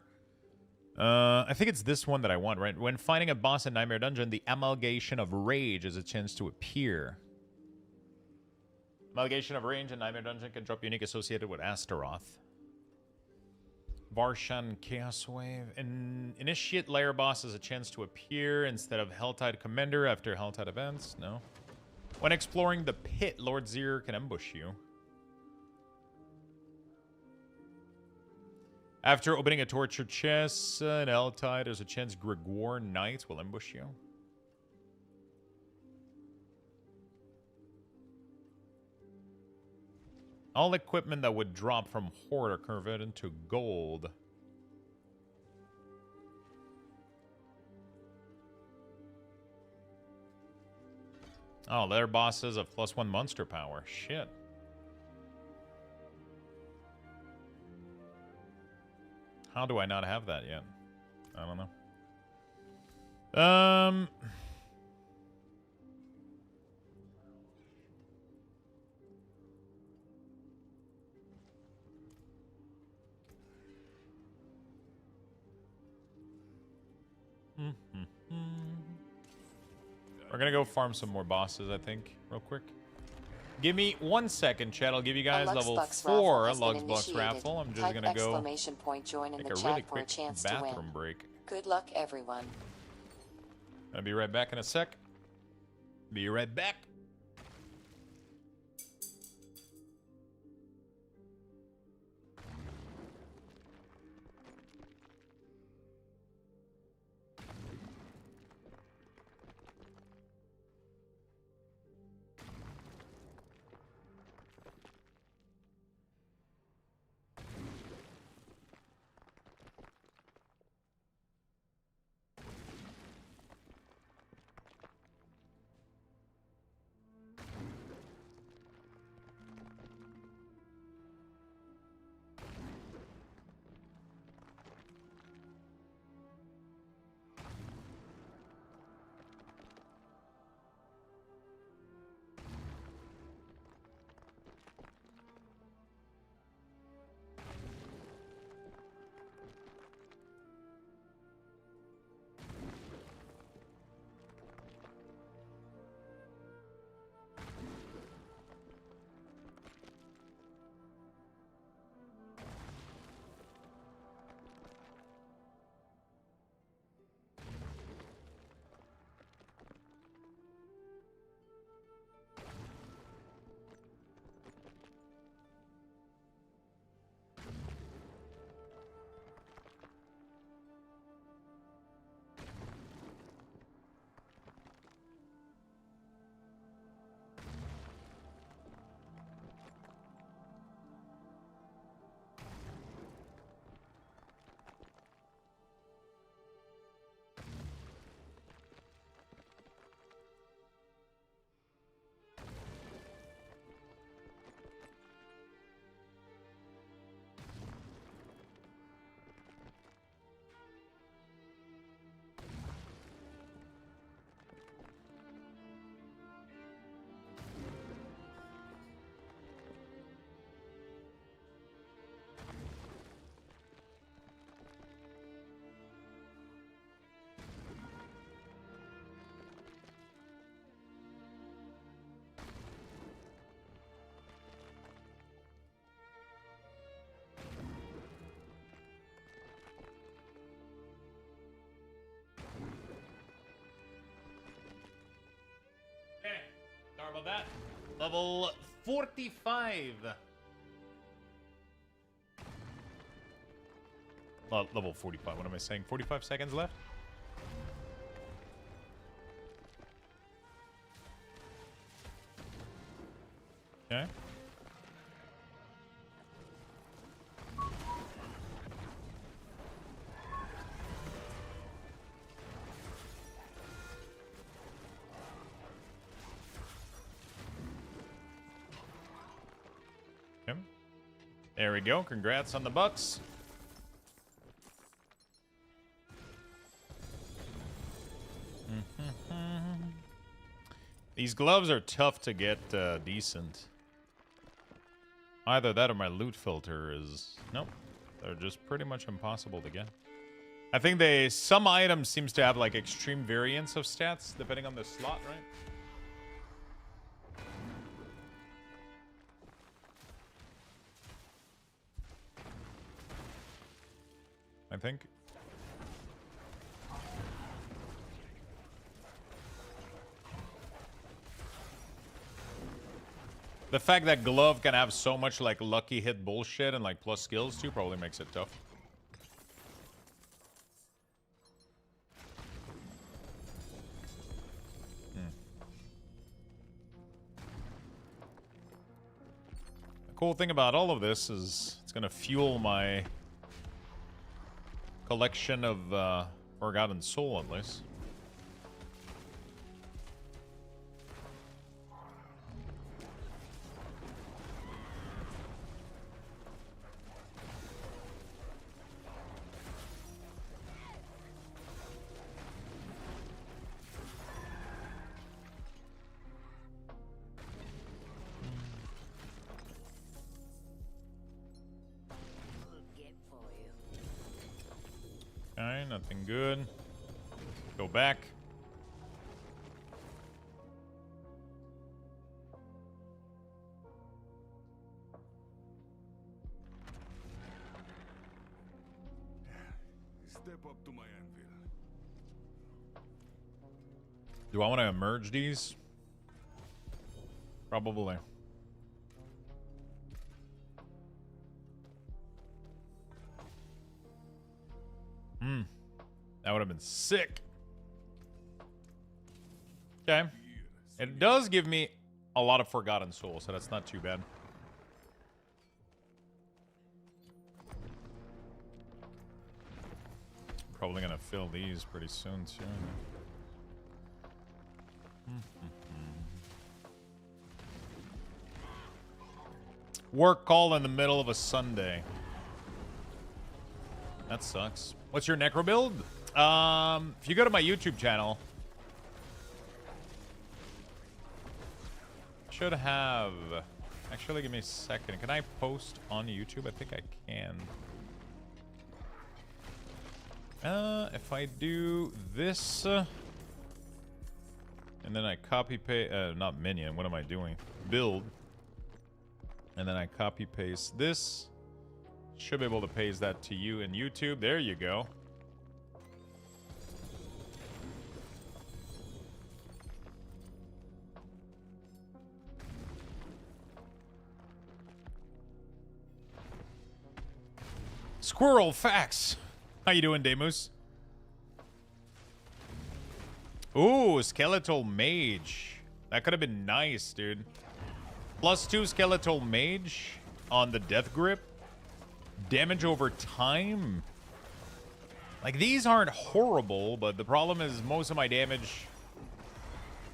I think it's this one that I want, right? When fighting a boss in Nightmare Dungeon, the Amalgamation of Rage has a chance to appear. Amalgamation of Rage in Nightmare Dungeon can drop unique associated with Astaroth. Barshan Chaos Wave. And Initiate Lair Boss has a chance to appear instead of Helltide Commander after Helltide events. No. When exploring the pit, Lord Zir can ambush you. After opening a torture chest in Helltide, there's a chance Gregor Knight will ambush you. All equipment that would drop from Horde are converted into gold. Oh, their bosses have +1 monster power. Shit. How do I not have that yet? I don't know. We're gonna go farm some more bosses, I think, real quick. Give me 1 second, chat. I'll give you guys level 4 Luxbox raffle. I'm just gonna go join in take the a chat really for a quick chance to bathroom win. break. Good luck, everyone. I'll be right back in a sec. Be right back. that. Level 45. Level 45. What am I saying? 45 seconds left? Okay. Okay. There we go. Congrats on the bucks. These gloves are tough to get decent. Either that or my loot filter is... Nope. They're just pretty much impossible to get. I think some items seems to have like extreme variance of stats depending on the slot, right? I think. The fact that glove can have so much like lucky hit bullshit and like plus skills too probably makes it tough. The cool thing about all of this is it's gonna fuel my collection of Forgotten Soul at least. Okay, nothing good. Go back. Step up to my anvil. Do I want to merge these? Probably. That would have been sick. Okay. It does give me a lot of Forgotten Souls, so that's not too bad. Probably gonna fill these pretty soon too. Work call in the middle of a Sunday. That sucks. What's your Necro build? If you go to my YouTube channel, should have... Actually, give me a second. Can I post on YouTube? I think I can. If I do this... and then I copy paste... not Minion. What am I doing? Build. And then I copy paste this. Should be able to paste that to you in YouTube. There you go. Squirrel facts. How you doing, Demus? Ooh, skeletal mage. That could have been nice, dude. +2 skeletal mage on the death grip. Damage over time. Like, these aren't horrible, but the problem is most of my damage...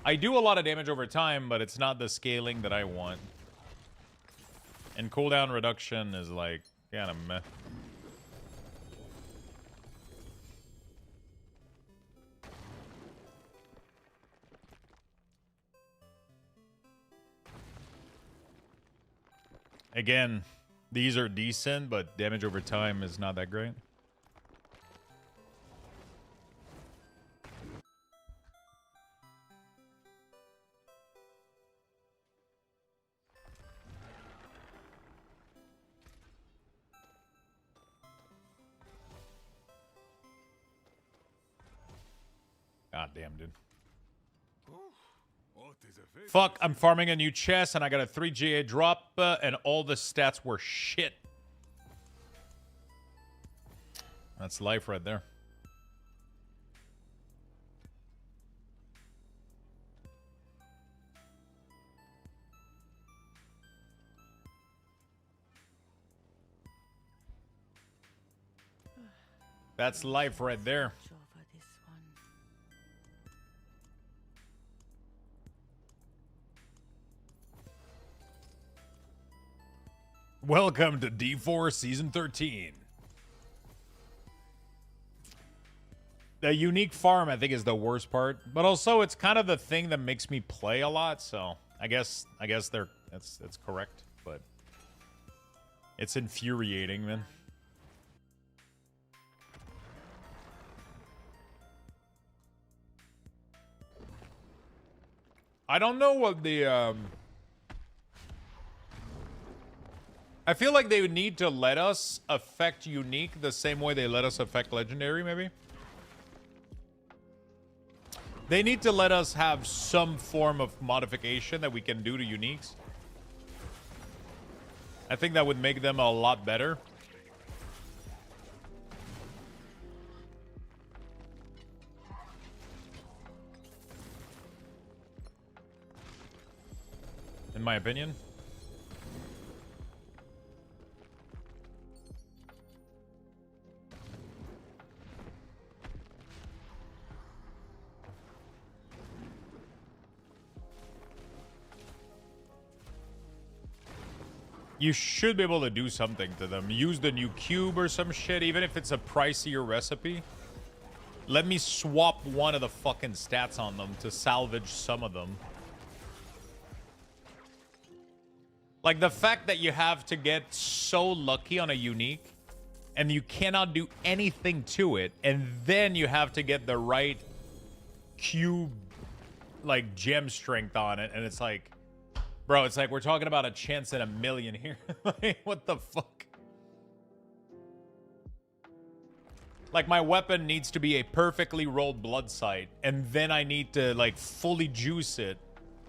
I do a lot of damage over time, but it's not the scaling that I want. And cooldown reduction is like, kind of meh. Again, these are decent, but damage over time is not that great. God damn, dude. Fuck, I'm farming a new chest and I got a 3 GA drop and all the stats were shit. That's life right there. That's life right there. Welcome to D4 Season 13. The unique farm, I think, is the worst part. But also, it's kind of the thing that makes me play a lot. So, I guess that's correct. But it's infuriating, man. I don't know what the I feel like they would need to let us affect unique the same way they let us affect legendary, maybe. They need to let us have some form of modification that we can do to uniques. I think that would make them a lot better. In my opinion. You should be able to do something to them. Use the new cube or some shit, even if it's a pricier recipe. Let me swap one of the fucking stats on them to salvage some of them. Like the fact that you have to get so lucky on a unique and you cannot do anything to it, and then you have to get the right cube, like gem strength on it, and it's like, bro, it's like we're talking about a chance in a million here. Like, what the fuck? Like, my weapon needs to be a perfectly rolled blood sight, and then I need to, like, fully juice it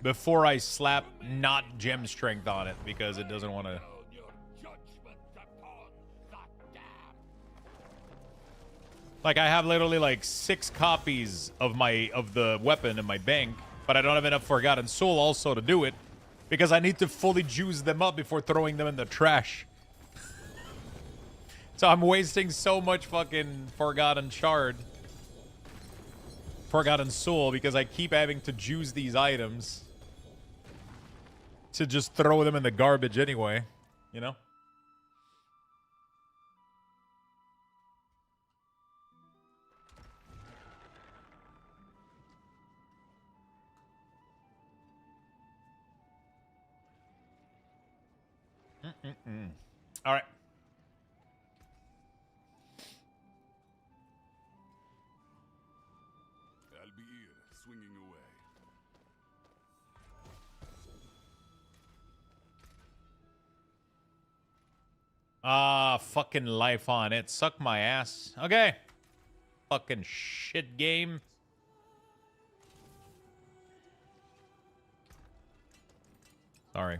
before I slap not gem strength on it, because it doesn't want to... Like, I have literally, like, 6 copies of the weapon in my bank, but I don't have enough Forgotten Soul also to do it, because I need to fully juice them up before throwing them in the trash. So I'm wasting so much fucking Forgotten Soul, because I keep having to juice these items to just throw them in the garbage anyway, you know? All right. I'll be here, swinging away. Ah, fucking life on it. Suck my ass. Okay. Fucking shit game. Sorry.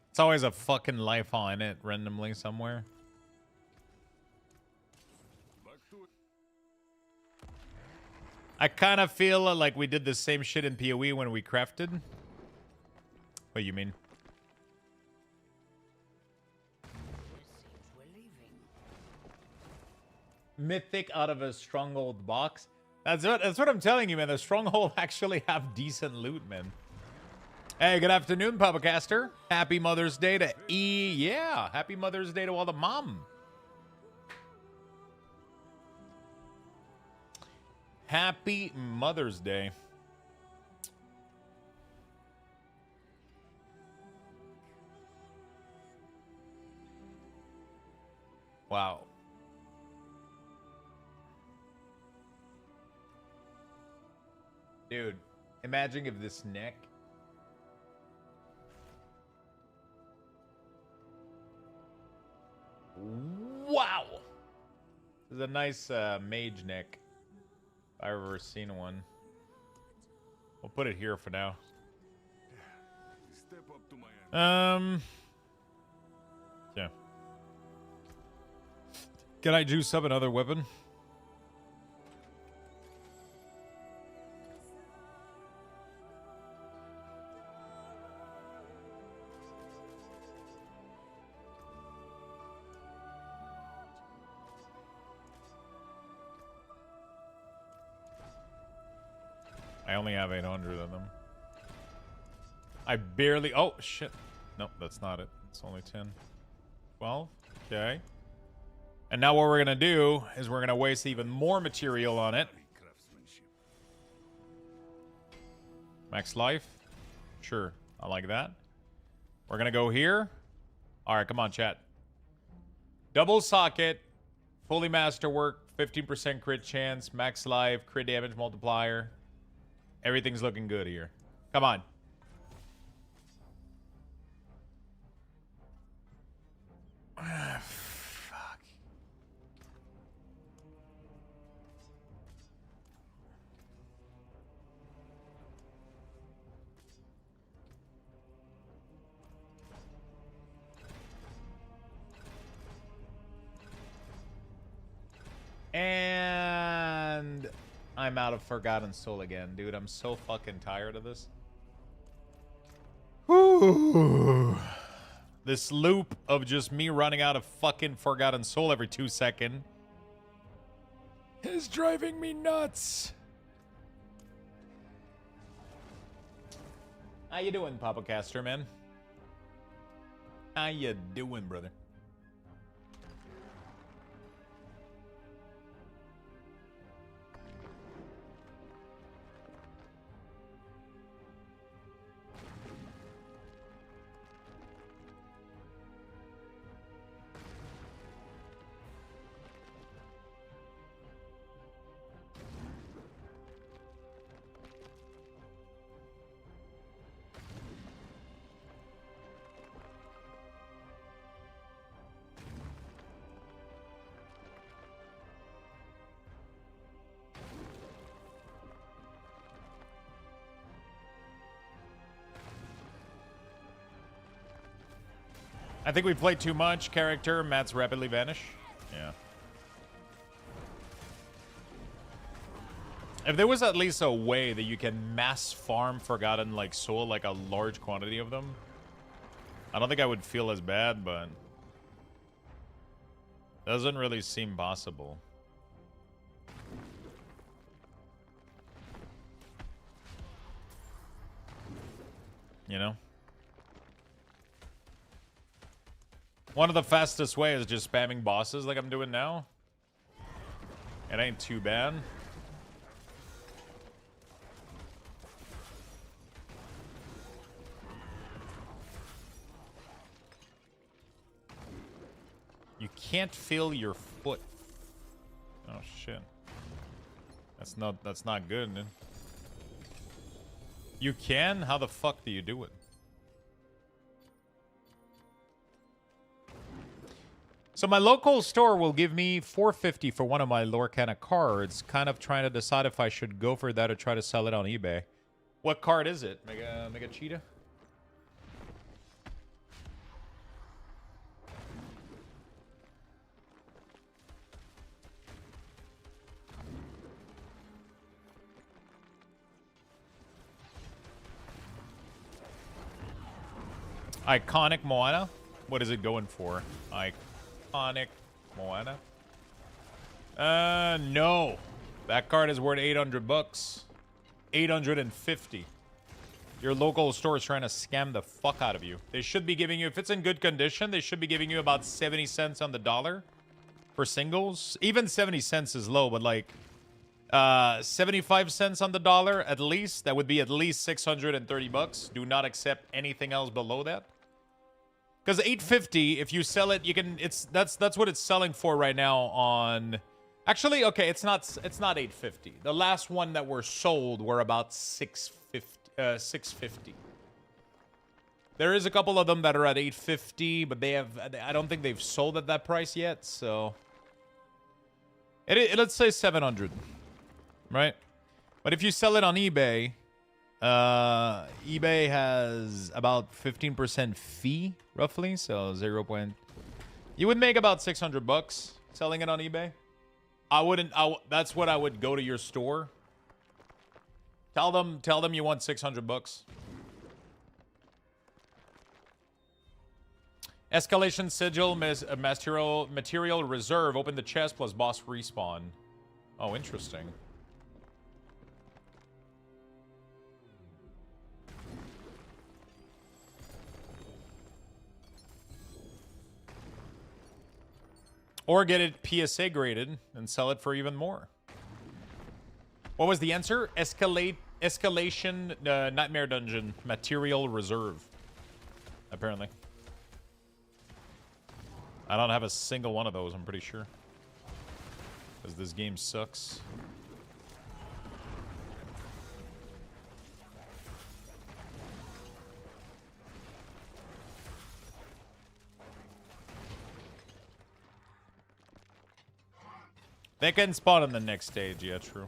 It's always a fucking life on it randomly somewhere. I kind of feel like we did the same shit in PoE when we crafted. What you mean? Mythic out of a stronghold box. That's what I'm telling you, man. The stronghold actually have decent loot, man. Hey, good afternoon, Pubacaster. Happy Mother's Day to E. Yeah, happy Mother's Day to all the mom. Happy Mother's Day. Wow. Dude, imagine if this neck... Wow! This is a nice mage neck. I've ever seen one. We'll put it here for now. Step up to my end. Yeah. Can I juice up another weapon? I only have 800 of them. I barely... Oh, shit. Nope, that's not it. It's only 10. 12. Okay. And now what we're going to do is we're going to waste even more material on it. Max life. Sure. I like that. We're going to go here. All right, come on, chat. Double socket. Fully masterwork. 15% crit chance. Max life. Crit damage multiplier. Everything's looking good here. Come on. Fuck. And I'm out of Forgotten Soul again, dude. I'm so fucking tired of this. Whew. This loop of just me running out of fucking Forgotten Soul every 2 seconds is driving me nuts. How you doing, Papa Caster, man? How you doing, brother? I think we played too much character. Matt's rapidly vanish. Yeah. If there was at least a way that you can mass farm Forgotten like Soul, like a large quantity of them, I don't think I would feel as bad, but doesn't really seem possible. You know? One of the fastest ways is just spamming bosses like I'm doing now. It ain't too bad. You can't feel your foot. Oh shit. That's not good, dude. You can? How the fuck do you do it? So my local store will give me $450 for one of my Lorcana cards. Kind of trying to decide if I should go for that or try to sell it on eBay. What card is it? Mega Cheetah? Iconic Moana? What is it going for? Iconic Moana? No. That card is worth 800 bucks. 850. Your local store is trying to scam the fuck out of you. They should be giving you, if it's in good condition, they should be giving you about 70 cents on the dollar for singles. Even 70 cents is low, but like 75 cents on the dollar at least. That would be at least 630 bucks. Do not accept anything else below that. Because 850, if you sell it, you can. That's what it's selling for right now on. Actually, okay, it's not 850. The last one that were sold were about 650. There is a couple of them that are at 850, but I don't think they've sold at that price yet. So let's say 700. right? But if you sell it on eBay, eBay has about 15% fee, roughly. So 0. You would make about 600 bucks selling it on eBay. That's what I would go to your store. Tell them you want 600 bucks. Escalation sigil, material reserve. Open the chest plus boss respawn. Oh, interesting. Or get it PSA graded and sell it for even more. What was the answer? Escalation Nightmare Dungeon material reserve. Apparently. I don't have a single one of those, I'm pretty sure. Because this game sucks. They can spawn on the next stage, yeah, true.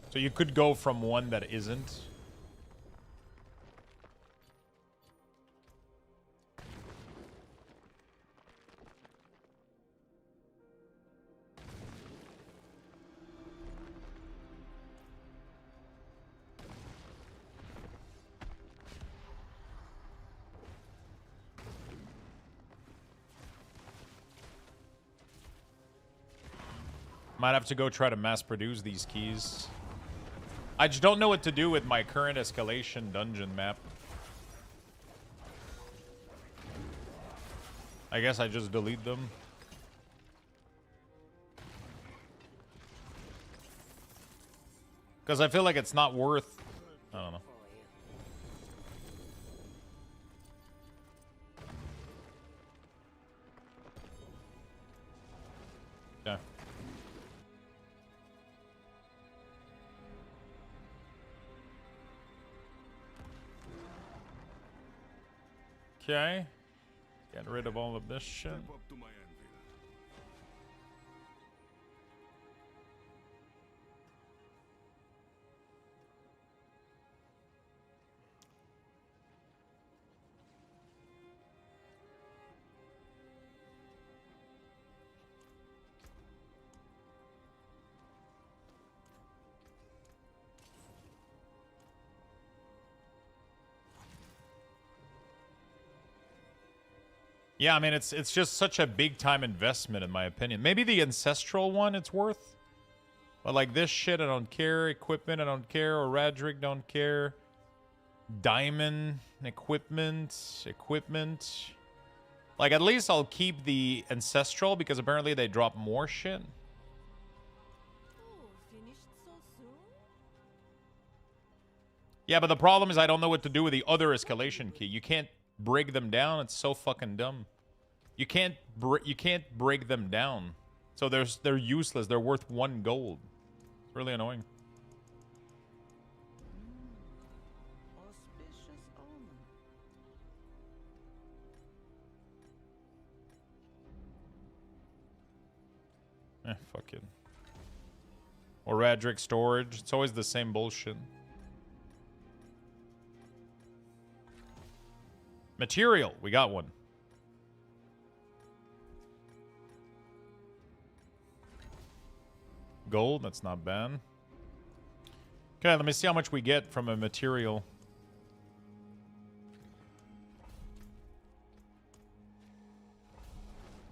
So you could go from one that isn't. Might have to go try to mass produce these keys. I just don't know what to do with my current escalation dungeon map. I guess I just delete them. Because I feel like it's not worth... I don't know. Yeah. Okay. Get rid of all of this shit. Yeah, I mean, it's just such a big time investment in my opinion. Maybe the ancestral one it's worth. But like this shit, I don't care. Equipment, I don't care. Or Radric, don't care. Diamond, equipment. Like, at least I'll keep the ancestral because apparently they drop more shit. Oh, finished so soon? Yeah, but the problem is I don't know what to do with the other escalation key. You can't break them down. It's so fucking dumb. You can't break them down. So they're useless. They're worth 1 gold. It's really annoying. Auspicious omen. Fuck it. Or Radric storage. It's always the same bullshit. Material. We got one. Gold. That's not bad. Okay, let me see how much we get from a material.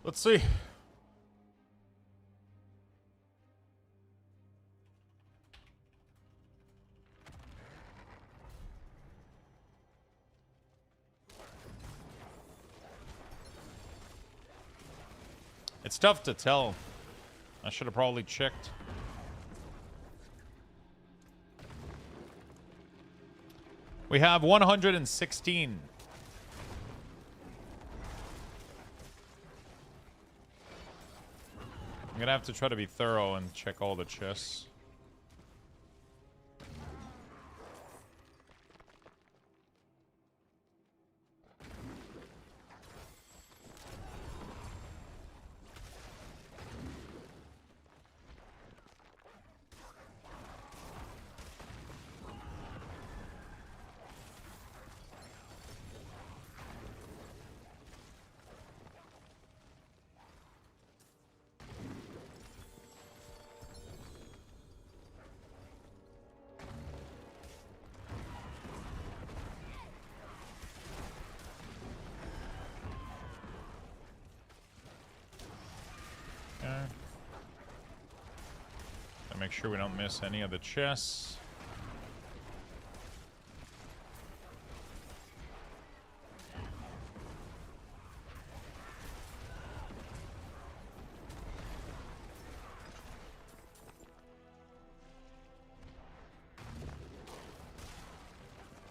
Let's see. It's tough to tell. I should have probably checked. We have 116. I'm gonna have to try to be thorough and check all the chests. Okay. And make sure we don't miss any of the chests.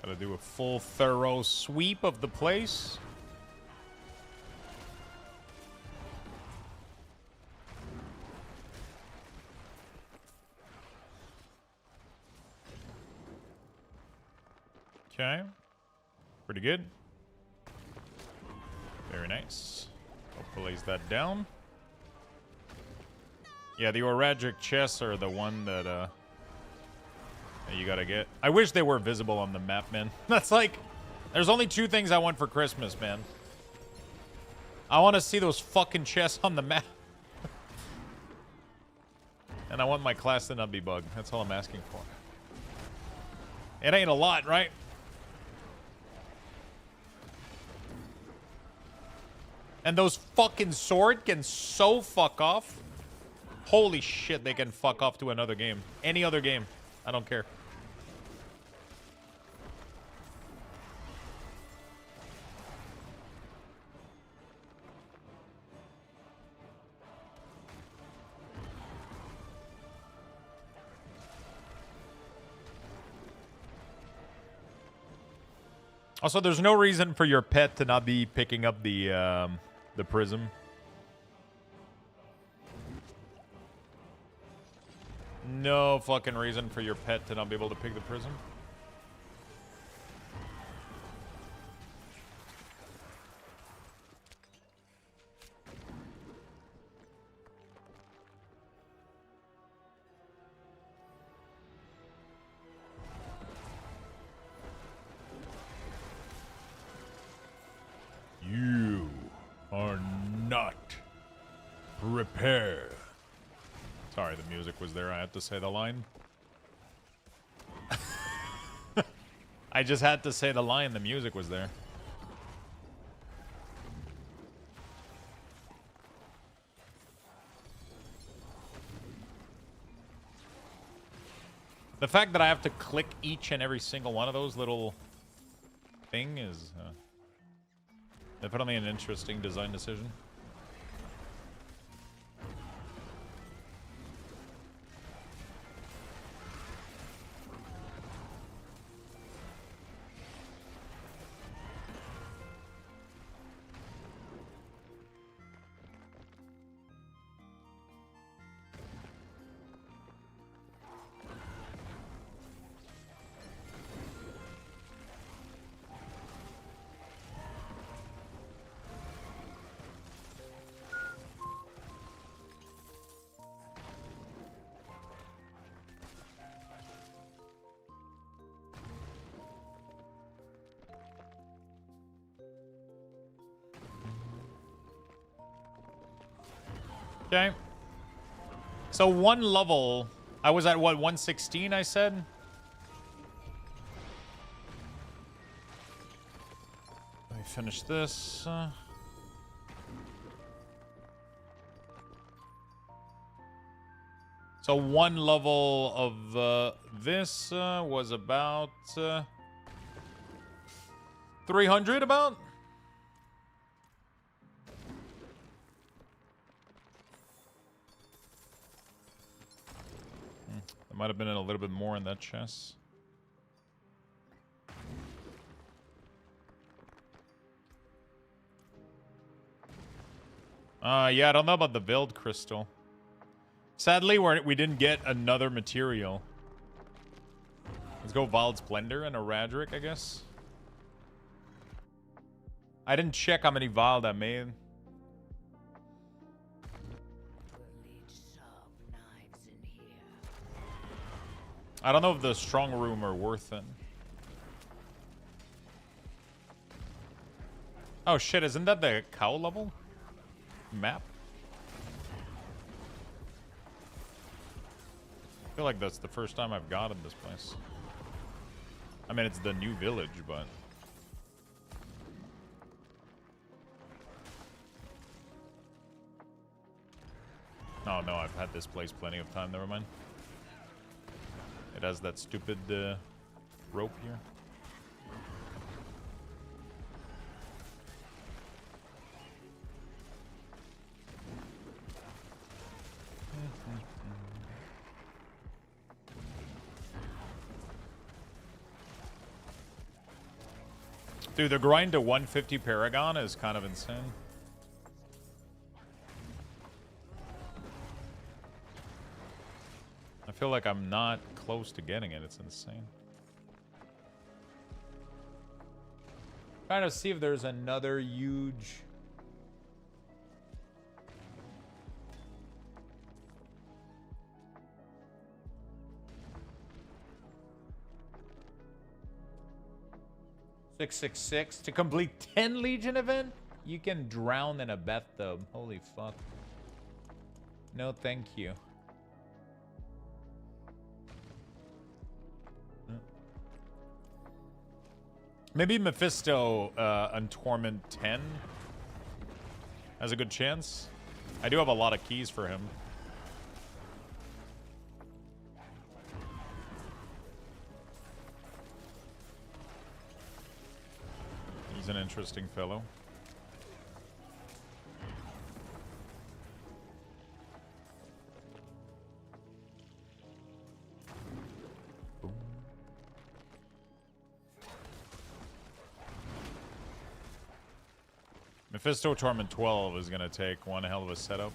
Gotta do a full, thorough sweep of the place. Okay. Pretty good. Very nice. I'll place that down. Yeah, the Oragic chests are the one that you gotta get. I wish they were visible on the map, man. That's like, there's only two things I want for Christmas, man. I want to see those fucking chests on the map. And I want my class to not be bugged. That's all I'm asking for. It ain't a lot, right? And those fucking sword can so fuck off. Holy shit, they can fuck off to another game. Any other game. I don't care. Also, there's no reason for your pet to not be picking up the prism. No fucking reason for your pet to not be able to pick the prism. You are not prepared. Sorry, the music was there. I had to say the line. I just had to say the line. The music was there. The fact that I have to click each and every single one of those little thing is definitely an interesting design decision. Okay. So one level, I was at what, 116 I said? Let me finish this. So one level of this was about 300 about? There might have been a little bit more in that chest. Yeah, I don't know about the Veiled Crystal. Sadly, we didn't get another material. Let's go Wild Splendor and a Radric, I guess. I didn't check how many Wild I made. I don't know if the strong room are worth it. Oh shit, isn't that the cow level map? I feel like that's the first time I've gotten this place. I mean, it's the new village, but... Oh no, I've had this place plenty of time. Never mind. It has that stupid rope here. Dude, the grind to 150 Paragon is kind of insane. I feel like I'm not close to getting it. It's insane. Trying to see if there's another huge... $666 to complete 10 Legion event? You can drown in a bathtub. Holy fuck. No, thank you. Maybe Mephisto on Torment 10 has a good chance. I do have a lot of keys for him. He's an interesting fellow. Boom. Mephisto Torment 12 is going to take one hell of a setup.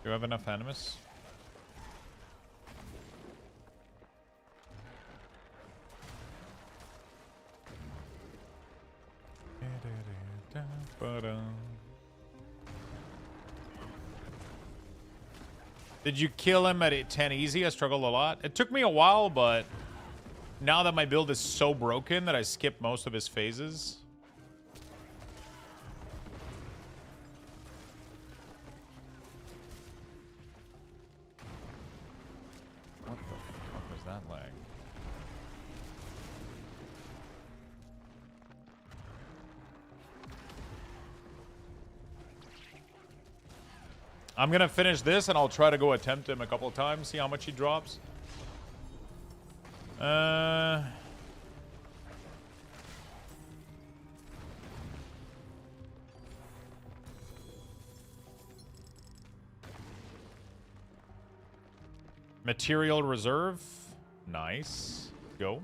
Do you have enough animus? Did you kill him at 10 easy? I struggled a lot. It took me a while, but now that my build is so broken that I skip most of his phases. What the fuck was that lag? I'm gonna finish this and I'll try to go attempt him a couple of times, see how much he drops. Material reserve. Nice. Go.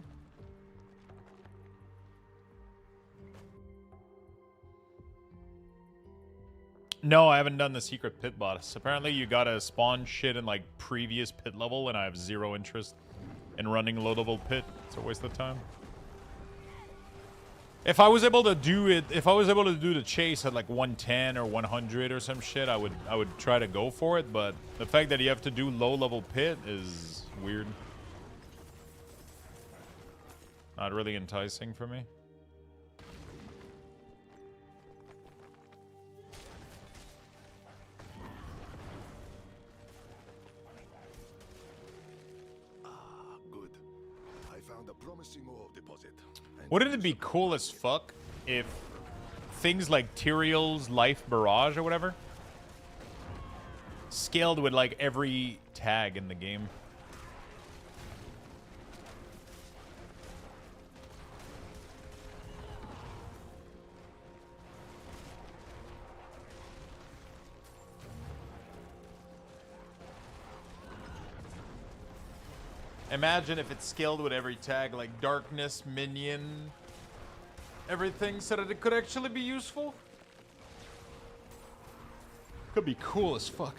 No, I haven't done the secret pit boss. Apparently you gotta spawn shit in like previous pit level, and I have zero interest in running low level pit. It's a waste of time. If I was able to do it, if I was able to do the chase at like 110 or 100 or some shit, I would try to go for it, but the fact that you have to do low level pit is weird. Not really enticing for me. Wouldn't it be cool as fuck if things like Tyrael's Life Barrage or whatever scaled with like every tag in the game? Imagine if it scaled with every tag, like darkness, minion, everything, so that it could actually be useful. Could be cool as fuck.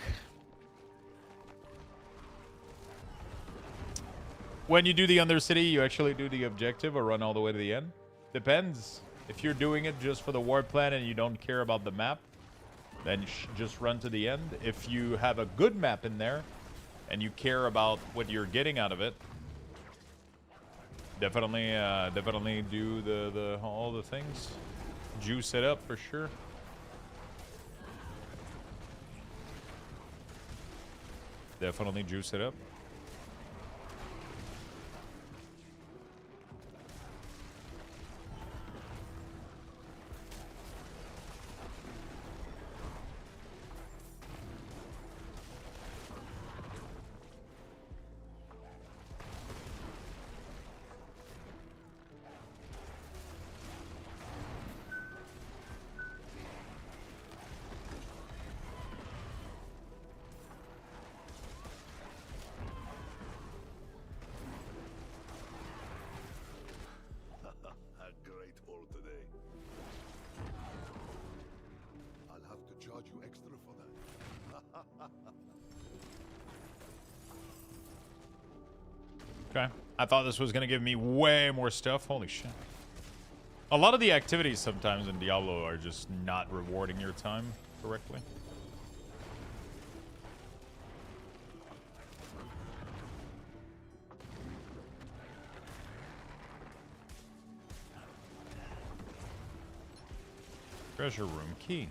When you do the Undercity, you actually do the objective or run all the way to the end? Depends. If you're doing it just for the war plan and you don't care about the map, then you should just run to the end. If you have a good map in there, and you care about what you're getting out of it, definitely do all the things. Juice it up for sure. Definitely juice it up. A great haul today. I'll have to charge you extra for that. Okay. I thought this was going to give me way more stuff. Holy shit. A lot of the activities sometimes in Diablo are just not rewarding your time correctly. Treasure room key.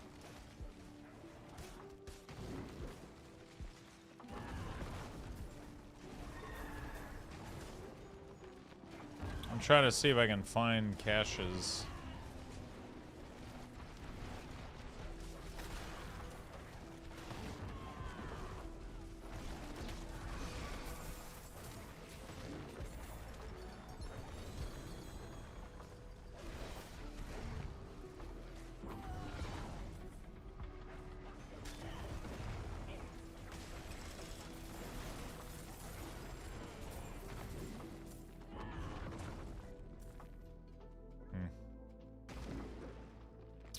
I'm trying to see if I can find caches.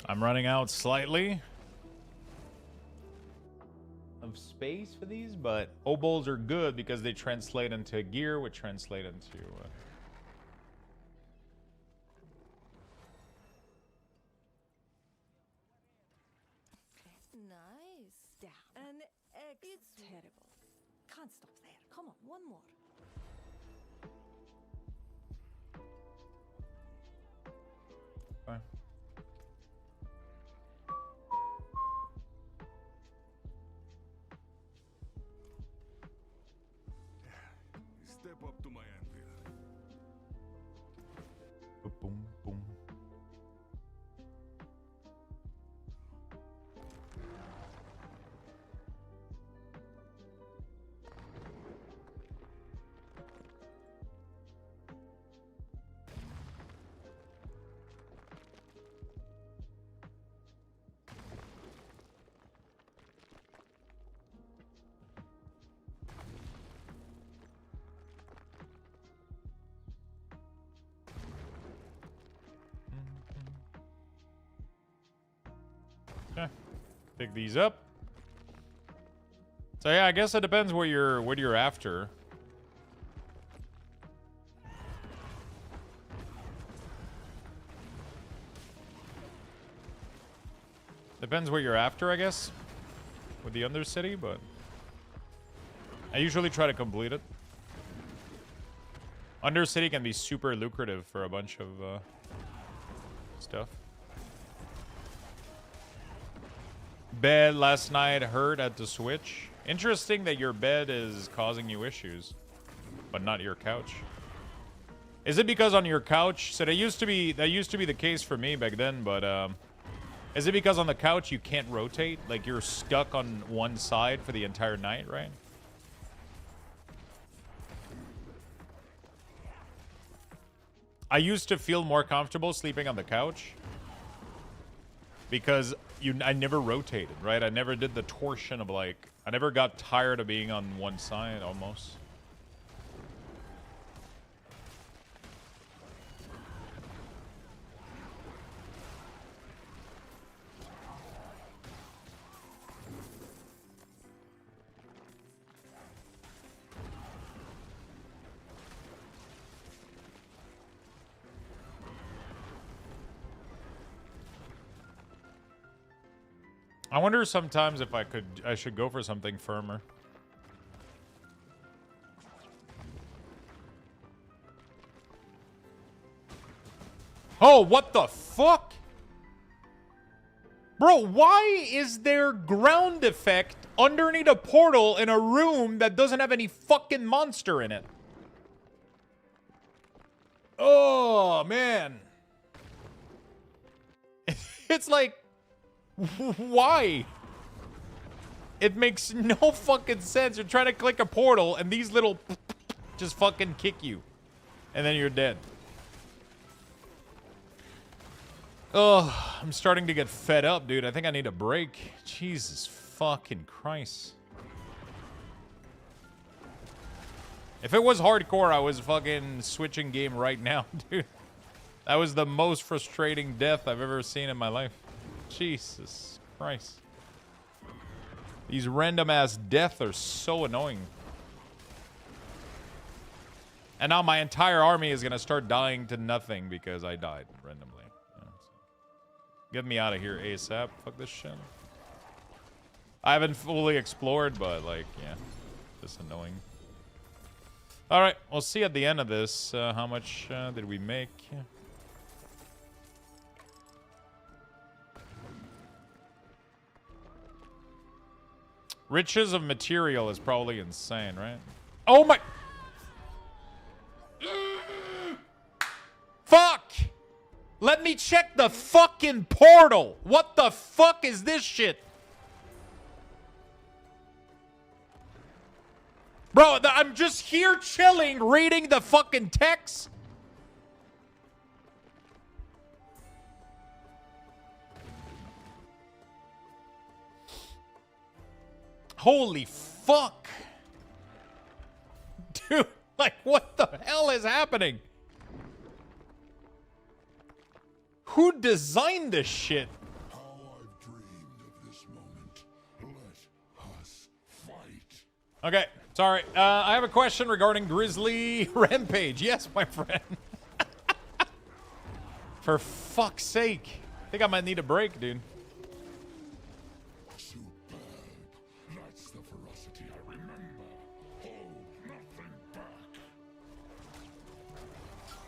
I'm running out slightly of space for these, but obols are good because they translate into gear, which translate into... Nice. Down. And it's terrible. Can't stop there. Come on, one more. Okay. Step up to my anvil. Boom, boom. Okay. Pick these up. So yeah, I guess it depends what you're after. Depends what you're after, I guess, with the Undercity, but I usually try to complete it. Undercity can be super lucrative for a bunch of stuff. Bed last night hurt at the Switch. Interesting that your bed is causing you issues, but not your couch. Is it because on your couch? So that used to be the case for me back then, but is it because on the couch you can't rotate? Like you're stuck on one side for the entire night, right? I used to feel more comfortable sleeping on the couch because I never rotated, right? I never did the torsion of like, I never got tired of being on one side almost. I wonder sometimes if I should go for something firmer. Oh, what the fuck? Bro, why is there ground effect underneath a portal in a room that doesn't have any fucking monster in it? Oh, man. It's like, why? It makes no fucking sense. You're trying to click a portal and these little just fucking kick you. And then you're dead. Oh, I'm starting to get fed up, dude. I think I need a break. Jesus fucking Christ. If it was hardcore, I was fucking switching game right now, dude. That was the most frustrating death I've ever seen in my life. Jesus Christ. These random ass deaths are so annoying. And now my entire army is gonna start dying to nothing because I died randomly. Get me out of here ASAP. Fuck this shit. I haven't fully explored, but like, yeah. Just annoying. Alright, we'll see at the end of this how much did we make. Riches of material is probably insane, right? Oh my... Fuck! Let me check the fucking portal! What the fuck is this shit? Bro, I'm just here chilling, reading the fucking text. Holy fuck. Dude, like, what the hell is happening? Who designed this shit? How I've dreamed of this moment. Let us fight. Okay, sorry. I have a question regarding Grizzly Rampage. Yes, my friend. For fuck's sake. I think I might need a break, dude. Superb. That's the ferocity I remember. Hold nothing back.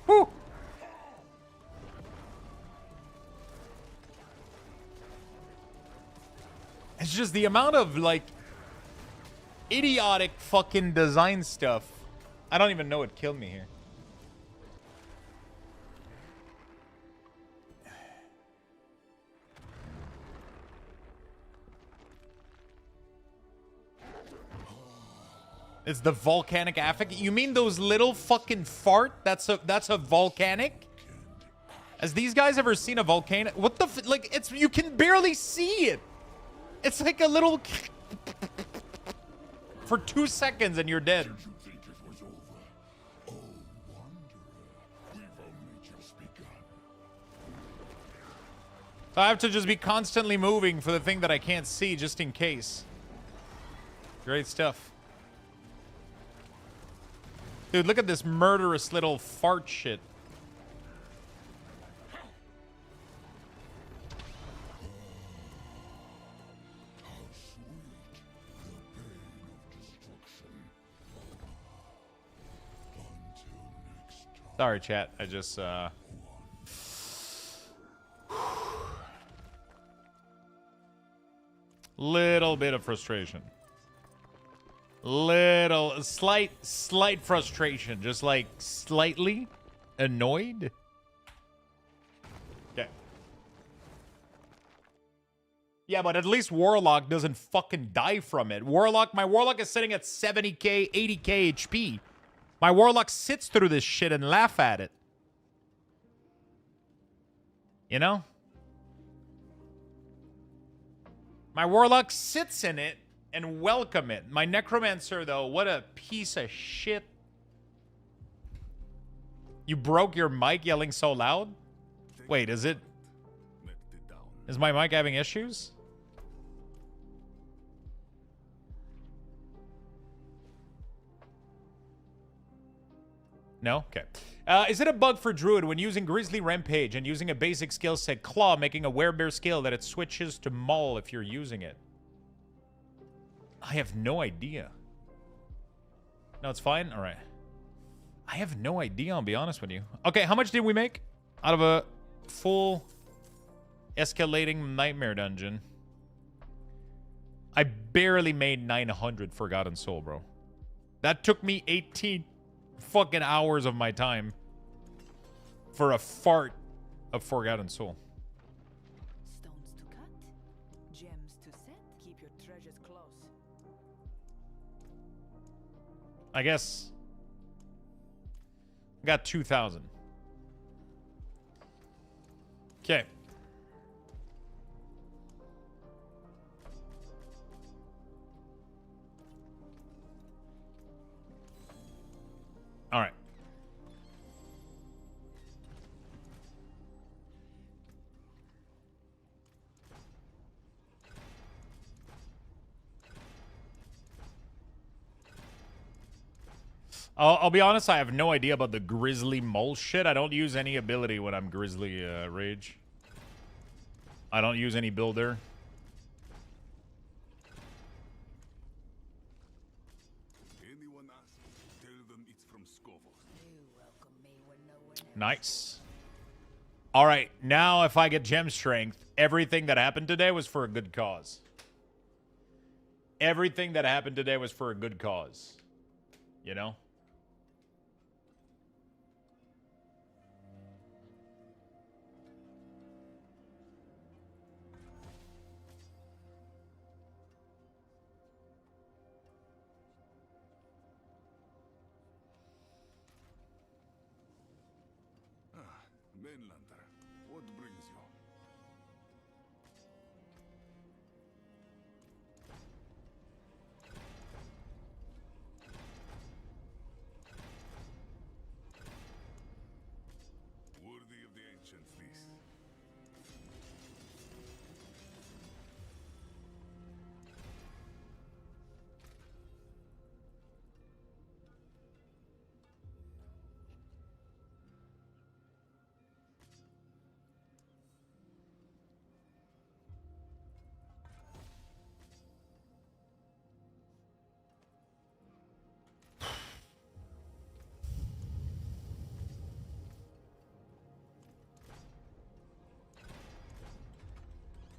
Whew. It's just the amount of, like, idiotic fucking design stuff. I don't even know what killed me here. It's the volcanic affect. You mean those little fucking fart? That's a volcanic? Has these guys ever seen a volcano? What the like? It's you can barely see it. It's like a little for 2 seconds and you're dead. Did you think it was over? Oh, wanderer, we've only just begun. So I have to just be constantly moving for the thing that I can't see just in case. Great stuff. Dude, look at this murderous little fart shit. Sorry, chat. I just, little bit of frustration. Slight frustration. Just like slightly annoyed. Okay. Yeah, but at least Warlock doesn't fucking die from it. My Warlock is sitting at 70k, 80k HP. My Warlock sits through this shit and laugh at it. You know? My Warlock sits in it and welcome it. My Necromancer, though, what a piece of shit. You broke your mic yelling so loud? Wait, is my mic having issues? No? Okay. Is it a bug for Druid when using Grizzly Rampage and using a basic skill set Claw, making a Werebear skill that it switches to Maul if you're using it? I have no idea. No, it's fine? All right. I have no idea, I'll be honest with you. Okay, how much did we make out of a full Escalating Nightmare Dungeon. I barely made 900 Forgotten Soul, bro. That took me 18 fucking hours of my time for a fart of Forgotten Soul. Stones to cut, gems to set. Keep your treasures close. I guess I got 2,000. Okay. All right. I'll be honest, I have no idea about the Grizzly Mole shit. I don't use any ability when I'm Grizzly Rage. I don't use any builder. Anyone asks, tell them it's from Scovel. Nice. All right, now if I get gem strength, everything that happened today was for a good cause. Everything that happened today was for a good cause. You know? Mainlander, what brings you? Worthy of the ancient fleece.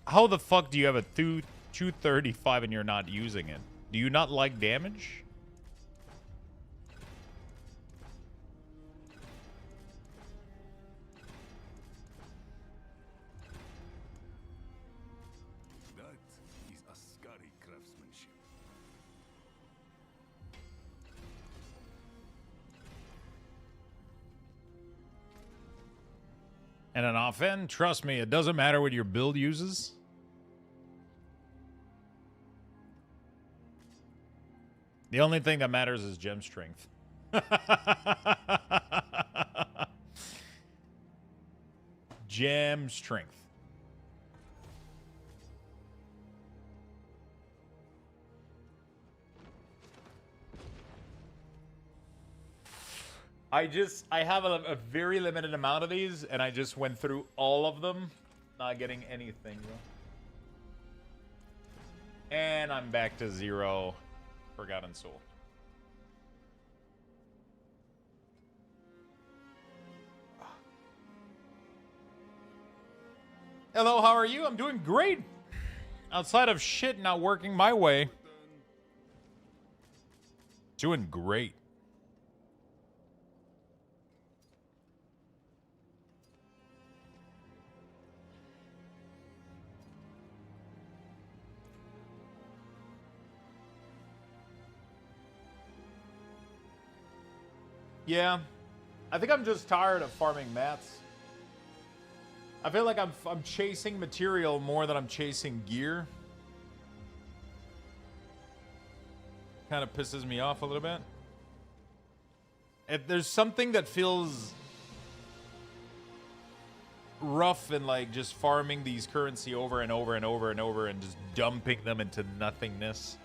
How the fuck do you have a 235 and you're not using it? Do you not like damage? That is Ascari craftsmanship. And an offend? Trust me, it doesn't matter what your build uses. The only thing that matters is gem strength. Gem strength. I have a very limited amount of these, and I just went through all of them, not getting anything, bro. And I'm back to 0 Forgotten Soul. Hello, how are you? I'm doing great. Outside of shit not working my way. Doing great. Yeah, I think I'm just tired of farming mats. I feel like I'm chasing material more than I'm chasing gear. Kind of pisses me off a little bit. If there's something that feels rough and like just farming these currency over and over and over and over and just dumping them into nothingness.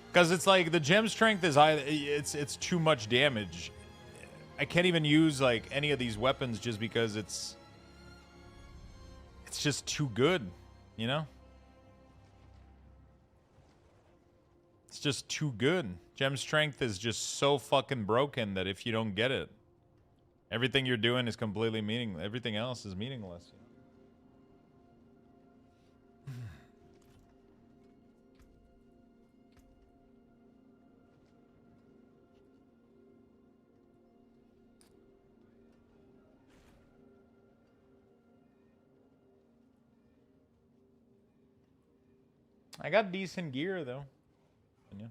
Because it's like the gem strength is it's too much damage. I can't even use like any of these weapons just because it's just too good, you know? It's just too good Gem strength is just so fucking broken that if you don't get it, everything you're doing is completely meaningless. Everything else is meaningless. I got decent gear though. Yeah.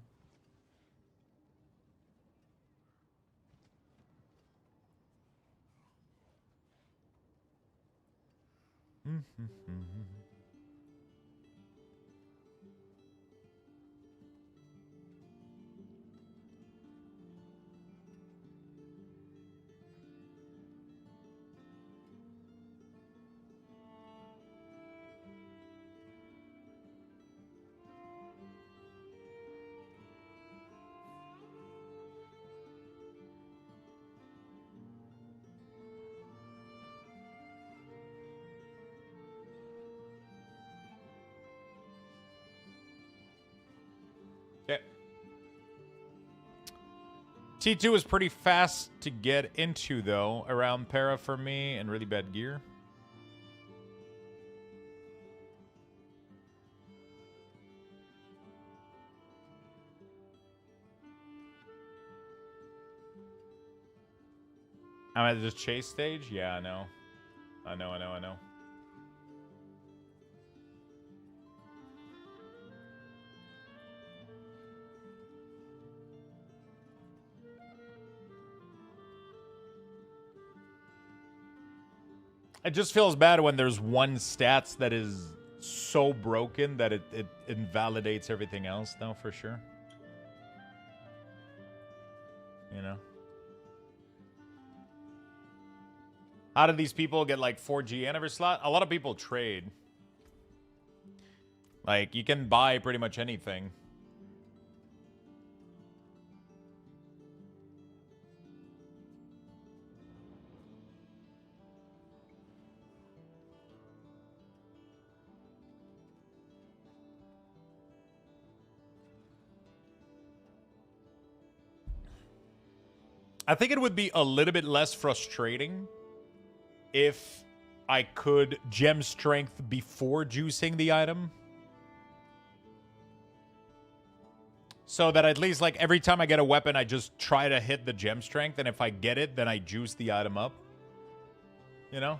Okay. T2 is pretty fast to get into, though, around para for me, and really bad gear. I'm at the chase stage? Yeah, I know. I know. It just feels bad when there's one stats that is so broken that it invalidates everything else, though, for sure. You know? How do these people get like 4G in every slot? A lot of people trade. Like, you can buy pretty much anything. I think it would be a little bit less frustrating if I could gem strength before juicing the item. So that at least, like, every time I get a weapon, I just try to hit the gem strength, and if I get it, then I juice the item up. You know?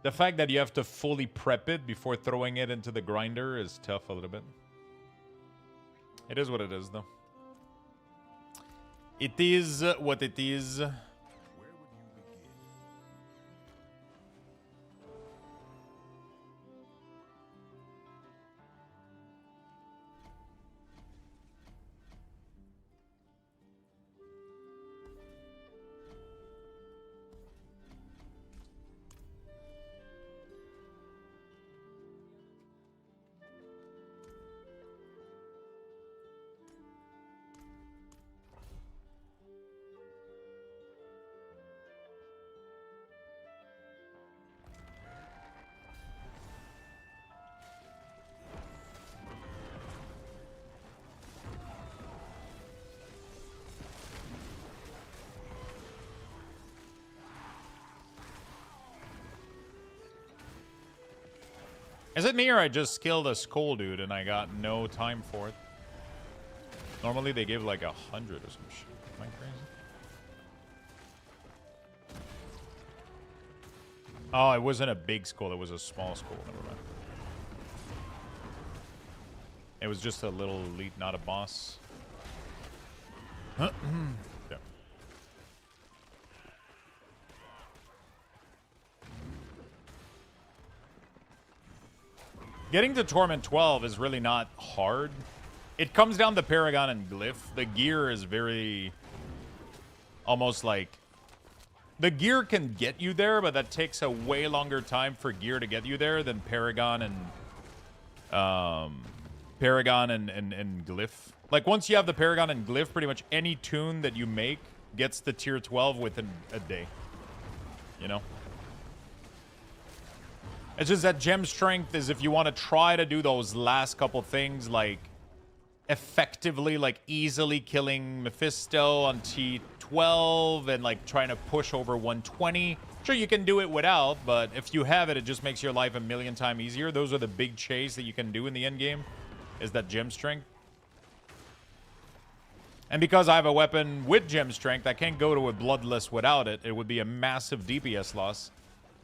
The fact that you have to fully prep it before throwing it into the grinder is tough a little bit. It is what it is, though. It is what it is. Is it me or I just killed a skull dude and I got no time for it? Normally they give like 100 or some shit. Am I crazy? Oh, it wasn't a big skull. It was a small skull. Never mind. It was just a little elite, not a boss. Okay. Getting to Torment 12 is really not hard. It comes down to Paragon and Glyph. The gear is very... almost like... The gear can get you there, but that takes a way longer time for gear to get you there than Paragon and... Paragon and Glyph. Like, once you have the Paragon and Glyph, pretty much any tune that you make gets to tier 12 within a day. You know? It's just that gem strength is if you want to try to do those last couple things, like effectively, like easily killing Mephisto on T12 and like trying to push over 120. Sure, you can do it without, but if you have it, it just makes your life a million times easier. Those are the big chase that you can do in the end game, is that gem strength. And because I have a weapon with gem strength, I can't go to a bloodless without it. It would be a massive DPS loss.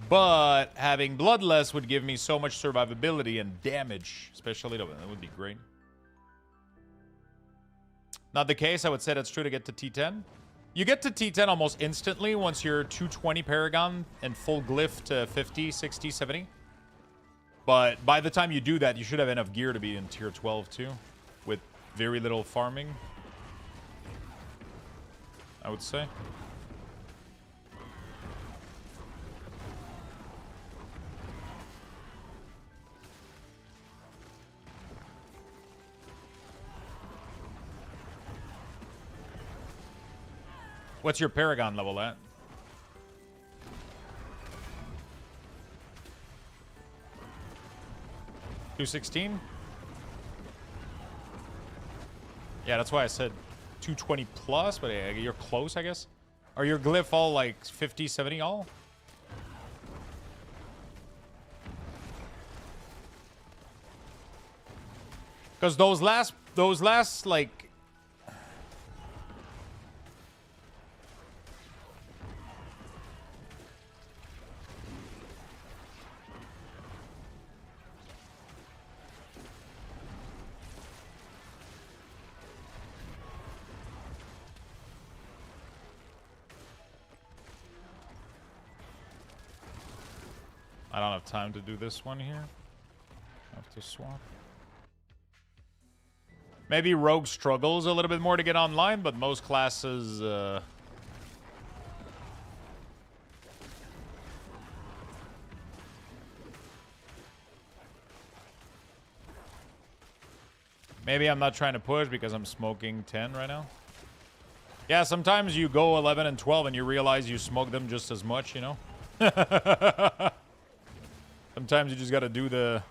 But having bloodless would give me so much survivability and damage, especially that would be great. Not the case. I would say that's true to get to T10. You get to T10 almost instantly once you're 220 Paragon and full glyph to 50, 60, 70. But by the time you do that, you should have enough gear to be in tier 12 too, with very little farming, I would say. What's your Paragon level at? $216? Yeah, that's why I said 220 plus, but you're close, I guess. Are your glyph all like 50, 70 all? Because those last like I don't have time to do this one here. I have to swap. Maybe Rogue struggles a little bit more to get online, but most classes... Maybe I'm not trying to push because I'm smoking 10 right now. Yeah, sometimes you go 11 and 12 and you realize you smoke them just as much, you know? Sometimes you just gotta do the...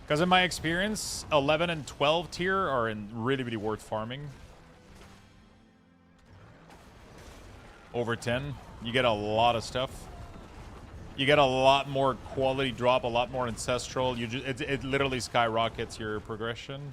Because in my experience, 11 and 12 tier are really, really worth farming. Over 10, you get a lot of stuff. You get a lot more quality drop, a lot more ancestral. It literally skyrockets your progression.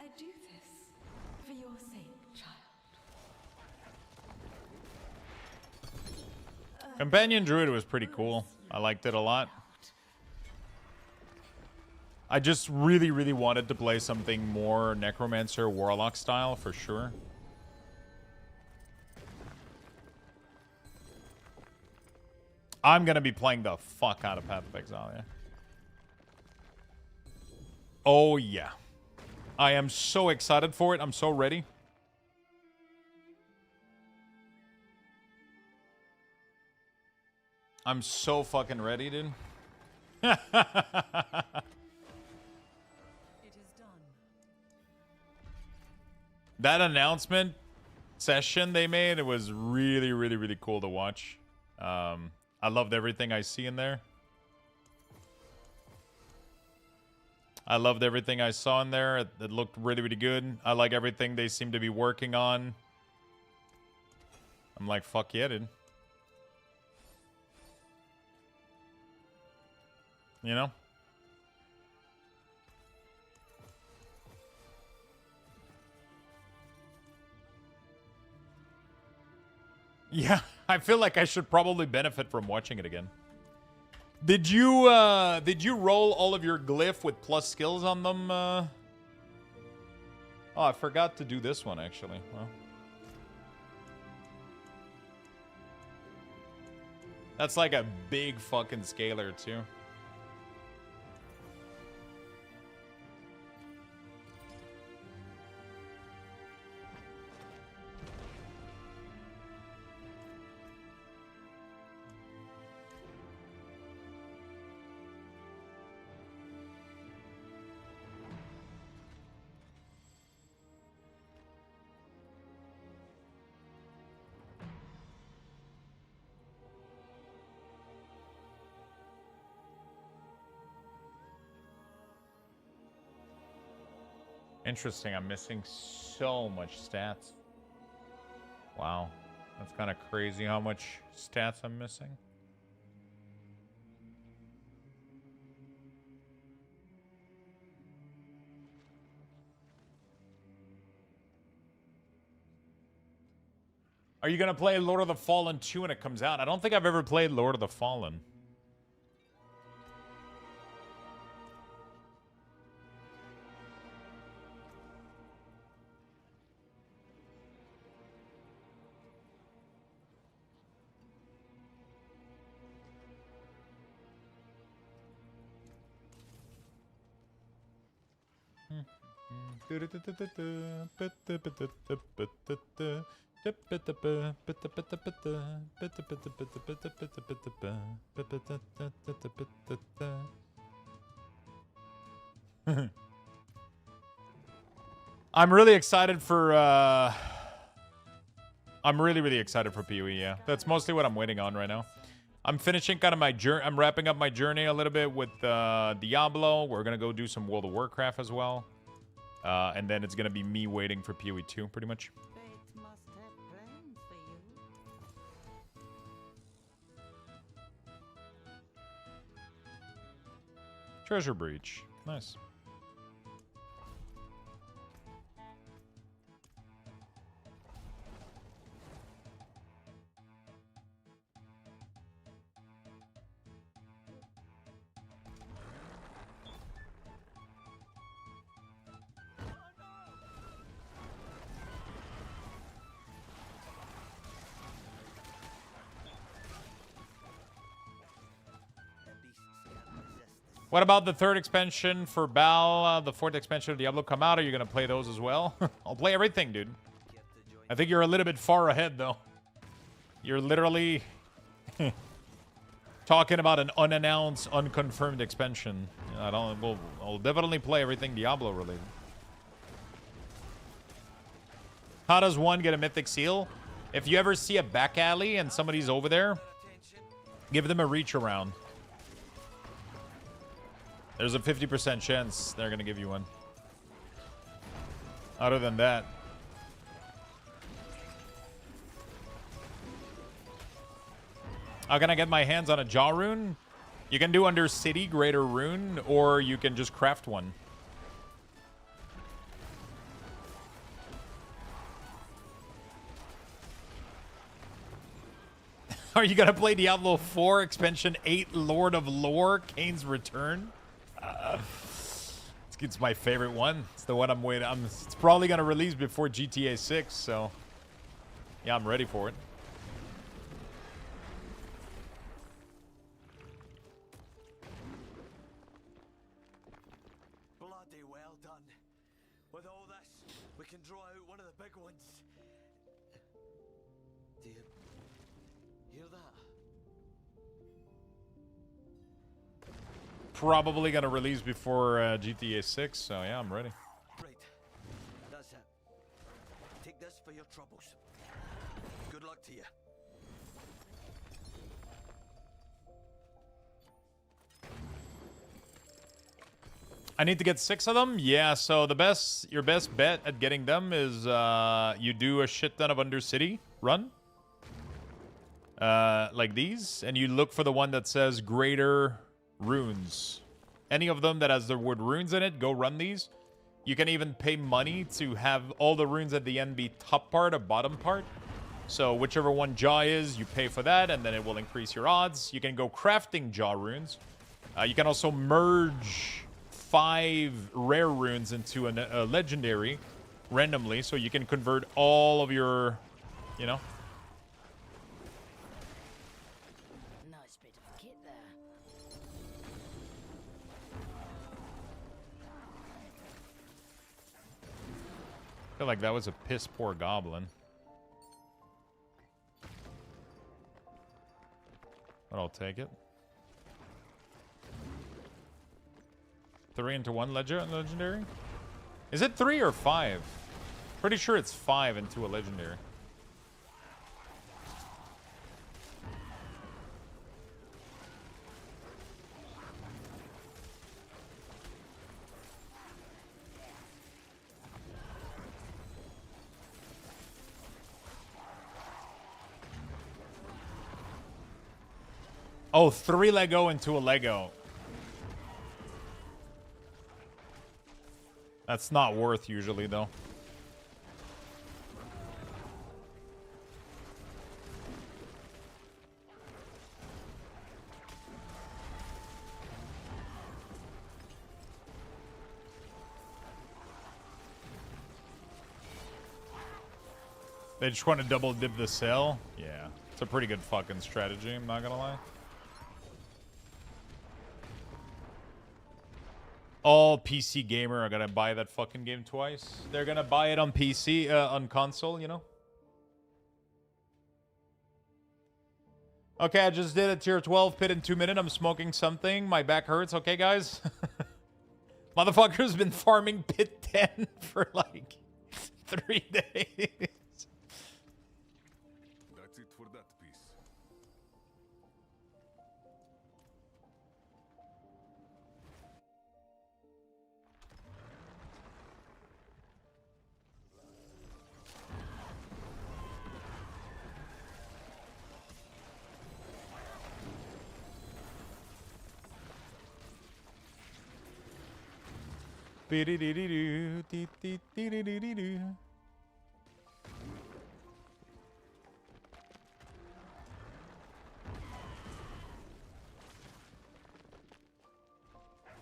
I do this for your sake, child. Companion Druid was pretty cool. I liked it a lot. I just really, really wanted to play something more Necromancer Warlock style for sure. I'm gonna be playing the fuck out of Path of Exile, yeah. Oh yeah. I am so excited for it. I'm so ready. I'm so fucking ready, dude. It is done. That announcement session they made, it was really, really, really cool to watch. I loved everything I see in there. I loved everything I saw in there. It looked really, really good. I like everything they seem to be working on. I'm like, fuck yeah, dude. You know? Yeah, I feel like I should probably benefit from watching it again. Did you roll all of your glyph with plus skills on them? Oh, I forgot to do this one actually. Well, that's like a big fucking scalar too. Interesting, I'm missing so much stats. Wow. That's kind of crazy how much stats I'm missing. Are you going to play Lord of the Fallen 2 when it comes out? I don't think I've ever played Lord of the Fallen. I'm really excited for I'm really excited for PoE, yeah. That's mostly what I'm waiting on right now. I'm finishing kind of my journey. I'm wrapping up my journey a little bit with Diablo. We're going to go do some World of Warcraft as well. And then it's going to be me waiting for PoE 2, pretty much. Fate must have plans for you. Treasure Breach. Nice. What about the third expansion for Bal? The fourth expansion of Diablo come out? Are you going to play those as well? I'll play everything, dude. I think you're a little bit far ahead, though. You're literally talking about an unannounced, unconfirmed expansion. I'll definitely play everything Diablo related. How does one get a mythic seal? If you ever see a back alley and somebody's over there, give them a reach around. There's a 50% chance they're going to give you one. Other than that. How can I get my hands on a Jaw rune? You can do under City, Greater Rune, or you can just craft one. Are you going to play Diablo 4 Expansion 8 Lord of Lore, Kane's Return? It's my favorite one. It's the one I'm waiting. It's probably gonna release before GTA 6, so yeah, I'm ready for it. Bloody well done. With all this, we can draw out one of the big ones. Do you hear that? Probably gonna release before GTA 6, so yeah, I'm ready. Right. That's it. Take this for your troubles. Good luck to you. I need to get 6 of them? Yeah, so your best bet at getting them is you do a shit ton of Undercity run. Like these, and you look for the one that says Greater Runes. Any of them that has the word runes in it, go run these. You can even pay money to have all the runes at the end be top part or bottom part. So whichever one jaw is, you pay for that, and then it will increase your odds. You can go crafting jaw runes. You can also merge 5 rare runes into a legendary randomly, so you can convert all of your, you know. Nice bit of kit there. I feel like that was a piss poor goblin. But I'll take it. 3 into 1 legendary? Is it 3 or 5? Pretty sure it's 5 into a legendary. Oh, 3 Lego into a Lego. That's not worth usually, though. They just want to double dip the sale? Yeah. It's a pretty good fucking strategy, I'm not gonna lie. All PC gamer are gonna buy that fucking game twice. They're gonna buy it on PC, on console, you know? Okay, I just did a tier 12 pit in 2 minutes. I'm smoking something. My back hurts. Okay, guys? Motherfucker's been farming pit 10 for like 3 days. That's it for that piece.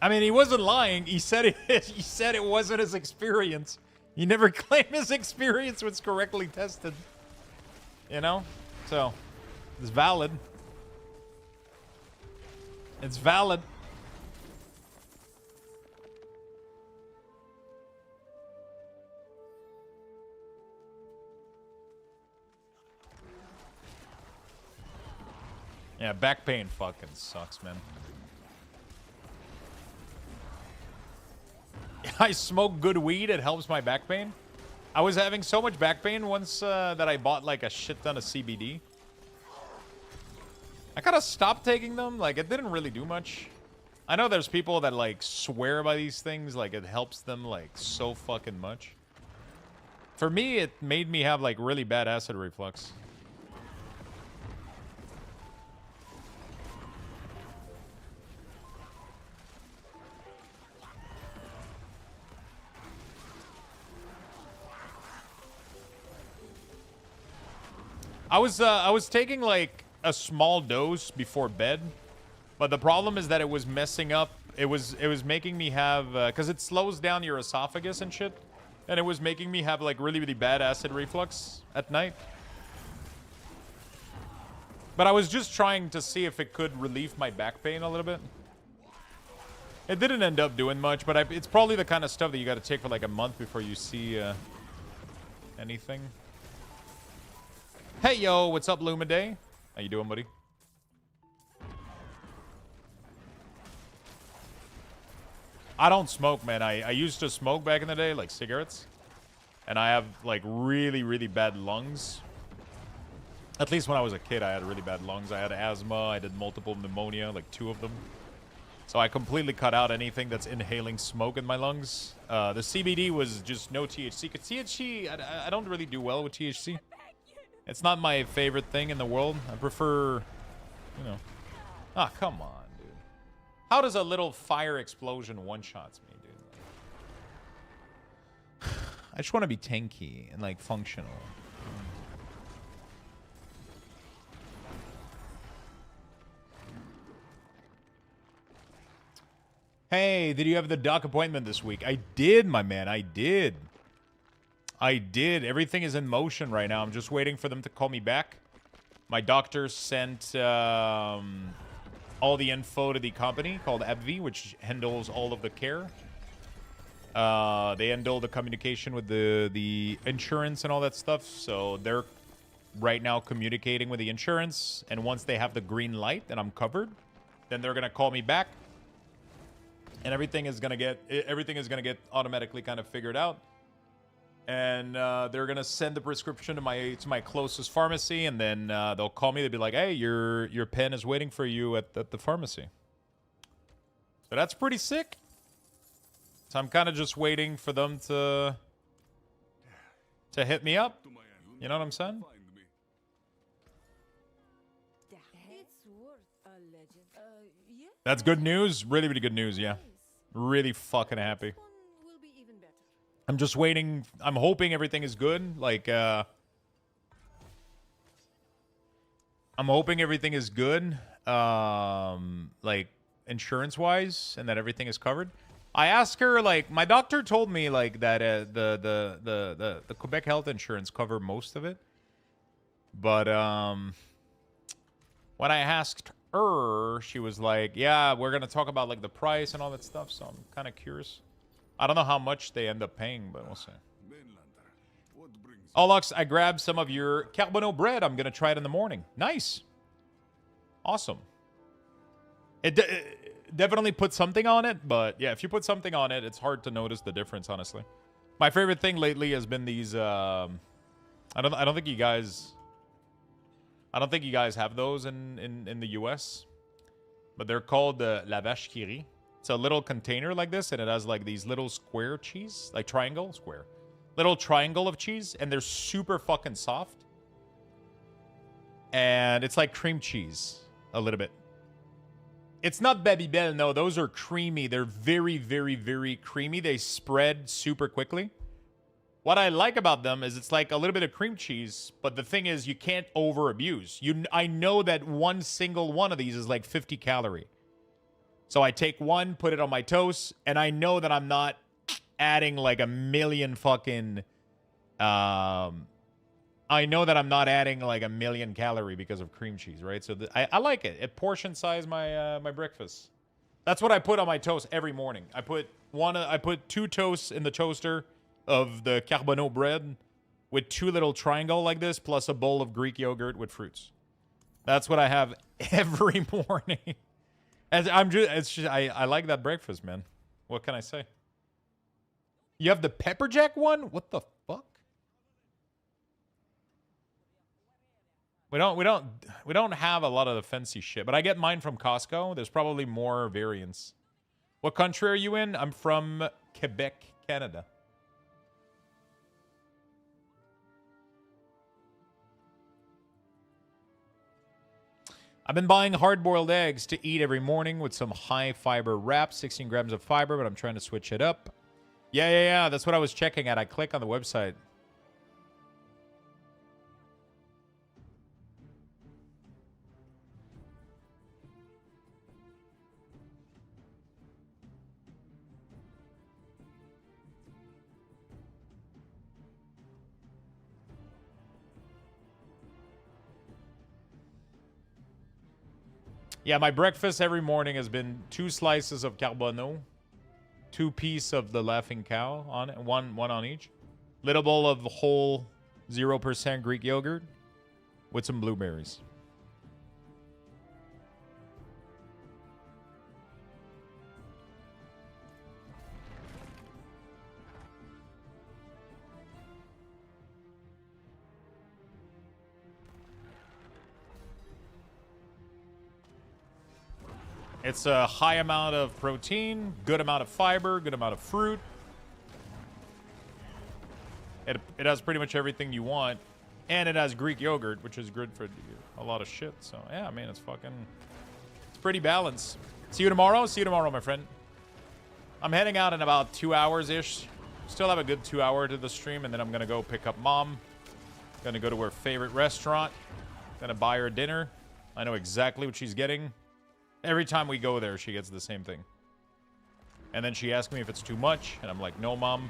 I mean, he wasn't lying. He said it. He said it wasn't his experience. He never claimed his experience was correctly tested. You know, so it's valid. It's valid. Yeah, back pain fucking sucks, man. I smoke good weed, it helps my back pain. I was having so much back pain once that I bought like a shit ton of CBD. I kind of stopped taking them, like it didn't really do much. I know there's people that like swear by these things, like it helps them like so fucking much. For me, it made me have like really bad acid reflux. I was taking like a small dose before bed, but the problem is that it was messing up. It was making me have because it slows down your esophagus and shit, and it was making me have like really bad acid reflux at night. But I was just trying to see if it could relieve my back pain a little bit. It didn't end up doing much, but it's probably the kind of stuff that you got to take for like a month before you see anything. Hey, yo, what's up, Lumiday? How you doing, buddy? I don't smoke, man. I used to smoke back in the day, like cigarettes. And I have, like, really bad lungs. At least when I was a kid, I had really bad lungs. I had asthma. I did multiple pneumonia, like 2 of them. So I completely cut out anything that's inhaling smoke in my lungs. The CBD was just no THC. Because THC, I don't really do well with THC. It's not my favorite thing in the world. I prefer, you know. Ah, come on, dude. How does a little fire explosion one-shots me, dude? I just want to be tanky and, like, functional. Hey, did you have the doc appointment this week? I did, my man. I did. Everything is in motion right now. I'm just waiting for them to call me back. My doctor sent all the info to the company called AbbVie, which handles all of the care. They handle the communication with the insurance and all that stuff. So they're right now communicating with the insurance. And once they have the green light and I'm covered, then they're going to call me back. And everything is gonna get automatically kind of figured out, and they're gonna send the prescription to my closest pharmacy, and then they'll call me. They'll be like, "Hey, your pen is waiting for you at the pharmacy." So that's pretty sick. So I'm kind of just waiting for them to hit me up. You know what I'm saying? It's worth a legend. Yeah. That's good news. Really, really good news. Yeah. Really fucking happy. Will be even better. I'm just waiting. I'm hoping everything is good. Like, I'm hoping everything is good. Like insurance-wise, and that everything is covered. I asked her, like, my doctor told me, like, that the Quebec health insurance cover most of it. But when I asked her, she was like, yeah, we're gonna talk about like the price and all that stuff, so I'm kind of curious. I don't know how much they end up paying, but we'll see. Oh, Lux, I grabbed some of your Carbonneau bread. I'm gonna try it in the morning. Nice. Awesome. It definitely put something on it, but yeah, if you put something on it, it's hard to notice the difference, honestly. My favorite thing lately has been these I don't think you guys have those in the US, but they're called La Vache qui rit. It's a little container like this, and it has like these little square cheese, like little triangle of cheese, and they're super fucking soft. And it's like cream cheese, a little bit. It's not Babybel, no, those are creamy. They're very, very, very creamy. They spread super quickly. What I like about them is it's like a little bit of cream cheese, but the thing is you can't over abuse. I know that one single one of these is like 50 calorie. So I take one, put it on my toast, and I know that I'm not adding like a million fucking I know that I'm not adding like a million calorie because of cream cheese, right? So I like it. It portion size my my breakfast. That's what I put on my toast every morning. I put 2 toasts in the toaster of the Carbonneau bread with 2 little triangle like this, plus a bowl of Greek yogurt with fruits. That's what I have every morning. I like that breakfast, man. What can I say? You have the pepper jack one? What the fuck? We don't have a lot of the fancy shit, but I get mine from Costco. There's probably more variants. What country are you in? I'm from Quebec, Canada. I've been buying hard-boiled eggs to eat every morning with some high-fiber wraps, 16 grams of fiber, but I'm trying to switch it up. Yeah. That's what I was checking at. I click on the website. Yeah, my breakfast every morning has been 2 slices of Carbonneau, 2 pieces of the Laughing Cow on it, one on each. Little bowl of whole 0% Greek yogurt with some blueberries. It's a high amount of protein, good amount of fiber, good amount of fruit. It has pretty much everything you want. And it has Greek yogurt, which is good for a lot of shit. So, yeah, man, it's pretty balanced. See you tomorrow? See you tomorrow, my friend. I'm heading out in about 2 hours-ish. Still have a good 2 hour to the stream, and then I'm going to go pick up Mom. Going to go to her favorite restaurant. Going to buy her dinner. I know exactly what she's getting. Every time we go there, she gets the same thing. And then she asked me if it's too much, and I'm like, no, Mom.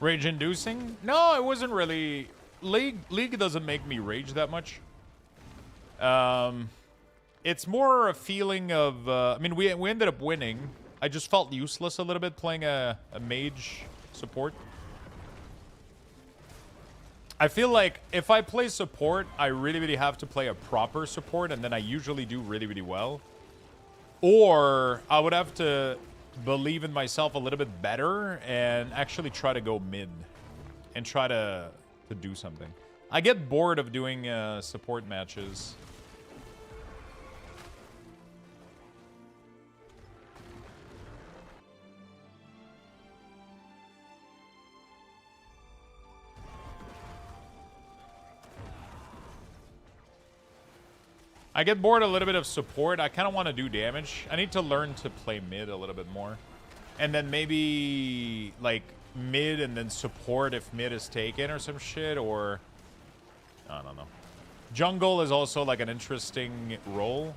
Rage inducing? No, it wasn't really. League doesn't make me rage that much. It's more a feeling of. I mean, we ended up winning. I just felt useless a little bit playing a mage support. I feel like if I play support, I really have to play a proper support, and then I usually do really well. Or I would have to believe in myself a little bit better and actually try to go mid and try to do something. I get bored of doing support matches. I get bored a little bit of support. I kind of want to do damage. I need to learn to play mid a little bit more. And then maybe, like, mid and then support if mid is taken or some shit, or... I don't know. Jungle is also, like, an interesting role.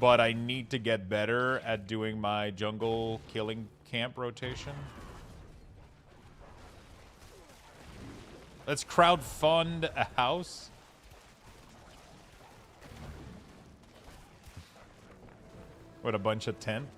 But I need to get better at doing my jungle killing camp rotation. Let's crowdfund a house. With a bunch of 10.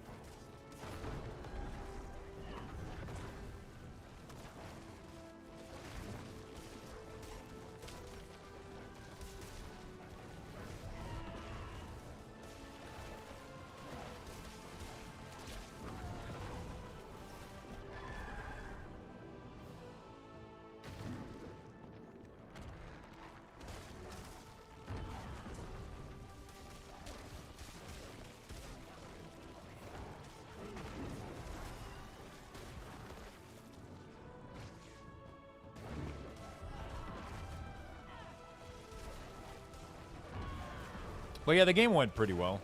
But yeah, the game went pretty well.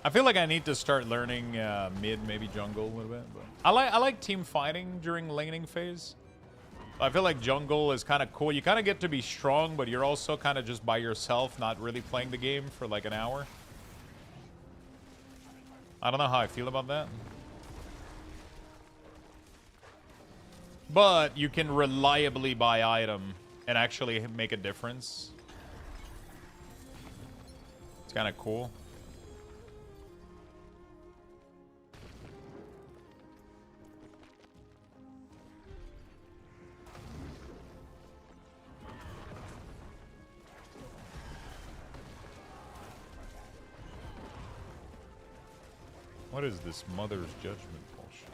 I feel like I need to start learning mid, maybe jungle a little bit. But I like team fighting during laning phase. I feel like jungle is kind of cool. You kind of get to be strong, but you're also kind of just by yourself, not really playing the game for like an hour. I don't know how I feel about that. But you can reliably buy item and actually make a difference. It's kind of cool. What is this Mother's Judgment bullshit?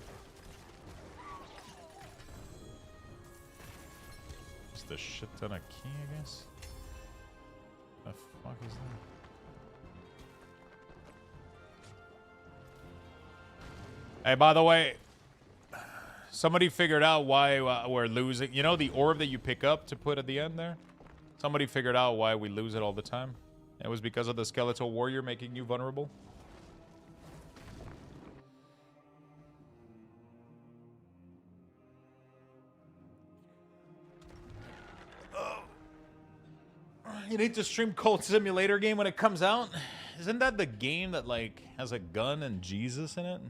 Is the shit ton of key, I guess? The fuck is that? Hey, by the way, somebody figured out why we're losing. You know the orb that you pick up to put at the end there? Somebody figured out why we lose it all the time. It was because of the skeletal warrior making you vulnerable. You need to stream Cult Simulator game when it comes out? Isn't that the game that, like, has a gun and Jesus in it?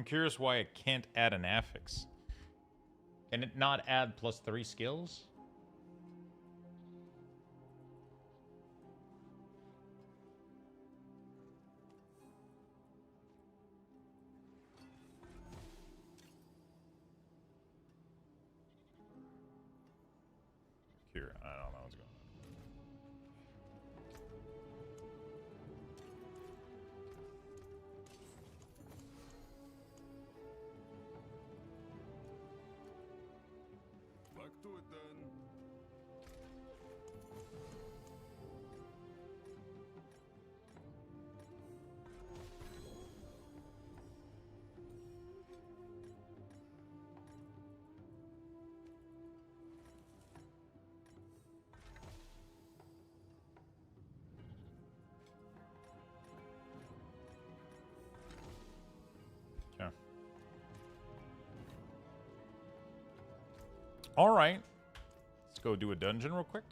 curious why it can't add an affix. Can it not add +3 skills? Here, I don't know what's going on. Back to it then. Okay. All right. Let's go do a dungeon real quick.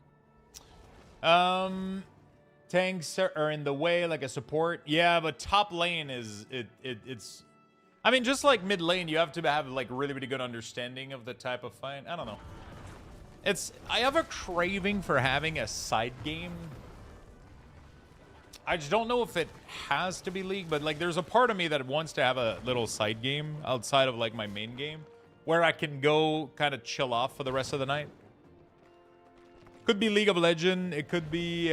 Tanks are in the way like a support. Yeah, but top lane is it's I mean, just like mid lane, you have to have like really good understanding of the type of fight. I don't know. I have a craving for having a side game. I just don't know if it has to be League, but like there's a part of me that wants to have a little side game outside of like my main game where I can go kind of chill off for the rest of the night. Could be League of Legends. It could be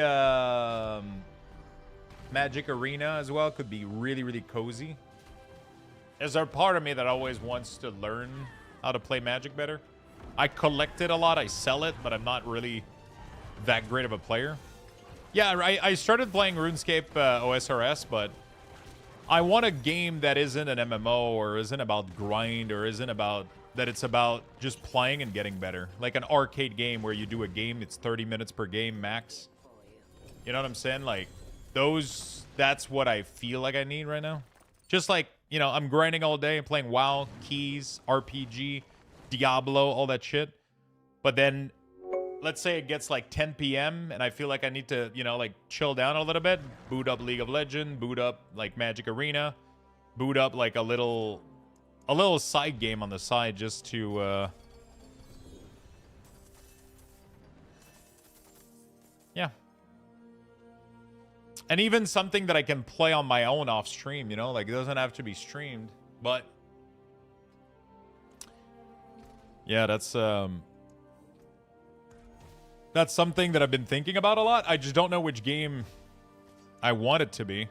Magic Arena as well. Could be really cozy. There's a part of me that always wants to learn how to play Magic better. I collect it a lot. I sell it, but I'm not really that great of a player. Yeah, I started playing RuneScape OSRS, but I want a game that isn't an MMO or isn't about grind or isn't about that it's about just playing and getting better. Like an arcade game where you do a game, it's 30 minutes per game max. You know what I'm saying? Like that's what I feel like I need right now. Just like, you know, I'm grinding all day, playing WoW, Keys, RPG, Diablo, all that shit. But then let's say it gets like 10 p.m. and I feel like I need to, you know, like chill down a little bit, boot up League of Legends, boot up like Magic Arena, boot up like a little side game on the side just to yeah. And even something that I can play on my own off stream, you know, like it doesn't have to be streamed, but yeah, that's something that I've been thinking about a lot. I just don't know which game I want it to be.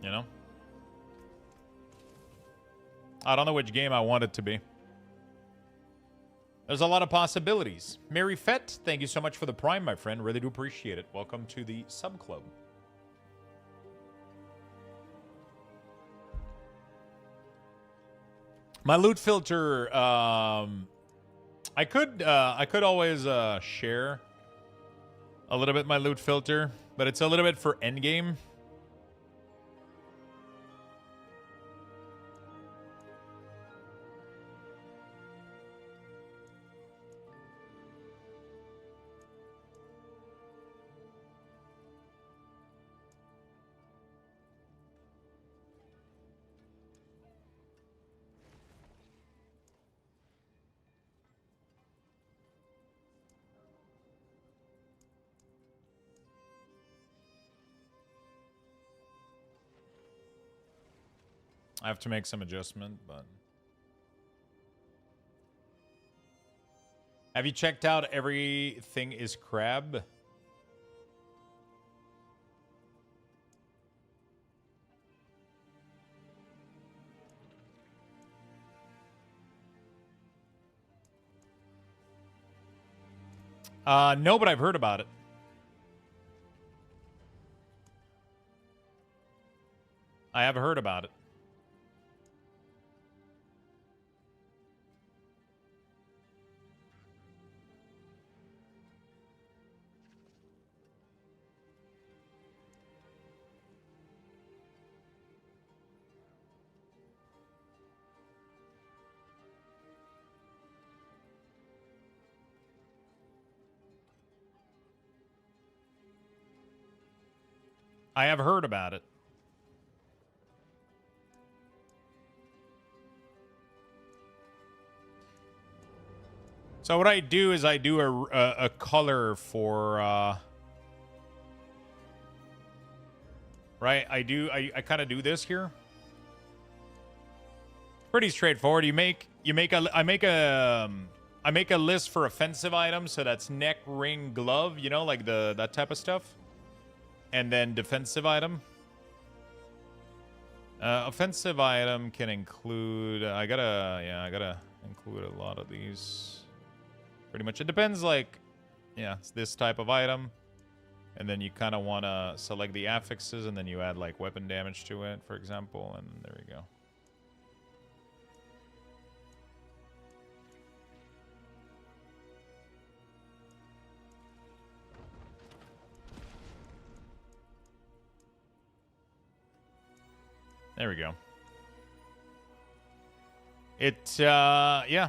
You know? I don't know which game I want it to be. There's a lot of possibilities. Mary Fett, thank you so much for the Prime, my friend. Really do appreciate it. Welcome to the sub club. My loot filter, I could always share a little bit my loot filter, but it's a little bit for endgame. I have to make some adjustment, but... Have you checked out Everything is Crab? No, but I've heard about it. I have heard about it. I have heard about it. So what I do is I do a color for right. I kind of do this here. Pretty straightforward. I make a list for offensive items, so that's neck, ring, glove, you know, like that type of stuff. And then defensive item. Offensive item can include I gotta include a lot of these. Pretty much. It depends, like, yeah, it's this type of item. And then you kind of want to select the affixes, and then you add, like, weapon damage to it, for example. And there we go. There we go. Yeah.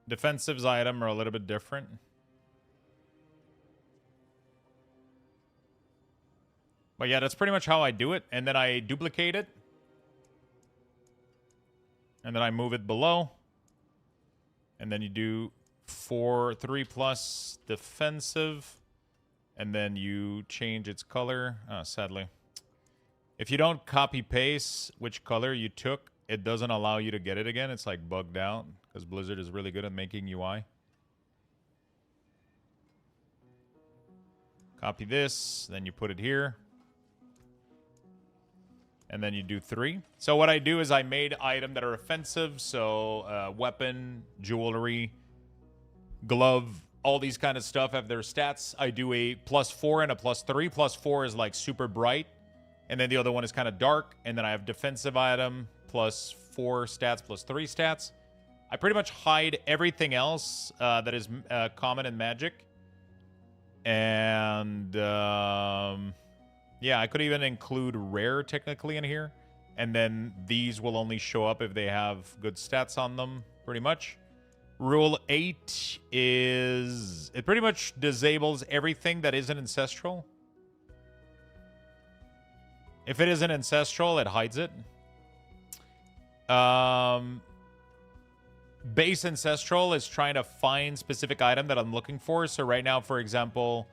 Defensives item are a little bit different. But yeah, that's pretty much how I do it. And then I duplicate it. And then I move it below. And then you do 3 plus defensive. And then you change its color. Oh, sadly. If you don't copy paste which color you took, it doesn't allow you to get it again. It's like bugged out. Because Blizzard is really good at making UI. Copy this, then you put it here. And then you do 3. So what I do is I made items that are offensive. So weapon, jewelry, glove, all these kind of stuff have their stats. I do a +4 and a +3. +4 is like super bright. And then the other one is kind of dark. And then I have defensive item, +4 stats, +3 stats. I pretty much hide everything else that is common in Magic. And yeah, I could even include rare technically in here. And then these will only show up if they have good stats on them, pretty much. Rule 8 is... it pretty much disables everything that isn't ancestral. If it isn't ancestral, it hides it. Base ancestral is trying to find specific item that I'm looking for. So right now, for example,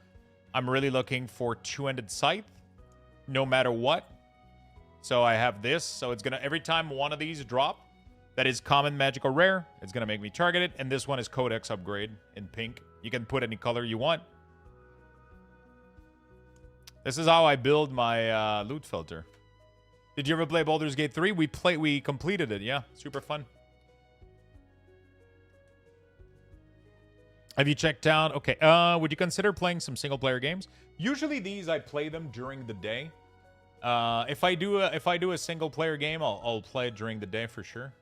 I'm really looking for two-handed scythe, no matter what. So I have this. So it's gonna, every time one of these drop, that is common, magic, or rare, it's gonna make me target it. And this one is Codex upgrade in pink. You can put any color you want. This is how I build my loot filter. Did you ever play Baldur's Gate 3? We completed it. Yeah, super fun. Have you checked out? Okay. Would you consider playing some single player games? Usually these I play them during the day. If I do a single player game, I'll play it during the day for sure.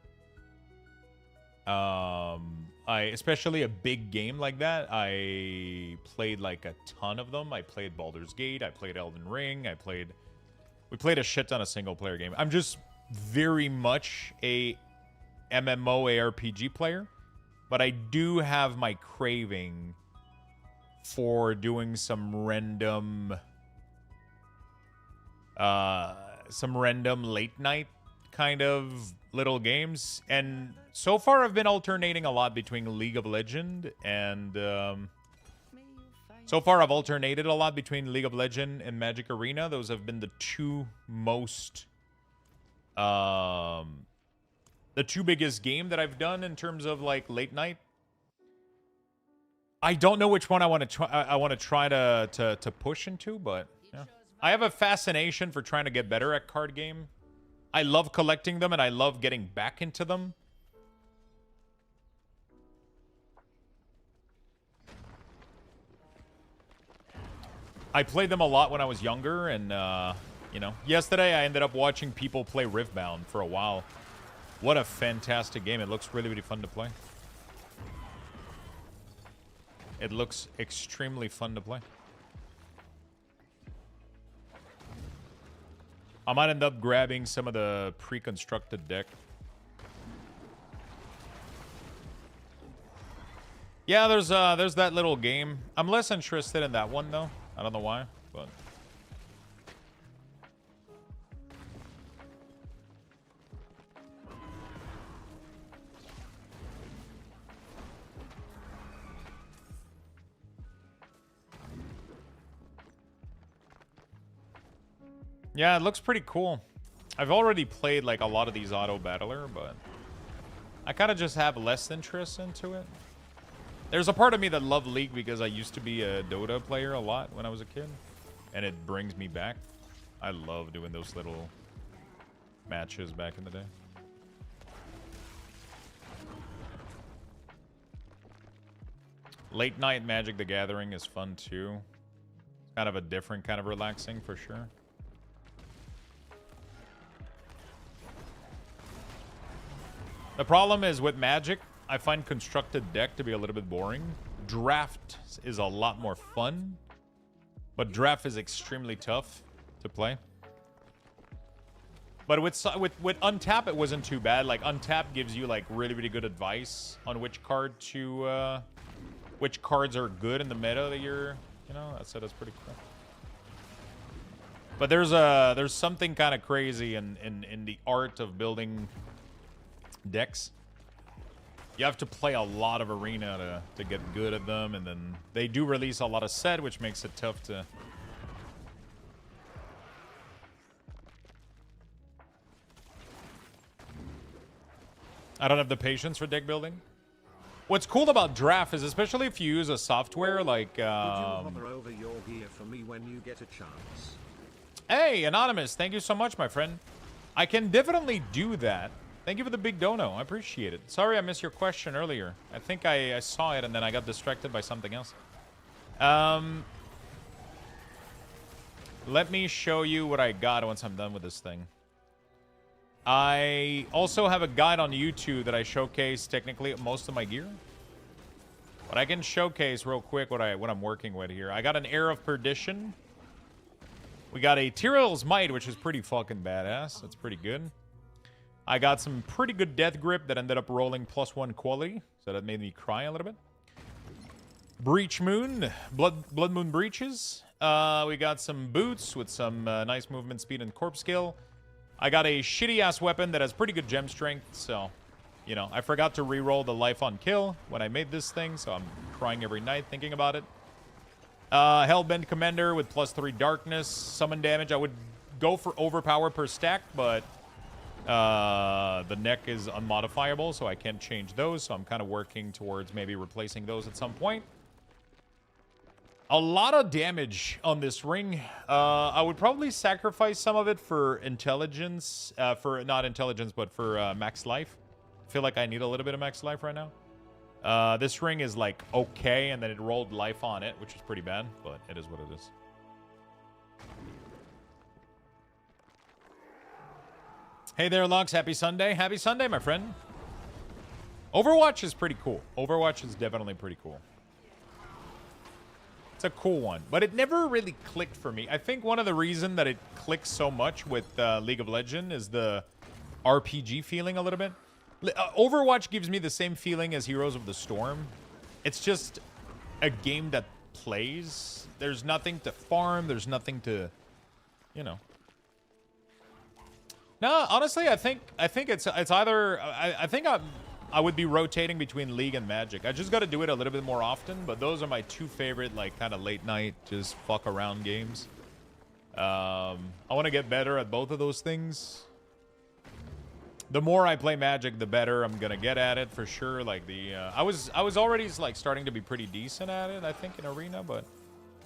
Especially a big game like that, I played like a ton of them. I played Baldur's Gate, I played Elden Ring, we played a shit ton of single player game. I'm just very much a MMO ARPG player, but I do have my craving for doing some random late night kind of little games. And so far I've been alternating a lot between League of Legends and so far I've alternated a lot between League of Legends and Magic Arena. Those have been the two most the two biggest game that I've done in terms of like late night. I don't know which one I want to try to push into, but yeah. I have a fascination for trying to get better at card game. I love collecting them and I love getting back into them. I played them a lot when I was younger, and you know, yesterday I ended up watching people play Riftbound for a while. What a fantastic game. It looks really, really fun to play. It looks extremely fun to play. I might end up grabbing some of the pre-constructed deck. Yeah, there's that little game. I'm less interested in that one though. I don't know why, but Yeah, it looks pretty cool. I've already played like a lot of these auto battler, but I kind of just have less interest into it. There's a part of me that love League because I used to be a Dota player a lot when I was a kid, and it brings me back. I love doing those little matches back in the day. Late night Magic the Gathering is fun too. It's kind of a different kind of relaxing for sure. The problem is with Magic, I find constructed deck to be a little bit boring. Draft is a lot more fun, but draft is extremely tough to play. But with Untap, it wasn't too bad. Like Untap gives you like really good advice on which card to, which cards are good in the meta that you're, you know. That's pretty cool. But there's something kind of crazy in the art of building decks. You have to play a lot of arena to get good at them, and then they do release a lot of set, which makes it tough to. I don't have the patience for deck building. What's cool about draft is, especially if you use a software like. Would you hover over your gear for me when you get a chance? Hey, Anonymous, thank you so much, my friend. I can definitely do that. Thank you for the big dono. I appreciate it. Sorry I missed your question earlier. I think I saw it and then I got distracted by something else. Let me show you what I got once I'm done with this thing. I also have a guide on YouTube that I showcase technically most of my gear. But I can showcase real quick what I'm working with here. I got an Air of Perdition. We got a Tyrell's Might, which is pretty fucking badass. That's pretty good. I got some pretty good Death Grip that ended up rolling +1 quality, so that made me cry a little bit. Breach Moon, Blood Moon Breaches. We got some boots with some nice movement speed and corpse skill. I got a shitty-ass weapon that has pretty good gem strength, so, you know, I forgot to re-roll the life on kill when I made this thing, so I'm crying every night thinking about it. Hellbent Commander with +3 darkness. Summon damage, I would go for overpower per stack, but the neck is unmodifiable, so I can't change those, so I'm kind of working towards maybe replacing those at some point. A lot of damage on this ring. I would probably sacrifice some of it for intelligence, not intelligence, but for max life. I feel like I need a little bit of max life right now. This ring is like okay, and then it rolled life on it, which is pretty bad, but it is what it is. Hey there, Lux. Happy Sunday. Happy Sunday, my friend. Overwatch is pretty cool. Overwatch is definitely pretty cool. It's a cool one, but it never really clicked for me. I think one of the reasons that it clicks so much with League of Legends is the RPG feeling a little bit. Overwatch gives me the same feeling as Heroes of the Storm. It's just a game that plays. There's nothing to farm. There's nothing to, you know. No, honestly, I think it's either. I think I would be rotating between League and Magic. I just got to do it a little bit more often, but those are my two favorite, like, kind of late night, just fuck around games. I want to get better at both of those things. The more I play Magic, the better I'm gonna get at it for sure. Like I was already like starting to be pretty decent at it, I think, in Arena, but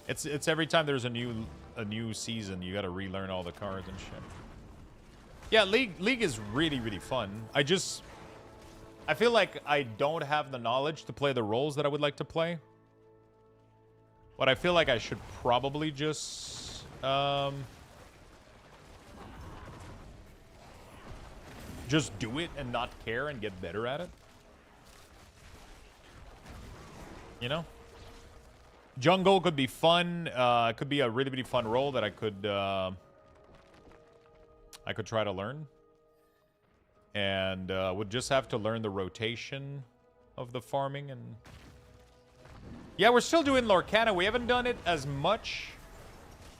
it's every time there's a new season, you got to relearn all the cards and shit. Yeah, League is really fun. I feel like I don't have the knowledge to play the roles that I would like to play. But I feel like I should probably just do it and not care and get better at it. You know? Jungle could be fun. It could be a really fun role that I could try to learn. And would just have to learn the rotation of the farming. And yeah, we're still doing Lorcana. We haven't done it as much.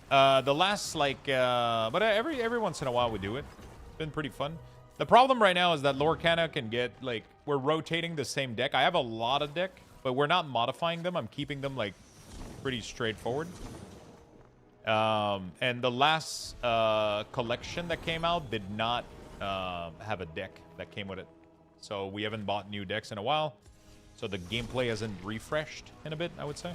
The last, like, but every once in a while we do it. It's been pretty fun. The problem right now is that Lorcana can get, like, we're rotating the same deck. I have a lot of deck, but we're not modifying them. I'm keeping them, like, pretty straightforward. And the last collection that came out did not have a deck that came with it. So we haven't bought new decks in a while. So the gameplay hasn't refreshed in a bit, I would say.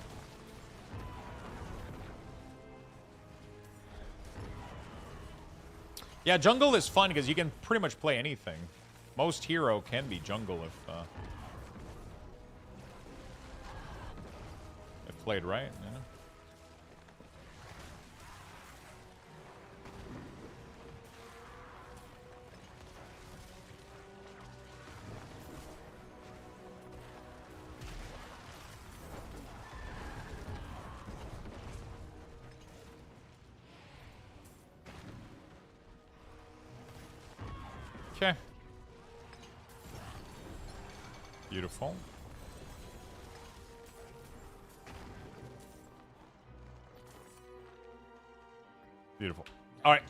Yeah, jungle is fun because you can pretty much play anything. Most hero can be jungle if played right, you know? Okay. Beautiful. Beautiful. All right.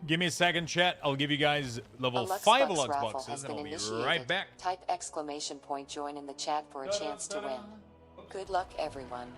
Give me a second, chat. I'll give you guys level 5 Lux boxes, and I'll be right back. Type exclamation point join in the chat for a chance to win. Good luck, everyone.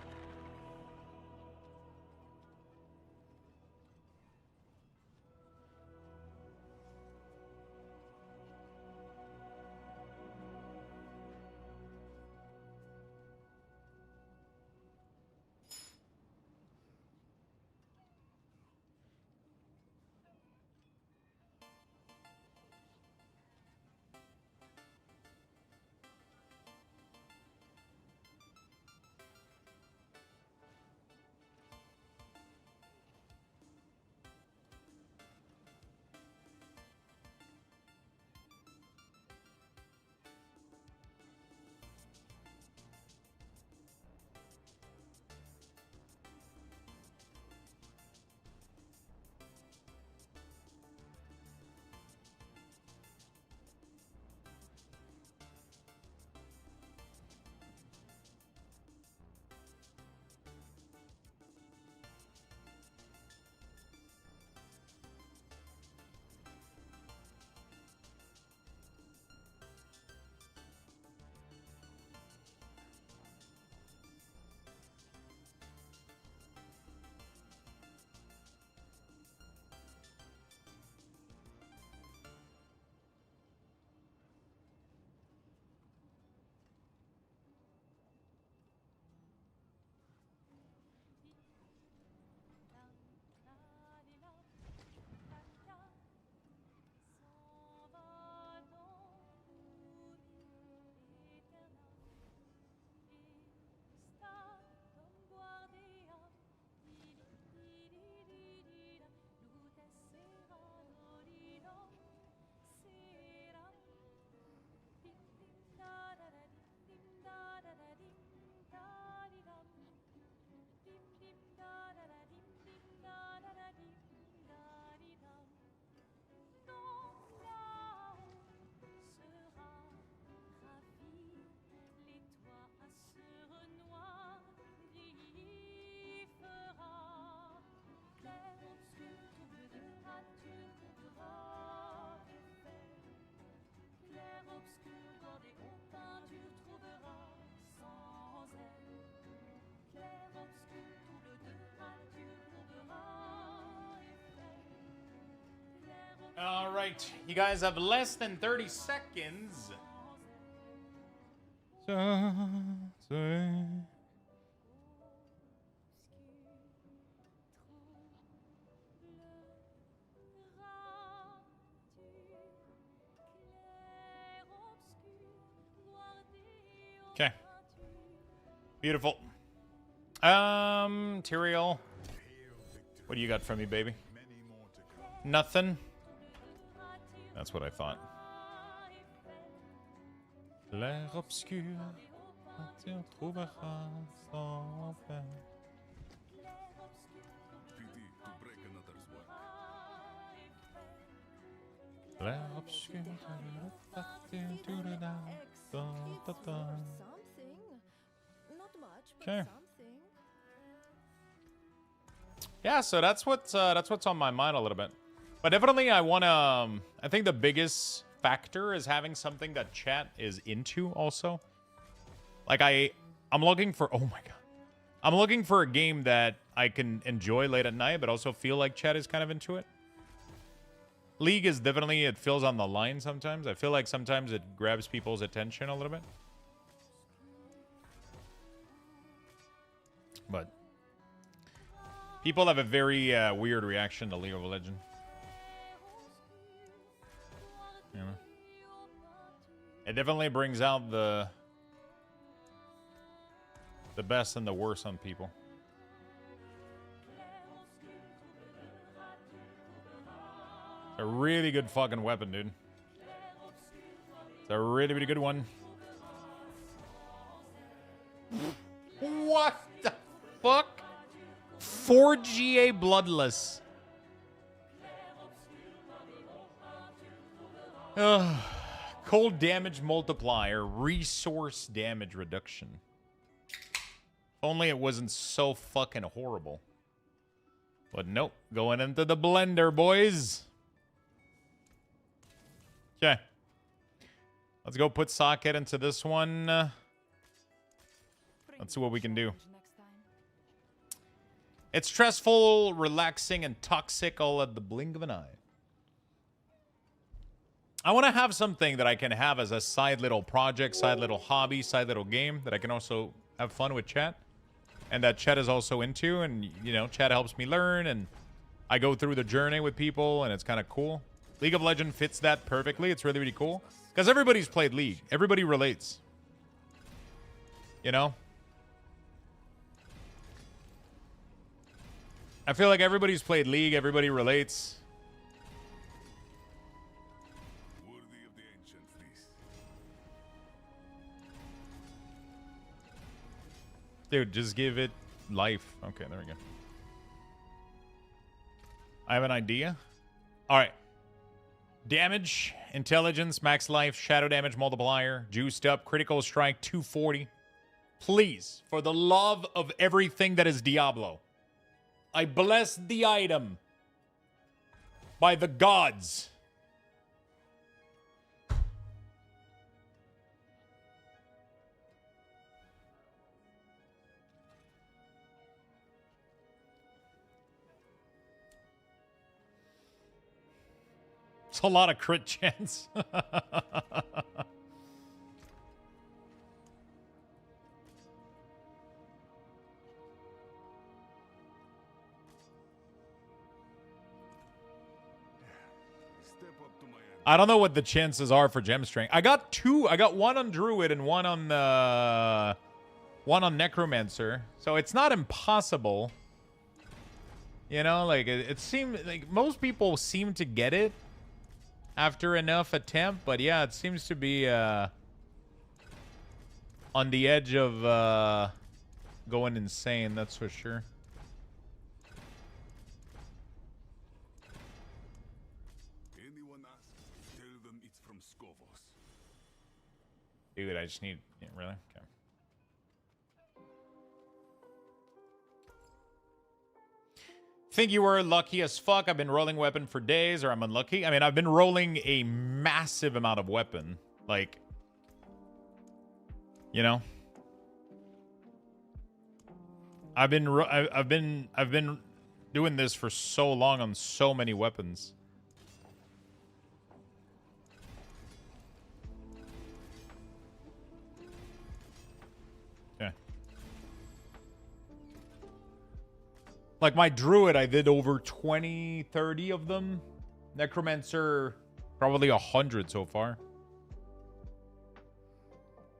All right, you guys have less than 30 seconds. Okay. Beautiful. Tyrael. What do you got for me, baby? Nothing? That's what I thought. L'air obscur, tu trouveras sans peine. L'air obscur, okay. Yeah, so that's what's on my mind a little bit. But definitely I want to I think the biggest factor is having something that chat is into also. Like I'm looking for, oh my god. I'm looking for a game that I can enjoy late at night, but also feel like chat is kind of into it. League is definitely, it feels on the line sometimes. I feel like sometimes it grabs people's attention a little bit. But people have a very weird reaction to League of Legends. You know? It definitely brings out the best and the worst on people. A really good fucking weapon, dude. It's a really, really good one. What the fuck? 4GA Bloodless. Cold damage multiplier, resource damage reduction. Only it wasn't so fucking horrible. But nope, going into the blender, boys. Okay. Let's go put socket into this one. Let's see what we can do. It's stressful, relaxing, and toxic all at the blink of an eye. I want to have something that I can have as a side little project, side little hobby, side little game that I can also have fun with chat. And that chat is also into. And, you know, chat helps me learn. And I go through the journey with people. And it's kind of cool. League of Legends fits that perfectly. It's really, really cool. Because everybody's played League. Everybody relates. You know? I feel like everybody's played League. Everybody relates. Worthy of the ancient feast. Dude, just give it life. Okay, there we go. I have an idea. All right. Damage, intelligence, max life, shadow damage multiplier, juiced up, critical strike 240. Please, for the love of everything that is Diablo, I bless the item by the gods. It's a lot of crit chance. I don't know what the chances are for gem strength. I got two. I got one on Druid and one on Necromancer. So it's not impossible. You know, like it seems like most people seem to get it after enough attempt, but yeah, it seems to be on the edge of going insane, that's for sure. Dude, I just need... Yeah, really? Okay. Think you were lucky as fuck. I've been rolling weapon for days, or I'm unlucky. I mean, I've been rolling a massive amount of weapon. Like... You know? I've been doing this for so long on so many weapons. Like my Druid, I did over 20, 30 of them. Necromancer, probably 100 so far.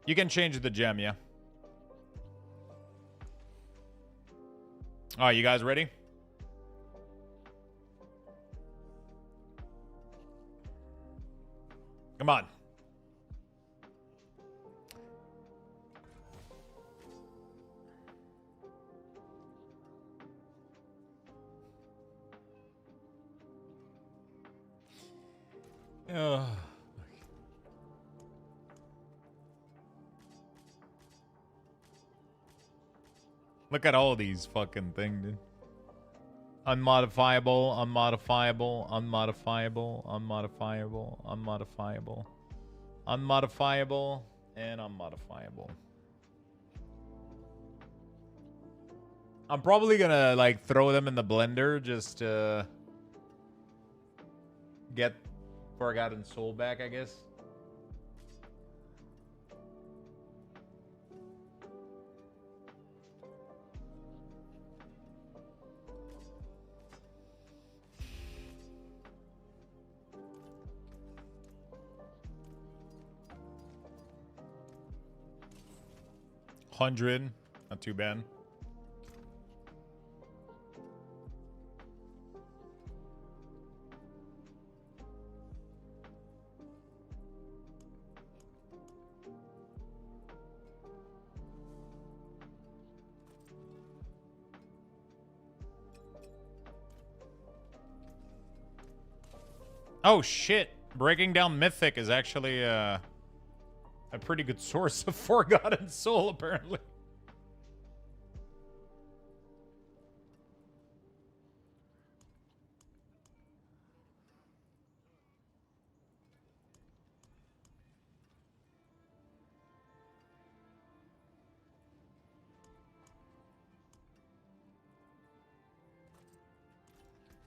You can change the gem, yeah. All right, you guys ready? Come on. Look at all these fucking things, dude. Unmodifiable, unmodifiable, unmodifiable, unmodifiable, unmodifiable, unmodifiable, and unmodifiable. I'm probably gonna like throw them in the blender just to get Forgotten Soul back, I guess. $100, not too bad. Oh shit! Breaking down Mythic is actually a pretty good source of Forgotten Soul, apparently.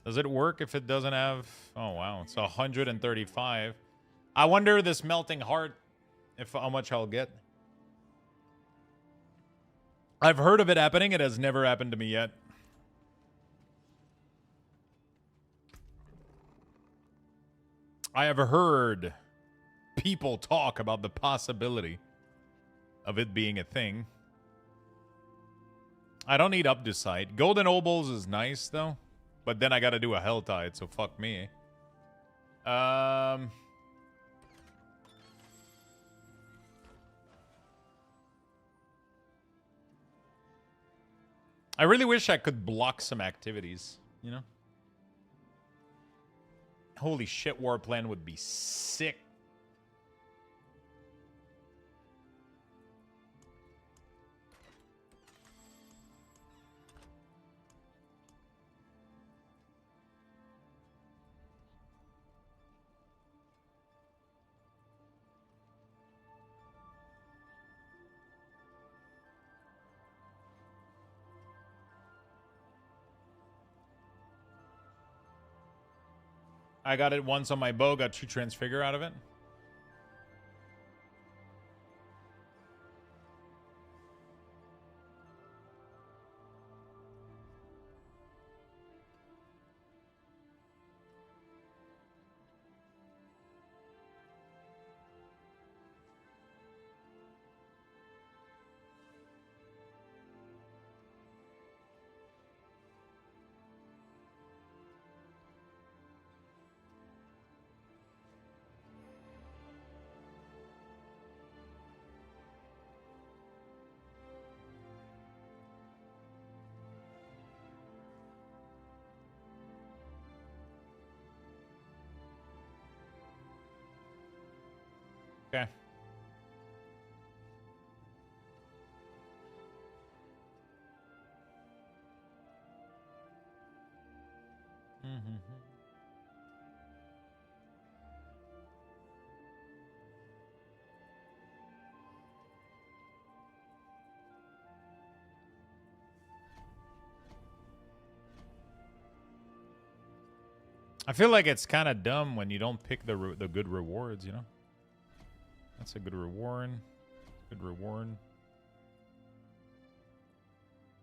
Does it work if it doesn't have... Oh, wow. It's 135. I wonder this Melting Heart, if how much I'll get. I've heard of it happening. It has never happened to me yet. I have heard people talk about the possibility of it being a thing. I don't need Updecite. Golden Obols is nice, though. But then I gotta do a Hell Tide, so fuck me. I really wish I could block some activities, you know? Holy shit, Warplan would be sick. I got it once on my bow, got 2 Transfigure out of it. Okay. I feel like it's kind of dumb when you don't pick the good rewards, you know? That's a good reward. Good reward.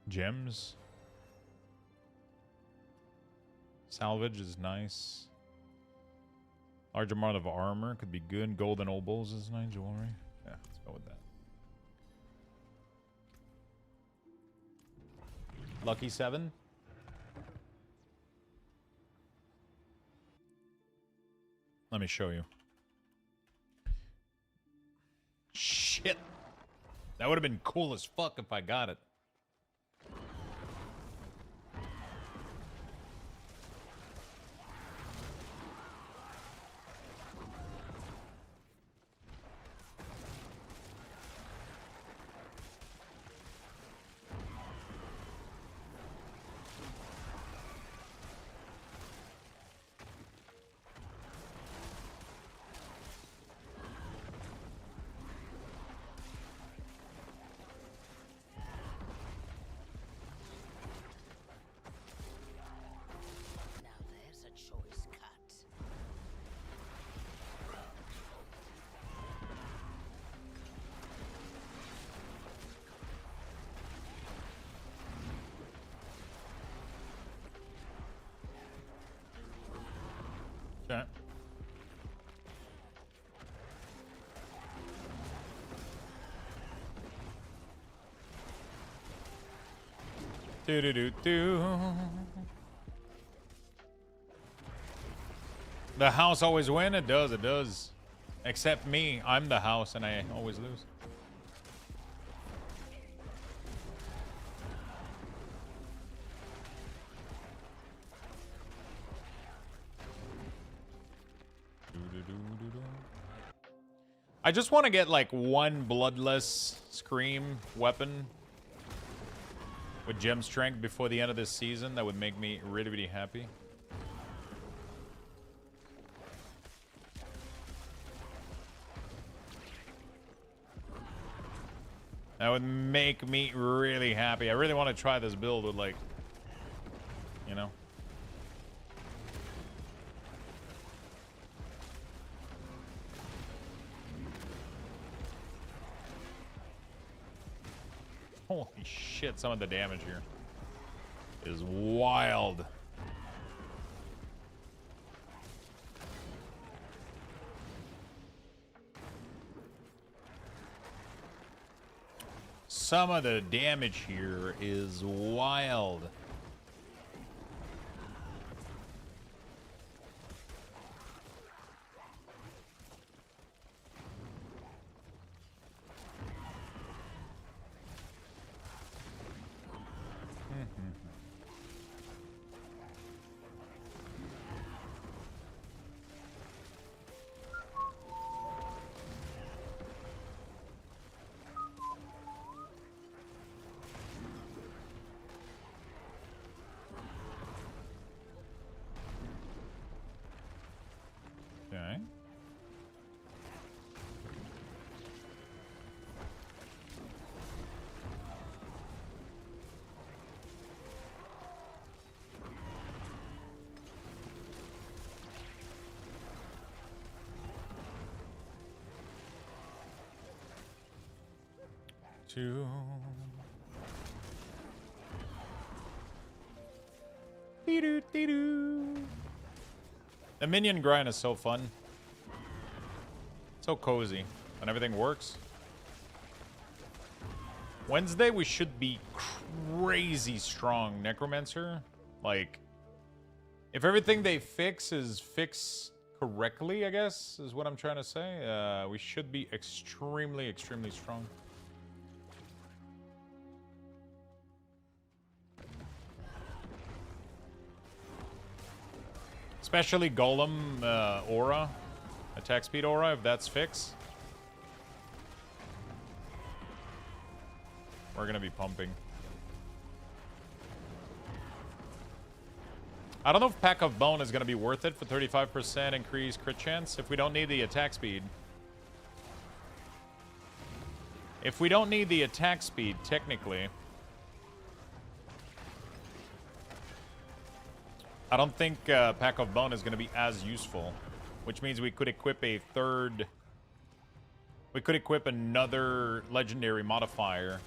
Gems. Salvage is nice. Large amount of armor could be good. Golden Obols is nice. Jewelry. Yeah, let's go with that. Lucky 7. Let me show you. Shit. That would have been cool as fuck if I got it. Do do do do. The house always win? It does, it does. Except me. I'm the house and I always lose. I just want to get like one bloodless scream weapon with gem strength before the end of this season. That would make me really, really happy. That would make me really happy. I really want to try this build with like, you know. Holy shit, some of the damage here is wild. Some of the damage here is wild. Okay. Two. The minion grind is so fun. So cozy. And everything works. Wednesday, we should be crazy strong Necromancer. Like, if everything they fix is fixed correctly, I guess, is what I'm trying to say. We should be extremely, extremely strong. Especially Golem aura, attack speed aura, if that's fixed. We're gonna be pumping. I don't know if Pack of Bone is gonna be worth it for 35% increased crit chance if we don't need the attack speed. If we don't need the attack speed, technically, I don't think Pack of Bone is going to be as useful, which means we could equip a third... We could equip another legendary modifier.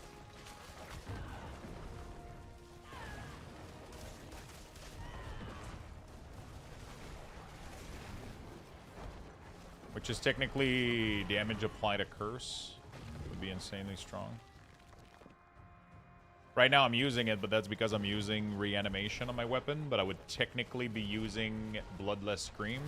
Which is technically damage applied to curse. Would be insanely strong. Right now I'm using it, but that's because I'm using reanimation on my weapon, but I would technically be using Bloodless Scream.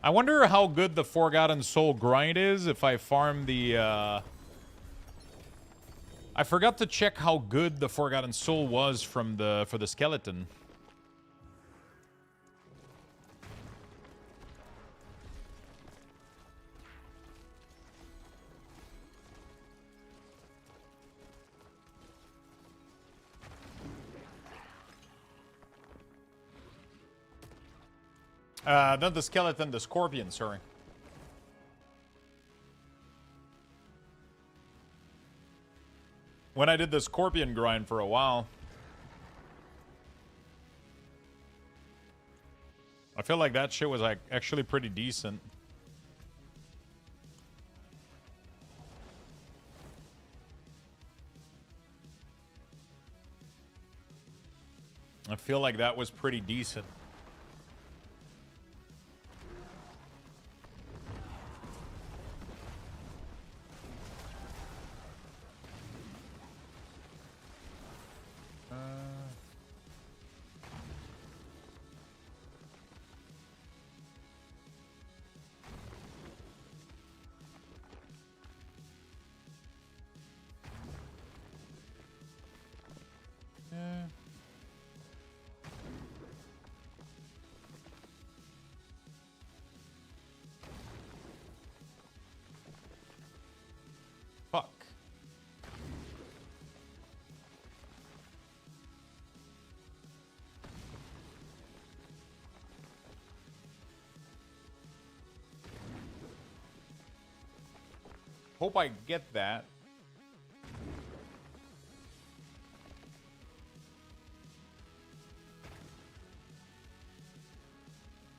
I wonder how good the Forgotten Soul grind is if I farm the, I forgot to check how good the Forgotten Soul was from for the skeleton. Not the skeleton, the scorpion, sorry. when I did the Scorpion grind for a while, I feel like that shit was like actually pretty decent. I feel like that was pretty decent. Fuck. Hope I get that.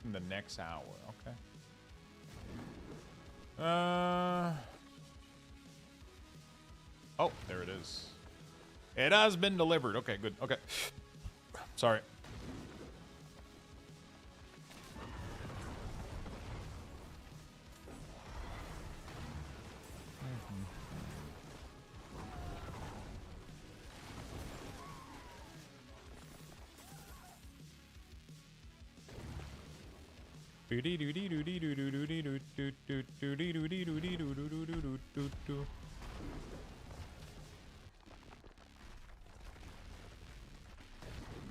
In the next hour, okay. Oh, there it is. It has been delivered. Okay, good. Okay. Sorry.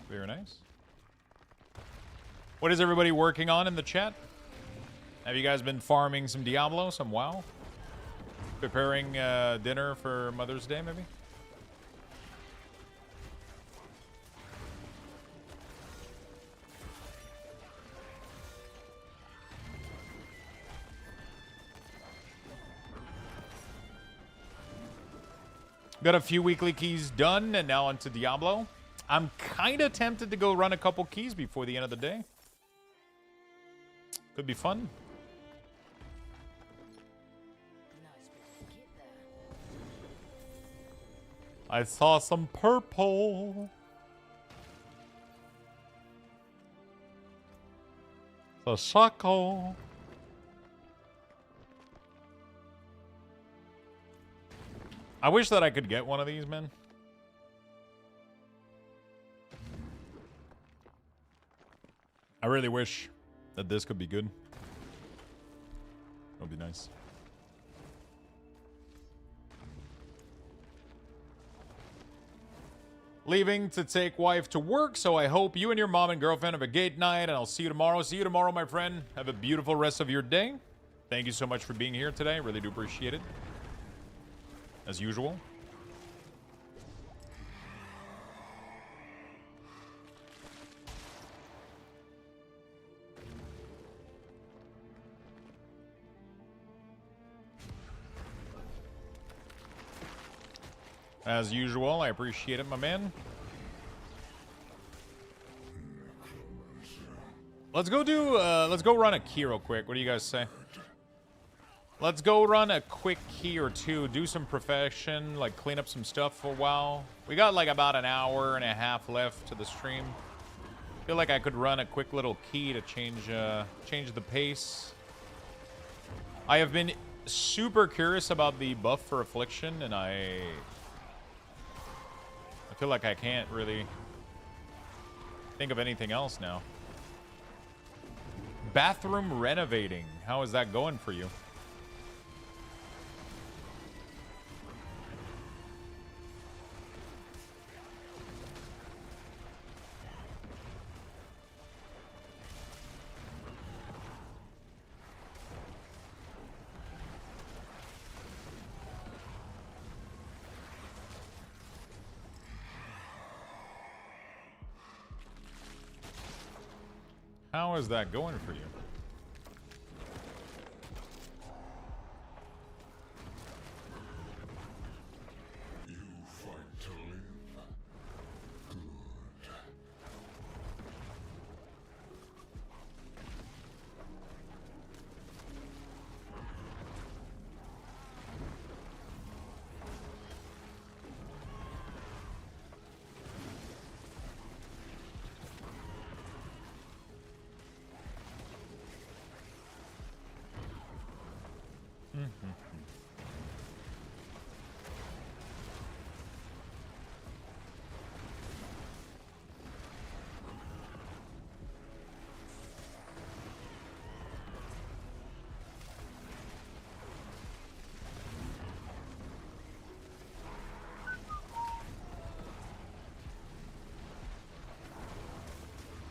Very nice. What is everybody working on in the chat? Have you guys been farming some Diablo, some WoW? Preparing dinner for Mother's Day, maybe? Got a few weekly keys done, and now onto Diablo. I'm kind of tempted to go run a couple keys before the end of the day. Could be fun. I saw some purple. The shackle. I wish that I could get one of these, man. I really wish that this could be good. That would be nice. Leaving to take wife to work, so I hope you and your mom and girlfriend have a great night, and I'll see you tomorrow. See you tomorrow, my friend. Have a beautiful rest of your day. Thank you so much for being here today. Really do appreciate it. As usual. As usual, I appreciate it, my man. Let's go run a key real quick. What do you guys say? Let's go run a quick key or two, do some profession, like clean up some stuff for a while. We got like about an hour and a half left to the stream. Feel like I could run a quick little key to change the pace. I have been super curious about the buff for Affliction, and I feel like I can't really think of anything else now. Bathroom renovating. How is that going for you? How is that going for you? You fight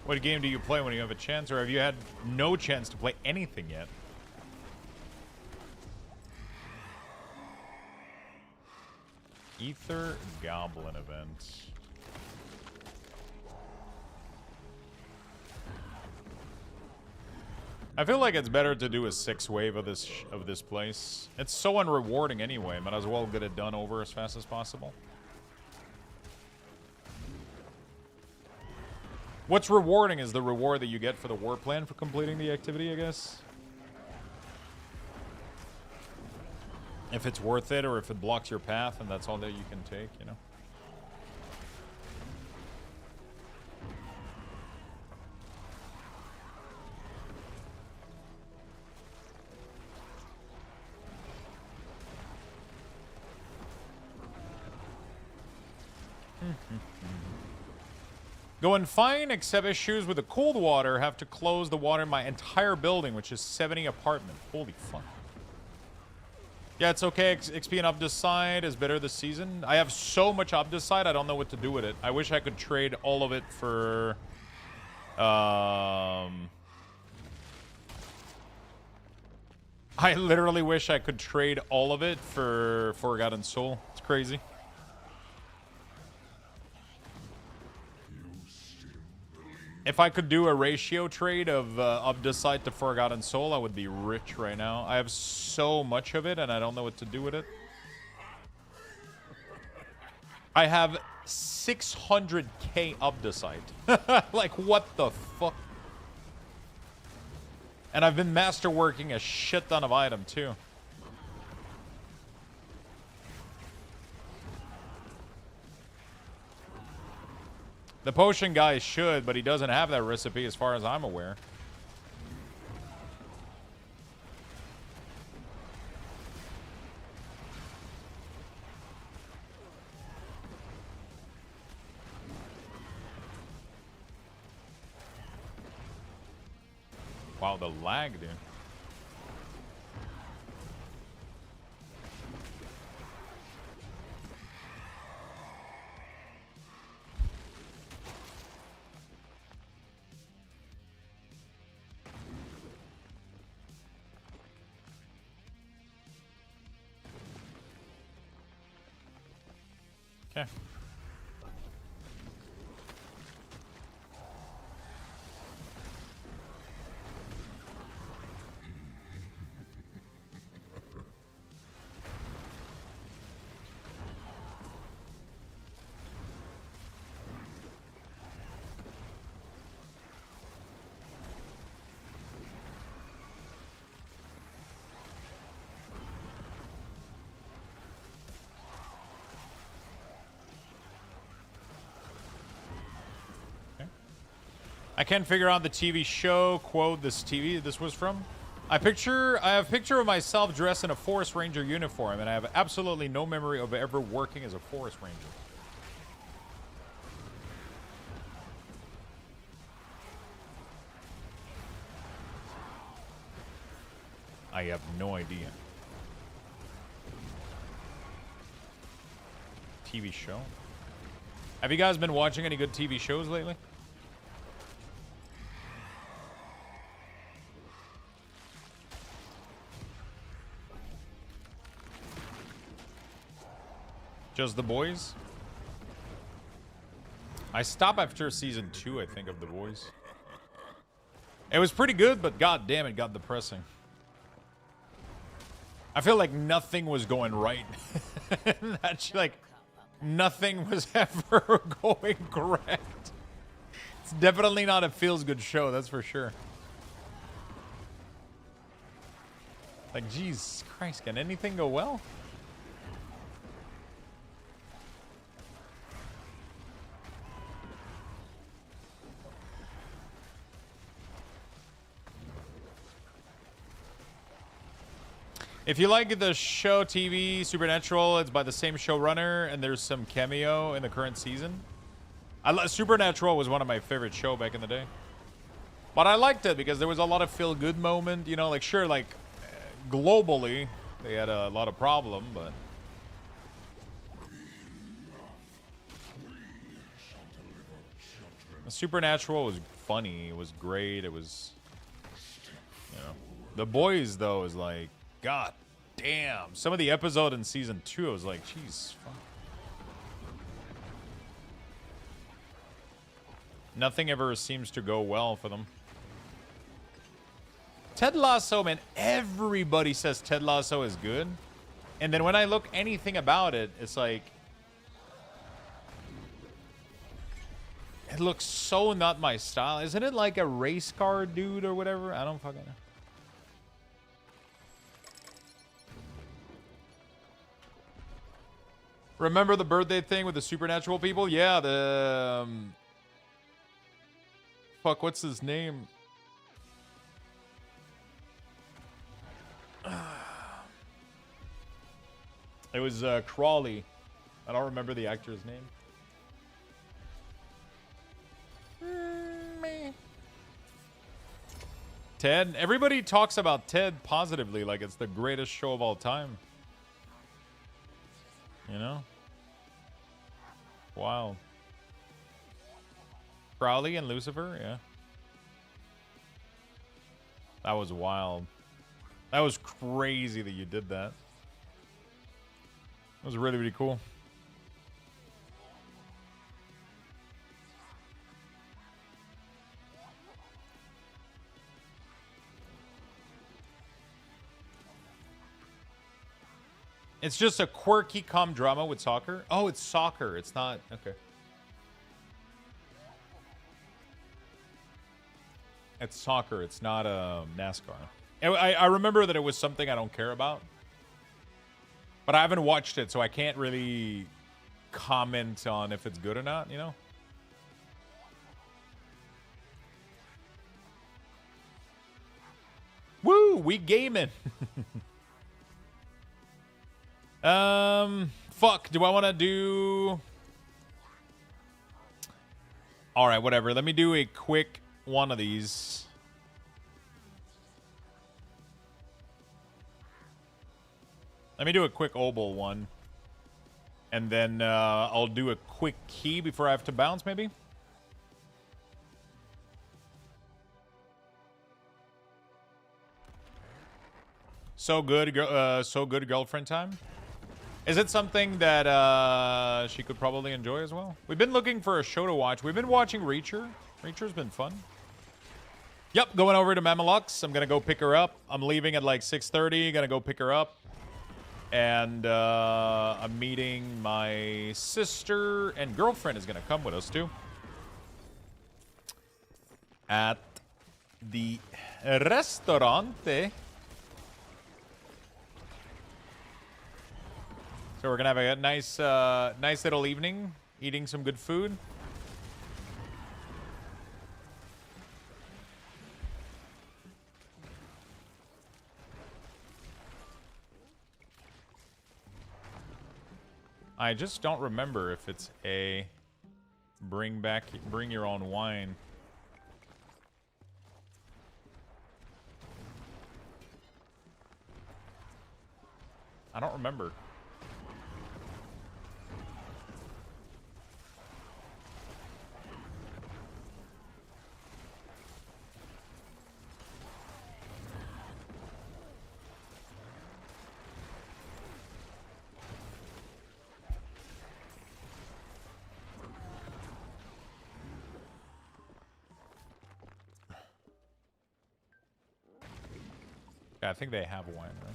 What game do you play when you have a chance, or have you had no chance to play anything yet? Ether Goblin event. I feel like it's better to do a 6-wave of this place. It's so unrewarding anyway. Might as well get it done over as fast as possible. What's rewarding is the reward that you get for the war plan for completing the activity, I guess. If it's worth it, or if it blocks your path and that's all that you can take, you know. Going fine, except issues with the cold water. Have to close the water in my entire building, which is 70 apartment. Holy fuck. Yeah, it's okay. XP and Updeside is better this season. I have so much Updeside, I don't know what to do with it. I wish I could trade all of it for... I literally wish I could trade all of it for Forgotten Soul. It's crazy. If I could do a ratio trade of Updeside to Forgotten Soul, I would be rich right now. I have so much of it, and I don't know what to do with it. I have 600k Updeside. Like, what the fuck? And I've been masterworking a shit ton of item, too. The potion guy should, but he doesn't have that recipe as far as I'm aware. Wow, the lag, dude. Okay. I can't figure out the TV show quote this was from. I have a picture of myself dressed in a Forest Ranger uniform, and I have absolutely no memory of ever working as a Forest Ranger. I have no idea. TV show? Have you guys been watching any good TV shows lately? Just The Boys? I stopped after season 2, I think, of The Boys. It was pretty good, but god damn, it got depressing. I feel like nothing was going right. Actually, like, nothing was ever going correct. It's definitely not a feels-good show, that's for sure. Like, Jesus Christ, can anything go well? If you like the show TV Supernatural, it's by the same showrunner, and there's some cameo in the current season. Supernatural was one of my favorite show back in the day. But I liked it because there was a lot of feel-good moment. You know, like, sure, like, globally, they had a lot of problem, but... Supernatural was funny. It was great. It was... You know. The Boys, though, is like... God damn. Some of the episode in season 2, I was like, jeez, fuck. Nothing ever seems to go well for them. Ted Lasso, man, everybody says Ted Lasso is good. And then when I look anything about it, it's like... It looks so not my style. Isn't it like a race car dude or whatever? I don't fucking know. Remember the birthday thing with the Supernatural people? Yeah, the... fuck, what's his name? It was Crawley. I don't remember the actor's name. Ted. Everybody talks about Ted positively, like it's the greatest show of all time. You know? Wow. Crowley and Lucifer, yeah. That was wild. That was crazy that you did that. That was really, really cool. It's just a quirky com drama with soccer. Oh, it's soccer. It's not... Okay. It's soccer. It's not NASCAR. I remember that it was something I don't care about. But I haven't watched it, so I can't really comment on if it's good or not, you know? Woo! We gaming! Fuck. Do I want to do... Alright, whatever. Let me do a quick one of these. Let me do a quick Obel one. And then I'll do a quick key before I have to bounce, maybe? So good girlfriend time. Is it something that she could probably enjoy as well? We've been looking for a show to watch. We've been watching Reacher. Reacher's been fun. Yep, going over to Mamalux. I'm going to go pick her up. I'm leaving at like 6:30. Going to go pick her up. And I'm meeting my sister and girlfriend is going to come with us too. At the Ristorante. So we're gonna have a nice, nice little evening, eating some good food. I just don't remember if it's a bring your own wine. I don't remember. I think they have wine, right?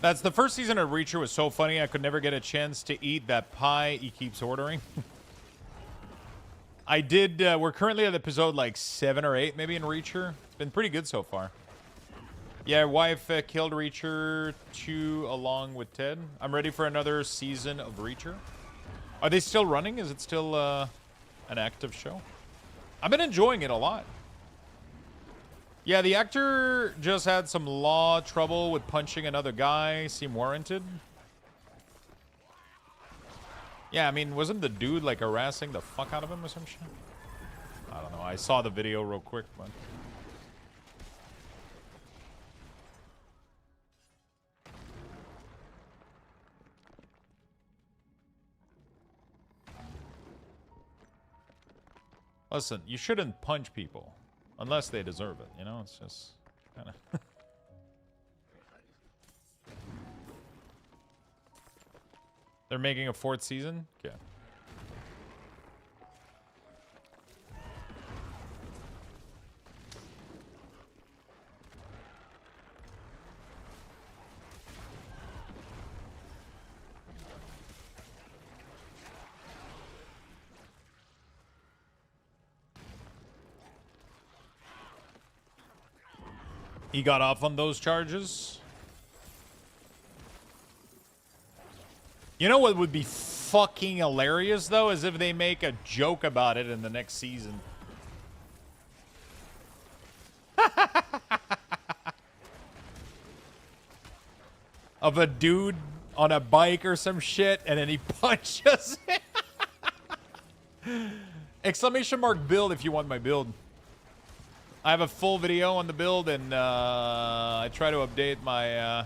That's the first season of Reacher was so funny. I could never get a chance to eat that pie he keeps ordering. I did. We're currently at episode like 7 or 8, maybe in Reacher. It's been pretty good so far. Yeah, wife killed Reacher 2 along with Ted. I'm ready for another season of Reacher. Are they still running? Is it still an active show? I've been enjoying it a lot. Yeah, the actor just had some law trouble with punching another guy. Seemed warranted. Yeah, I mean, wasn't the dude like harassing the fuck out of him or some shit? I don't know. I saw the video real quick, but... Listen, you shouldn't punch people unless they deserve it, you know? It's just kind of... They're making a 4th season? Okay. He got off on those charges. You know what would be fucking hilarious, though, is if they make a joke about it in the next season. Of a dude on a bike or some shit, and then he punches it. Exclamation mark build if you want my build. I have a full video on the build, and I try to update my...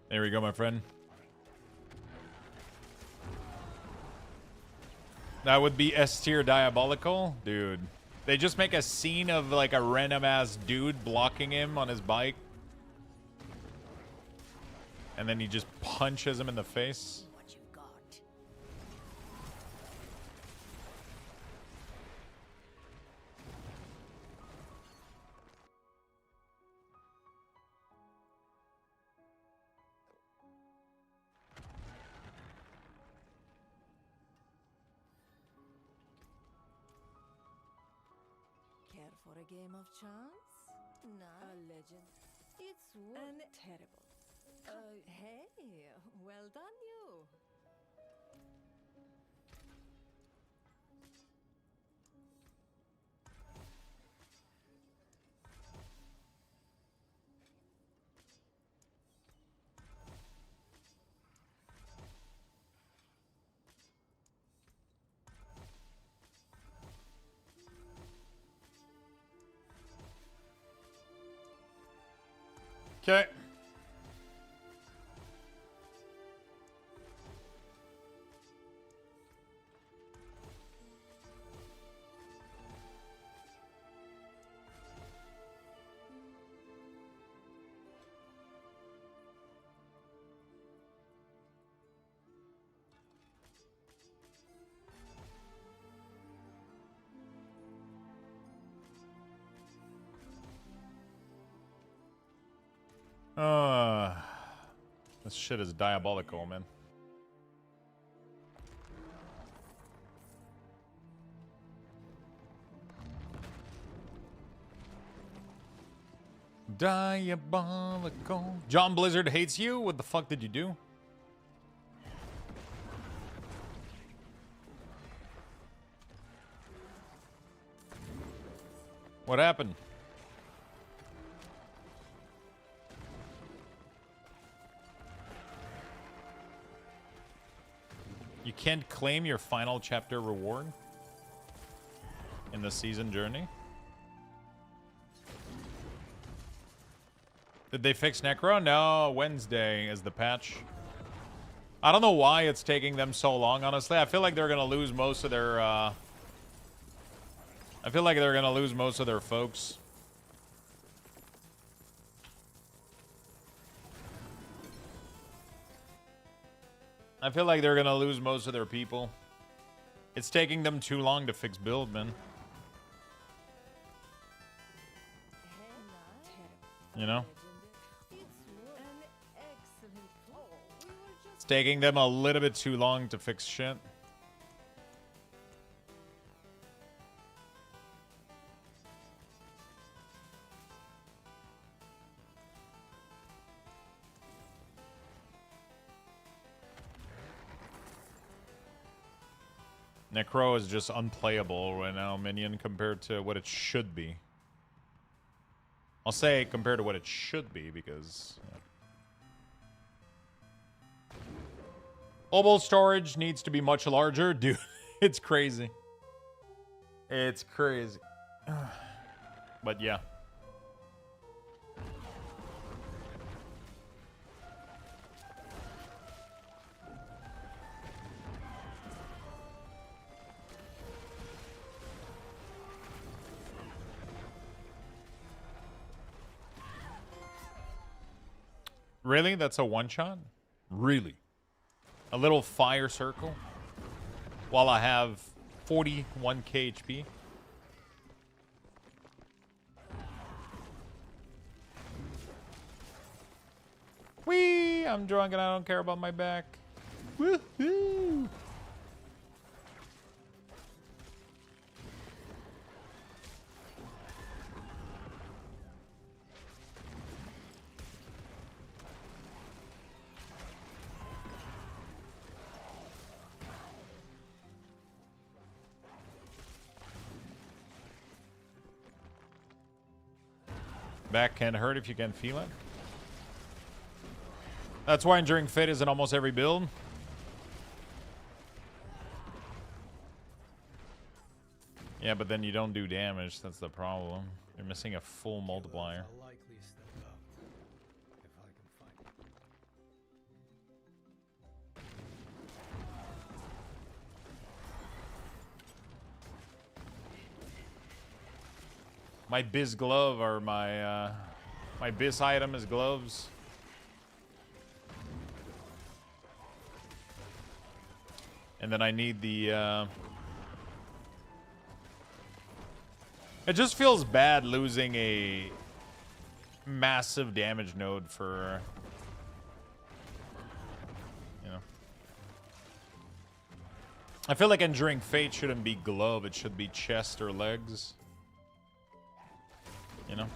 There we go, my friend. That would be S tier diabolical? Dude. They just make a scene of like a random ass dude blocking him on his bike. And then he just punches him in the face. What you got? Care for a game of chance? No. A legend. It's and terrible. Hey, well done you. Okay. This shit is diabolical, man. Diabolical. John Blizzard hates you? What the fuck did you do? What happened? You can't claim your final chapter reward in the season journey? Did they fix Necro? No, Wednesday is the patch. I don't know why it's taking them so long, honestly. I feel like they're gonna lose most of their, I feel like they're gonna lose most of their folks. I feel like they're gonna lose most of their people. It's taking them too long to fix build, man. You know? It's an excellent. Oh, we were It's taking them a little bit too long to fix shit. Necro is just unplayable right now, Minion, compared to what it should be. I'll say compared to what it should be, because... Yeah. Mobile storage needs to be much larger. Dude, it's crazy. It's crazy. But yeah. Really? That's a one-shot? Really? A little fire circle? While I have 41k HP? Whee! I'm drunk and I don't care about my back. Woohoo! Back can hurt if you can feel it. That's why Enduring Fate is in almost every build. Yeah, but then you don't do damage. That's the problem. You're missing a full multiplier. My biz glove or my my biz item is gloves. And then I need the it just feels bad losing a massive damage node for, you know. I feel like Enduring Fate shouldn't be glove, it should be chest or legs. You know?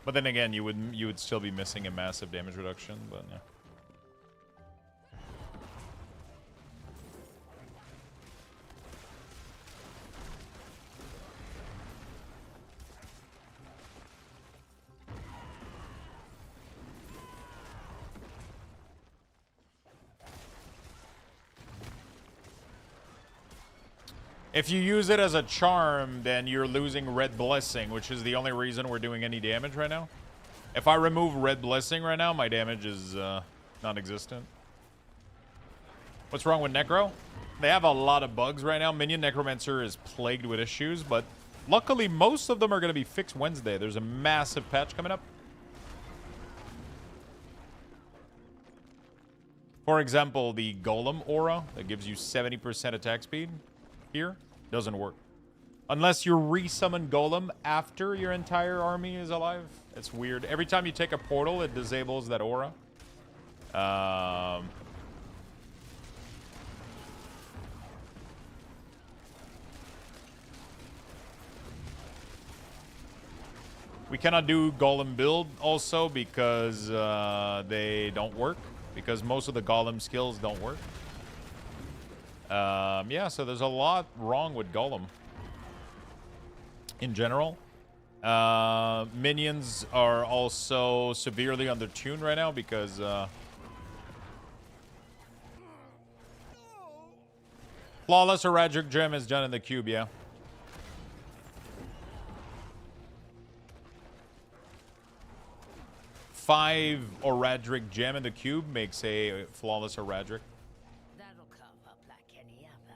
But then again, you would still be missing a massive damage reduction, but yeah. If you use it as a charm, then you're losing Red Blessing, which is the only reason we're doing any damage right now. If I remove Red Blessing right now, my damage is non-existent. What's wrong with Necro? They have a lot of bugs right now. Minion Necromancer is plagued with issues, but luckily most of them are going to be fixed Wednesday. There's a massive patch coming up. For example, the Golem aura that gives you 70% attack speed here doesn't work. Unless you resummon Golem after your entire army is alive. It's weird. Every time you take a portal, it disables that aura. We cannot do Golem build also because they don't work. Because most of the Golem skills don't work. Yeah, so there's a lot wrong with Golem. In general. Minions are also severely undertuned right now because Flawless Erratic Gem is done in the cube, yeah. Five Erratic Gem in the cube makes a Flawless Erratic. That'll come up like any other.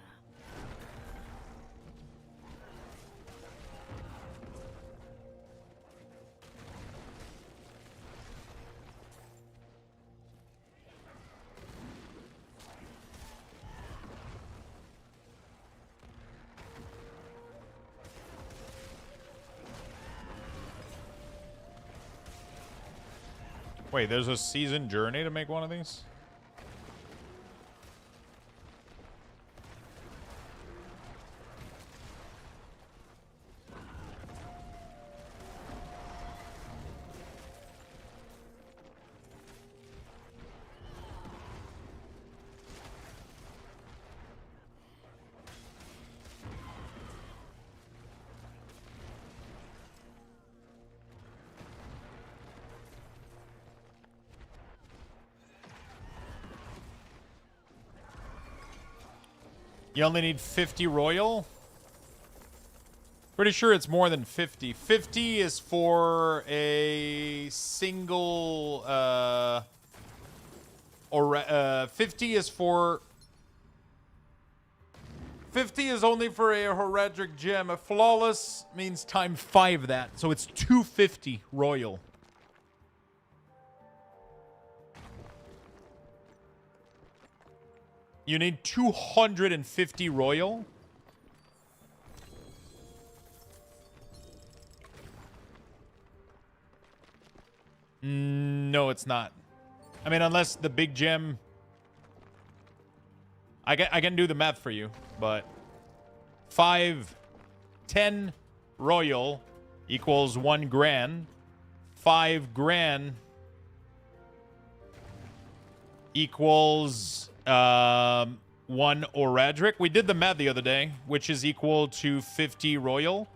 Wait, there's a season journey to make one of these? You only need 50 royal? Pretty sure it's more than 50. 50 is for a single, or 50 is for... 50 is only for a heraldic gem. A flawless means time 5 that. So it's 250 royal. You need 250 royal. No, it's not. I mean, unless the big gem... I can do the math for you, but 10 royal equals 1 grand. 5 grand equals 1 Oradric. We did the math the other day, which is equal to 50 royal,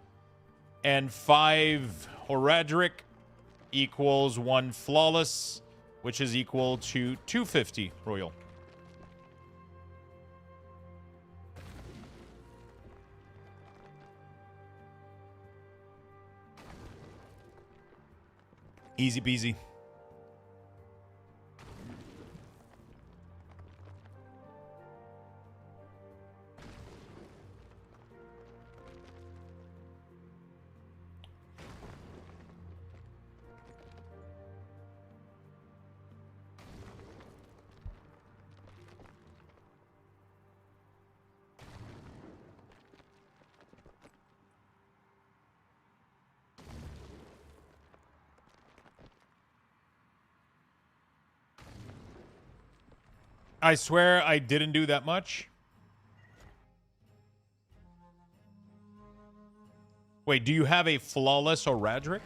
and 5 Oradric equals 1 flawless, which is equal to 250 royal. Easy peasy. I swear I didn't do that much. Wait, do you have a flawless Oradric?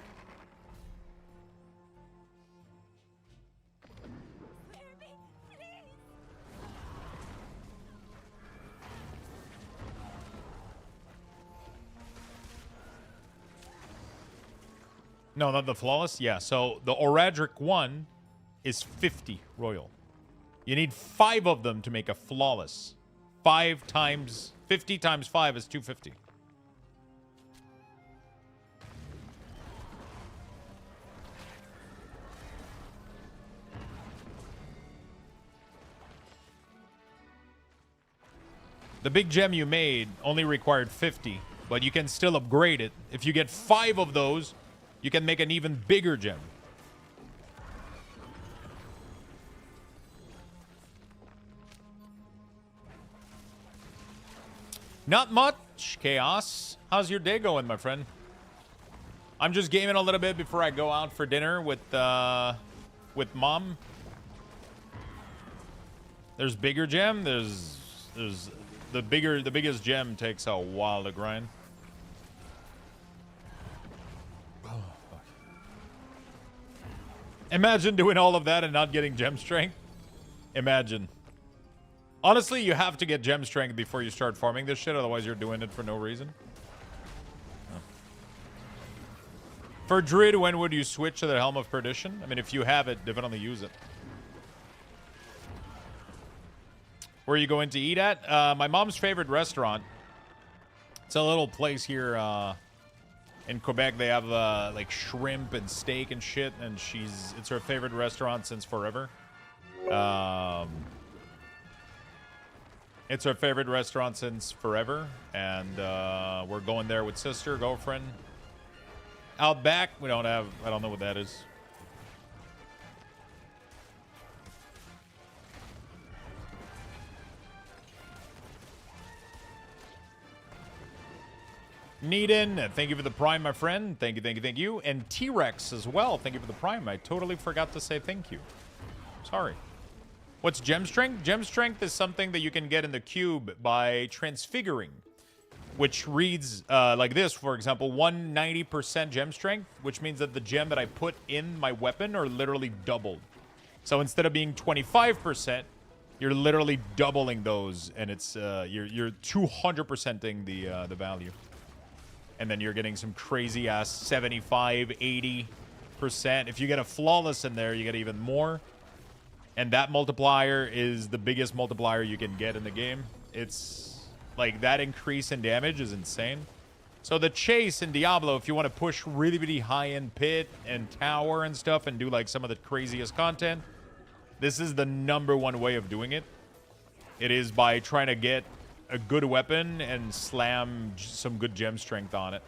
No, not the flawless. Yeah, so the Oradric one is 50 royal. You need 5 of them to make a flawless. 5 times 50 times 5 is 250. The big gem you made only required 50, but you can still upgrade it. If you get 5 of those, you can make an even bigger gem. Not much, Chaos. How's your day going, my friend? I'm just gaming a little bit before I go out for dinner with Mom. There's bigger gem. There's the biggest gem takes a while to grind. Oh, fuck. Imagine doing all of that and not getting gem strength. Imagine. Honestly, you have to get gem strength before you start farming this shit, otherwise you're doing it for no reason. Oh. For Druid, when would you switch to the Helm of Perdition? I mean, if you have it, definitely use it. Where are you going to eat at? My mom's favorite restaurant. It's a little place here in Quebec. They have like shrimp and steak and shit, and it's her favorite restaurant since forever. It's our favorite restaurant since forever, and we're going there with sister, girlfriend. Out back, we don't have, I don't know what that is. Needin, thank you for the prime, my friend. Thank you, thank you, thank you. And T-Rex as well. Thank you for the prime. I totally forgot to say thank you. Sorry. What's gem strength? Gem strength is something that you can get in the cube by transfiguring, which reads like this, for example, 190% gem strength, which means that the gem that I put in my weapon are literally doubled. So instead of being 25%, you're literally doubling those, and it's you're 200%ing the value. And then you're getting some crazy ass 75, 80%. If you get a flawless in there, you get even more. And that multiplier is the biggest multiplier you can get in the game. It's like that increase in damage is insane. So the chase in Diablo, if you want to push really, really high-end pit and tower and stuff and do like some of the craziest content, this is the #1 way of doing it. It is by trying to get a good weapon and slam some good gem strength on it.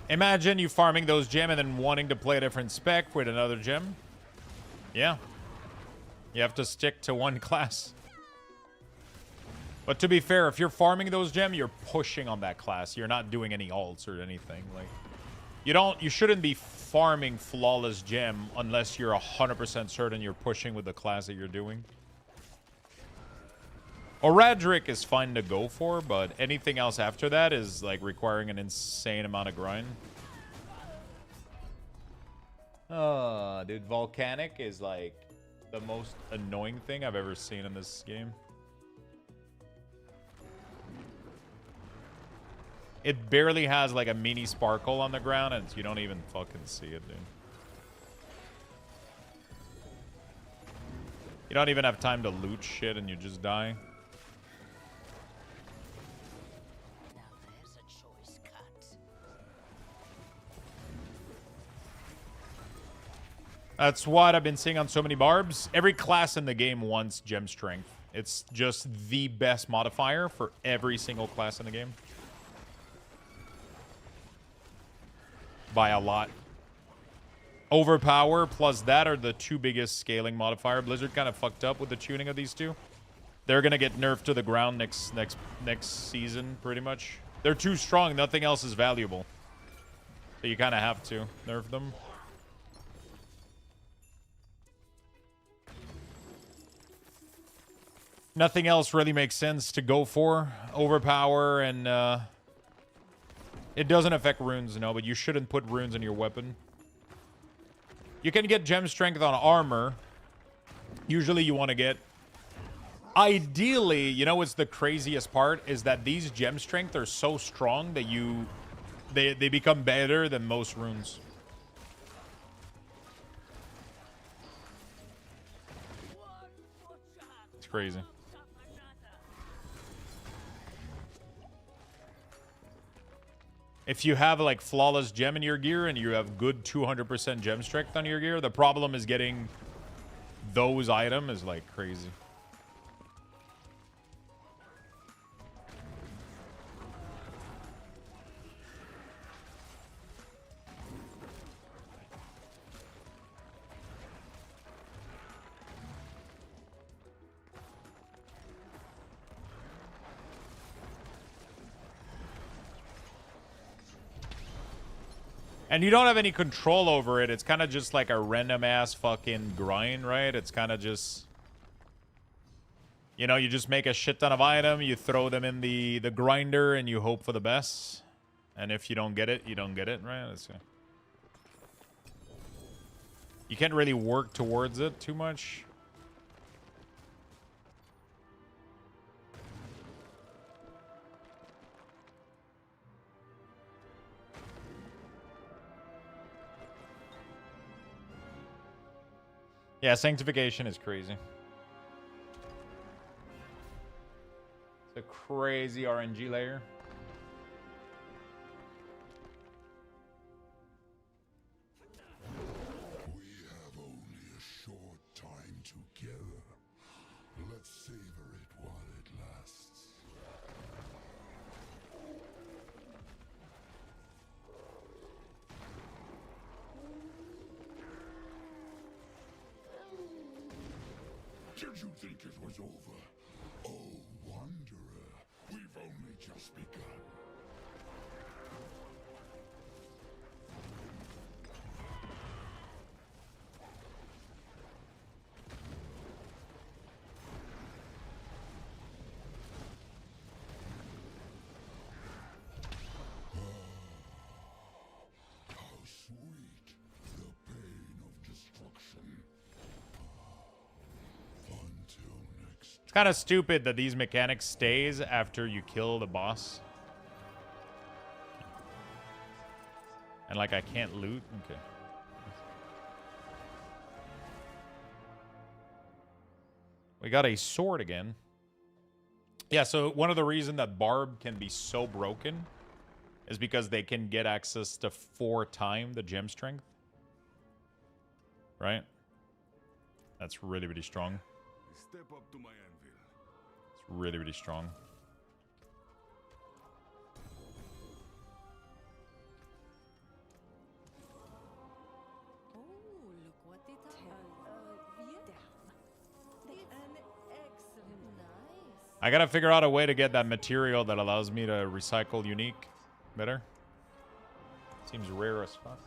Imagine you farming those gem and then wanting to play a different spec with another gem. Yeah. You have to stick to one class. But to be fair, if you're farming those gem, you're pushing on that class. You're not doing any alts or anything. Like, you shouldn't be farming flawless gem unless you're 100% certain you're pushing with the class that you're doing. Oradric is fine to go for, but anything else after that is like requiring an insane amount of grind. Dude, Volcanic is like the most annoying thing I've ever seen in this game. It barely has like a mini sparkle on the ground, and you don't even fucking see it, dude. You don't even have time to loot shit and you just die. That's what I've been seeing on so many barbs. Every class in the game wants gem strength. It's just the best modifier for every single class in the game. By a lot. Overpower plus that are the two biggest scaling modifier. Blizzard kind of fucked up with the tuning of these two. They're gonna get nerfed to the ground next season, pretty much. They're too strong. Nothing else is valuable. So you kind of have to nerf them. Nothing else really makes sense to go for. Overpower and it doesn't affect runes, no, but you shouldn't put runes in your weapon. You can get gem strength on armor. Usually you want to get... Ideally, you know what's the craziest part? Is that these gem strength are so strong that they become better than most runes. It's crazy. If you have like flawless gem in your gear and you have good 200% gem strength on your gear, the problem is getting those items is like crazy. And you don't have any control over it. It's kind of just like a random ass fucking grind, right? It's kind of just... You know, you just make a shit ton of item, you throw them in the grinder, and you hope for the best. And if you don't get it, you don't get it, right? You can't really work towards it too much. Yeah, sanctification is crazy. It's a crazy RNG layer. We have only a short time together. Let's savor it while it lasts. Did you think it was over? Oh, Wanderer, we've only just begun. How sweet, the pain of destruction. Until next. It's kind of stupid that these mechanics stays after you kill the boss. And like I can't loot? Okay. We got a sword again. Yeah, so one of the reasons that Barb can be so broken is because they can get access to 4 times the gem strength. Right? That's really, really strong. Step up to my anvil. It's really, really strong. Oh, look what it It's an excellent, nice. I gotta figure out a way to get that material that allows me to recycle unique better. Seems rare as fuck.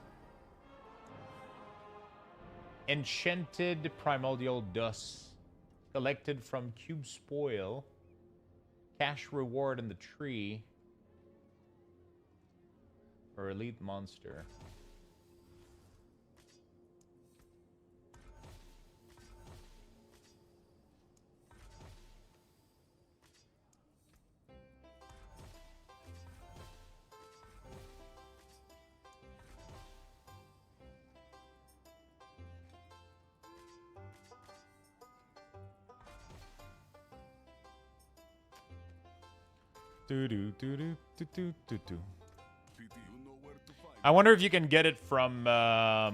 Enchanted primordial dust. Collected from cube spoil. Cash reward in the tree. For elite monster. I wonder if you can get it from I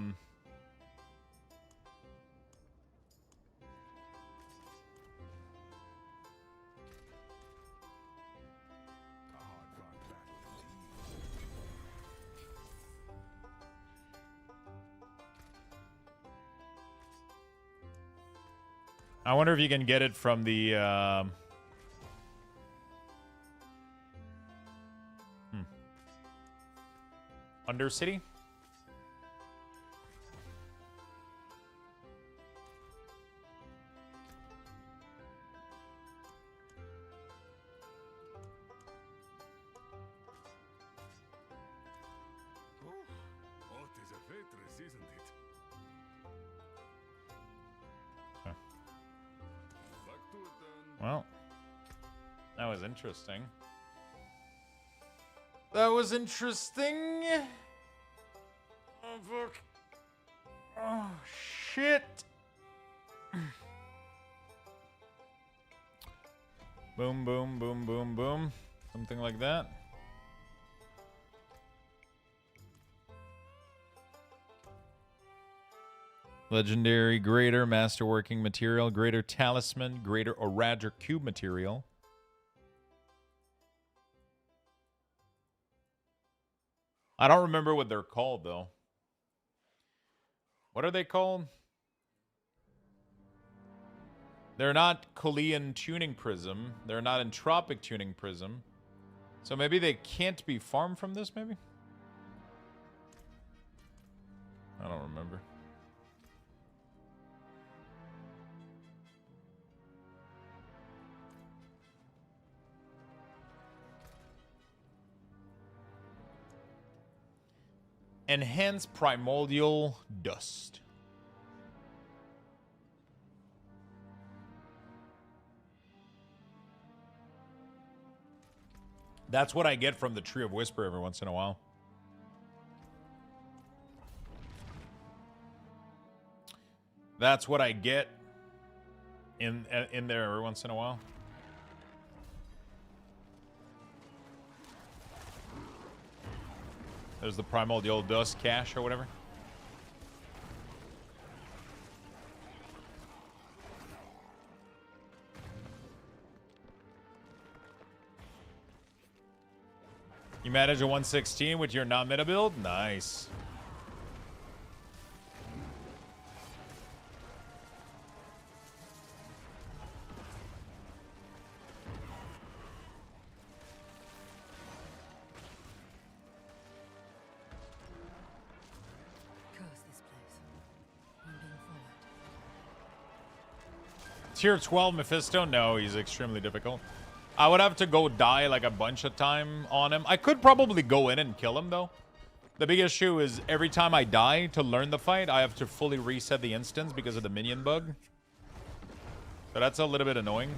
wonder if you can get it from the Undercity? What is a Vetris, isn't it? Huh. Back to it then. Well, that was interesting. That was interesting. Oh, fuck. Oh, shit. Boom, boom, boom, boom, boom. Something like that. Legendary, greater, masterworking material, greater talisman, greater Orager cube material. I don't remember what they're called, though. What are they called? They're not Colean tuning prism. They're not entropic tuning prism. So maybe they can't be farmed from this, maybe? I don't remember. Enhance primordial dust. That's what I get from the Tree of Whisper every once in a while. That's what I get in there every once in a while. There's the primordial dust cache or whatever. You manage a 116 with your non-meta build? Nice. Tier 12 Mephisto? No, he's extremely difficult. I would have to go die like a bunch of time on him. I could probably go in and kill him though. The big issue is every time I die to learn the fight, I have to fully reset the instance because of the minion bug. So that's a little bit annoying.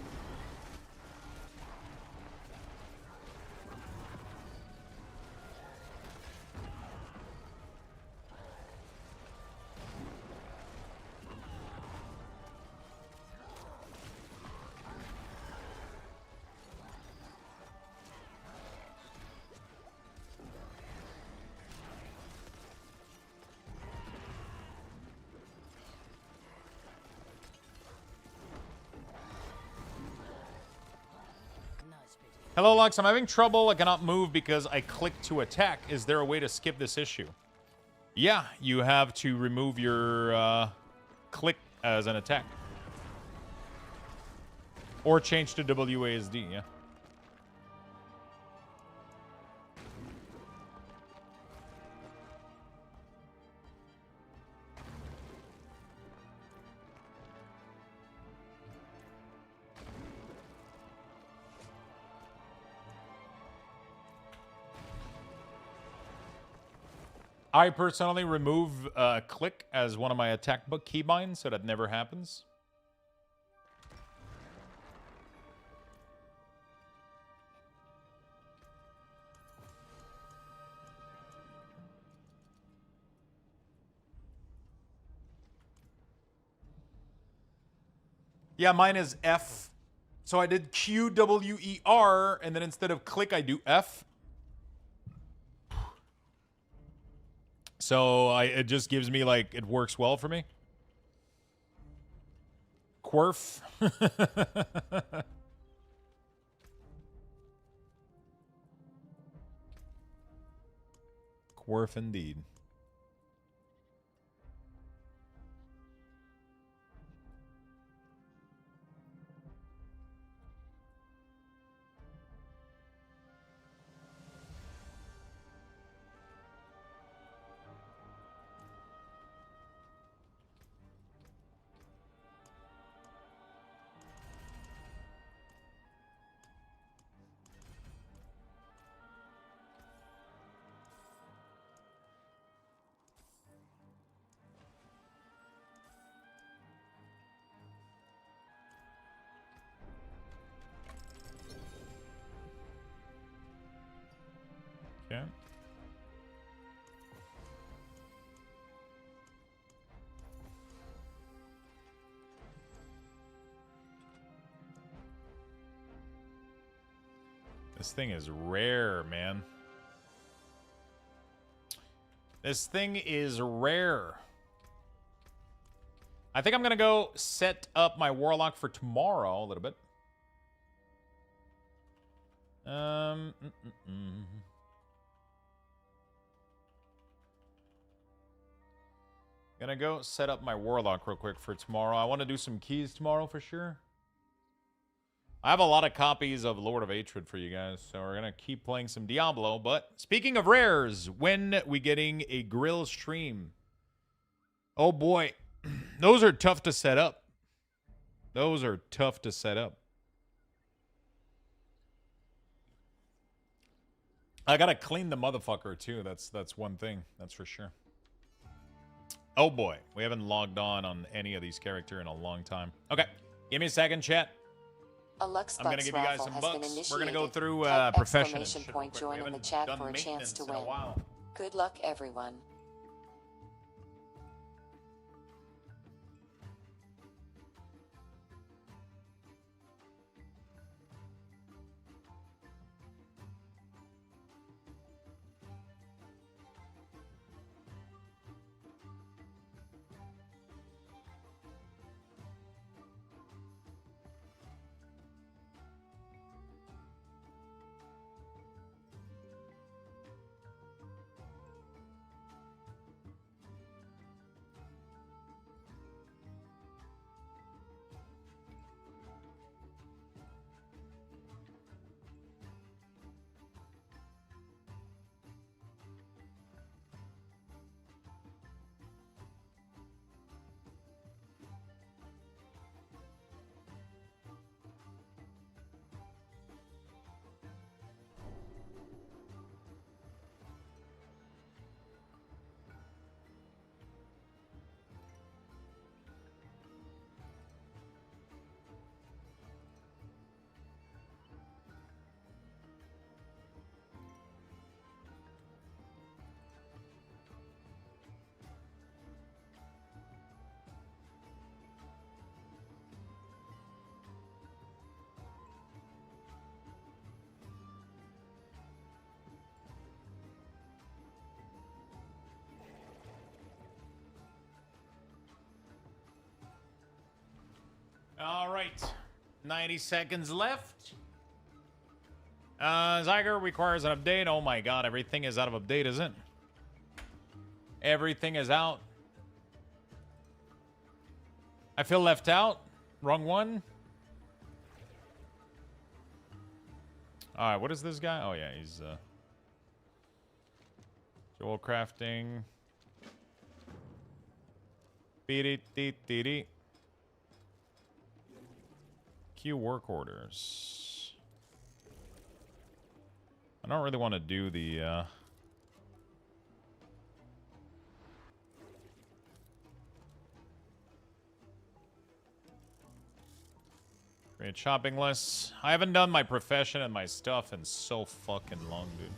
Hello, Lux. I'm having trouble. I cannot move because I clicked to attack. Is there a way to skip this issue? Yeah, you have to remove your click as an attack. Or change to WASD, yeah. I personally remove click as one of my attack book keybinds, so that never happens. Yeah, mine is F. So I did QWER, and then instead of click, I do F. So it just gives me, like, it works well for me. Quirf. Quirf indeed. Okay. This thing is rare, man. This thing is rare. I think I'm going to go set up my Warlock for tomorrow a little bit. Gonna go set up my Warlock real quick for tomorrow. I want to do some keys tomorrow for sure. I have a lot of copies of Lord of Hatred for you guys, so we're gonna keep playing some Diablo. But speaking of rares, when we getting a grill stream? Oh boy, those are tough to set up. Those are tough to set up. I gotta clean the motherfucker too. That's one thing. That's for sure. Oh boy, we haven't logged on any of these characters in a long time. Okay, give me a second, chat. I'm gonna give you guys some bucks. We're gonna go through profession. Point join in the chat for a chance to win. Good luck, everyone. right. 90 seconds left. Zyger requires an update. Oh my god, everything is out of update, isn't it? Everything is out. I feel left out. Wrong one. Alright, what is this guy? Oh yeah, he's jewel crafting. Queue work orders. I don't really want to do the create shopping lists. I haven't done my profession and my stuff in so fucking long, dude.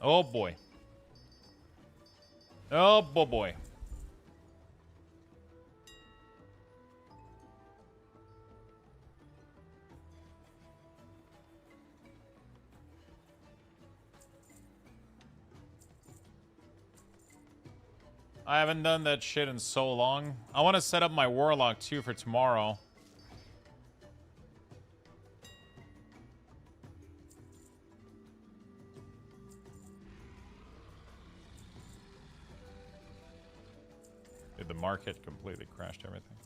Oh boy. Oh boy. I haven't done that shit in so long. I want to set up my Warlock too for tomorrow. Dude, the market completely crashed everything.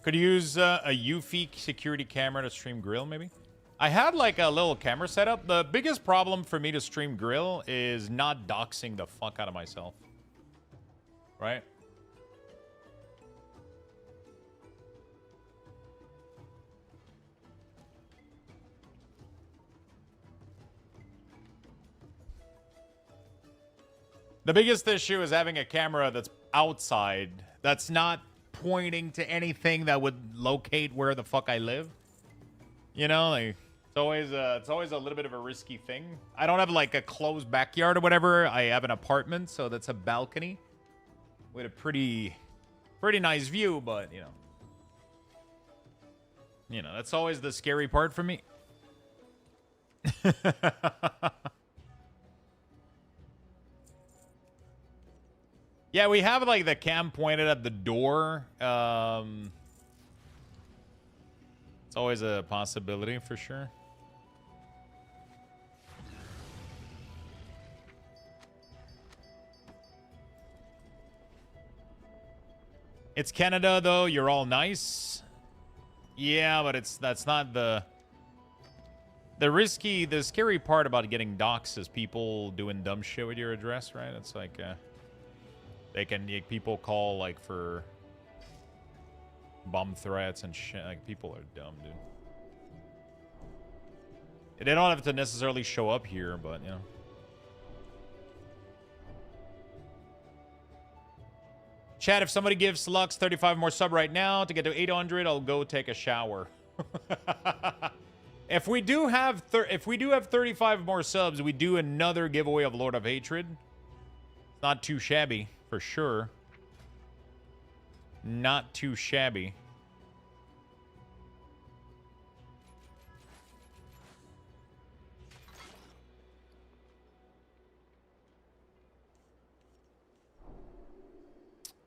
Could use a Eufy security camera to stream grill, maybe? I had like a little camera setup. The biggest problem for me to stream grill is not doxing the fuck out of myself. Right? The biggest issue is having a camera that's outside, that's not pointing to anything that would locate where the fuck I live. You know, like it's always a little bit of a risky thing. I don't have like a closed backyard or whatever. I have an apartment, so that's a balcony with a pretty nice view, but you know, that's always the scary part for me. Yeah, we have like the cam pointed at the door. It's always a possibility for sure. It's Canada though, you're all nice. Yeah, but that's not the scary part about getting doxxed is people doing dumb shit with your address, right? It's like people call like for bomb threats and shit. Like, people are dumb, dude. They don't have to necessarily show up here, but you know. Chat, if somebody gives Lux 35 more sub right now to get to 800, I'll go take a shower. If we do have 35 more subs, we do another giveaway of Lord of Hatred. Not too shabby, for sure. Not too shabby.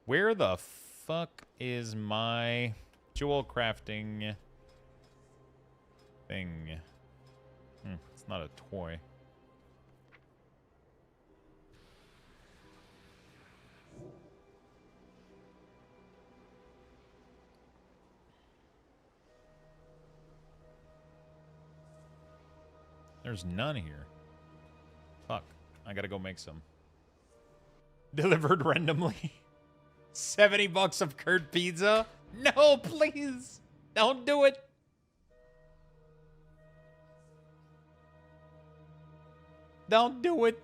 Where the fuck is my jewel crafting thing? It's not a toy. There's none here. Fuck. I gotta go make some. Delivered randomly. 70 bucks of curd pizza? No, please. Don't do it. Don't do it.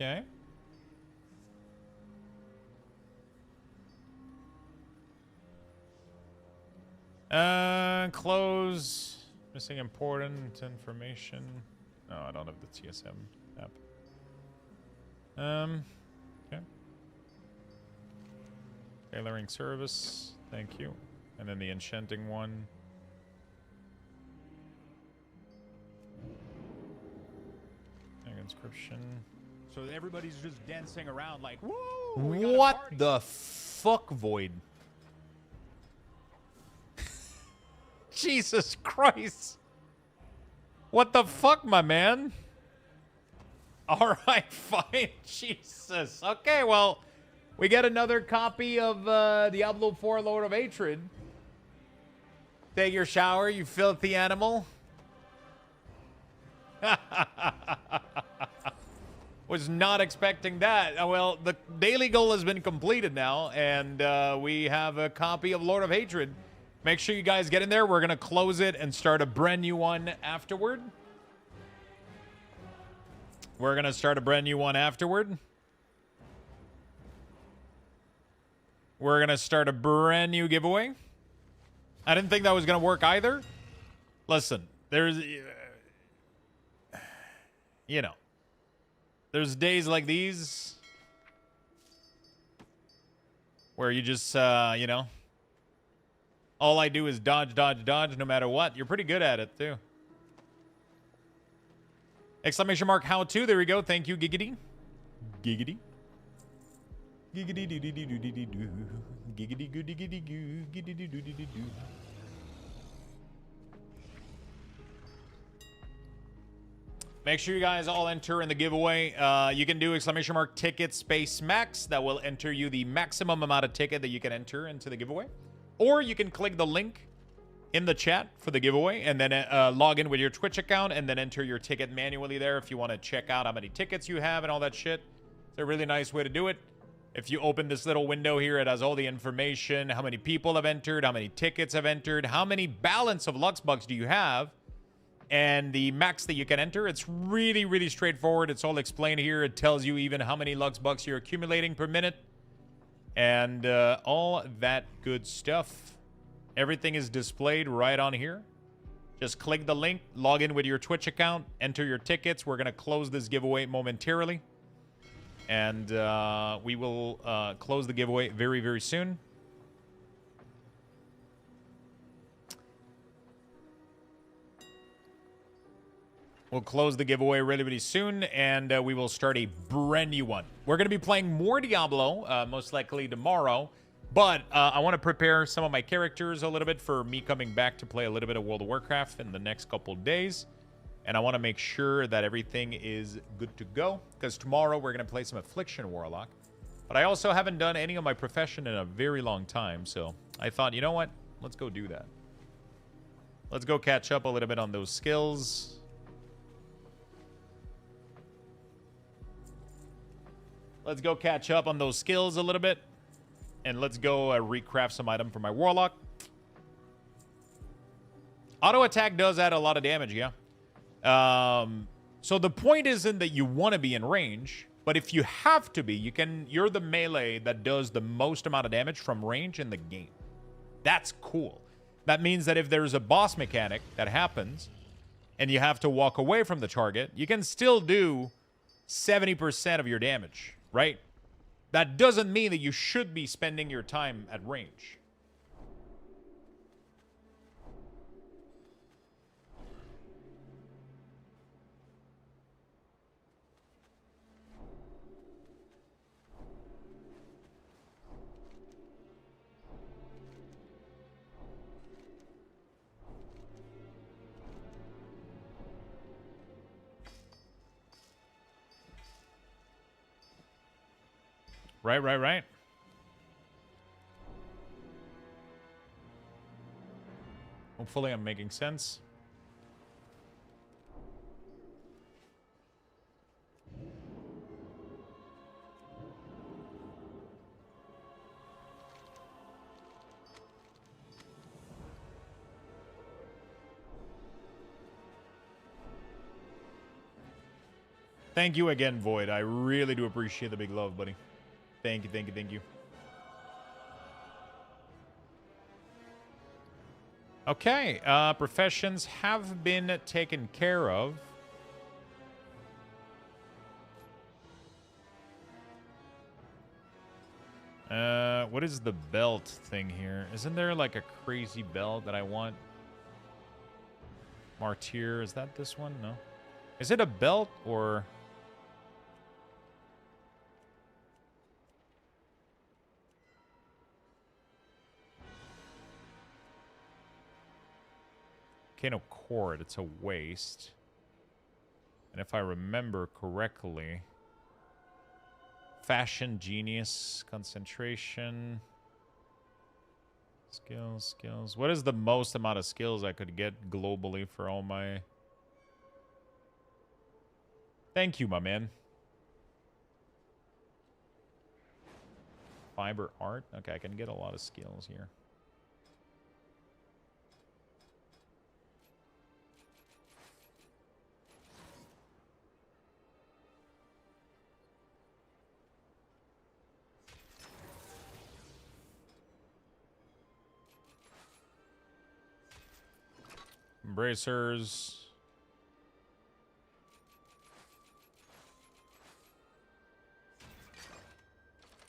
Okay. Close. Missing important information. No, I don't have the TSM app. Okay. Tailoring service. Thank you. And then the enchanting one. Inscription. So everybody's just dancing around like, woo! What the fuck, Void? Jesus Christ. What the fuck, my man? All right, fine. Jesus. Okay, well, we get another copy of Diablo 4 Lord of Hatred. Take your shower, you filthy animal. Was not expecting that. Well, the daily goal has been completed now, and we have a copy of Lord of Hatred. Make sure you guys get in there. We're going to close it and start a brand new one afterward. We're going to start a brand new one afterward. We're going to start a brand new giveaway. I didn't think that was going to work either. Listen, there's... you know. There's days like these where you just, you know, all I do is dodge, dodge, dodge no matter what. You're pretty good at it, too. Exclamation mark, how to. There we go. Thank you, Giggity. Giggity. Giggity doo doo doo doo doo doo. Giggity goo diggity goo. Giggity doo doo doo doo. Make sure you guys all enter in the giveaway. You can do exclamation mark ticket space max. That will enter you the maximum amount of ticket that you can enter into the giveaway. Or you can click the link in the chat for the giveaway and then log in with your Twitch account and then enter your ticket manually there if you want to check out how many tickets you have and all that shit. It's a really nice way to do it. If you open this little window here, it has all the information, how many people have entered, how many tickets have entered, how many balance of Lux Bucks do you have, and the max that you can enter. It's really, really straightforward. It's all explained here. It tells you even how many Lux Bucks you're accumulating per minute and all that good stuff. Everything is displayed right on here. Just click the link, log in with your Twitch account, enter your tickets. We're going to close this giveaway momentarily. And we will close the giveaway very, very soon. We'll close the giveaway really, really soon, and we will start a brand new one. We're going to be playing more Diablo, most likely tomorrow. But I want to prepare some of my characters a little bit for me coming back to play a little bit of World of Warcraft in the next couple days. And I want to make sure that everything is good to go. Because tomorrow we're going to play some Affliction Warlock. But I also haven't done any of my profession in a very long time. So I thought, you know what? Let's go do that. Let's go catch up a little bit on those skills. Let's go catch up on those skills a little bit. And let's go recraft some item for my Warlock. Auto attack does add a lot of damage, yeah. So the point isn't that you want to be in range, but if you have to be, you're the melee that does the most amount of damage from range in the game. That's cool. That means that if there's a boss mechanic that happens and you have to walk away from the target, you can still do 70% of your damage, right? That doesn't mean that you should be spending your time at range. Right. Hopefully I'm making sense. Thank you again, Void. I really do appreciate the big love, buddy. Thank you. Okay, professions have been taken care of. What is the belt thing here? Isn't there like a crazy belt that I want? Martyr, is that this one? No. Is it a belt or... Okay, no cord. It's a waist. And if I remember correctly... Fashion, genius, concentration... Skills. What is the most amount of skills I could get globally for all my... Thank you, my man. Fiber art? Okay, I can get a lot of skills here. Embracers.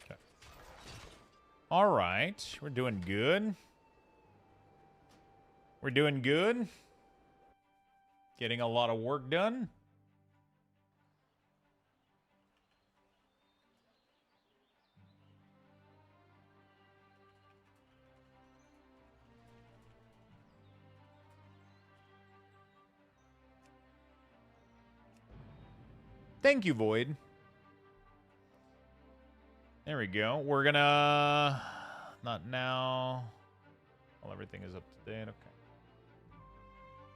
Okay. All right. We're doing good. We're doing good. Getting a lot of work done. Thank you, Void. There we go. We're gonna... Not now. Well, everything is up to date. Okay.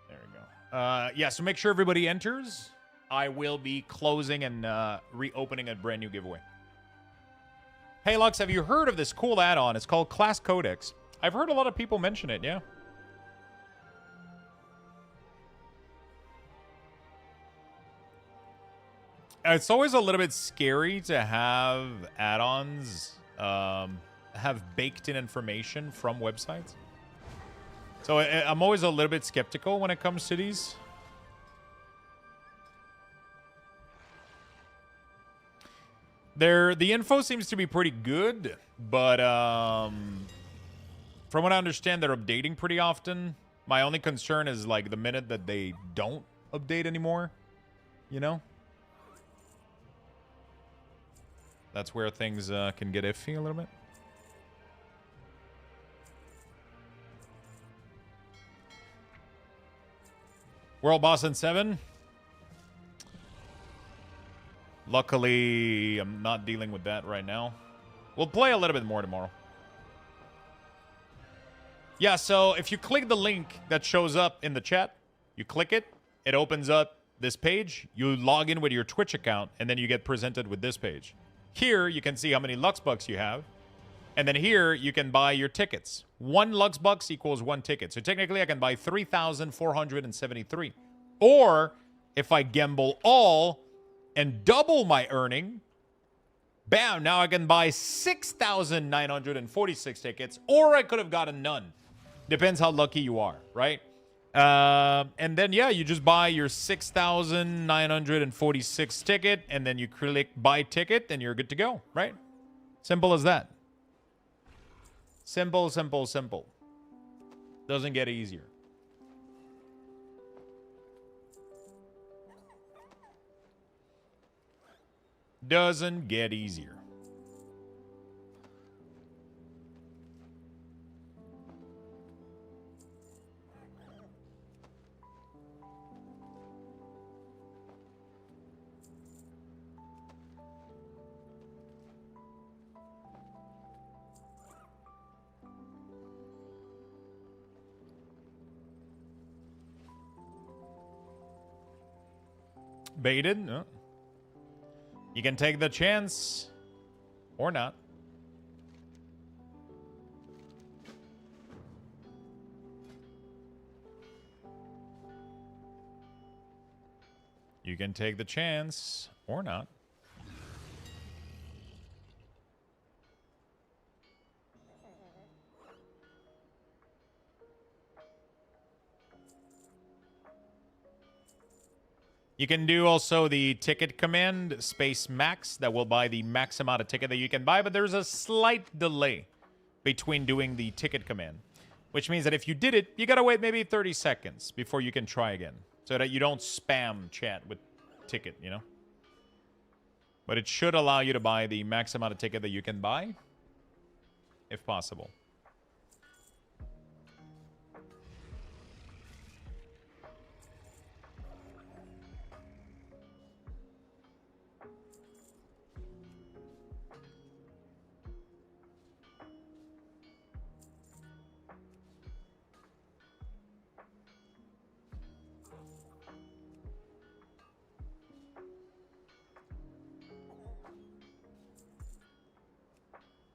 There we go. Yeah, so make sure everybody enters. I will be closing and reopening a brand new giveaway. Hey, Lux, have you heard of this cool add-on? It's called Class Codex. I've heard a lot of people mention it, yeah. It's always a little bit scary to have add-ons have baked-in information from websites. So I'm always a little bit skeptical when it comes to these. The info seems to be pretty good, but from what I understand, they're updating pretty often. My only concern is like the minute that they don't update anymore, you know? That's where things can get iffy a little bit. World boss in 7. Luckily, I'm not dealing with that right now. We'll play a little bit more tomorrow. Yeah, so if you click the link that shows up in the chat, you click it, it opens up this page. You log in with your Twitch account, and then you get presented with this page. Here, you can see how many Luxbucks you have. And then here, you can buy your tickets. 1 Luxbucks equals 1 ticket. So technically, I can buy 3,473. Or, if I gamble all and double my earning, bam, now I can buy 6,946 tickets. Or I could have gotten none. Depends how lucky you are, right? And then, yeah, you just buy your 6,946 ticket, and then you click buy ticket, and you're good to go, right? Simple as that. Simple, simple, simple. Doesn't get easier. Doesn't get easier. Baited? No. You can take the chance or not. You can take the chance or not. You can do also the ticket command, space max, that will buy the max amount of ticket that you can buy, but there's a slight delay between doing the ticket command, which means that if you did it, you gotta wait maybe 30 seconds before you can try again, so that you don't spam chat with ticket, you know? But it should allow you to buy the max amount of ticket that you can buy, if possible.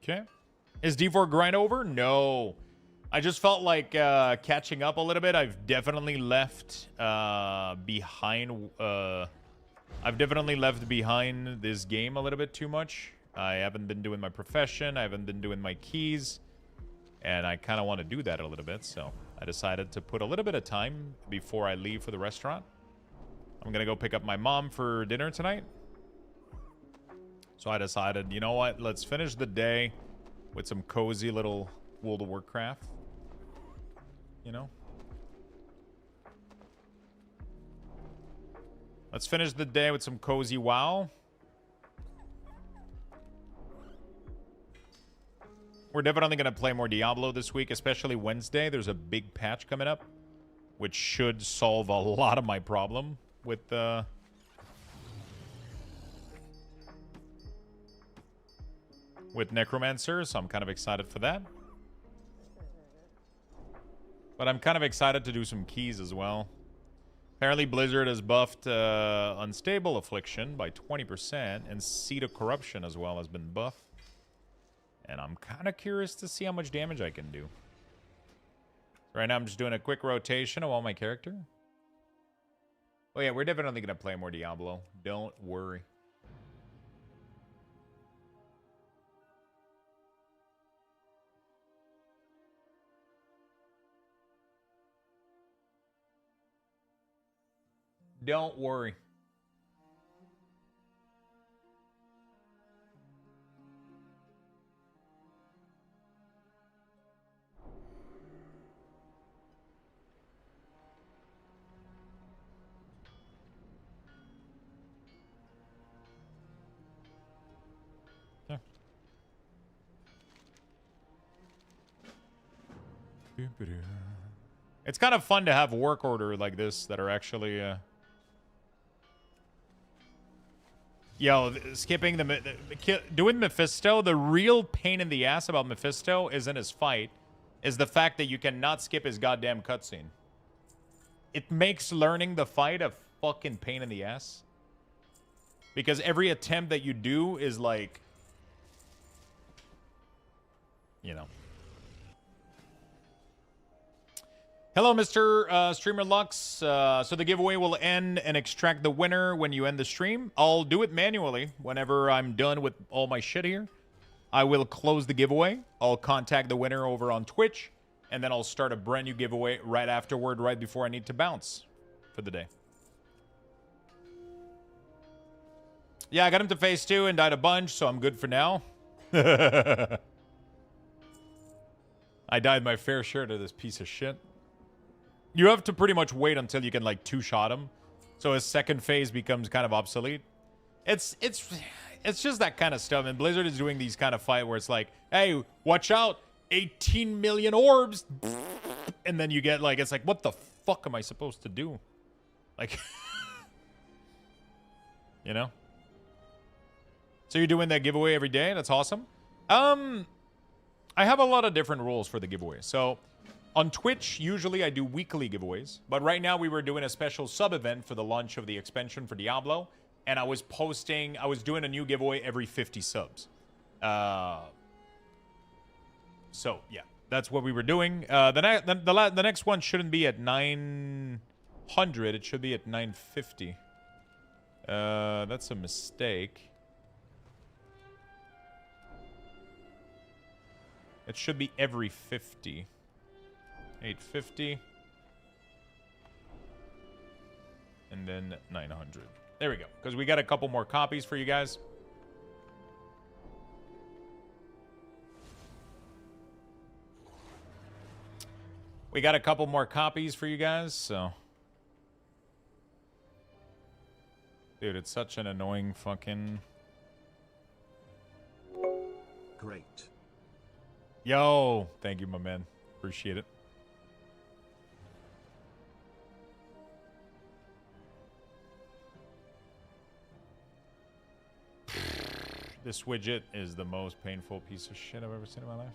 Okay. Is D4 grind over? No. I just felt like catching up a little bit. I've definitely left behind. I've definitely left behind this game a little bit too much. I haven't been doing my profession. I haven't been doing my keys. And I kind of want to do that a little bit. So I decided to put a little bit of time before I leave for the restaurant. I'm going to go pick up my mom for dinner tonight. So I decided, you know what? Let's finish the day with some cozy little World of Warcraft. You know? Let's finish the day with some cozy WoW. We're definitely going to play more Diablo this week, especially Wednesday. There's a big patch coming up, which should solve a lot of my problem with Necromancer, so I'm kind of excited for that. But I'm kind of excited to do some keys as well. Apparently Blizzard has buffed Unstable Affliction by 20%, and Seed of Corruption as well has been buffed. And I'm kind of curious to see how much damage I can do. Right now I'm just doing a quick rotation of all my character. Oh yeah, we're definitely going to play more Diablo. Don't worry. Don't worry. It's kind of fun to have work order like this that are actually yo, skipping doing Mephisto. The real pain in the ass about Mephisto isn't his fight, is the fact that you cannot skip his goddamn cutscene. It makes learning the fight a fucking pain in the ass, because every attempt that you do is like, you know. Hello, Mr. Streamer Lux. So the giveaway will end and extract the winner when you end the stream. I'll do it manually whenever I'm done with all my shit here. I will close the giveaway. I'll contact the winner over on Twitch, and then I'll start a brand new giveaway right afterward, right before I need to bounce for the day. Yeah, I got him to phase 2 and died a bunch, so I'm good for now. I died my fair share to this piece of shit. You have to pretty much wait until you can, like, two-shot him. So his second phase becomes kind of obsolete. It's just that kind of stuff. And Blizzard is doing these kind of fight where it's like, hey, watch out, 18 million orbs. And then you get, like, it's like, what the fuck am I supposed to do? Like, you know? So you're doing that giveaway every day? That's awesome. I have a lot of different rules for the giveaway. So on Twitch, usually I do weekly giveaways, but right now we were doing a special sub-event for the launch of the expansion for Diablo, and I was doing a new giveaway every 50 subs. So, yeah, that's what we were doing. The next one shouldn't be at 900, it should be at 950. That's a mistake. It should be every 50. 850. and then 900. There we go. Because we got a couple more copies for you guys. We got a couple more copies for you guys, so. Dude, it's such an annoying fucking... Great. Yo! Thank you, my man. Appreciate it. This widget is the most painful piece of shit I've ever seen in my life.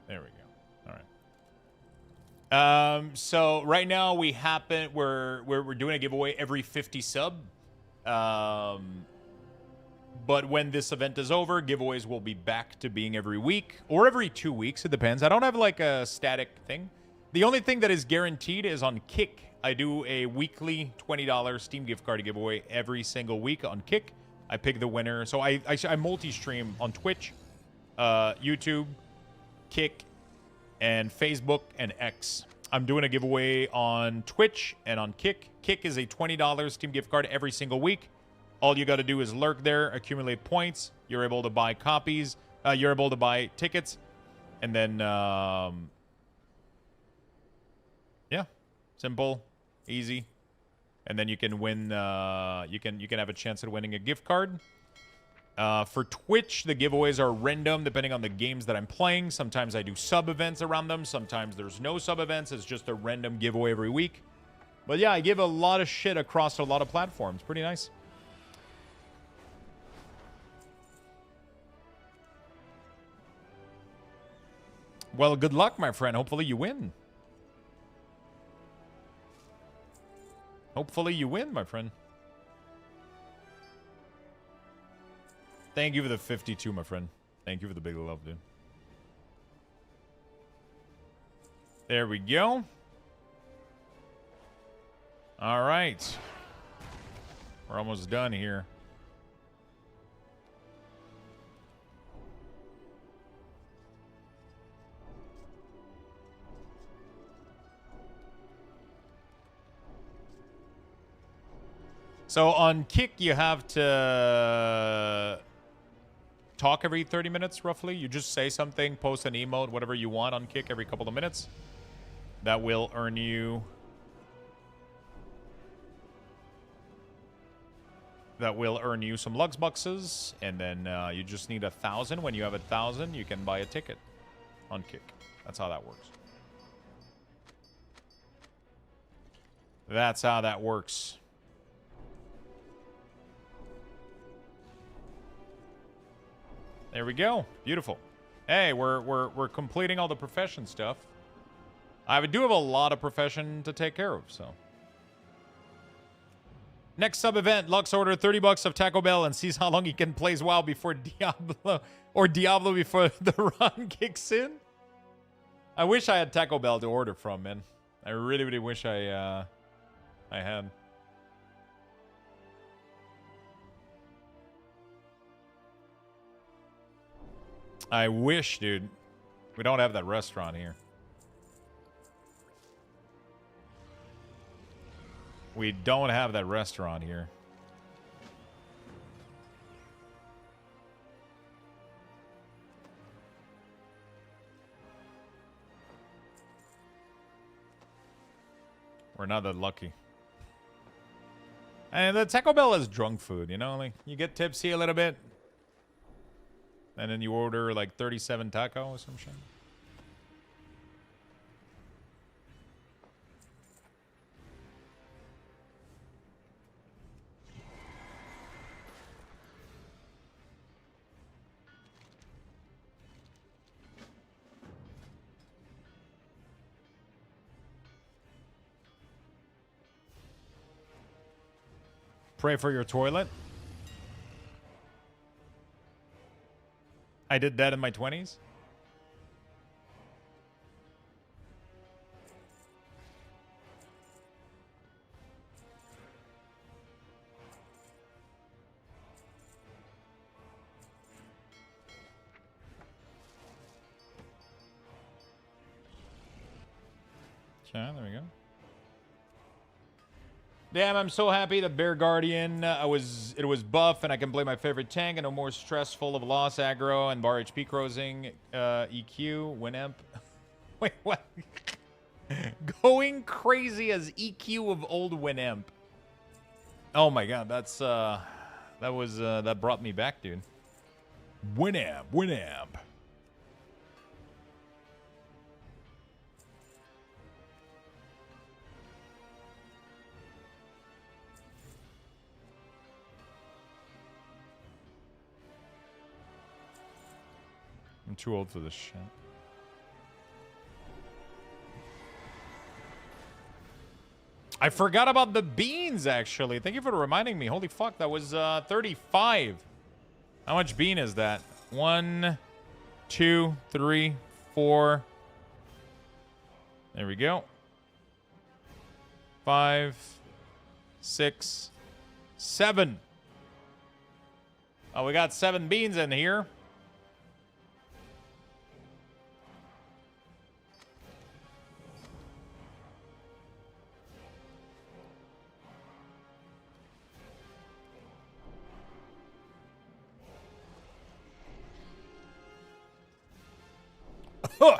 There we go. All right. So right now we're doing a giveaway every 50 sub. But when this event is over, giveaways will be back to being every week or every 2 weeks. It depends. I don't have like a static thing. The only thing that is guaranteed is on Kick. I do a weekly $20 Steam gift card giveaway every single week on Kick. I pick the winner. So I multi-stream on Twitch, YouTube, Kick, and Facebook and X. I'm doing a giveaway on Twitch and on Kick. Kick is a $20 Steam gift card every single week. All you got to do is lurk there, accumulate points. You're able to buy copies. You're able to buy tickets, and then yeah, simple, easy, and then you can win. You can have a chance at winning a gift card. For Twitch, the giveaways are random depending on the games that I'm playing. Sometimes I do sub-events around them. Sometimes there's no sub-events. It's just a random giveaway every week. But yeah, I give a lot of shit across a lot of platforms. Pretty nice. Well, good luck, my friend. Hopefully you win. Hopefully you win, my friend. Thank you for the 52, my friend. Thank you for the big love, dude. There we go. All right. We're almost done here. So on Kick, you have to talk every 30 minutes, roughly. You just say something, post an emote, whatever you want on Kick every couple of minutes. That will earn you... some Lux Boxes. And then you just need 1,000. When you have 1,000, you can buy a ticket on Kick. That's how that works. That's how that works. There we go. Beautiful. Hey, we're completing all the profession stuff. I do have a lot of profession to take care of, so. Next sub-event, Lux order $30 of Taco Bell and sees how long he can play WoW before Diablo, or Diablo before the run kicks in. I wish I had Taco Bell to order from, man. I really, really wish I had. I wish, dude. We don't have that restaurant here. We don't have that restaurant here. We're not that lucky. And the Taco Bell is drunk food, you know? Like, you get tipsy a little bit. And then you order like 37 taco or some shit. Pray for your toilet. I did that in my 20s. Okay, there we go. Damn, I'm so happy that Bear Guardian, it was buff and I can play my favorite tank and no more stressful of loss aggro and bar HP closing, EQ, Winamp. Wait, what? Going crazy as EQ of old Winamp. Oh my god, that brought me back, dude. Winamp. I'm too old for this shit. I forgot about the beans, actually. Thank you for reminding me. Holy fuck, that was 35. How much bean is that? 1, 2, 3, 4. There we go. 5, 6, 7. Oh, we got 7 beans in here. Huh.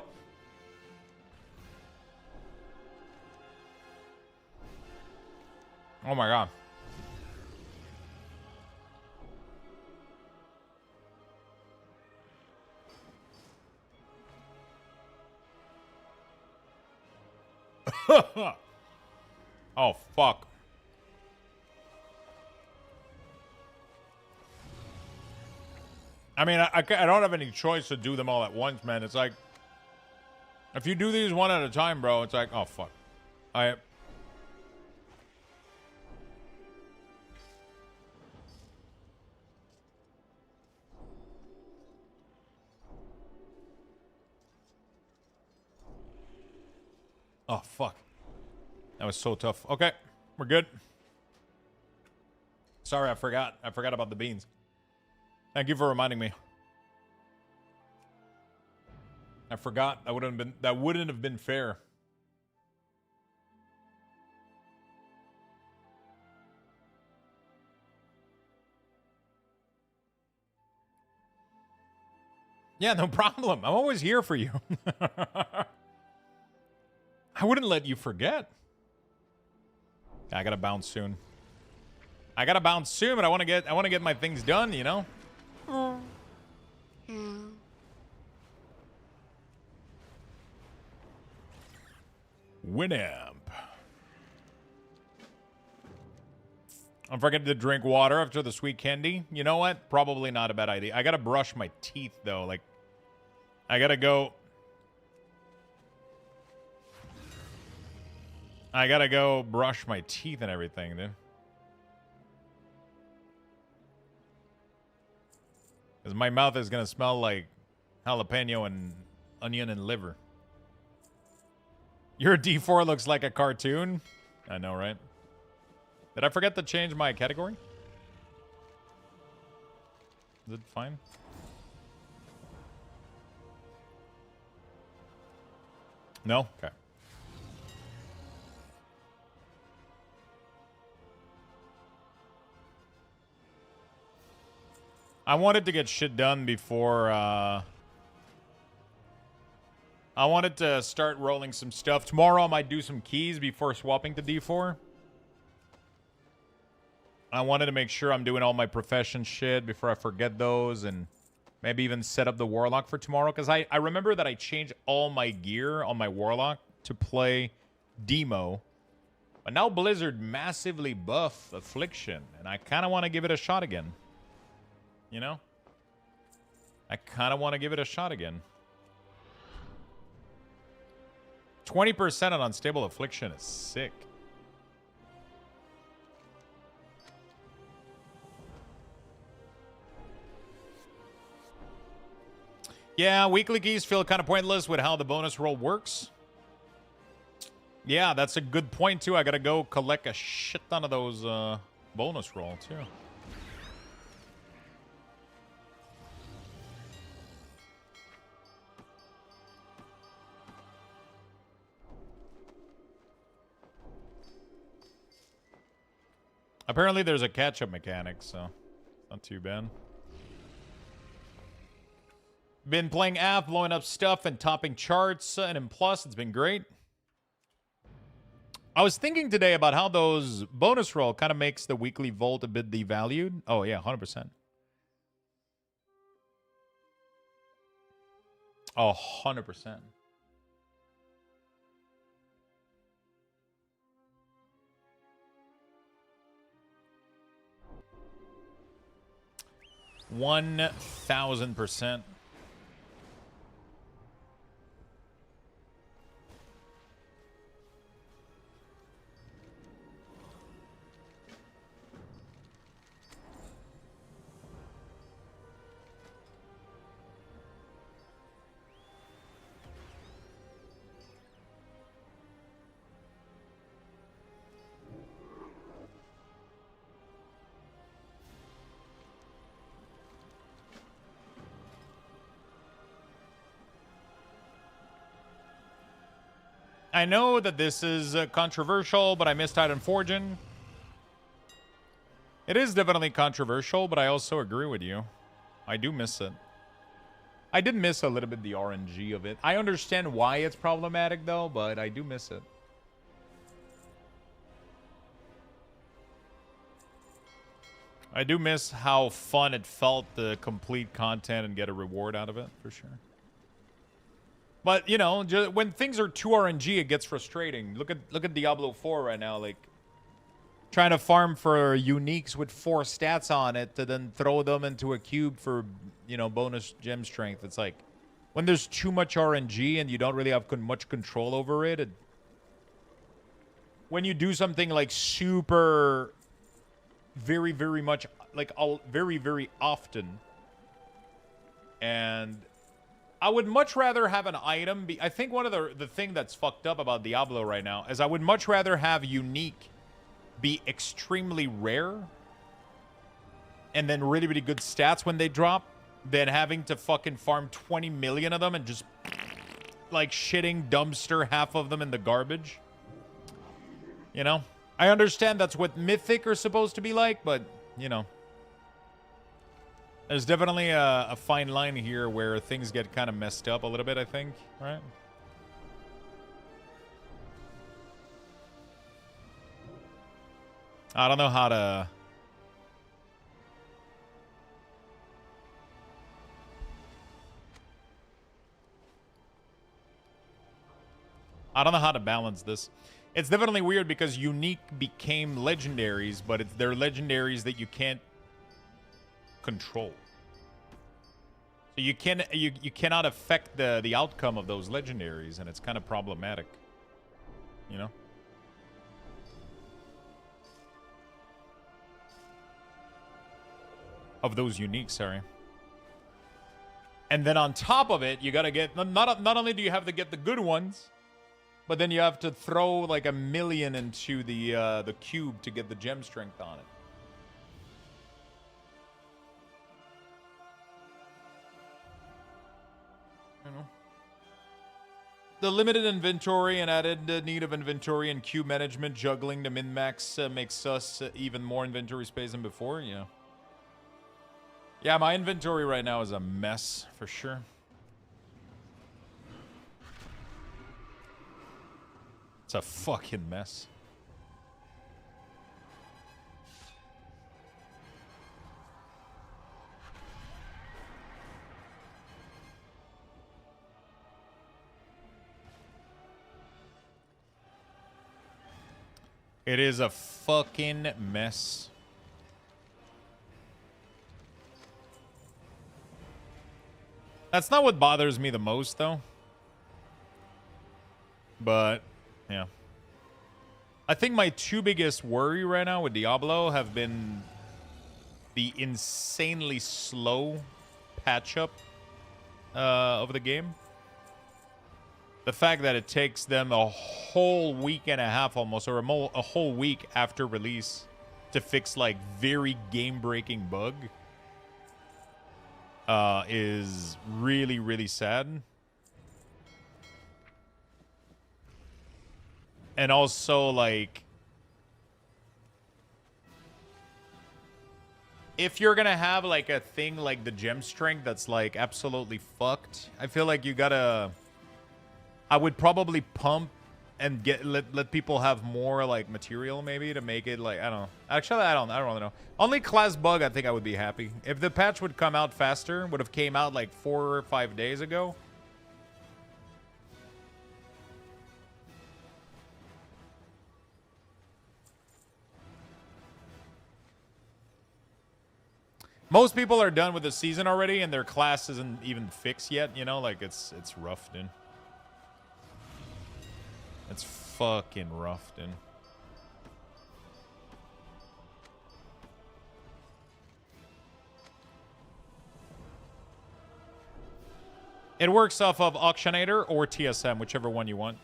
Oh my god. Oh fuck. I mean, I don't have any choice to do them all at once, man. It's like, if you do these one at a time, bro, it's like, oh, fuck. Oh, fuck. That was so tough. Okay, we're good. Sorry, I forgot. I forgot about the beans. Thank you for reminding me. I forgot. That wouldn't have been fair. Yeah, no problem. I'm always here for you. I wouldn't let you forget. I gotta bounce soon. But I want to get my things done, you know? Winamp. I'm forgetting to drink water after the sweet candy. You know what? Probably not a bad idea. I gotta brush my teeth, though. Like, I gotta go brush my teeth and everything, dude. Because my mouth is gonna smell like jalapeno and onion and liver. Your D4 looks like a cartoon. I know, right? Did I forget to change my category? Is it fine? No? Okay. I wanted to get shit done before, I wanted to start rolling some stuff. Tomorrow I might do some keys before swapping to D4. I wanted to make sure I'm doing all my profession shit before I forget those, and maybe even set up the Warlock for tomorrow. Because I remember that I changed all my gear on my Warlock to play Demo. But now Blizzard massively buff Affliction, and I kind of want to give it a shot again. You know? I kind of want to give it a shot again. 20% on Unstable Affliction is sick. Yeah, weekly keys feel kind of pointless with how the bonus roll works. Yeah, that's a good point, too. I gotta go collect a shit ton of those bonus roll, too. Apparently there's a catch-up mechanic, so not too bad. Been playing AF, blowing up stuff and topping charts and in Plus. It's been great. I was thinking today about how those bonus roll kind of makes the weekly vault a bit devalued. Oh, yeah, 100%. Oh, 100%. $1,000%. I know that this is controversial, but I miss Titan Forging. It is definitely controversial, but I also agree with you. I do miss it. I did miss a little bit the RNG of it. I understand why it's problematic, though, but I do miss it. I do miss how fun it felt to complete content and get a reward out of it, for sure. But, you know, when things are too RNG, it gets frustrating. Look at Diablo 4 right now, like trying to farm for uniques with 4 stats on it to then throw them into a cube for, you know, bonus gem strength. It's like when there's too much RNG and you don't really have much control over it, when you do something like super very, very much like very, very often, and I would much rather have an item be... I think one of the thing that's fucked up about Diablo right now is I would much rather have unique be extremely rare and then really, really good stats when they drop than having to fucking farm 20 million of them and just like shitting dumpster half of them in the garbage. You know? I understand that's what Mythic are supposed to be like, but, you know. There's definitely a fine line here where things get kind of messed up a little bit, I think, right? I don't know how to... I don't know how to balance this. It's definitely weird because unique became legendaries, but they're legendaries that you can't control. So you cannot affect the outcome of those legendaries, and it's kind of problematic. You know? Of those uniques, sorry. And then on top of it, you gotta get not only do you have to get the good ones, but then you have to throw like 1 million into the cube to get the gem strength on it. I don't know. The limited inventory and added need of inventory and queue management juggling to min-max makes us even more inventory space than before. Yeah. Yeah, my inventory right now is a mess for sure. It's a fucking mess. It is a fucking mess. That's not what bothers me the most, though. But, yeah. I think my 2 biggest worry right now with Diablo have been the insanely slow patch-up of the game. The fact that it takes them a whole week and a half almost, or a whole week after release to fix, like, very game-breaking bug is really, really sad. And also, like, if you're gonna have like a thing like the gem strength that's like absolutely fucked, I feel like you gotta. I would probably pump and let people have more like material maybe to make it like I don't know. Actually, I don't really know. Only class bug, I think I would be happy if the patch would come out faster. Would have came out like 4 or 5 days ago. Most people are done with the season already, and their class isn't even fixed yet. You know, like it's rough, dude. It's fucking rough, dude. It works off of Auctionator or TSM, whichever one you want.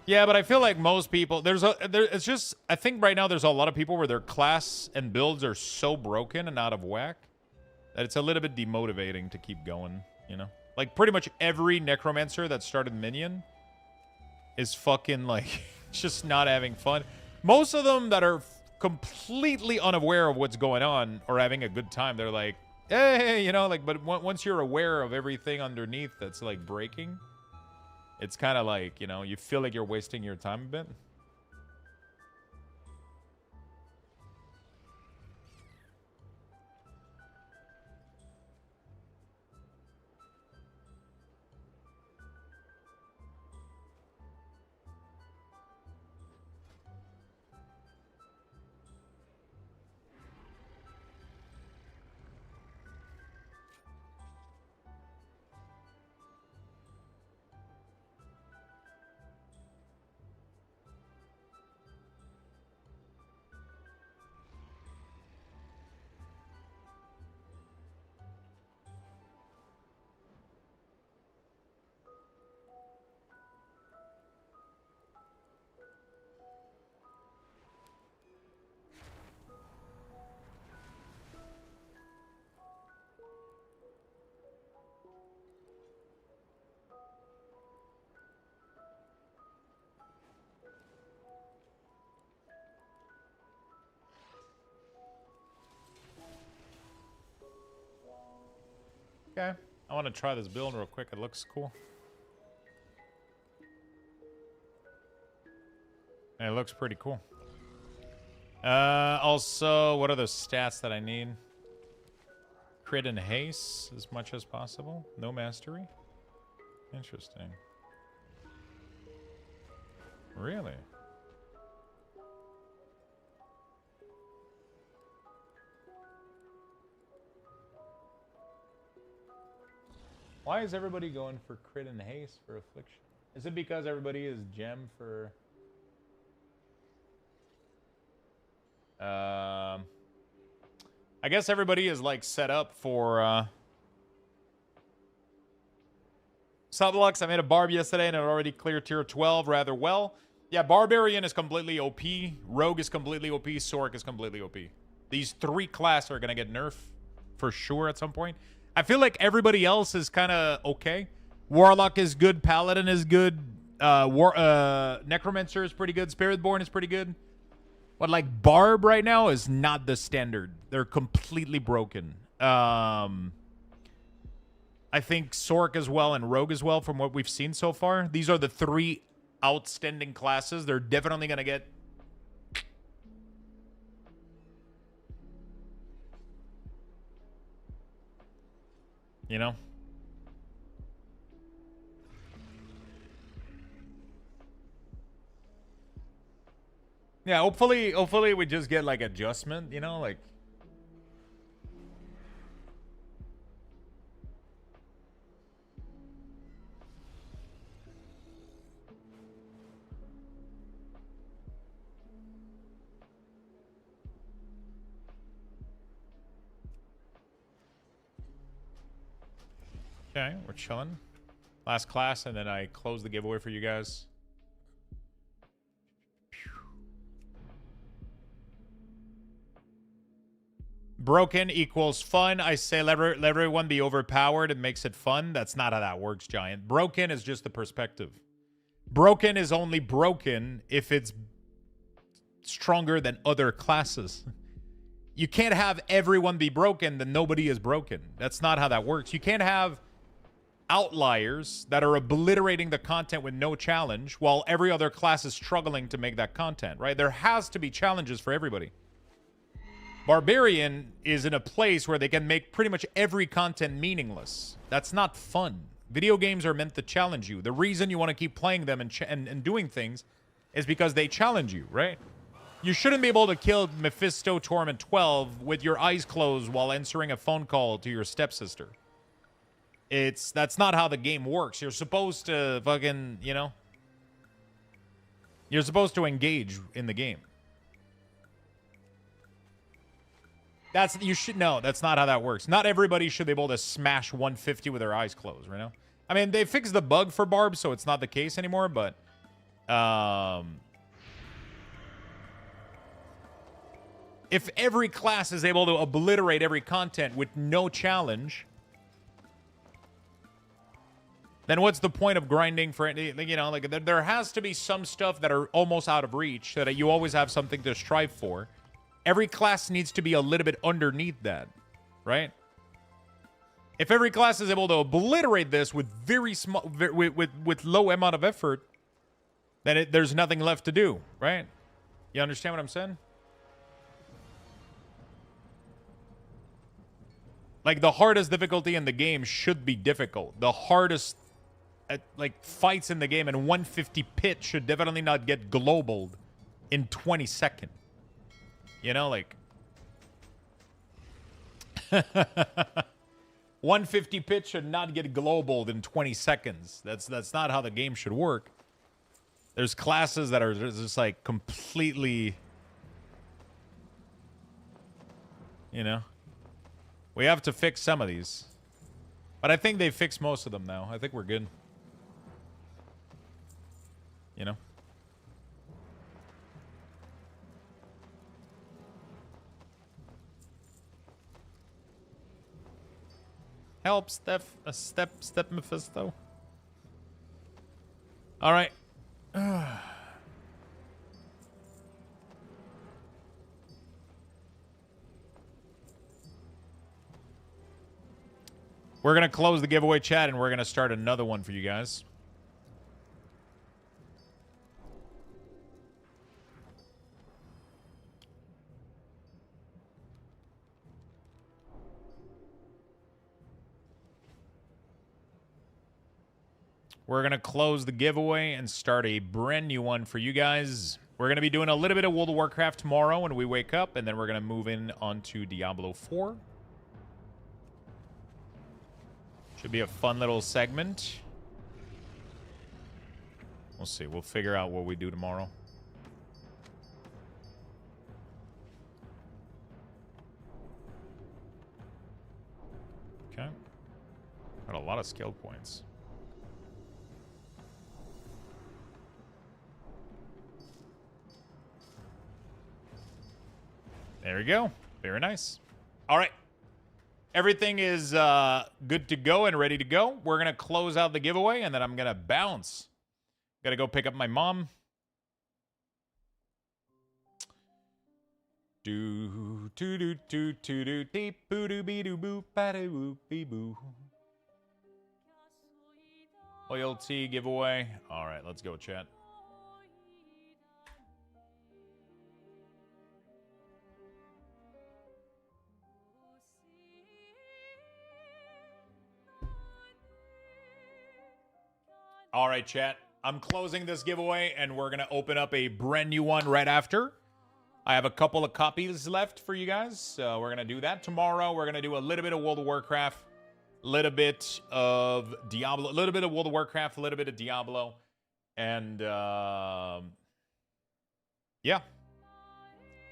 Yeah, but I feel like most people it's just I think right now there's a lot of people where their class and builds are so broken and out of whack that it's a little bit demotivating to keep going, you know? Like pretty much every necromancer that started Minion is fucking like just not having fun. Most of them that are completely unaware of what's going on are having a good time. They're like, hey, you know, like but once you're aware of everything underneath that's like breaking, it's kind of like, you know, you feel like you're wasting your time a bit. Okay. I want to try this build real quick. It looks cool. It looks pretty cool. Also, what are the stats that I need? Crit and haste as much as possible. No mastery. Interesting. Really? Why is everybody going for crit and haste for affliction? Is it because everybody is gem for... I guess everybody is like set up for Sublux. I made a barb yesterday and it already cleared tier 12 rather well. Yeah, Barbarian is completely OP. Rogue is completely OP. Sork is completely OP. These three classes are going to get nerfed for sure at some point. I feel like everybody else is kind of okay. Warlock is good. Paladin is good. Necromancer is pretty good. Spiritborn is pretty good. But like Barb right now is not the standard. They're completely broken. I think Sork as well and Rogue as well from what we've seen so far. These are the three outstanding classes. They're definitely going to get... You know? Yeah, hopefully we just get like adjustment, you know, like okay, we're chilling. Last class, and then I close the giveaway for you guys. Broken equals fun. I say let everyone be overpowered. It makes it fun. That's not how that works, Giant. Broken is just the perspective. Broken is only broken if it's stronger than other classes. You can't have everyone be broken, then nobody is broken. That's not how that works. You can't have outliers that are obliterating the content with no challenge while every other class is struggling to make that content, right? There has to be challenges for everybody. Barbarian is in a place where they can make pretty much every content meaningless. That's not fun. Video games are meant to challenge you. The reason you want to keep playing them and doing things is because they challenge you, right? You shouldn't be able to kill Mephisto Torment 12 with your eyes closed while answering a phone call to your stepsister. That's not how the game works. You're supposed to fucking, you know, you're supposed to engage in the game. That's not how that works. Not everybody should be able to smash 150 with their eyes closed, you know? I mean, they fixed the bug for Barb, so it's not the case anymore, but if every class is able to obliterate every content with no challenge, then what's the point of grinding for any, you know, like there has to be some stuff that are almost out of reach so that you always have something to strive for. Every class needs to be a little bit underneath that, right? If every class is able to obliterate this with very small, with low amount of effort, then there's nothing left to do, right? You understand what I'm saying? Like, the hardest difficulty in the game should be difficult. The hardest, like, fights in the game in 150 pit should definitely not get globaled in 20 seconds. You know, like... 150 pit should not get globaled in 20 seconds. That's not how the game should work. There's classes that are just, like, completely... You know? We have to fix some of these. But I think they fixed most of them now. I think we're good. You know? Help, Step Mephisto. All right. We're going to close the giveaway chat, and we're going to start another one for you guys. We're going to close the giveaway and start a brand new one for you guys. We're going to be doing a little bit of World of Warcraft tomorrow when we wake up, and then we're going to move in onto Diablo 4. Should be a fun little segment. We'll see. We'll figure out what we do tomorrow. Okay. Got a lot of skill points. There we go. Very nice. All right. Everything is good to go and ready to go. We're going to close out the giveaway, and then I'm going to bounce. Got to go pick up my mom. Loyalty giveaway. All right, let's go, chat. All right, chat. I'm closing this giveaway, and we're going to open up a brand new one right after. I have a couple of copies left for you guys, so we're going to do that. Tomorrow, we're going to do a little bit of World of Warcraft, a little bit of Diablo, a little bit of World of Warcraft, a little bit of Diablo, and, yeah, a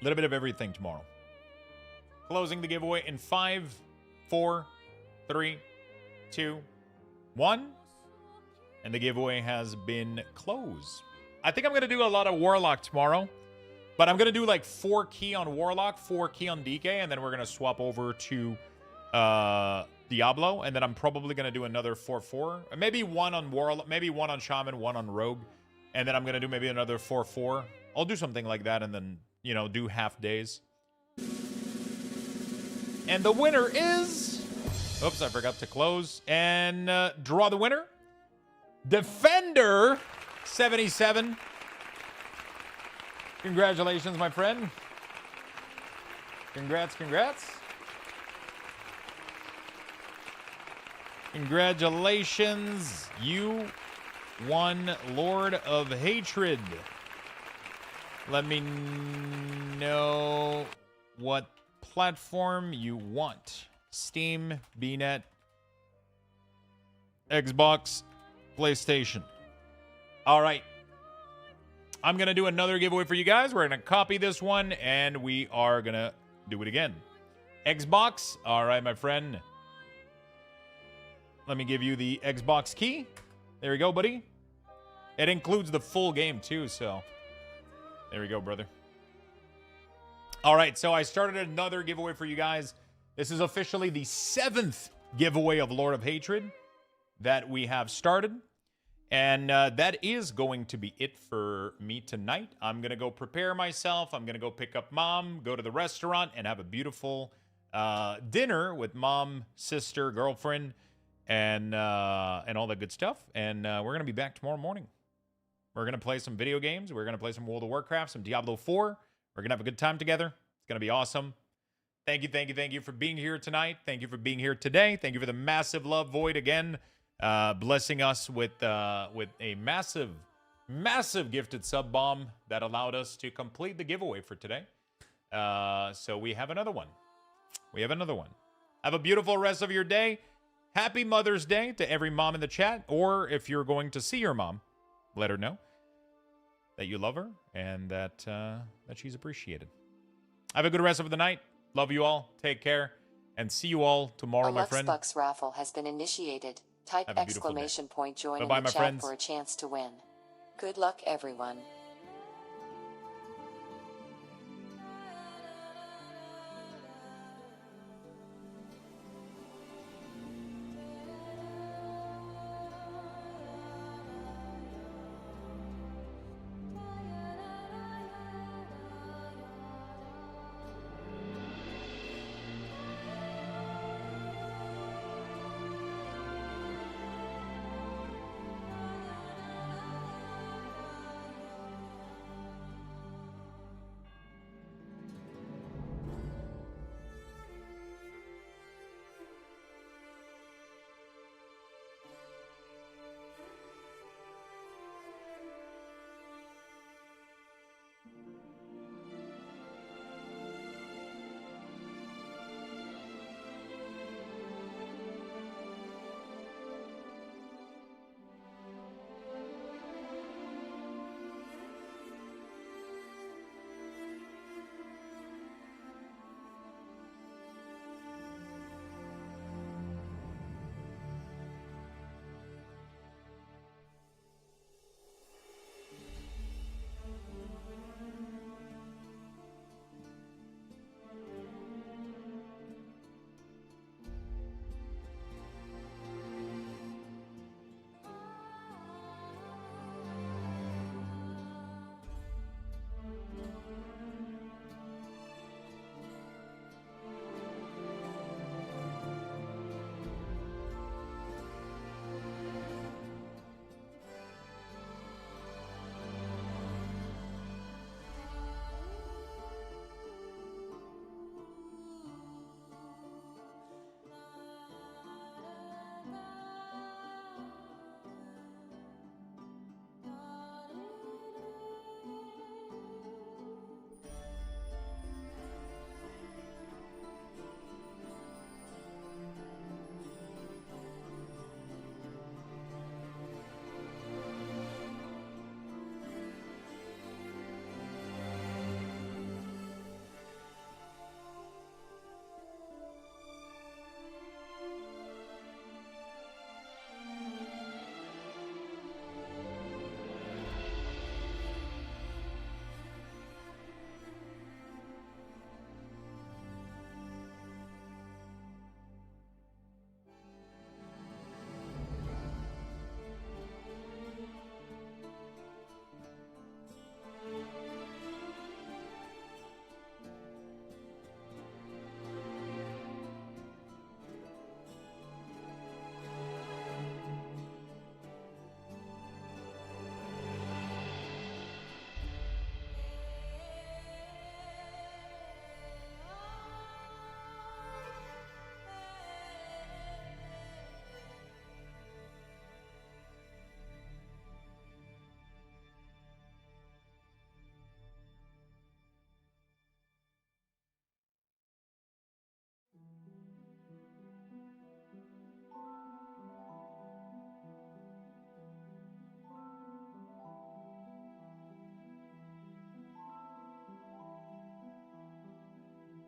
little bit of everything tomorrow. Closing the giveaway in 5, 4, 3, 2, 1. And the giveaway has been closed. I think I'm going to do a lot of Warlock tomorrow. But I'm going to do like 4 key on Warlock, 4 key on DK, and then we're going to swap over to Diablo. And then I'm probably going to do another 4-4. Maybe 1 on Warlock, maybe 1 on Shaman, 1 on Rogue. And then I'm going to do maybe another 4-4. I'll do something like that and then, you know, do half days. And the winner is... Oops, I forgot to close. And draw the winner. Defender 77. Congratulations, my friend. Congrats. Congratulations. You won Lord of Hatred. Let me know what platform you want. Steam, BNet, Xbox, PlayStation. All right. I'm going to do another giveaway for you guys. We're going to copy this one, and we are going to do it again. Xbox. All right, my friend. Let me give you the Xbox key. There you go, buddy. It includes the full game, too, so... There we go, brother. All right, so I started another giveaway for you guys. This is officially the 7th giveaway of Lord of Hatred that we have started. And that is going to be it for me tonight. I'm going to go prepare myself. I'm going to go pick up Mom, go to the restaurant, and have a beautiful dinner with Mom, sister, girlfriend, and all that good stuff. And we're going to be back tomorrow morning. We're going to play some video games. We're going to play some World of Warcraft, some Diablo 4. We're going to have a good time together. It's going to be awesome. Thank you for being here tonight. Thank you for being here today. Thank you for the massive love, Void, again. Blessing us with a massive gifted sub bomb that allowed us to complete the giveaway for today. So we have another one. Have a beautiful rest of your day. Happy Mother's Day to every mom in the chat. Or if you're going to see your mom, let her know that you love her and that she's appreciated. Have a good rest of the night. Love you all. Take care. And see you all tomorrow, my friend. A Luxbucks raffle has been initiated. Type exclamation point join in Bye-bye, the my chat friends. for a chance to win. Good luck, everyone.